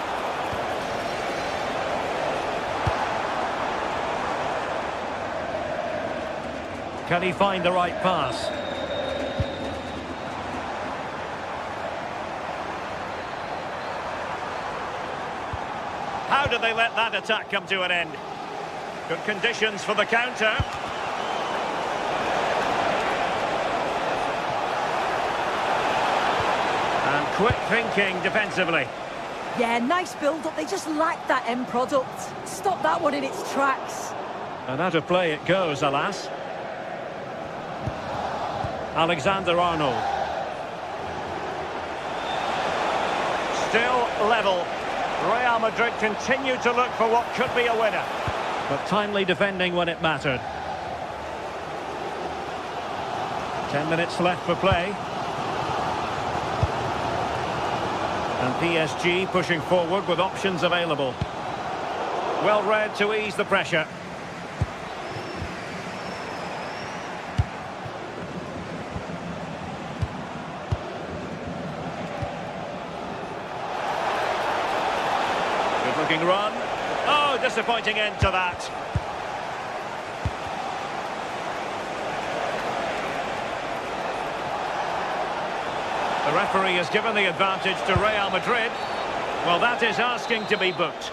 Can he find the right pass? How did they let that attack come to an end? Good conditions for the counter. And quick thinking defensively. Yeah, nice build-up. They just lacked that end product. Stop that one in its tracks. And out of play it goes, alas. Alexander-Arnold. Still level. Real Madrid continue to look for what could be a winner. But timely defending when it mattered. 10 minutes left for play. And PSG pushing forward with options available. Well read to ease the pressure. Good looking run. Oh, disappointing end to that. The referee has given the advantage to Real Madrid. Well, that is asking to be booked.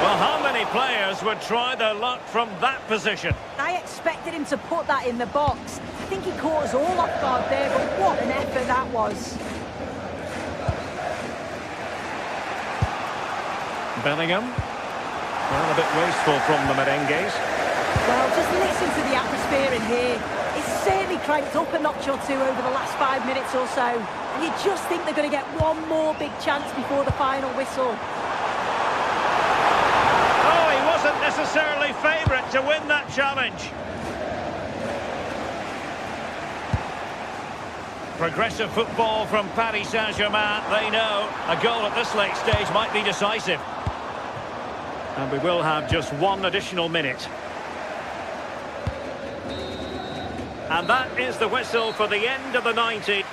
Well, how many players would try their luck from that position? I expected him to put that in the box. I think he caught us all off guard there, but what an effort that was. Bellingham. Well, a bit wasteful from the Merengues. Well, just listen to the atmosphere in here. It's certainly cranked up a notch or two over the last 5 minutes or so. And you just think they're going to get one more big chance before the final whistle. Oh, he wasn't necessarily favourite to win that challenge. Progressive football from Paris Saint-Germain. They know a goal at this late stage might be decisive. And we will have just one additional minute. And that is the whistle for the end of the 90.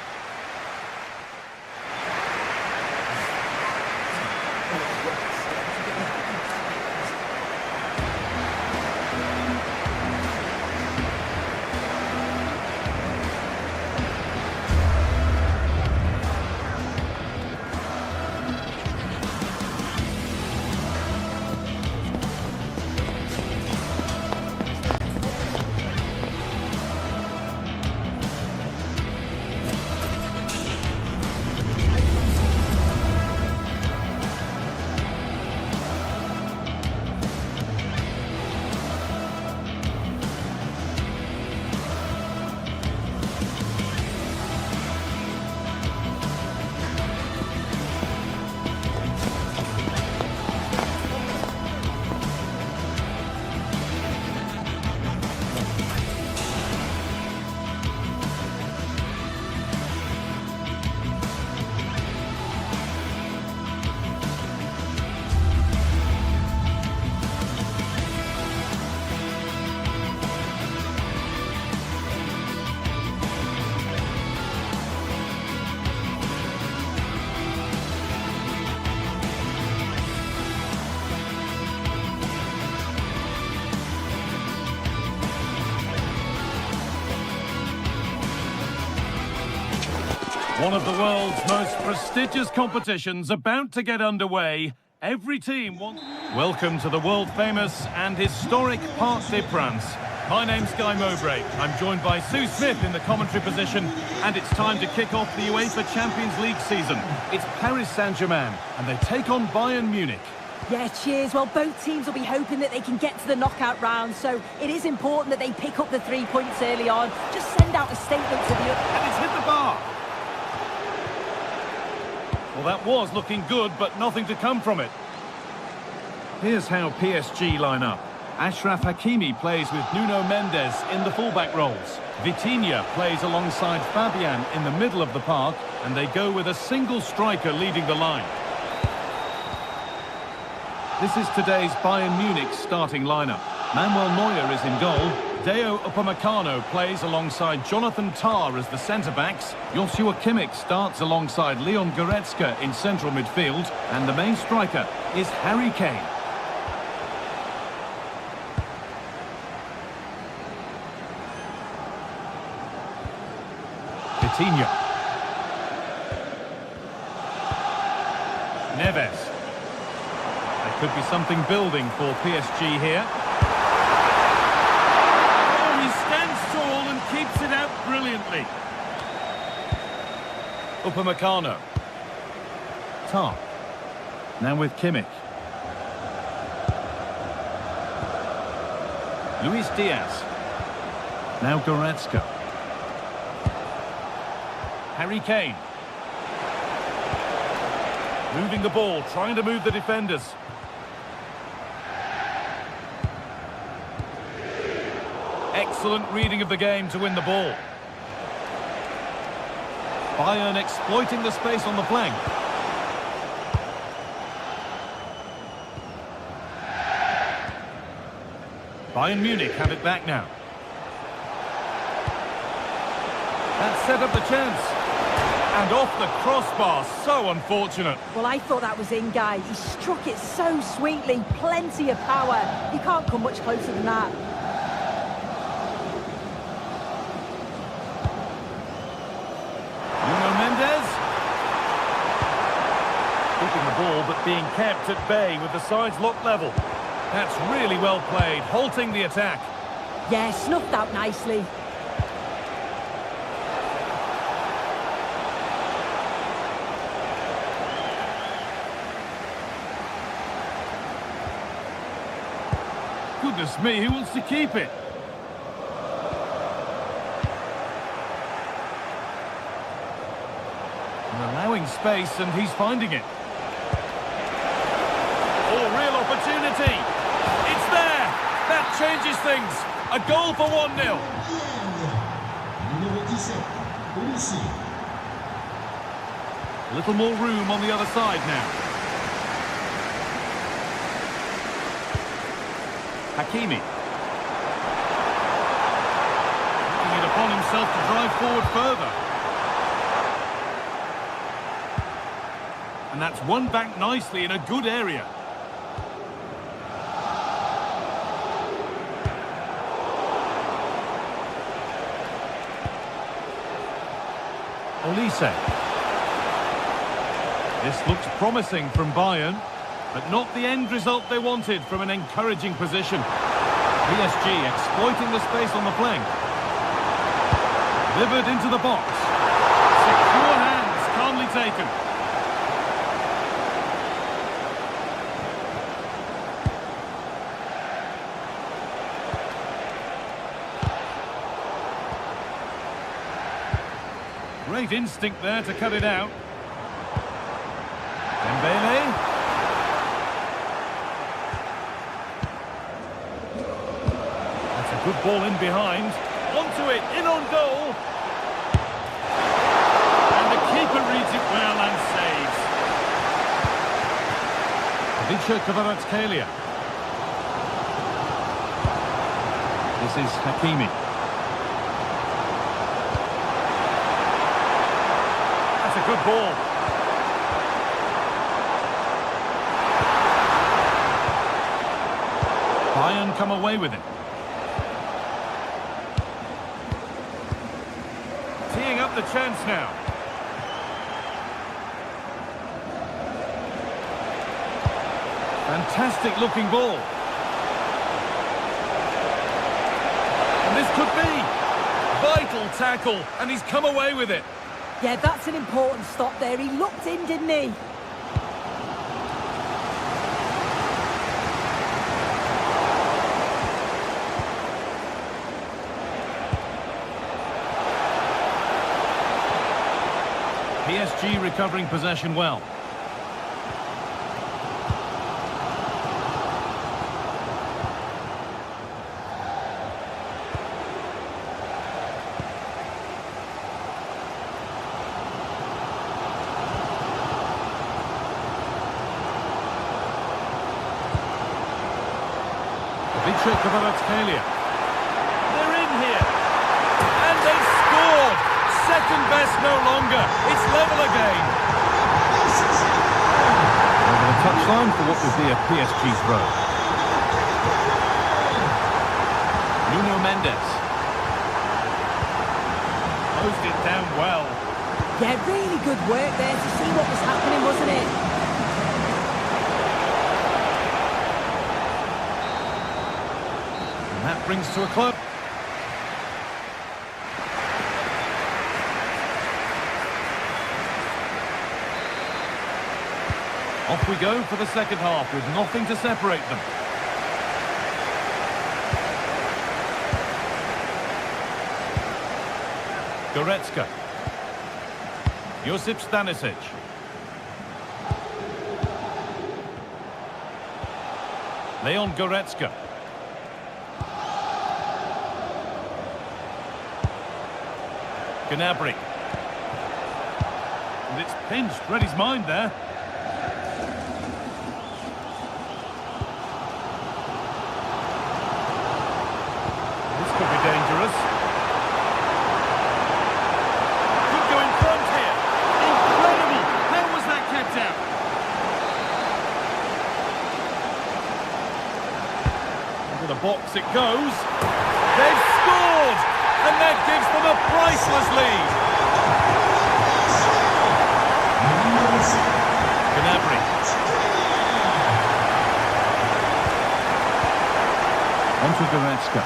One of the world's most prestigious competitions about to get underway. Every team wants... Welcome to the world-famous and historic Parc des Princes. My name's Guy Mowbray. I'm joined by Sue Smith in the commentary position, and it's time to kick off the UEFA Champions League season. It's Paris Saint-Germain, and they take on Bayern Munich. Yeah, cheers. Well, both teams will be hoping that they can get to the knockout round, so it is important that they pick up the 3 points early on. Just send out a statement to the... And it's hit the bar! Well, that was looking good, but nothing to come from it. Here's how PSG line up. Achraf Hakimi plays with Nuno Mendes in the fullback roles. Vitinha plays alongside Fabian in the middle of the park, and they go with a single striker leading the line. This is today's Bayern Munich starting lineup. Manuel Neuer is in goal. Deo Upamecano plays alongside Jonathan Tah as the centre-backs. Joshua Kimmich starts alongside Leon Goretzka in central midfield. And the main striker is Harry Kane. Vitinha. Neves. There could be something building for PSG here. Tall and keeps it out brilliantly. Upamecano. Tah. Now with Kimmich. Luis Diaz. Now Goretzka. Harry Kane. Moving the ball, trying to move the defenders. Excellent reading of the game to win the ball. Bayern exploiting the space on the flank. Bayern Munich have it back now. That set up the chance. And off the crossbar, so unfortunate. Well, I thought that was in, Guy. He struck it so sweetly, plenty of power. You can't come much closer than that. Ball, but being kept at bay with the sides locked level. That's really well played, halting the attack. Yeah, snuffed out nicely. Goodness me, who wants to keep it? And allowing space, and he's finding it. Real opportunity. It's there. That changes things. A goal for 1-0. A little more room on the other side now. Hakimi. Taking it upon himself to drive forward further. And that's won back nicely in a good area. Olise. This looks promising from Bayern, but not the end result they wanted from an encouraging position. PSG exploiting the space on the flank. Delivered into the box. Secure hands, calmly taken. Great instinct there to cut it out. Dembele. That's a good ball in behind. Onto it, in on goal. And the keeper reads it well and saves. Vinicius Kvaratskhelia. This is Hakimi. A good ball. Bayern come away with it. Teeing up the chance now. Fantastic looking ball. And this could be vital tackle, and he's come away with it. Yeah, that's an important stop there. He looked in, didn't he? PSG recovering possession well. They're in here, and they've scored. Second best no longer. It's level again. Over the touchline for what would be a PSG throw. Nuno Mendes. Closed it down well. Yeah, really good work there to see what was happening, wasn't it? That brings to a close. Off we go for the second half with nothing to separate them. Goretzka. Josip Stanisic. Leon Goretzka. Gnabry. And it's pinched. Read his mind there. This could be dangerous. Could go in front here. Incredible. How was that kept out? Into the box it goes. They've scored! And that gives them a priceless lead. Gnabry. Onto Goretzka.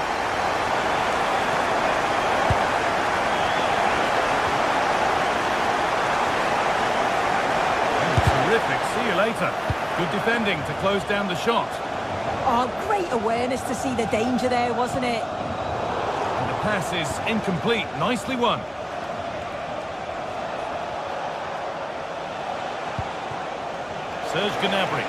Terrific. See you later. Good defending to close down the shot. Oh, great awareness to see the danger there, wasn't it? Pass is incomplete. Nicely won. Serge Gnabry.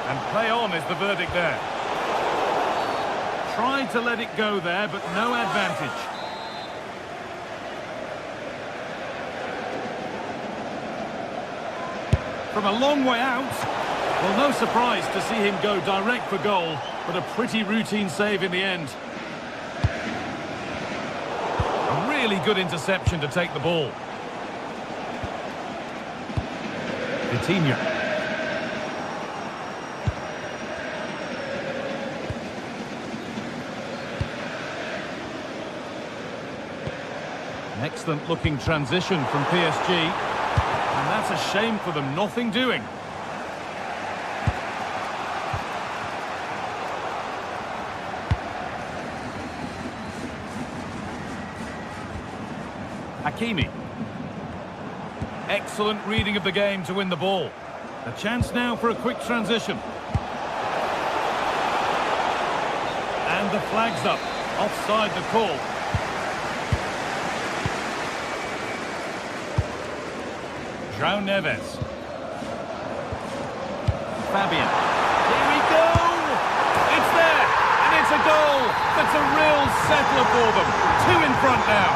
And play on is the verdict there. Tried to let it go there, but no advantage. From a long way out. Well, no surprise to see him go direct for goal, but a pretty routine save in the end. A really good interception to take the ball. Coutinho. An excellent looking transition from PSG, and that's a shame for them, nothing doing. Hakimi. Excellent reading of the game to win the ball. A chance now for a quick transition. And the flag's up. Offside the call. João Neves. Fabian. Here we go! It's there! And it's a goal! That's a real settler for them. Two in front now.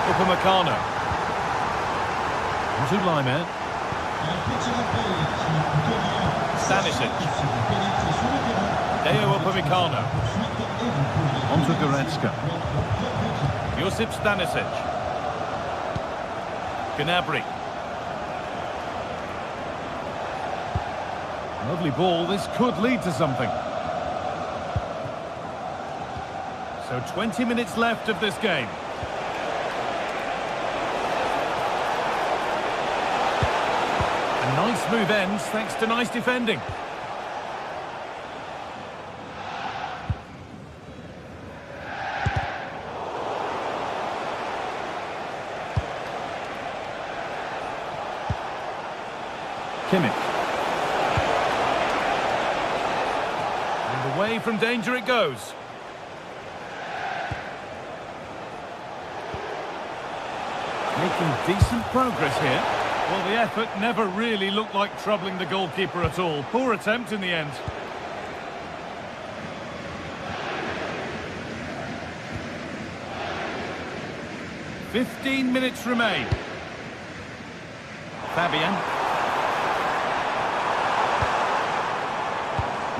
Upamecano. Onto Lyman. Stanisic. Deo Upamecano. Onto Goretzka. Josip Stanisic. Gnabry. Lovely ball. This could lead to something. So 20 minutes left of this game. A nice move ends thanks to nice defending. Kimmich. And away from danger it goes. Making decent progress here. Well, the effort never really looked like troubling the goalkeeper at all. Poor attempt in the end. "15 minutes remain. Fabian.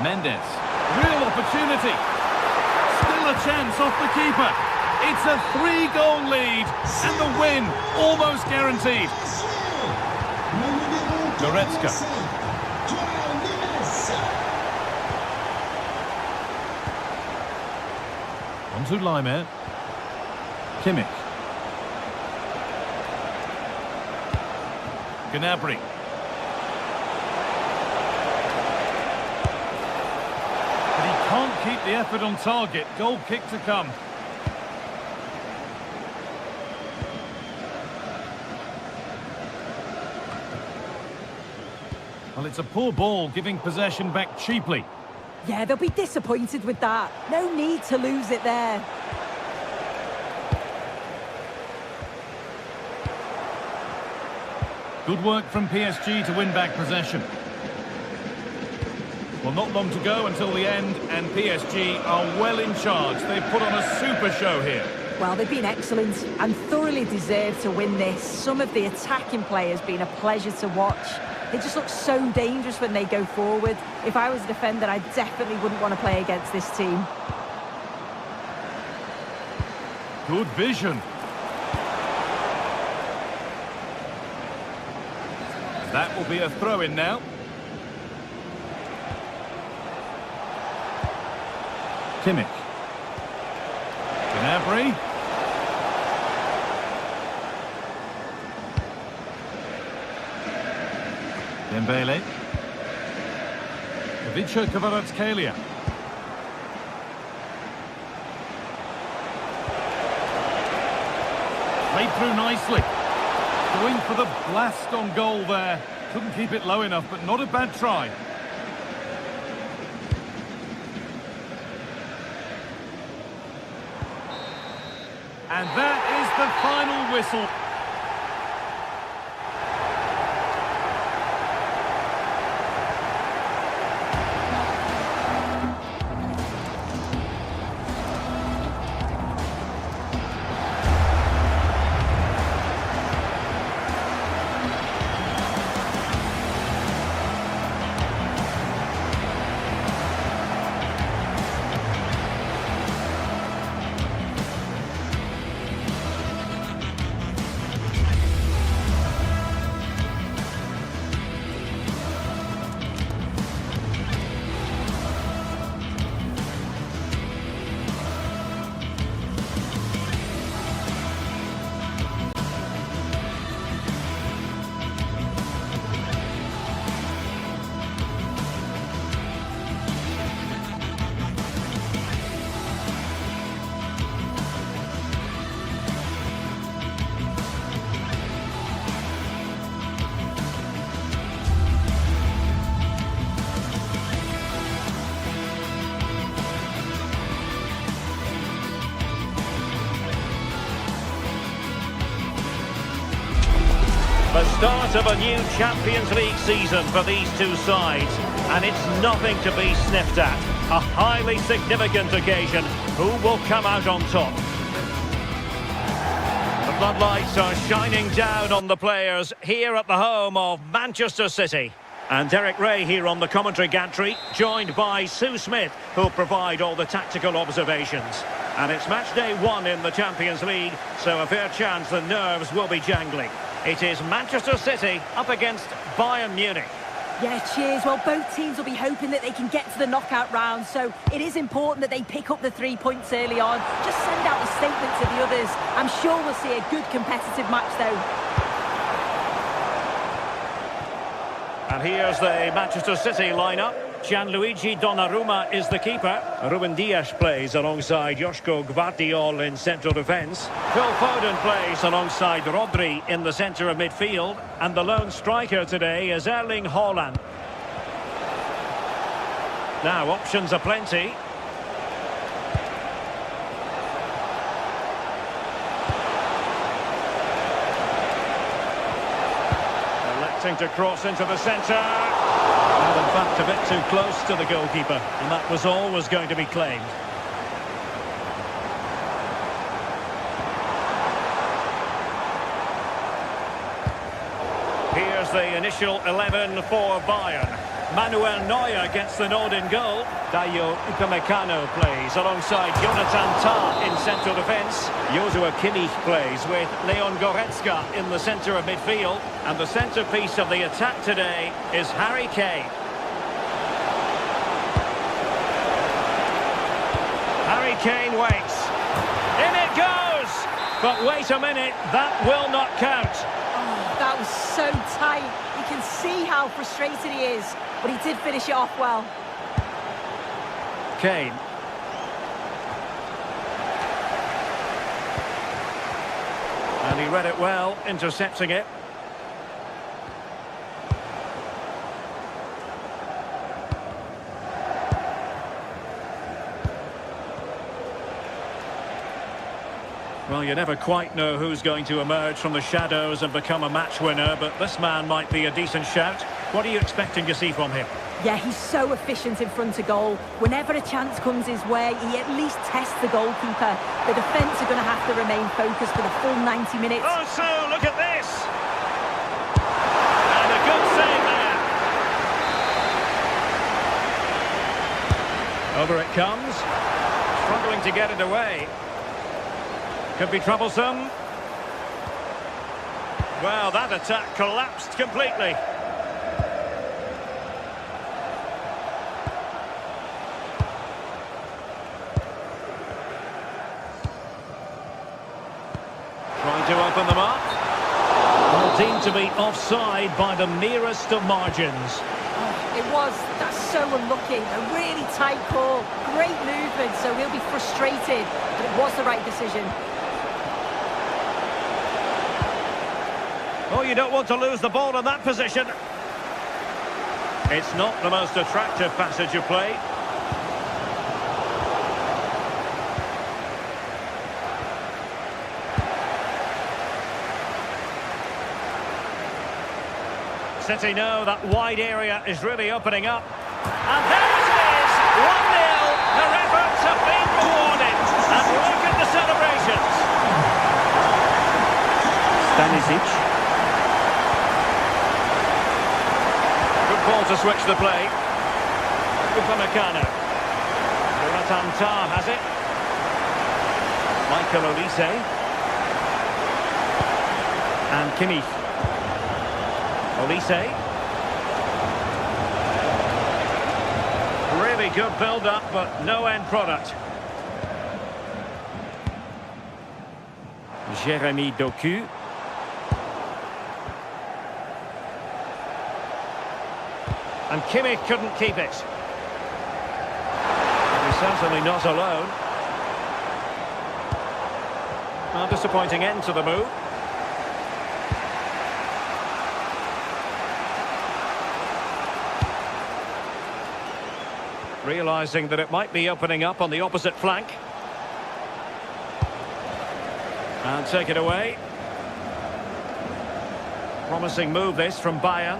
Mendes. Real opportunity. Still a chance off the keeper. It's a 3-goal lead, and the win almost guaranteed. Goretzka. On to Laimer. Kimmich. Gnabry. But he can't keep the effort on target. Goal kick to come. Well, it's a poor ball, giving possession back cheaply. Yeah, they'll be disappointed with that. No need to lose it there. Good work from PSG to win back possession. Well, not long to go until the end, and PSG are well in charge. They've put on a super show here. Well, they've been excellent and thoroughly deserve to win this. Some of the attacking play has been a pleasure to watch. They just look so dangerous when they go forward. If I was a defender, I definitely wouldn't want to play against this team. Good vision. That will be a throw-in now. Kimmich. Gnabry. Dembele. Ivica Kvaratskhelia. Played through nicely. Going for the blast on goal there. Couldn't keep it low enough, but not a bad try. And that is the final whistle. The start of a new Champions League season for these two sides, and it's nothing to be sniffed at. A highly significant occasion. Who will come out on top? The floodlights are shining down on the players here at the home of Manchester City. And Derek Ray here on the commentary gantry, joined by Sue Smith, who'll provide all the tactical observations. And it's match day 1 in the Champions League, so a fair chance the nerves will be jangling. It is Manchester City up against Bayern Munich. Yeah, cheers. Well, both teams will be hoping that they can get to the knockout round, so it is important that they pick up the 3 points early on. Just send out a statement to the others. I'm sure we'll see a good competitive match, though. And here's the Manchester City lineup. Gianluigi Donnarumma is the keeper. Ruben Dias plays alongside Joško Gvardiol in central defence. Phil Foden plays alongside Rodri in the centre of midfield. And the lone striker today is Erling Haaland. Now, options are plenty. Electing to cross into the centre. And in fact, a bit too close to the goalkeeper, and that was always going to be claimed. Here's the initial 11 for Bayern. Manuel Neuer gets the nod in goal. Dayo Upamecano plays alongside Jonathan Tah in central defence. Joshua Kimmich plays with Leon Goretzka in the centre of midfield. And the centrepiece of the attack today is Harry Kane. Harry Kane waits. In it goes! But wait a minute, that will not count. Oh, that was so tight. You can see how frustrated he is, but he did finish it off well. Kane. And he read it well, intercepting it. Well, you never quite know who's going to emerge from the shadows and become a match winner, but this man might be a decent shout. What are you expecting to see from him? Yeah, he's so efficient in front of goal. Whenever a chance comes his way, he at least tests the goalkeeper. The defence are going to have to remain focused for the full 90 minutes. Oh, so look at this! And a good save there. Over it comes. Struggling to get it away. Could be troublesome. Well, that attack collapsed completely. Trying to open them up. Well, deemed to be offside by the merest of margins. Oh, it was. That's so unlucky. A really tight call. Great movement, so he'll be frustrated. But it was the right decision. Oh, you don't want to lose the ball in that position. It's not the most attractive passage of play. City know that wide area is really opening up. And there it is! 1-0. Their efforts have been rewarded. And look at the celebrations. Stanisic. Ball to switch the play. Upamecano. Jonathan Tah has it. Michael Olise. And Kimmich. Olise. Really good build-up, but no end product. Jeremy Doku. And Kimmich couldn't keep it. He's certainly not alone. Well, disappointing end to the move. Realising that it might be opening up on the opposite flank. And take it away. Promising move this from Bayern.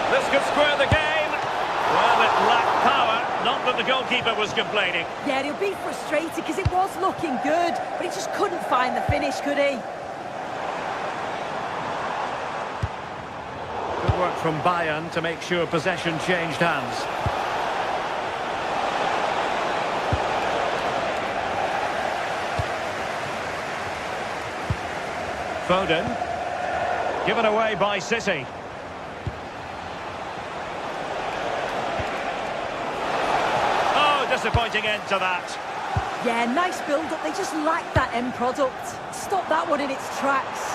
This could square the game. Well, it lacked power. Not that the goalkeeper was complaining. Yeah, he'll be frustrated because it was looking good, but he just couldn't find the finish, could he? Good work from Bayern to make sure possession changed hands. Foden. Given away by City. Oh, disappointing end to that. Yeah, nice build-up. They just lack that end product. Stop that one in its tracks.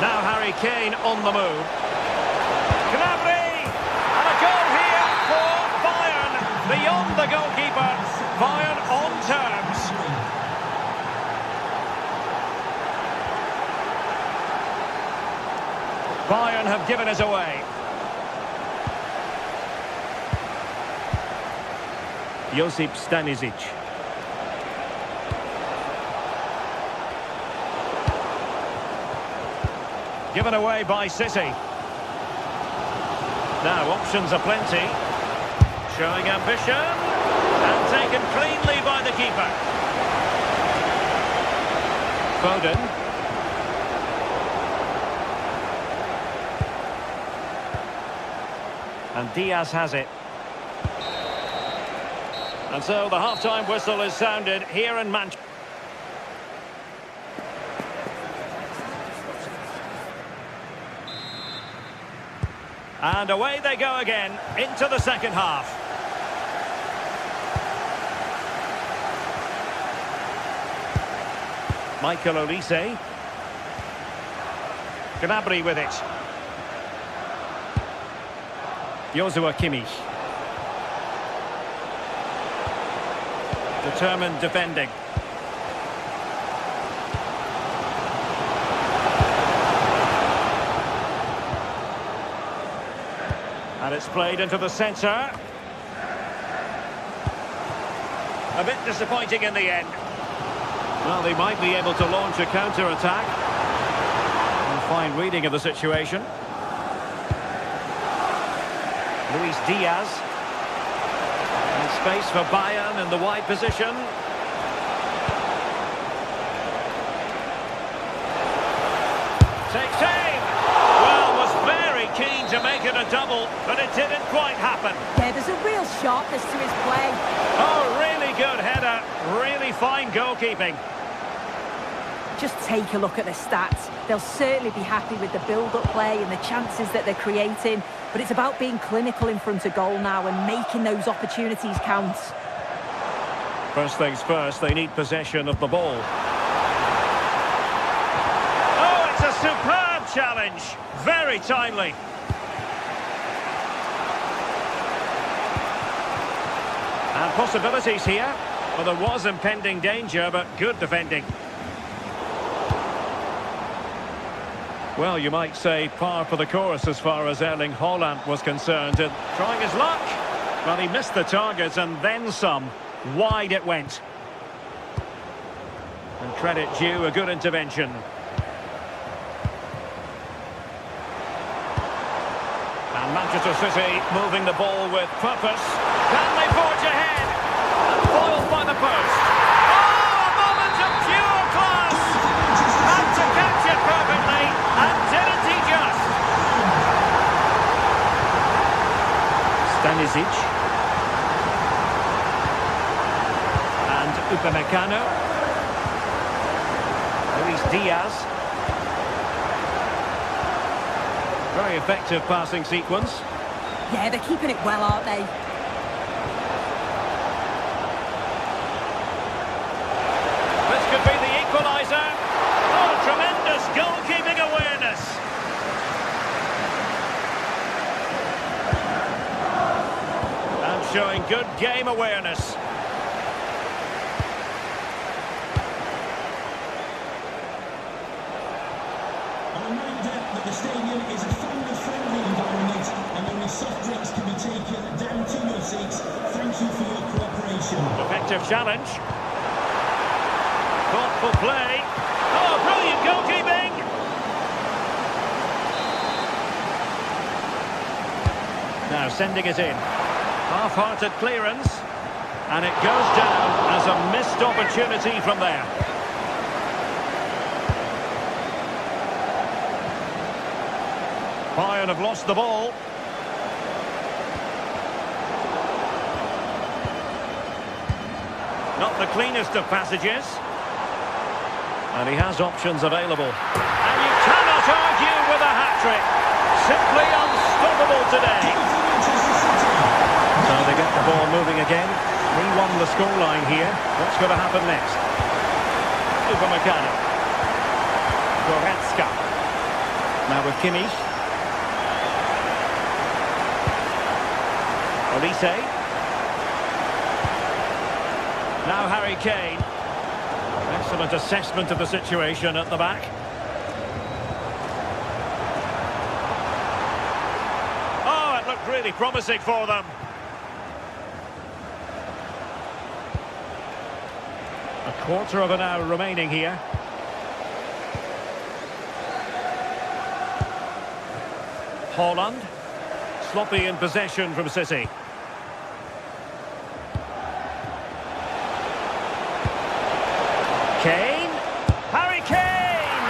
Now Harry Kane on the move. Gnabry! And a goal here for Bayern. Beyond the goalkeeper. Bayern on terms. Bayern have given us away. Josip Stanisic. Given away by City. Now options are plenty. Showing ambition. And taken cleanly by the keeper. Foden. And Diaz has it. And so the half-time whistle is sounded here in Manchester. And away they go again, into the second half. Michael Olise. Gnabry with it. Joshua Kimmich. Determined defending. And it's played into the centre. A bit disappointing in the end. Well, they might be able to launch a counter-attack. Fine reading of the situation. Luis Diaz. And space for Bayern in the wide position. Takes aim! Well, was very keen to make it a double, but it didn't quite happen. Yeah, there's a real sharpness to his play. Oh, really good header. Really fine goalkeeping. Just take a look at the stats. They'll certainly be happy with the build-up play and the chances that they're creating. But it's about being clinical in front of goal now and making those opportunities count. First things first, they need possession of the ball. Oh, it's a superb challenge. Very timely. And possibilities here. Well, there was impending danger, but good defending. Well, you might say par for the course as far as Erling Haaland was concerned. And trying his luck. Well, he missed the target and then some. Wide it went. And credit due, a good intervention. And Manchester City moving the ball with purpose. Can they forge ahead? And foiled by the post. Oh, a moment of pure class! Had to catch it perfectly. And didn't he just? Stanisic. And Upamecano. Luis Diaz. Very effective passing sequence. Yeah, they're keeping it well, aren't they? This could be the equaliser. Oh, tremendous goalkeeping awareness. And showing good game awareness. A reminder that the stadium is a family-friendly environment and only soft drinks can be taken down to your seats. Thank you for your cooperation. Effective challenge. Thoughtful play. Oh, brilliant goalkeeping! Now sending it in. Half-hearted clearance. And it goes down as a missed opportunity from there. Bayern have lost the ball. the cleanest of passages. And he has options available. And you cannot argue with a hat-trick. Simply unstoppable today. So they get the ball moving again. 3-1 the scoreline here. What's going to happen next? Upamecano. Goretzka. Now with Kimmich. Olise. Now Harry Kane. Excellent assessment of the situation at the back. Oh, it looked really promising for them. A quarter of an hour remaining here. Haaland. Sloppy in possession from City. Kane. Harry Kane!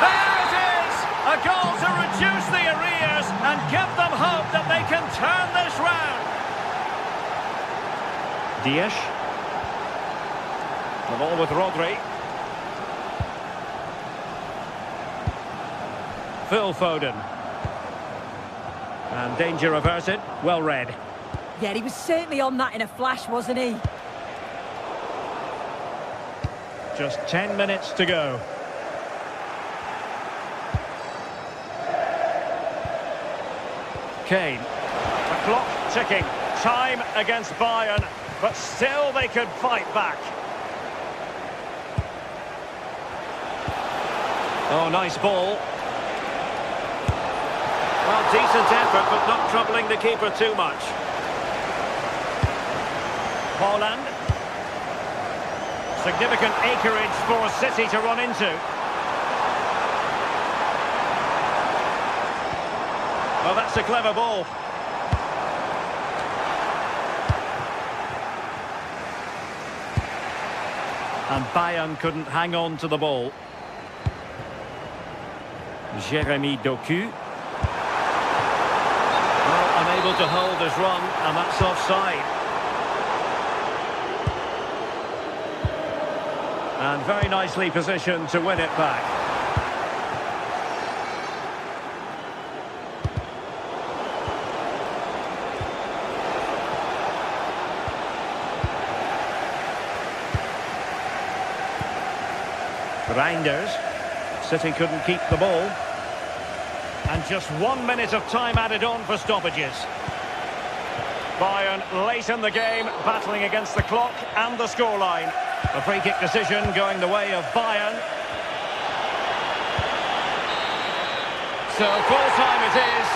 There it is! A goal to reduce the arrears and give them hope that they can turn this round. Dias. The ball with Rodri. Phil Foden. And danger averted. Well read. Yeah, he was certainly on that in a flash, wasn't he? Just 10 minutes to go. Kane. The clock ticking. Time against Bayern, but still they could fight back. Oh, nice ball. Well, decent effort, but not troubling the keeper too much. Haaland. Significant acreage for City to run into. Well, that's a clever ball. And Bayern couldn't hang on to the ball. Jeremy Doku. Well, unable to hold his run, and that's offside. And very nicely positioned to win it back. Reinders. City couldn't keep the ball. And just 1 minute of time added on for stoppages. Bayern late in the game, battling against the clock and the scoreline. A free kick decision going the way of Bayern. So full time it is.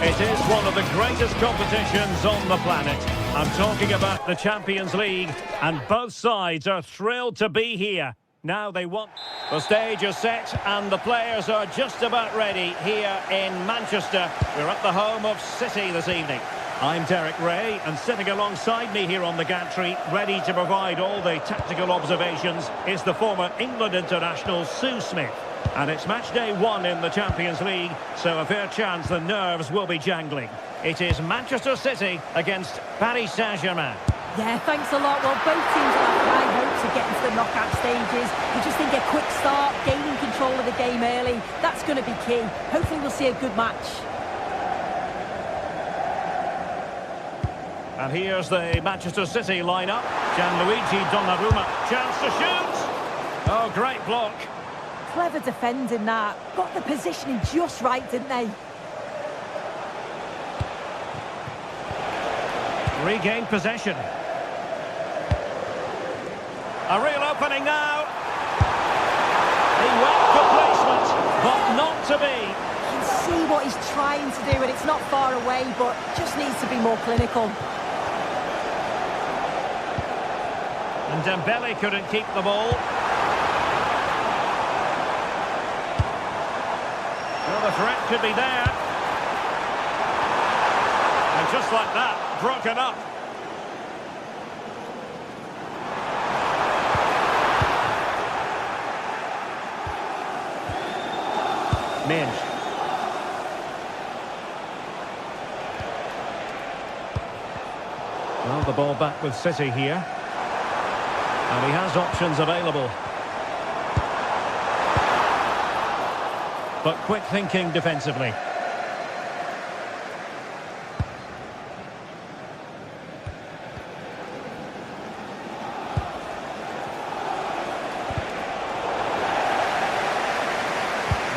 It is one of the greatest competitions on the planet. I'm talking about the Champions League, and both sides are thrilled to be here. Now they want... The stage is set and the players are just about ready here in Manchester. We're at the home of City this evening. I'm Derek Ray, and sitting alongside me here on the gantry, ready to provide all the tactical observations, is the former England international Sue Smith. And it's match day 1 in the Champions League, so a fair chance the nerves will be jangling. It is Manchester City against Paris Saint-Germain. Yeah, thanks a lot. Well, both teams will have high hopes of getting to the knockout stages. You just think a quick start, gaining control of the game early, that's going to be key. Hopefully we'll see a good match. And here's the Manchester City lineup. Gianluigi Donnarumma, chance to shoot. Oh, great block. Clever defending that. Got the positioning just right, didn't they? Regained possession. A real opening now. He went for placement, but not to be. You can see what he's trying to do, and it's not far away, but just needs to be more clinical. And Dembele couldn't keep the ball. Well, the threat could be there. And just like that, broken up. Minge. Well, the ball back with City here. And he has options available. But quick thinking defensively.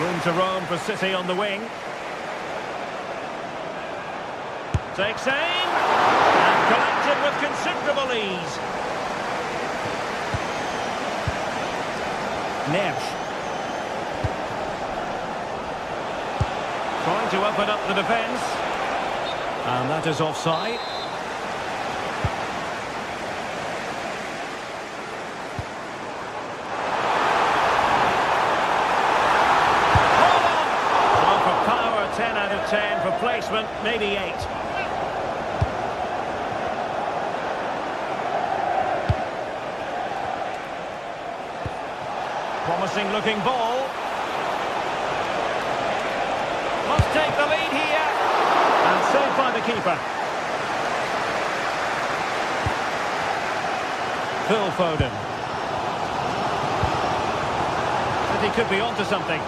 Room to roam for City on the wing. Takes aim. And collected with considerable ease. Neves. Trying to open up the defence. And that is offside. Well, for power, 10 out of 10. For placement, maybe 8. Promising looking ball. Must take the lead here. And saved by the keeper. Phil Foden. But he could be onto something.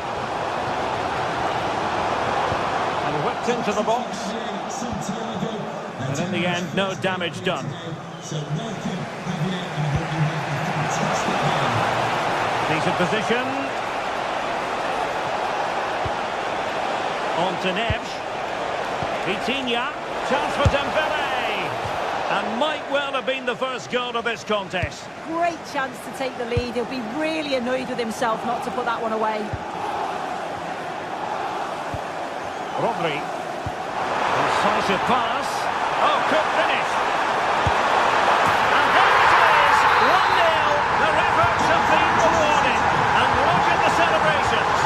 And whipped into the box. And in the end, no damage done. Decent position. On to Neves. Vitinha. Chance for Dembele. And might well have been the first goal of this contest. Great chance to take the lead. He'll be really annoyed with himself not to put that one away. Rodri. Decisive pass. Oh, good finish. And there it is. 1-0. Their efforts have been rewarded. And look at the celebrations.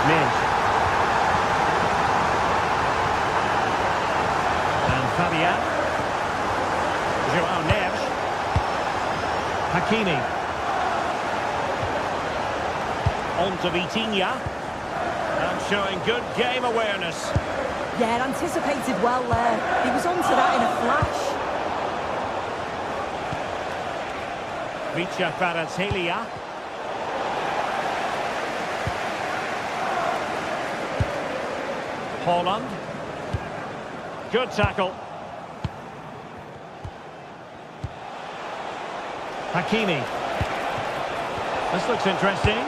Minge. And Fabian. Joao Neves. Hakimi. On to Vitinha. And showing good game awareness. Yeah, anticipated well there. He was onto that in a flash. Vicha Kvaratskhelia. Haaland. Good tackle. Hakimi. This looks interesting.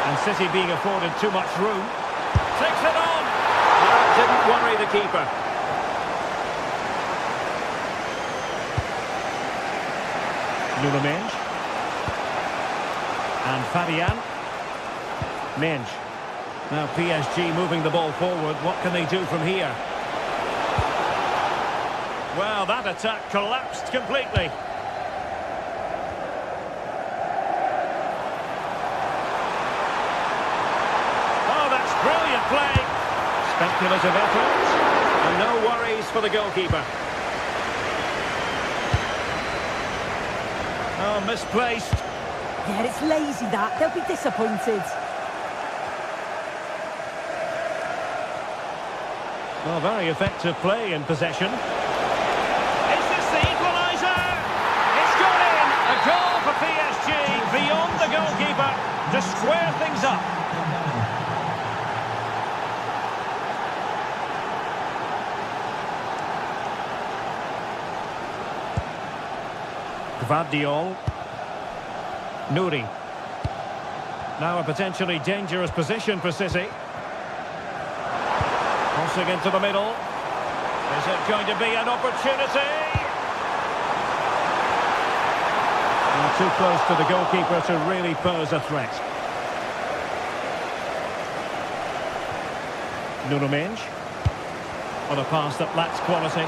And City being afforded too much room. Takes it on. That didn't worry the keeper. Minge. And Fabian. Minge. Now PSG moving the ball forward. What can they do from here? Well, that attack collapsed completely. Calculative effort. And no worries for the goalkeeper. Oh, misplaced. Yeah, it's lazy that. They'll be disappointed. Well, very effective play in possession. Is this the equaliser? It's gone in. A goal for PSG beyond the goalkeeper to square things up. Gvardiol. Nouri. Now a potentially dangerous position for City. Crossing into the middle. Is it going to be an opportunity? Well, too close to the goalkeeper to really pose a threat. Nuno Mendes. On a pass that lacks quality.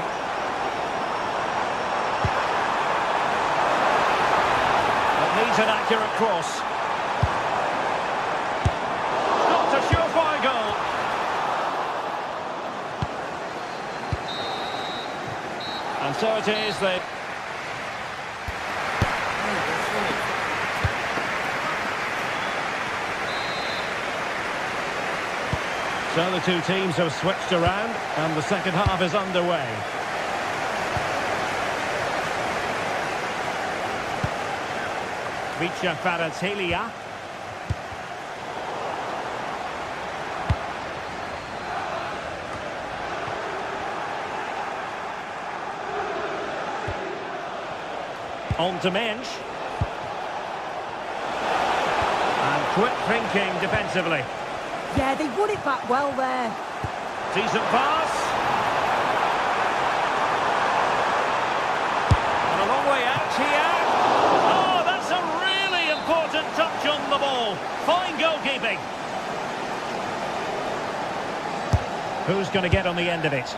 It needs an accurate cross. Not a surefire goal. And so it is that... So the two teams have switched around and the second half is underway. Vicha Kvaratskhelia. On to Mensch. And quick thinking defensively. Yeah, they won it back well there. Decent pass. And a long way out here. Oh, that's a really important touch on the ball. Fine goalkeeping. Who's going to get on the end of it?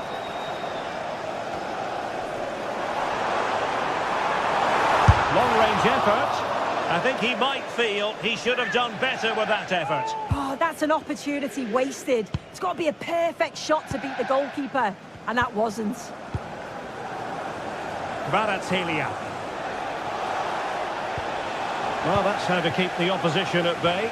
Long-range effort. I think he might feel he should have done better with that effort. Oh, that's an opportunity wasted. It's got to be a perfect shot to beat the goalkeeper, and that wasn't. Kvaratskhelia. Well, that's how to keep the opposition at bay.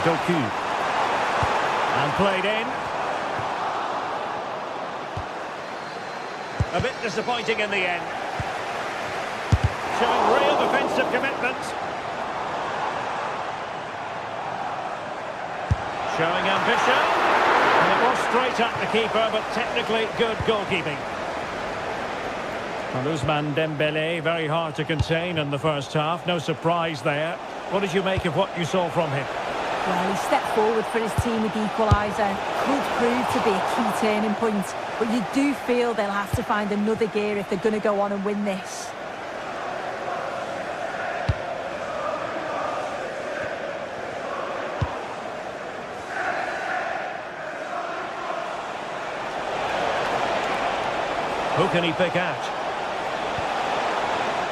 Doku. And played in. A bit disappointing in the end. Showing real defensive commitment. Showing ambition. And it was straight at the keeper, but technically good goalkeeping. Well, Ousmane Dembélé, very hard to contain in the first half. No surprise there. What did you make of what you saw from him? Well, he stepped forward for his team with the equaliser. Could prove to be a key turning point. But you do feel they'll have to find another gear if they're going to go on and win this. Who can he pick out?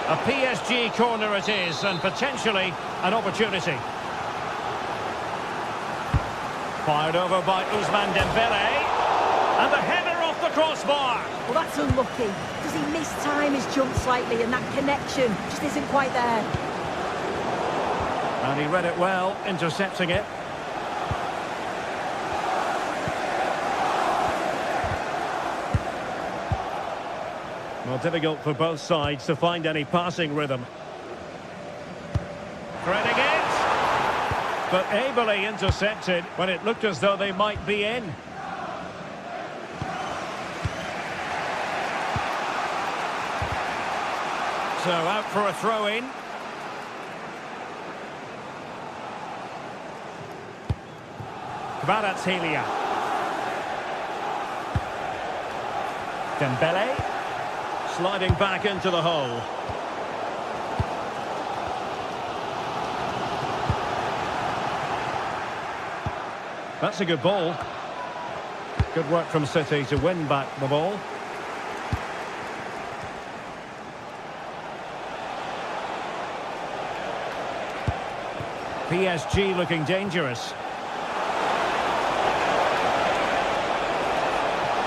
A PSG corner it is, and potentially an opportunity. Fired over by Ousmane Dembélé. And the header off the crossbar. Well, that's unlucky. Does he mistime his jump slightly, and that connection just isn't quite there? And he read it well, intercepting it. Well, difficult for both sides to find any passing rhythm. Threading it. But ably intercepted when it looked as though they might be in. So out for a throw-in. Kvaratskhelia. Dembélé. Sliding back into the hole. That's a good ball. Good work from City to win back the ball. PSG looking dangerous.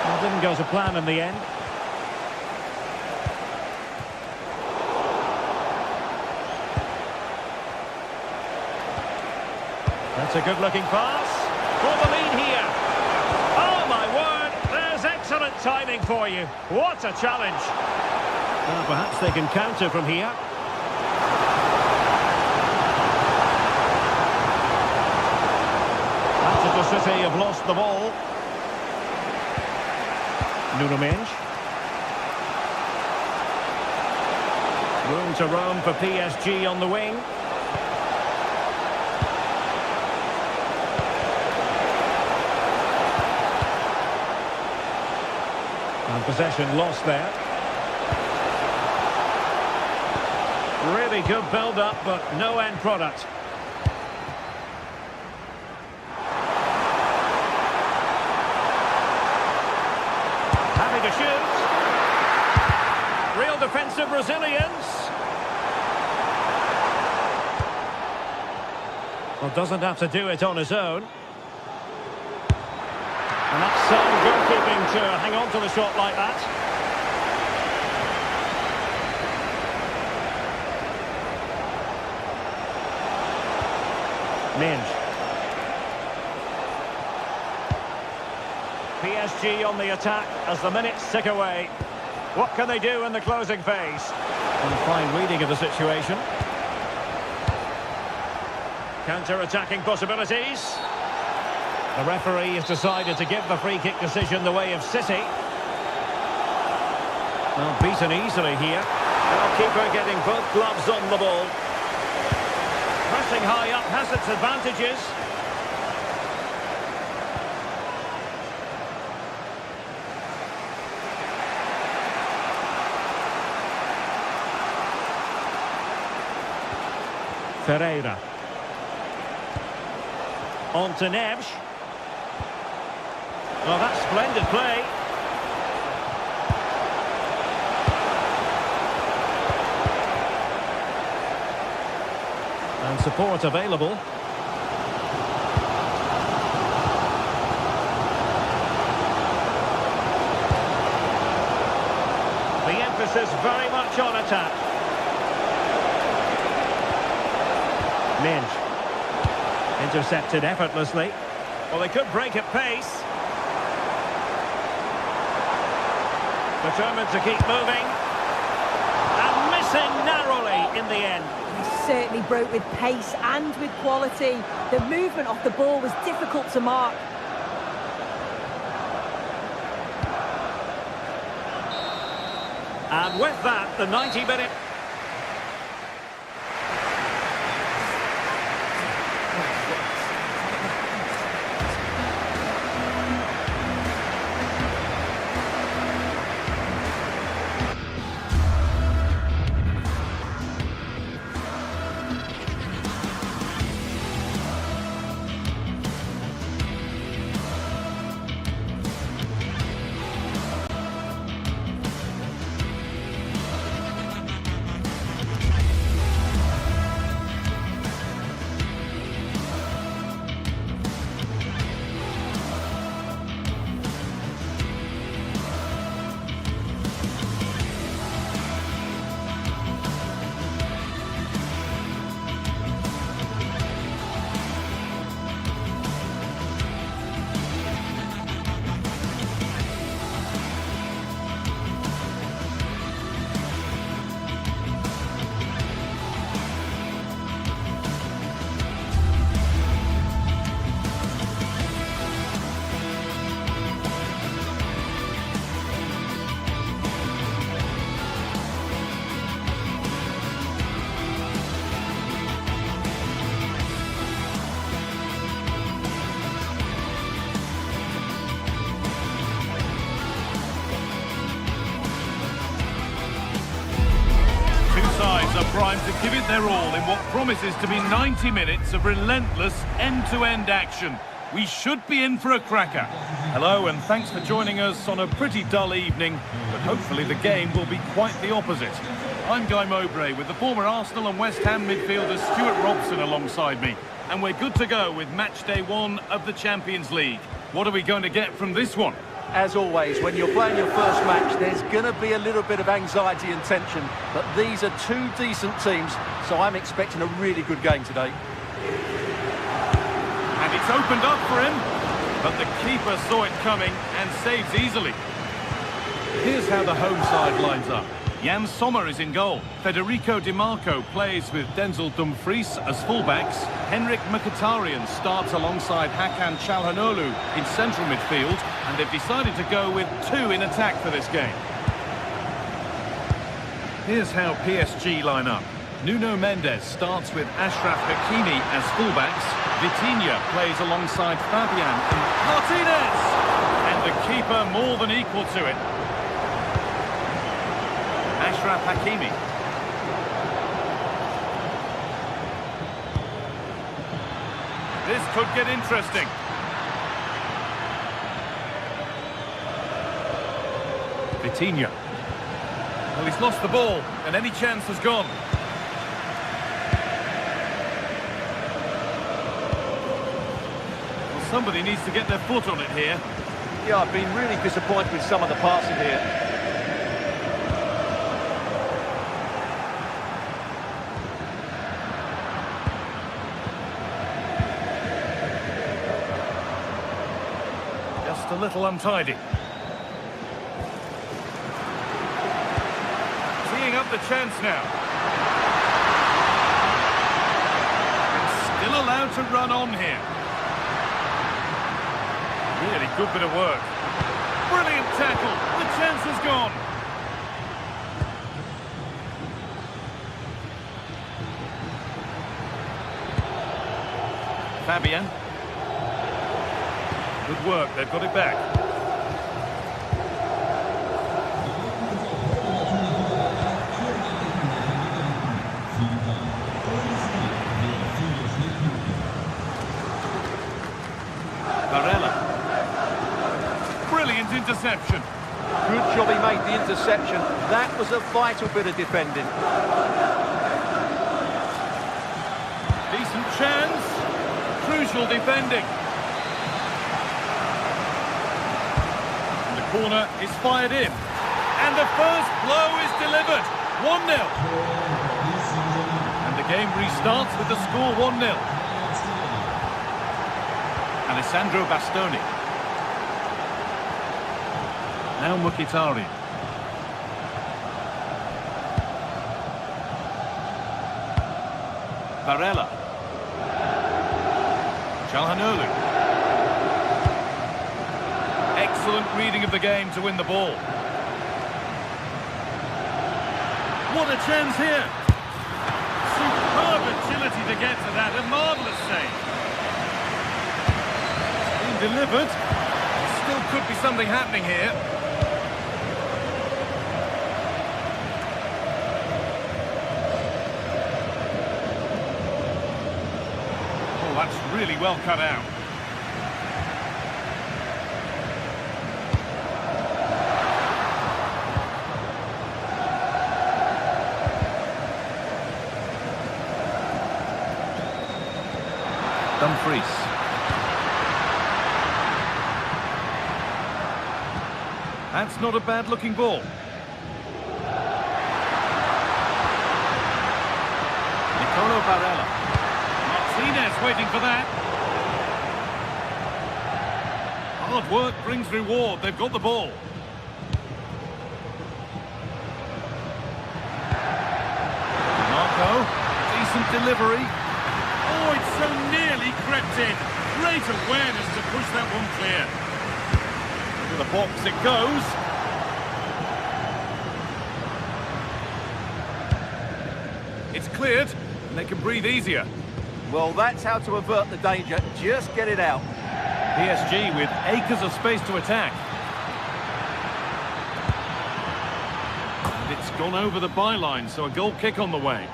Well, didn't go to plan in the end. That's a good-looking pass. For the lead here. Oh, my word. There's excellent timing for you. What a challenge. Well, perhaps they can counter from here. Manchester City have lost the ball. Nuno Mendes. Room to roam for PSG on the wing. And possession lost there. Really good build-up, but no end product. Having to shoot. Real defensive resilience. Well, doesn't have to do it on his own. And that's some goalkeeping to hang on to the shot like that. Mendes. PSG on the attack as the minutes tick away. What can they do in the closing phase? And a fine reading of the situation. Counter-attacking possibilities. The referee has decided to give the free-kick decision the way of City. Well, beaten easily here. Goalkeeper getting both gloves on the ball. Pressing high up has its advantages. Ferreira. On to Neves. Well, that's splendid play. And support available. The emphasis very much on attack. Mendes. Intercepted effortlessly. Well, they could break at pace. Determined to keep moving. And missing narrowly in the end. He certainly broke with pace and with quality. The movement off the ball was difficult to mark. And with that, the 90-minute... Are primed to give it their all in what promises to be 90 minutes of relentless end-to-end action. We should be in for a cracker. Hello and thanks for joining us on a pretty dull evening, but hopefully the game will be quite the opposite. I'm Guy Mowbray with the former Arsenal and West Ham midfielder Stuart Robson alongside me. And we're good to go with match day 1 of the Champions League. What are we going to get from this one? As always, when you're playing your first match, there's going to be a little bit of anxiety and tension. But these are two decent teams, so I'm expecting a really good game today. And it's opened up for him, but the keeper saw it coming and saves easily. Here's how the home side lines up. Jan Sommer is in goal. Federico Di Marco plays with Denzel Dumfries as fullbacks. Henrik Mkhitaryan starts alongside Hakan Çalhanoğlu in central midfield, and they've decided to go with 2 in attack for this game. Here's how PSG line up. Nuno Mendes starts with Achraf Hakimi as fullbacks. Vitinha plays alongside Fabian and Martinez! And the keeper more than equal to it. Achraf Hakimi. This could get interesting. Vitinha. Well, he's lost the ball, and any chance has gone. Well, somebody needs to get their foot on it here. Yeah, I've been really disappointed with some of the passing here. Just a little untidy. Teeing up the chance now. Still allowed to run on here. Really good bit of work. Brilliant tackle. The chance is gone. Fabian. Good work, they've got it back. Barella. Brilliant interception. Good job he made the interception. That was a vital bit of defending. Decent chance. Crucial defending. Corner is fired in, and the first blow is delivered. 1-0, and the game restarts with the score 1-0. Alessandro Bastoni. Now Mkhitaryan. Barella. Çalhanoğlu. Excellent reading of the game to win the ball. What a chance here. Superb agility to get to that. A marvellous save. It's been delivered. Still could be something happening here. Oh, that's really well cut out. Dumfries. That's not a bad-looking ball. Nicolo Barella. Martinez waiting for that. Hard work brings reward. They've got the ball. Marco. Decent delivery. Oh, it's so nearly crept in. Great awareness to push that one clear. Into the box it goes. It's cleared, and they can breathe easier. Well, that's how to avert the danger. Just get it out. PSG with acres of space to attack. And it's gone over the byline, so a goal kick on the way.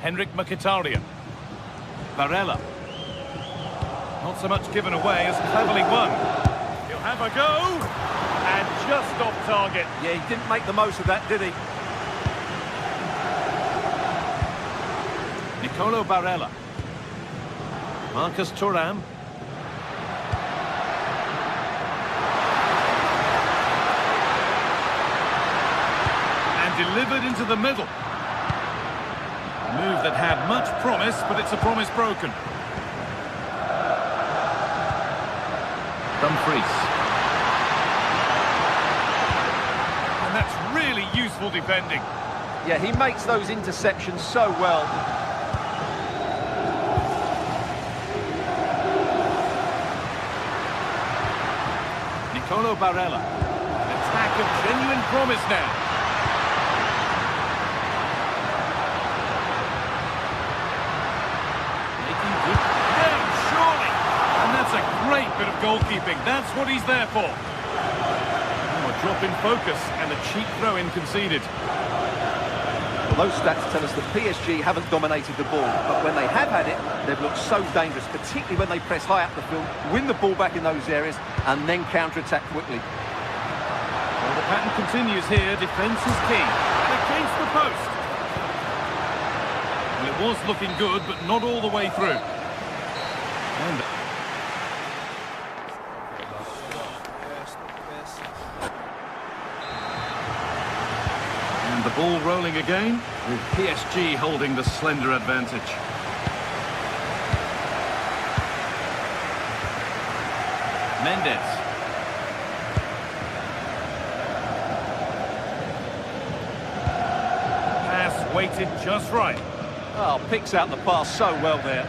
Henrik Mkhitaryan. Barella. Not so much given away as cleverly won. He'll have have a go. And just off target. Yeah, he didn't make the most of that, did he? Nicolo Barella. Marcus Thuram. And delivered into the middle. A move that had much promise, but it's a promise broken. Dumfries. And that's really useful defending. Yeah, he makes those interceptions so well. Nicolo Barella. An attack of genuine promise now. Making good. Yeah, surely. And that's a great bit of goalkeeping. That's what he's there for. Oh, a drop in focus and a cheap throw-in conceded. Well, those stats tell us that PSG haven't dominated the ball, but when they have had it, they've looked so dangerous, particularly when they press high up the field, win the ball back in those areas, and then counter-attack quickly. Well, the pattern continues here. Defence is key. And against the post. Well, it was looking good, but not all the way through. And the ball rolling again, with PSG holding the slender advantage. Mendes. Pass weighted just right. Oh, picks out the pass so well there.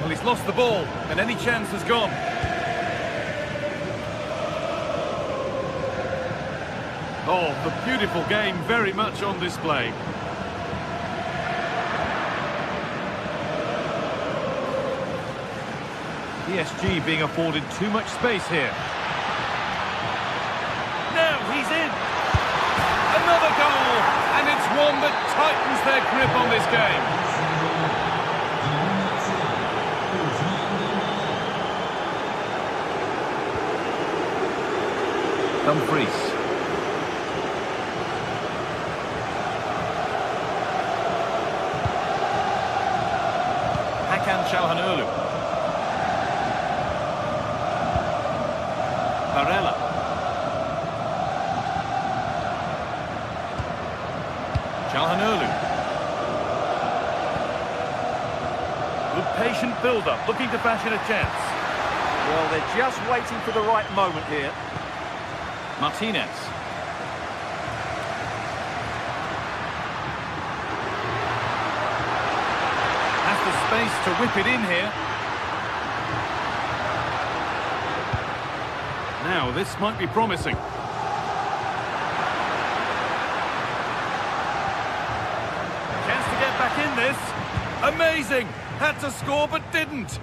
Well, he's lost the ball, and any chance has gone. Oh, the beautiful game very much on display. PSG being afforded too much space here. Now he's in. Another goal, and it's one that tightens their grip on this game. Dumfries. Çalhanoğlu. Barella. Çalhanoğlu. Good patient build-up, looking to fashion a chance. Well, they're just waiting for the right moment here. Martinez. Space to whip it in here. Now, this might be promising. Chance to get back in this. Amazing! Had to score, but didn't.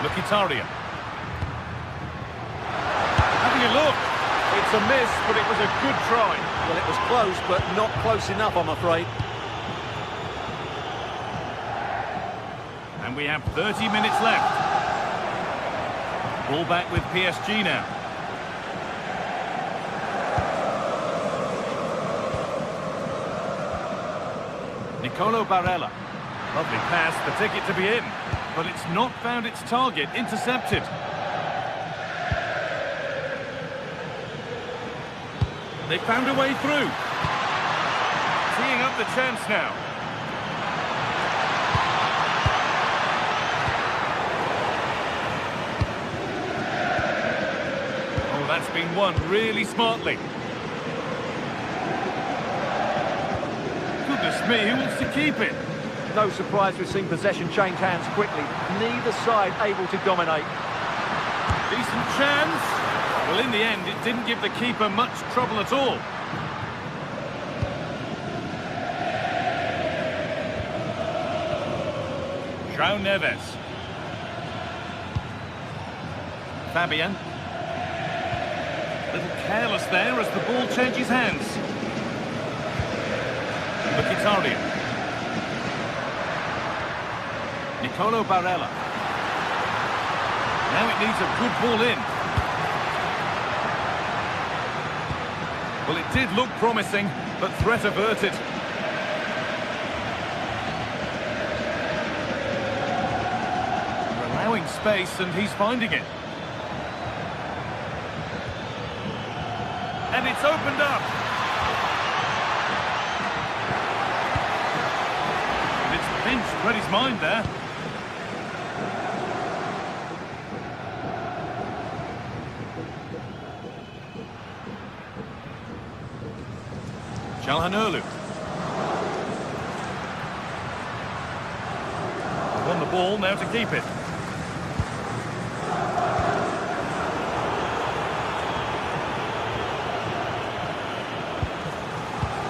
Mkhitaryan. Having a look. It's a miss, but it was a good try. Well, it was close, but not close enough, I'm afraid. And we have 30 minutes left. Ball back with PSG now. Nicolo Barella. Lovely pass, the ticket to be in. But it's not found its target, intercepted. They found a way through. Teeing up the chance now. Oh, that's been won really smartly. Goodness me, who wants to keep it? No surprise we've seen possession change hands quickly. Neither side able to dominate. Decent chance. Well, in the end, it didn't give the keeper much trouble at all. João Neves. Fabian. A little careless there as the ball changes hands. Mkhitaryan. Nicolo Barella. Now it needs a good ball in. Well, it did look promising, but threat averted. They're allowing space, and he's finding it. And it's opened up. And it's pinched Freddie's mind there. Çalhanoğlu. Won the ball, now to keep it.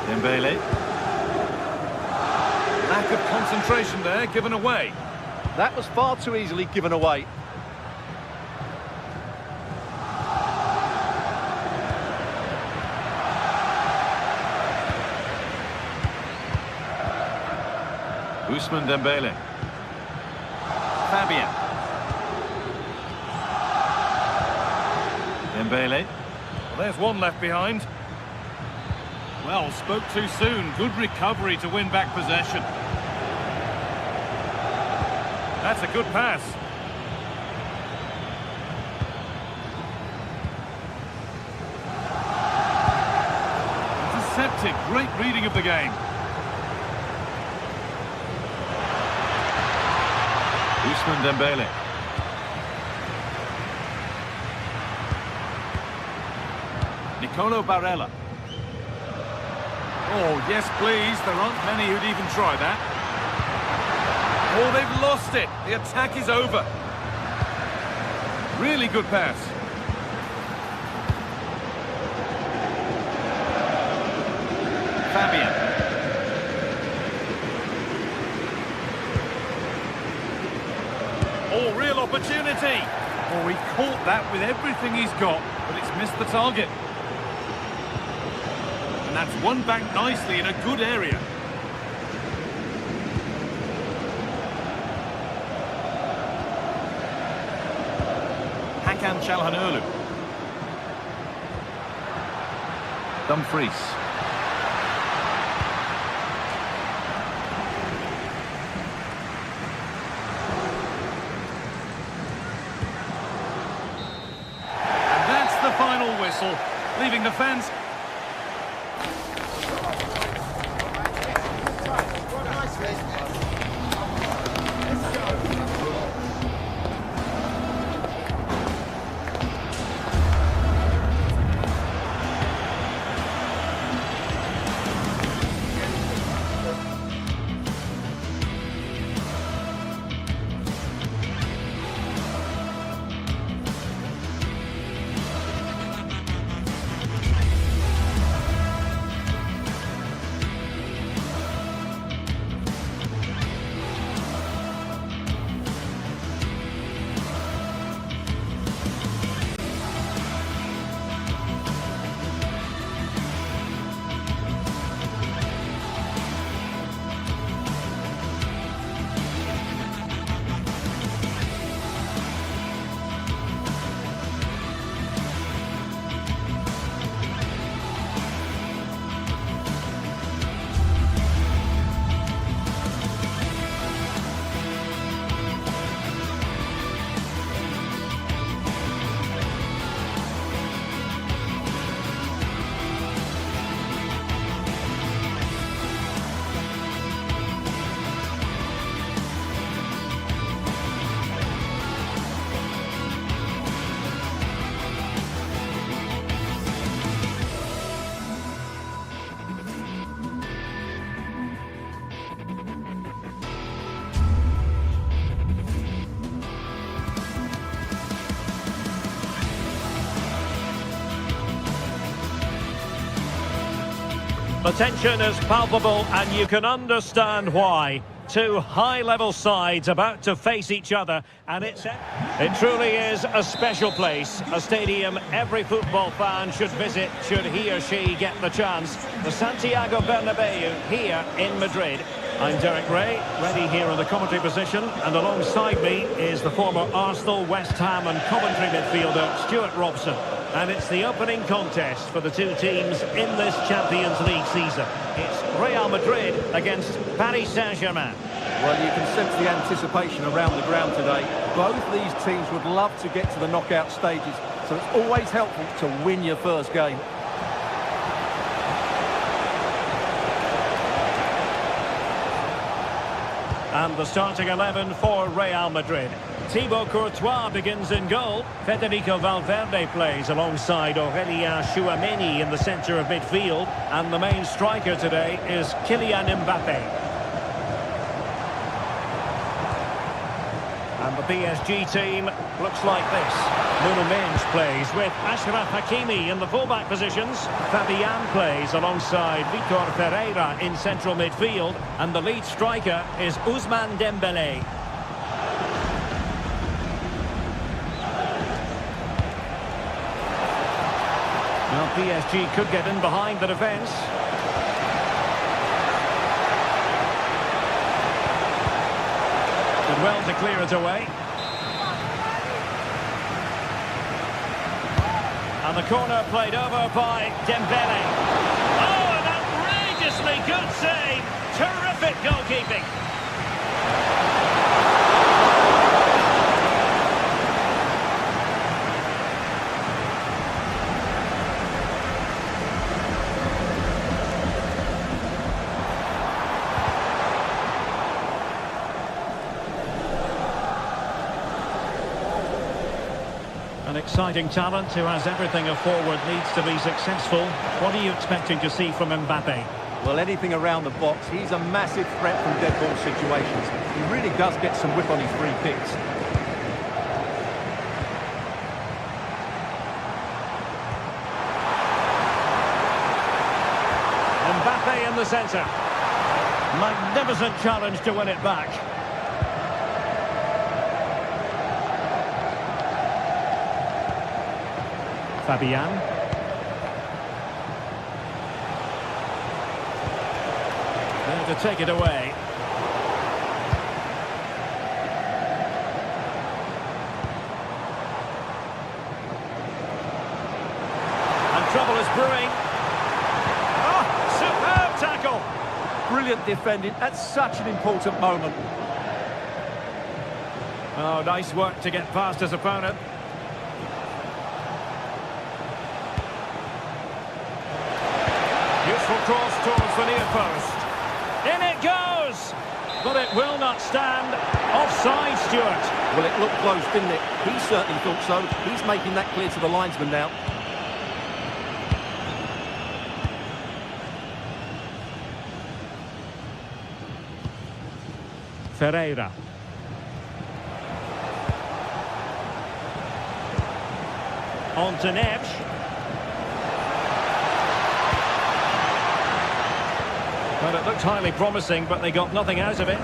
Dembele. Lack of concentration there, given away. That was far too easily given away. Ousmane Dembele. Fabian. Dembele. Well, there's one left behind. Well, spoke too soon. Good recovery to win back possession. That's a good pass. Intercepted. Great reading of the game. Ousmane Dembele. Nicolo Barella. Oh, yes, please. There aren't many who'd even try that. Oh, they've lost it. The attack is over. Really good pass. Fabian. Oh, real opportunity. Oh, he caught that with everything he's got, but it's missed the target. And that's won back nicely in a good area. Hakan Çalhanoğlu. Dumfries. And that's the final whistle, leaving the fans... The tension is palpable, and you can understand why. Two high-level sides about to face each other, and it truly is a special place, a stadium every football fan should visit should he or she get the chance. The Santiago Bernabeu here in Madrid. I'm Derek Ray, ready here in the commentary position, and alongside me is the former Arsenal, West Ham and Coventry midfielder Stuart Robson. And it's the opening contest for the two teams in this Champions League season. It's Real Madrid against Paris Saint-Germain. Well, you can sense the anticipation around the ground today. Both these teams would love to get to the knockout stages, so it's always helpful to win your first game. And the starting 11 for Real Madrid. Thibaut Courtois begins in goal. Federico Valverde plays alongside Aurélien Tchouaméni in the centre of midfield. And the main striker today is Kylian Mbappé. And the PSG team looks like this. Nuno Mendes plays with Achraf Hakimi in the fullback positions. Fabian plays alongside Vitor Ferreira in central midfield. And the lead striker is Ousmane Dembélé. Now PSG could get in behind the defence. Did well to clear it away. And the corner played over by Dembélé. Oh, an outrageously good save. Terrific goalkeeping. An exciting talent who has everything a forward needs to be successful. What are you expecting to see from Mbappé? Well, anything around the box. He's a massive threat from dead ball situations. He really does get some whip on his free kicks. Mbappé in the centre. Magnificent challenge to win it back. Fabian. There to take it away. And trouble is brewing. Oh, superb tackle. Brilliant defending at such an important moment. Oh, nice work to get past his opponent. Useful cross towards the near post. In it goes! But it will not stand. Offside, Stuart. Well, it looked close, didn't it? He certainly thought so. He's making that clear to the linesman now. Ferreira. On to Neves. Well, it looked highly promising, but they got nothing out of it.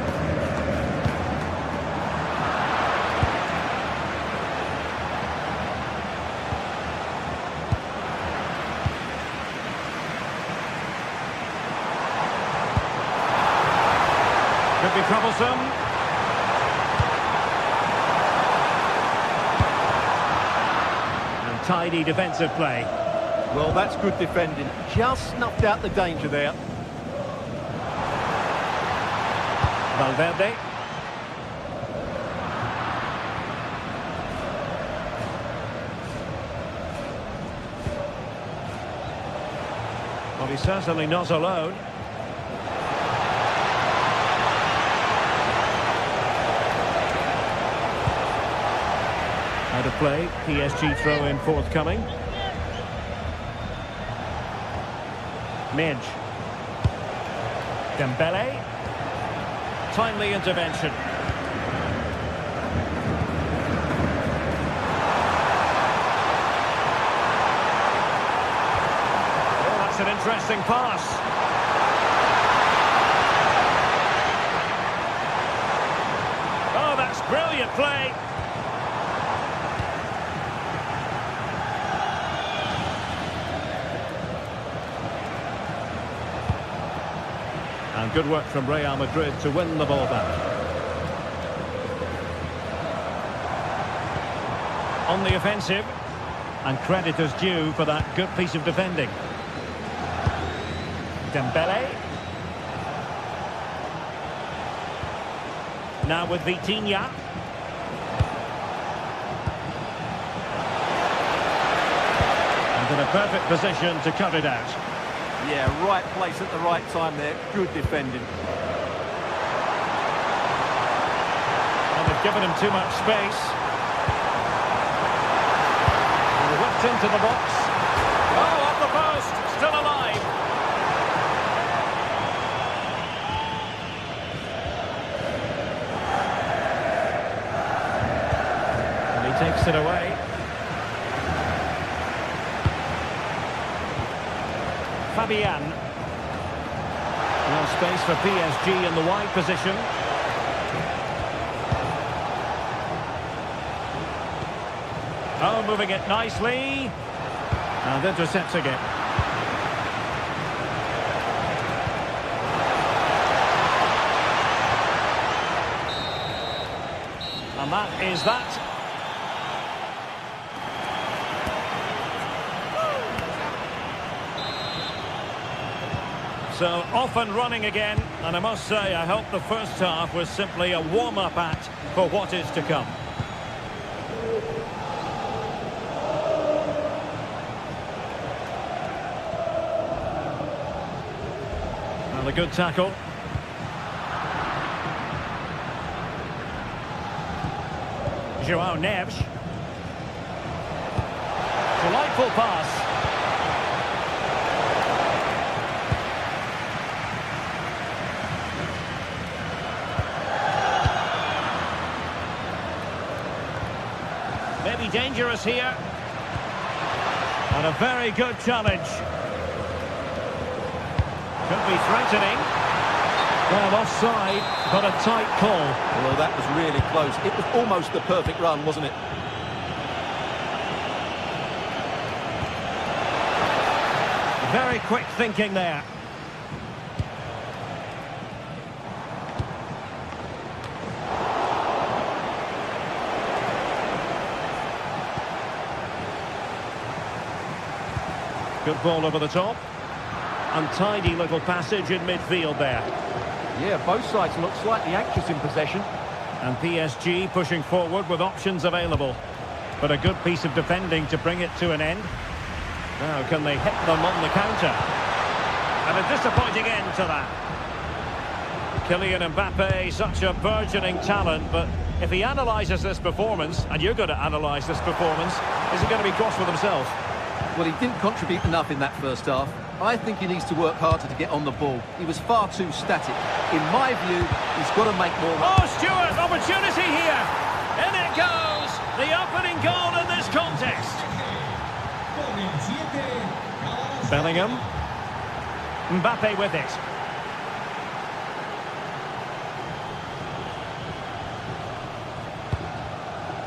Could be troublesome. And tidy defensive play. Well, that's good defending. Just snuffed out the danger there. Valverde. Well, he's certainly not alone. Out of play, PSG throw-in forthcoming. Midge. Dembélé. Timely intervention. Oh, that's an interesting pass. Oh, that's brilliant play. And And good work from Real Madrid to win the ball back. On the offensive, and credit is due for that good piece of defending. Dembele. Now with Vitinha. And in a perfect position to cut it out. Yeah, right place at the right time there. Good defending. And they've given him too much space. And whipped into the box. Oh, off the post. Still alive. And he takes it away. Fabian. No space for PSG in the wide position. Oh, moving it nicely. And intercepts again. And that is that. So off and running again, and I must say I hope the first half was simply a warm-up act for what is to come. And a good tackle. João Neves. Delightful pass. Maybe dangerous here. And a very good challenge. Could be threatening. Well, offside, but a tight call. Well, that was really close. It was almost the perfect run, wasn't it? Very quick thinking there. Good ball over the top. Untidy little passage in midfield there. Yeah, both sides look slightly anxious in possession. And PSG pushing forward with options available. But a good piece of defending to bring it to an end. Now, can they hit them on the counter? And a disappointing end to that. Kylian Mbappe, such a burgeoning talent, but if he analyses this performance, and you're going to analyse this performance, is he going to be cross with himself? Well, he didn't contribute enough in that first half. I think he needs to work harder to get on the ball. He was far too static. In my view, he's got to make more... Oh, Stewart, opportunity here. In it goes. The opening goal in this contest. Bellingham. Mbappe with it.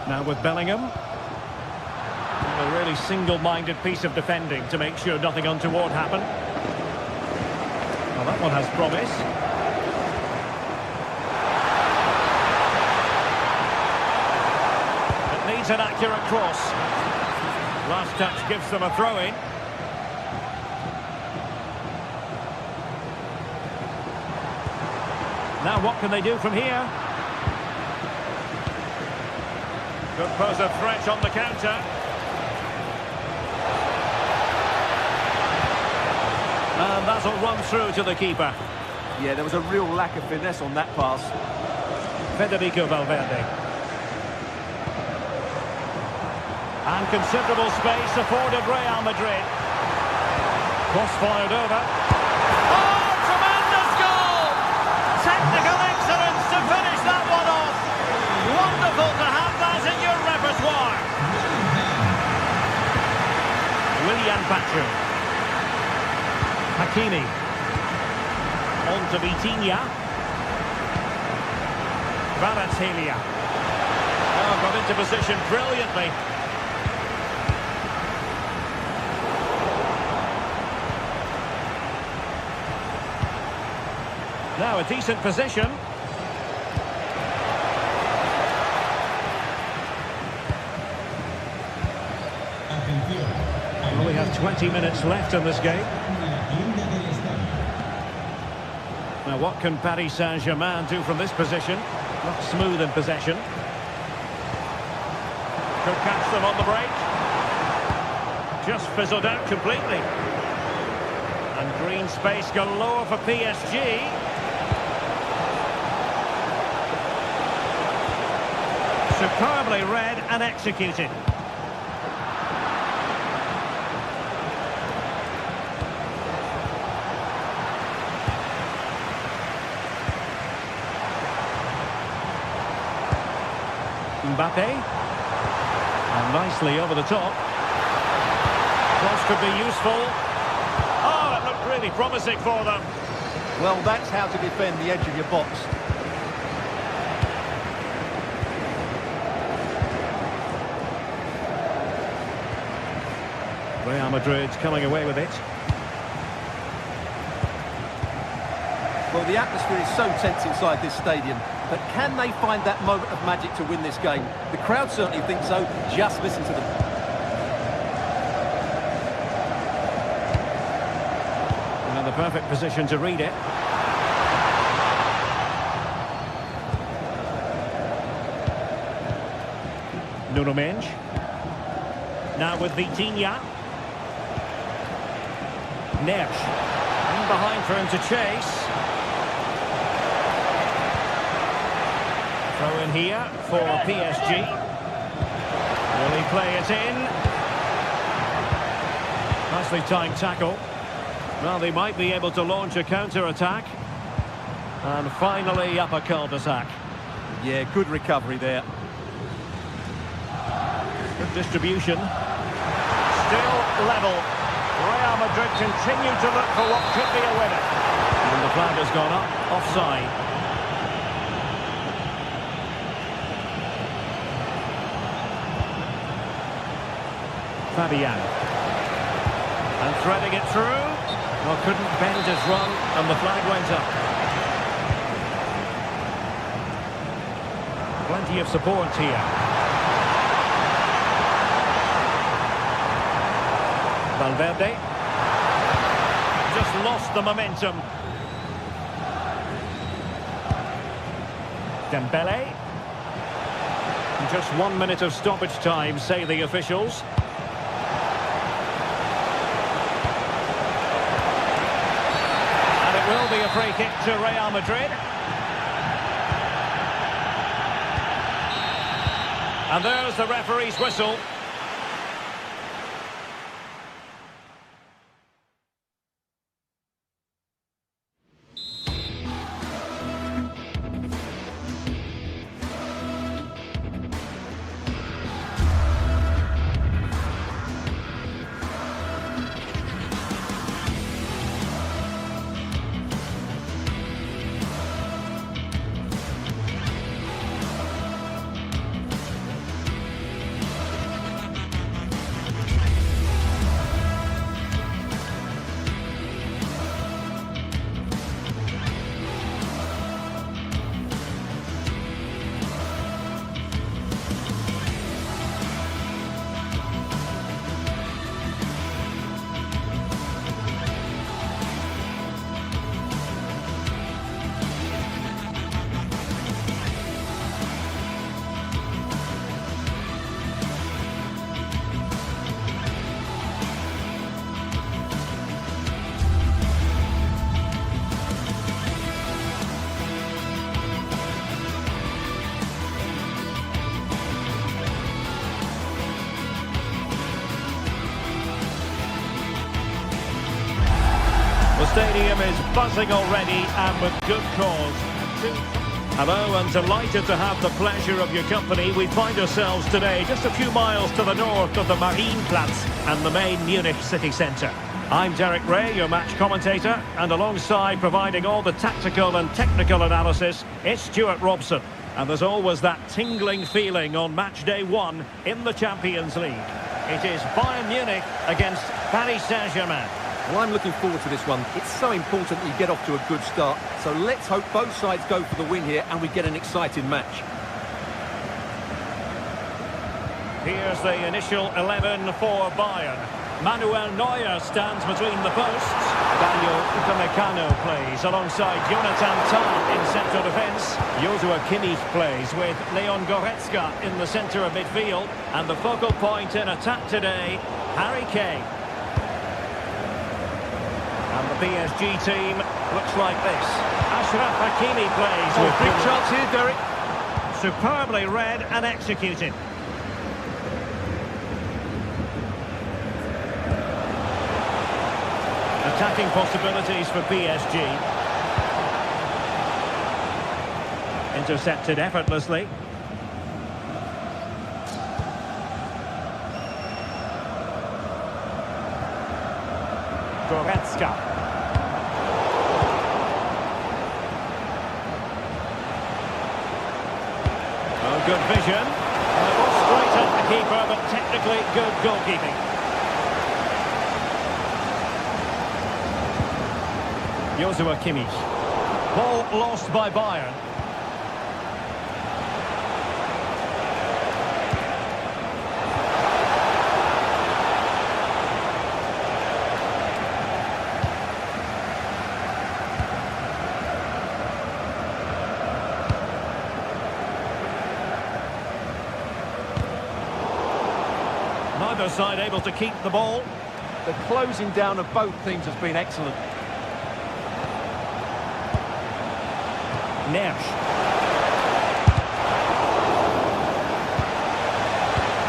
Now with Bellingham. A really single-minded piece of defending to make sure nothing untoward happened. Well, that one has promise. It needs an accurate cross. Last touch gives them a throw-in. Now what can they do from here? Could pose a threat on the counter. And that'll run through to the keeper. Yeah, there was a real lack of finesse on that pass. Federico Valverde. And considerable space afforded Real Madrid. Cross fired over. Oh, tremendous goal! Technical excellence to finish that one off. Wonderful to have that in your repertoire. Willian Patrick. Hakimi. On to Vitinha. Kvaratskhelia. Oh, got into position brilliantly. Now a decent position. Well, we have 20 minutes left in this game. Now what can Paris Saint-Germain do from this position? Not smooth in possession. Could catch them on the break. Just fizzled out completely. And green space galore for PSG. Superbly read and executed. Mbappe. And nicely over the top. Cross could be useful. Oh, it looked really promising for them. Well, that's how to defend the edge of your box. Real Madrid coming away with it. Well, the atmosphere is so tense inside this stadium, but can they find that moment of magic to win this game? The crowd certainly think so. Just listen to them. And the perfect position to read it. Nuno Mendes. Now with Vitinha. Neres. In behind for him to chase. Throw in here for PSG. Will he play it in? Nicely timed tackle. Well, they might be able to launch a counter-attack. And finally up a cul-de-sac. Yeah, good recovery there. Good distribution. Still level. Real Madrid continue to look for what could be a winner. And the flag has gone up. Offside. Fabian. And threading it through. Well, couldn't bend his run, and the flag went up. Plenty of support here. Valverde. Just lost the momentum. Dembele. Just 1 minute of stoppage time, say the officials. Will be a free kick to Real Madrid. And there's the referee's whistle. The stadium is buzzing already, and with good cause. Hello, and delighted to have the pleasure of your company. We find ourselves today just a few miles to the north of the Marienplatz and the main Munich city centre. I'm Derek Ray, your match commentator, and alongside providing all the tactical and technical analysis, it's Stuart Robson. And there's always that tingling feeling on match day 1 in the Champions League. It is Bayern Munich against Paris Saint-Germain. Well, I'm looking forward to this one. It's so important that you get off to a good start. So let's hope both sides go for the win here and we get an exciting match. Here's the initial 11 for Bayern. Manuel Neuer stands between the posts. Daniel Upamecano plays alongside Jonathan Tah in central defence. Joshua Kimmich plays with Leon Goretzka in the centre of midfield. And the focal point in attack today, Harry Kane. And the PSG team looks like this. Achraf Hakimi plays with big chance here, Derek. superbly read and executed. Attacking possibilities for PSG. Intercepted effortlessly. Goretzka. Oh, good vision. Straight at the keeper, but technically good goalkeeping. Joshua Kimmich. Ball lost by Bayern. Neither side able to keep the ball. The closing down of both teams has been excellent. Nersch.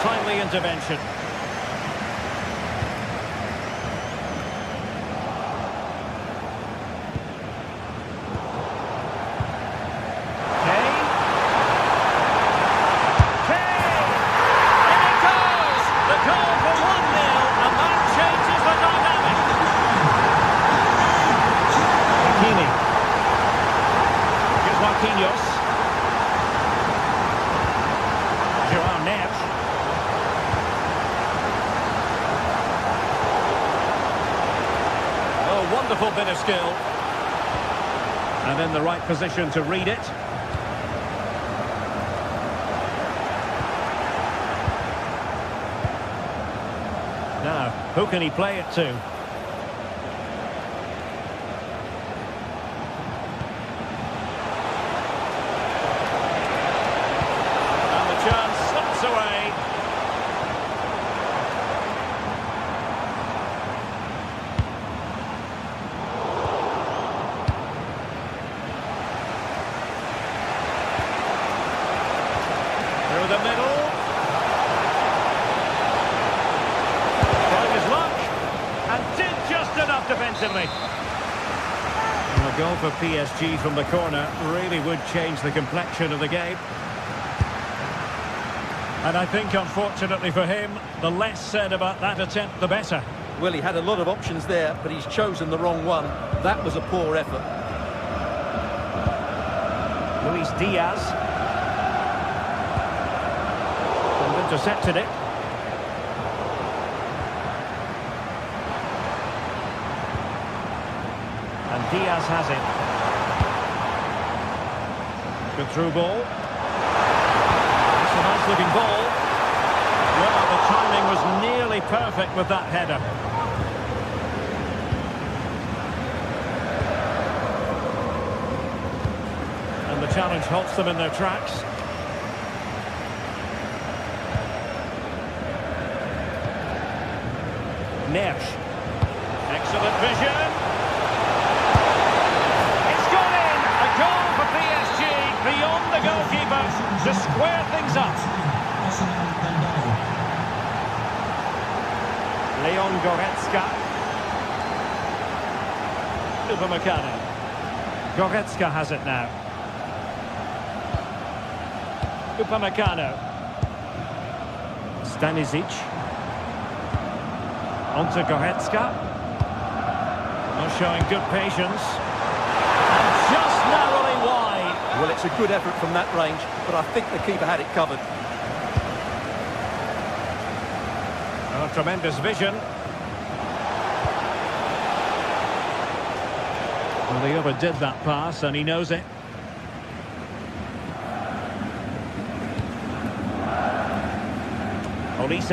Timely intervention. Kane. Kane! In it goes! The goal for 1-0, and that changes the dynamic. Hakimi. Marquinhos. João Neves. Oh, wonderful bit of skill. And in the right position to read it. Now, who can he play it to? Away. Through the middle. Trying his luck. And did just enough defensively. And a goal for PSG from the corner really would change the complexion of the game. And I think, unfortunately for him, the less said about that attempt, the better. Well, he had a lot of options there, but he's chosen the wrong one. That was a poor effort. Luis Diaz. And intercepted it. And Diaz has it. Good through ball. A nice looking ball. Well, the timing was nearly perfect with that header. And the challenge halts them in their tracks. Nersch. Excellent vision. It's gone in. A goal for PSG beyond the goalkeeper to square things up. Leon Goretzka. Upamecano. Goretzka has it now. Upamecano. Stanisic. On to Goretzka. Not showing good patience. And just narrowly wide. Well, it's a good effort from that range, but I think the keeper had it covered. Oh, tremendous vision. Well, he overdid that pass and he knows it. Olise.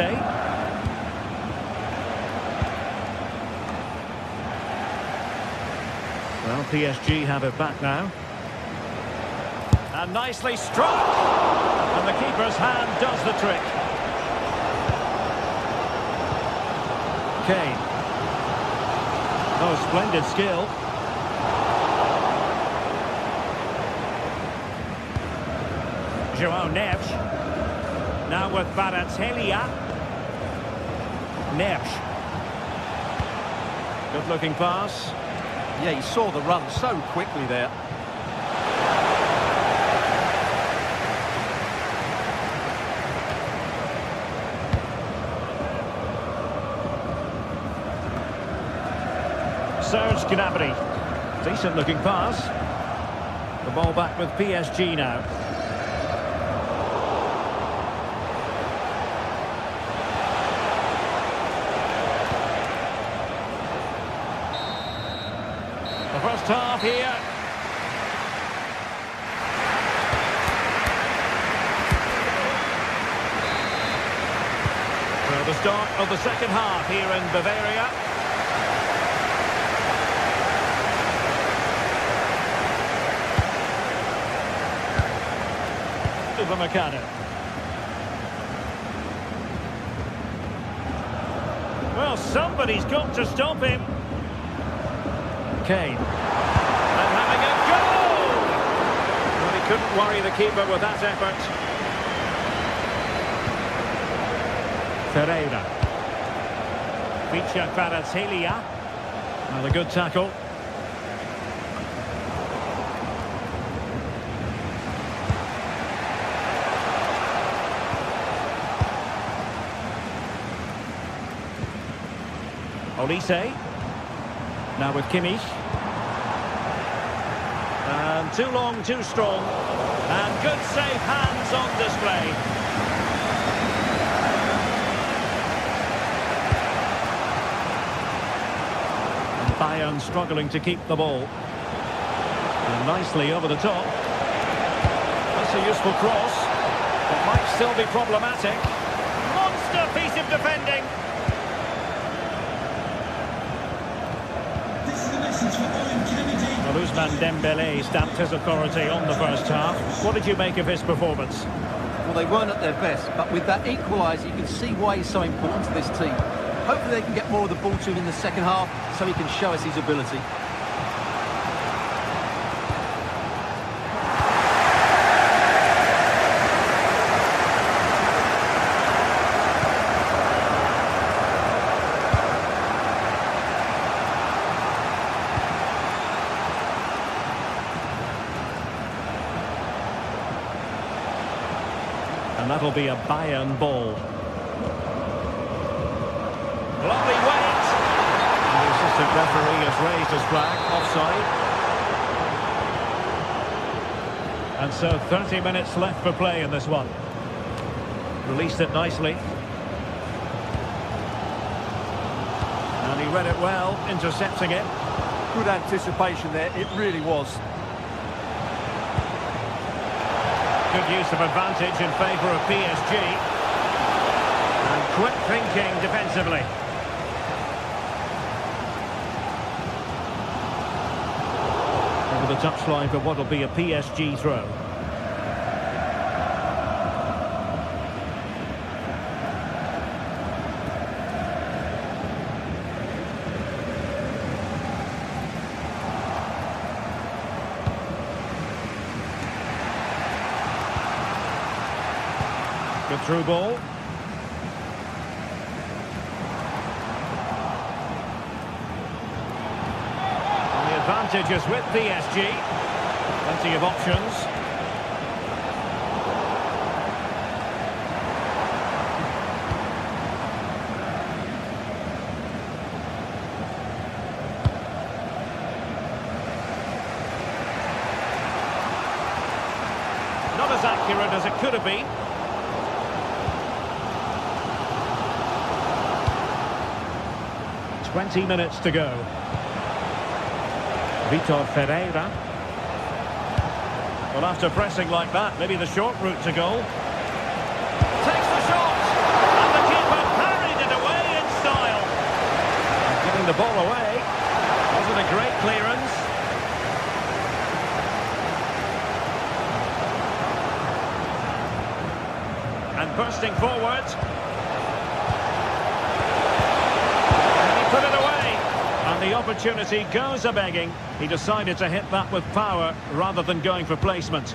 Well, PSG have it back now. And nicely struck. And the keeper's hand does the trick. Kane. Oh, splendid skill. João Neves. Now with Kvaratskhelia. Neves. Good looking pass. Yeah, he saw the run so quickly there. Serge Gnabry. Decent looking pass. The ball back with PSG now. The first half here. Well, the start of the second half here in Bavaria. Upamecano. Well, somebody's got to stop him. Kane. And having a goal! Well, he couldn't worry the keeper with that effort. Ferreira. Feature Kvaratskhelia. Well, a good tackle. Olise. Now with Kimmich. And too long, too strong. And good safe hands on display. And Bayern struggling to keep the ball. And nicely over the top. That's a useful cross. It might still be problematic. Monster piece of defending. Well, Ousmane Dembélé stamped his authority on the first half. What did you make of his performance? Well, they weren't at their best, but with that equaliser, you can see why he's so important to this team. Hopefully they can get more of the ball to him in the second half so he can show us his ability. And that'll be a Bayern ball. Lovely weight. And the assistant referee has raised his flag, offside. And so 30 minutes left for play in this one. Released it nicely. And he read it well, intercepting it. Good anticipation there, it really was. Good use of advantage in favour of PSG. And quick thinking defensively. Over the touchline for what will be a PSG throw. Good through ball. And the advantage is with PSG. Plenty of options. Not as accurate as it could have been. 20 minutes to go. Vitor Ferreira. Well, after pressing like that, maybe the short route to goal. Takes the shot! And the keeper parried it away in style. Giving the ball away. Wasn't a great clearance. And bursting forward. And he put it away. And the opportunity goes a-begging. He decided to hit that with power rather than going for placement.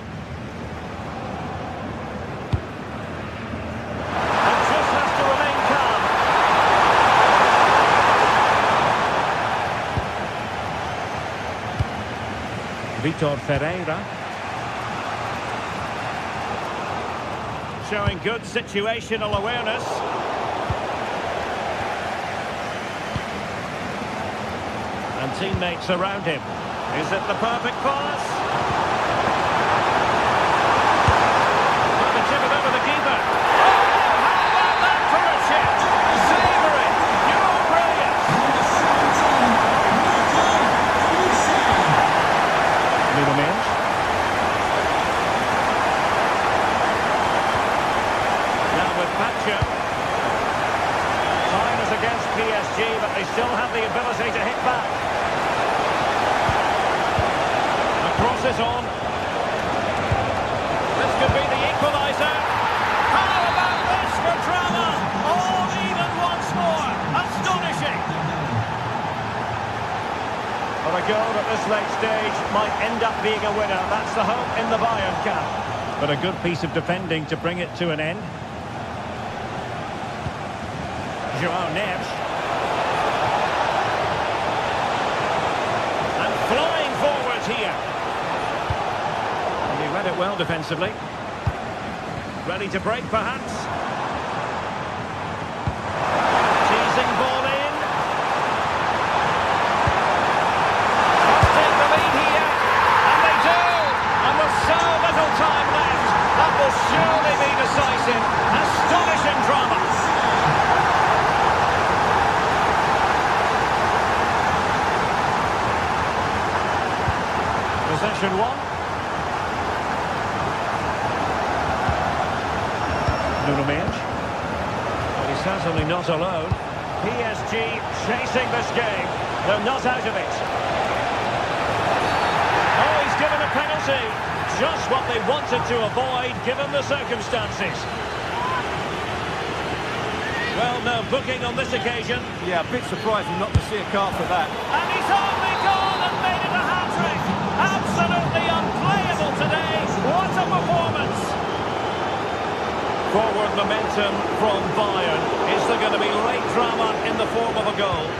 And just has to remain calm. Vitor Ferreira. Showing good situational awareness. And teammates around him. Is it the perfect pass? Well, the chip it over the keeper. Oh, how about that for a chip? Savour it. You're brilliant. Nuno Mendes. Now with Pacho. Time is against PSG, but they still have the ability to hit back. Crosses on. This could be the equaliser. How about this for drama? All even once more. Astonishing. But a goal at this late stage might end up being a winner. That's the hope in the Bayern camp. But a good piece of defending to bring it to an end. João Neves. And flying forward here. He read it well defensively. Ready to break, perhaps. Teasing ball in. Take the lead here. And they do. And with so little time left, that will surely be decisive. Astonishing drama. Possession one. Nuno Mendes. Well, he's certainly not alone. PSG chasing this game. They're not out of it. Oh, he's given a penalty. Just what they wanted to avoid, given the circumstances. Well, no booking on this occasion. Yeah, a bit surprising not to see a card for that. And he's only gone and made it a hat-trick. Absolutely unplayable today. What a performance. Forward momentum from Bayern. Is there going to be late drama in the form of a goal?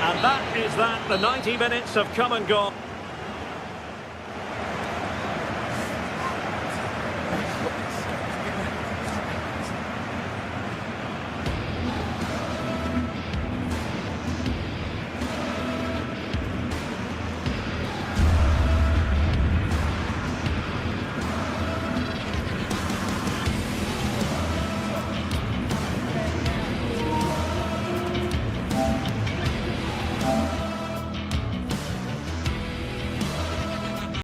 And that is that. The 90 minutes have come and gone.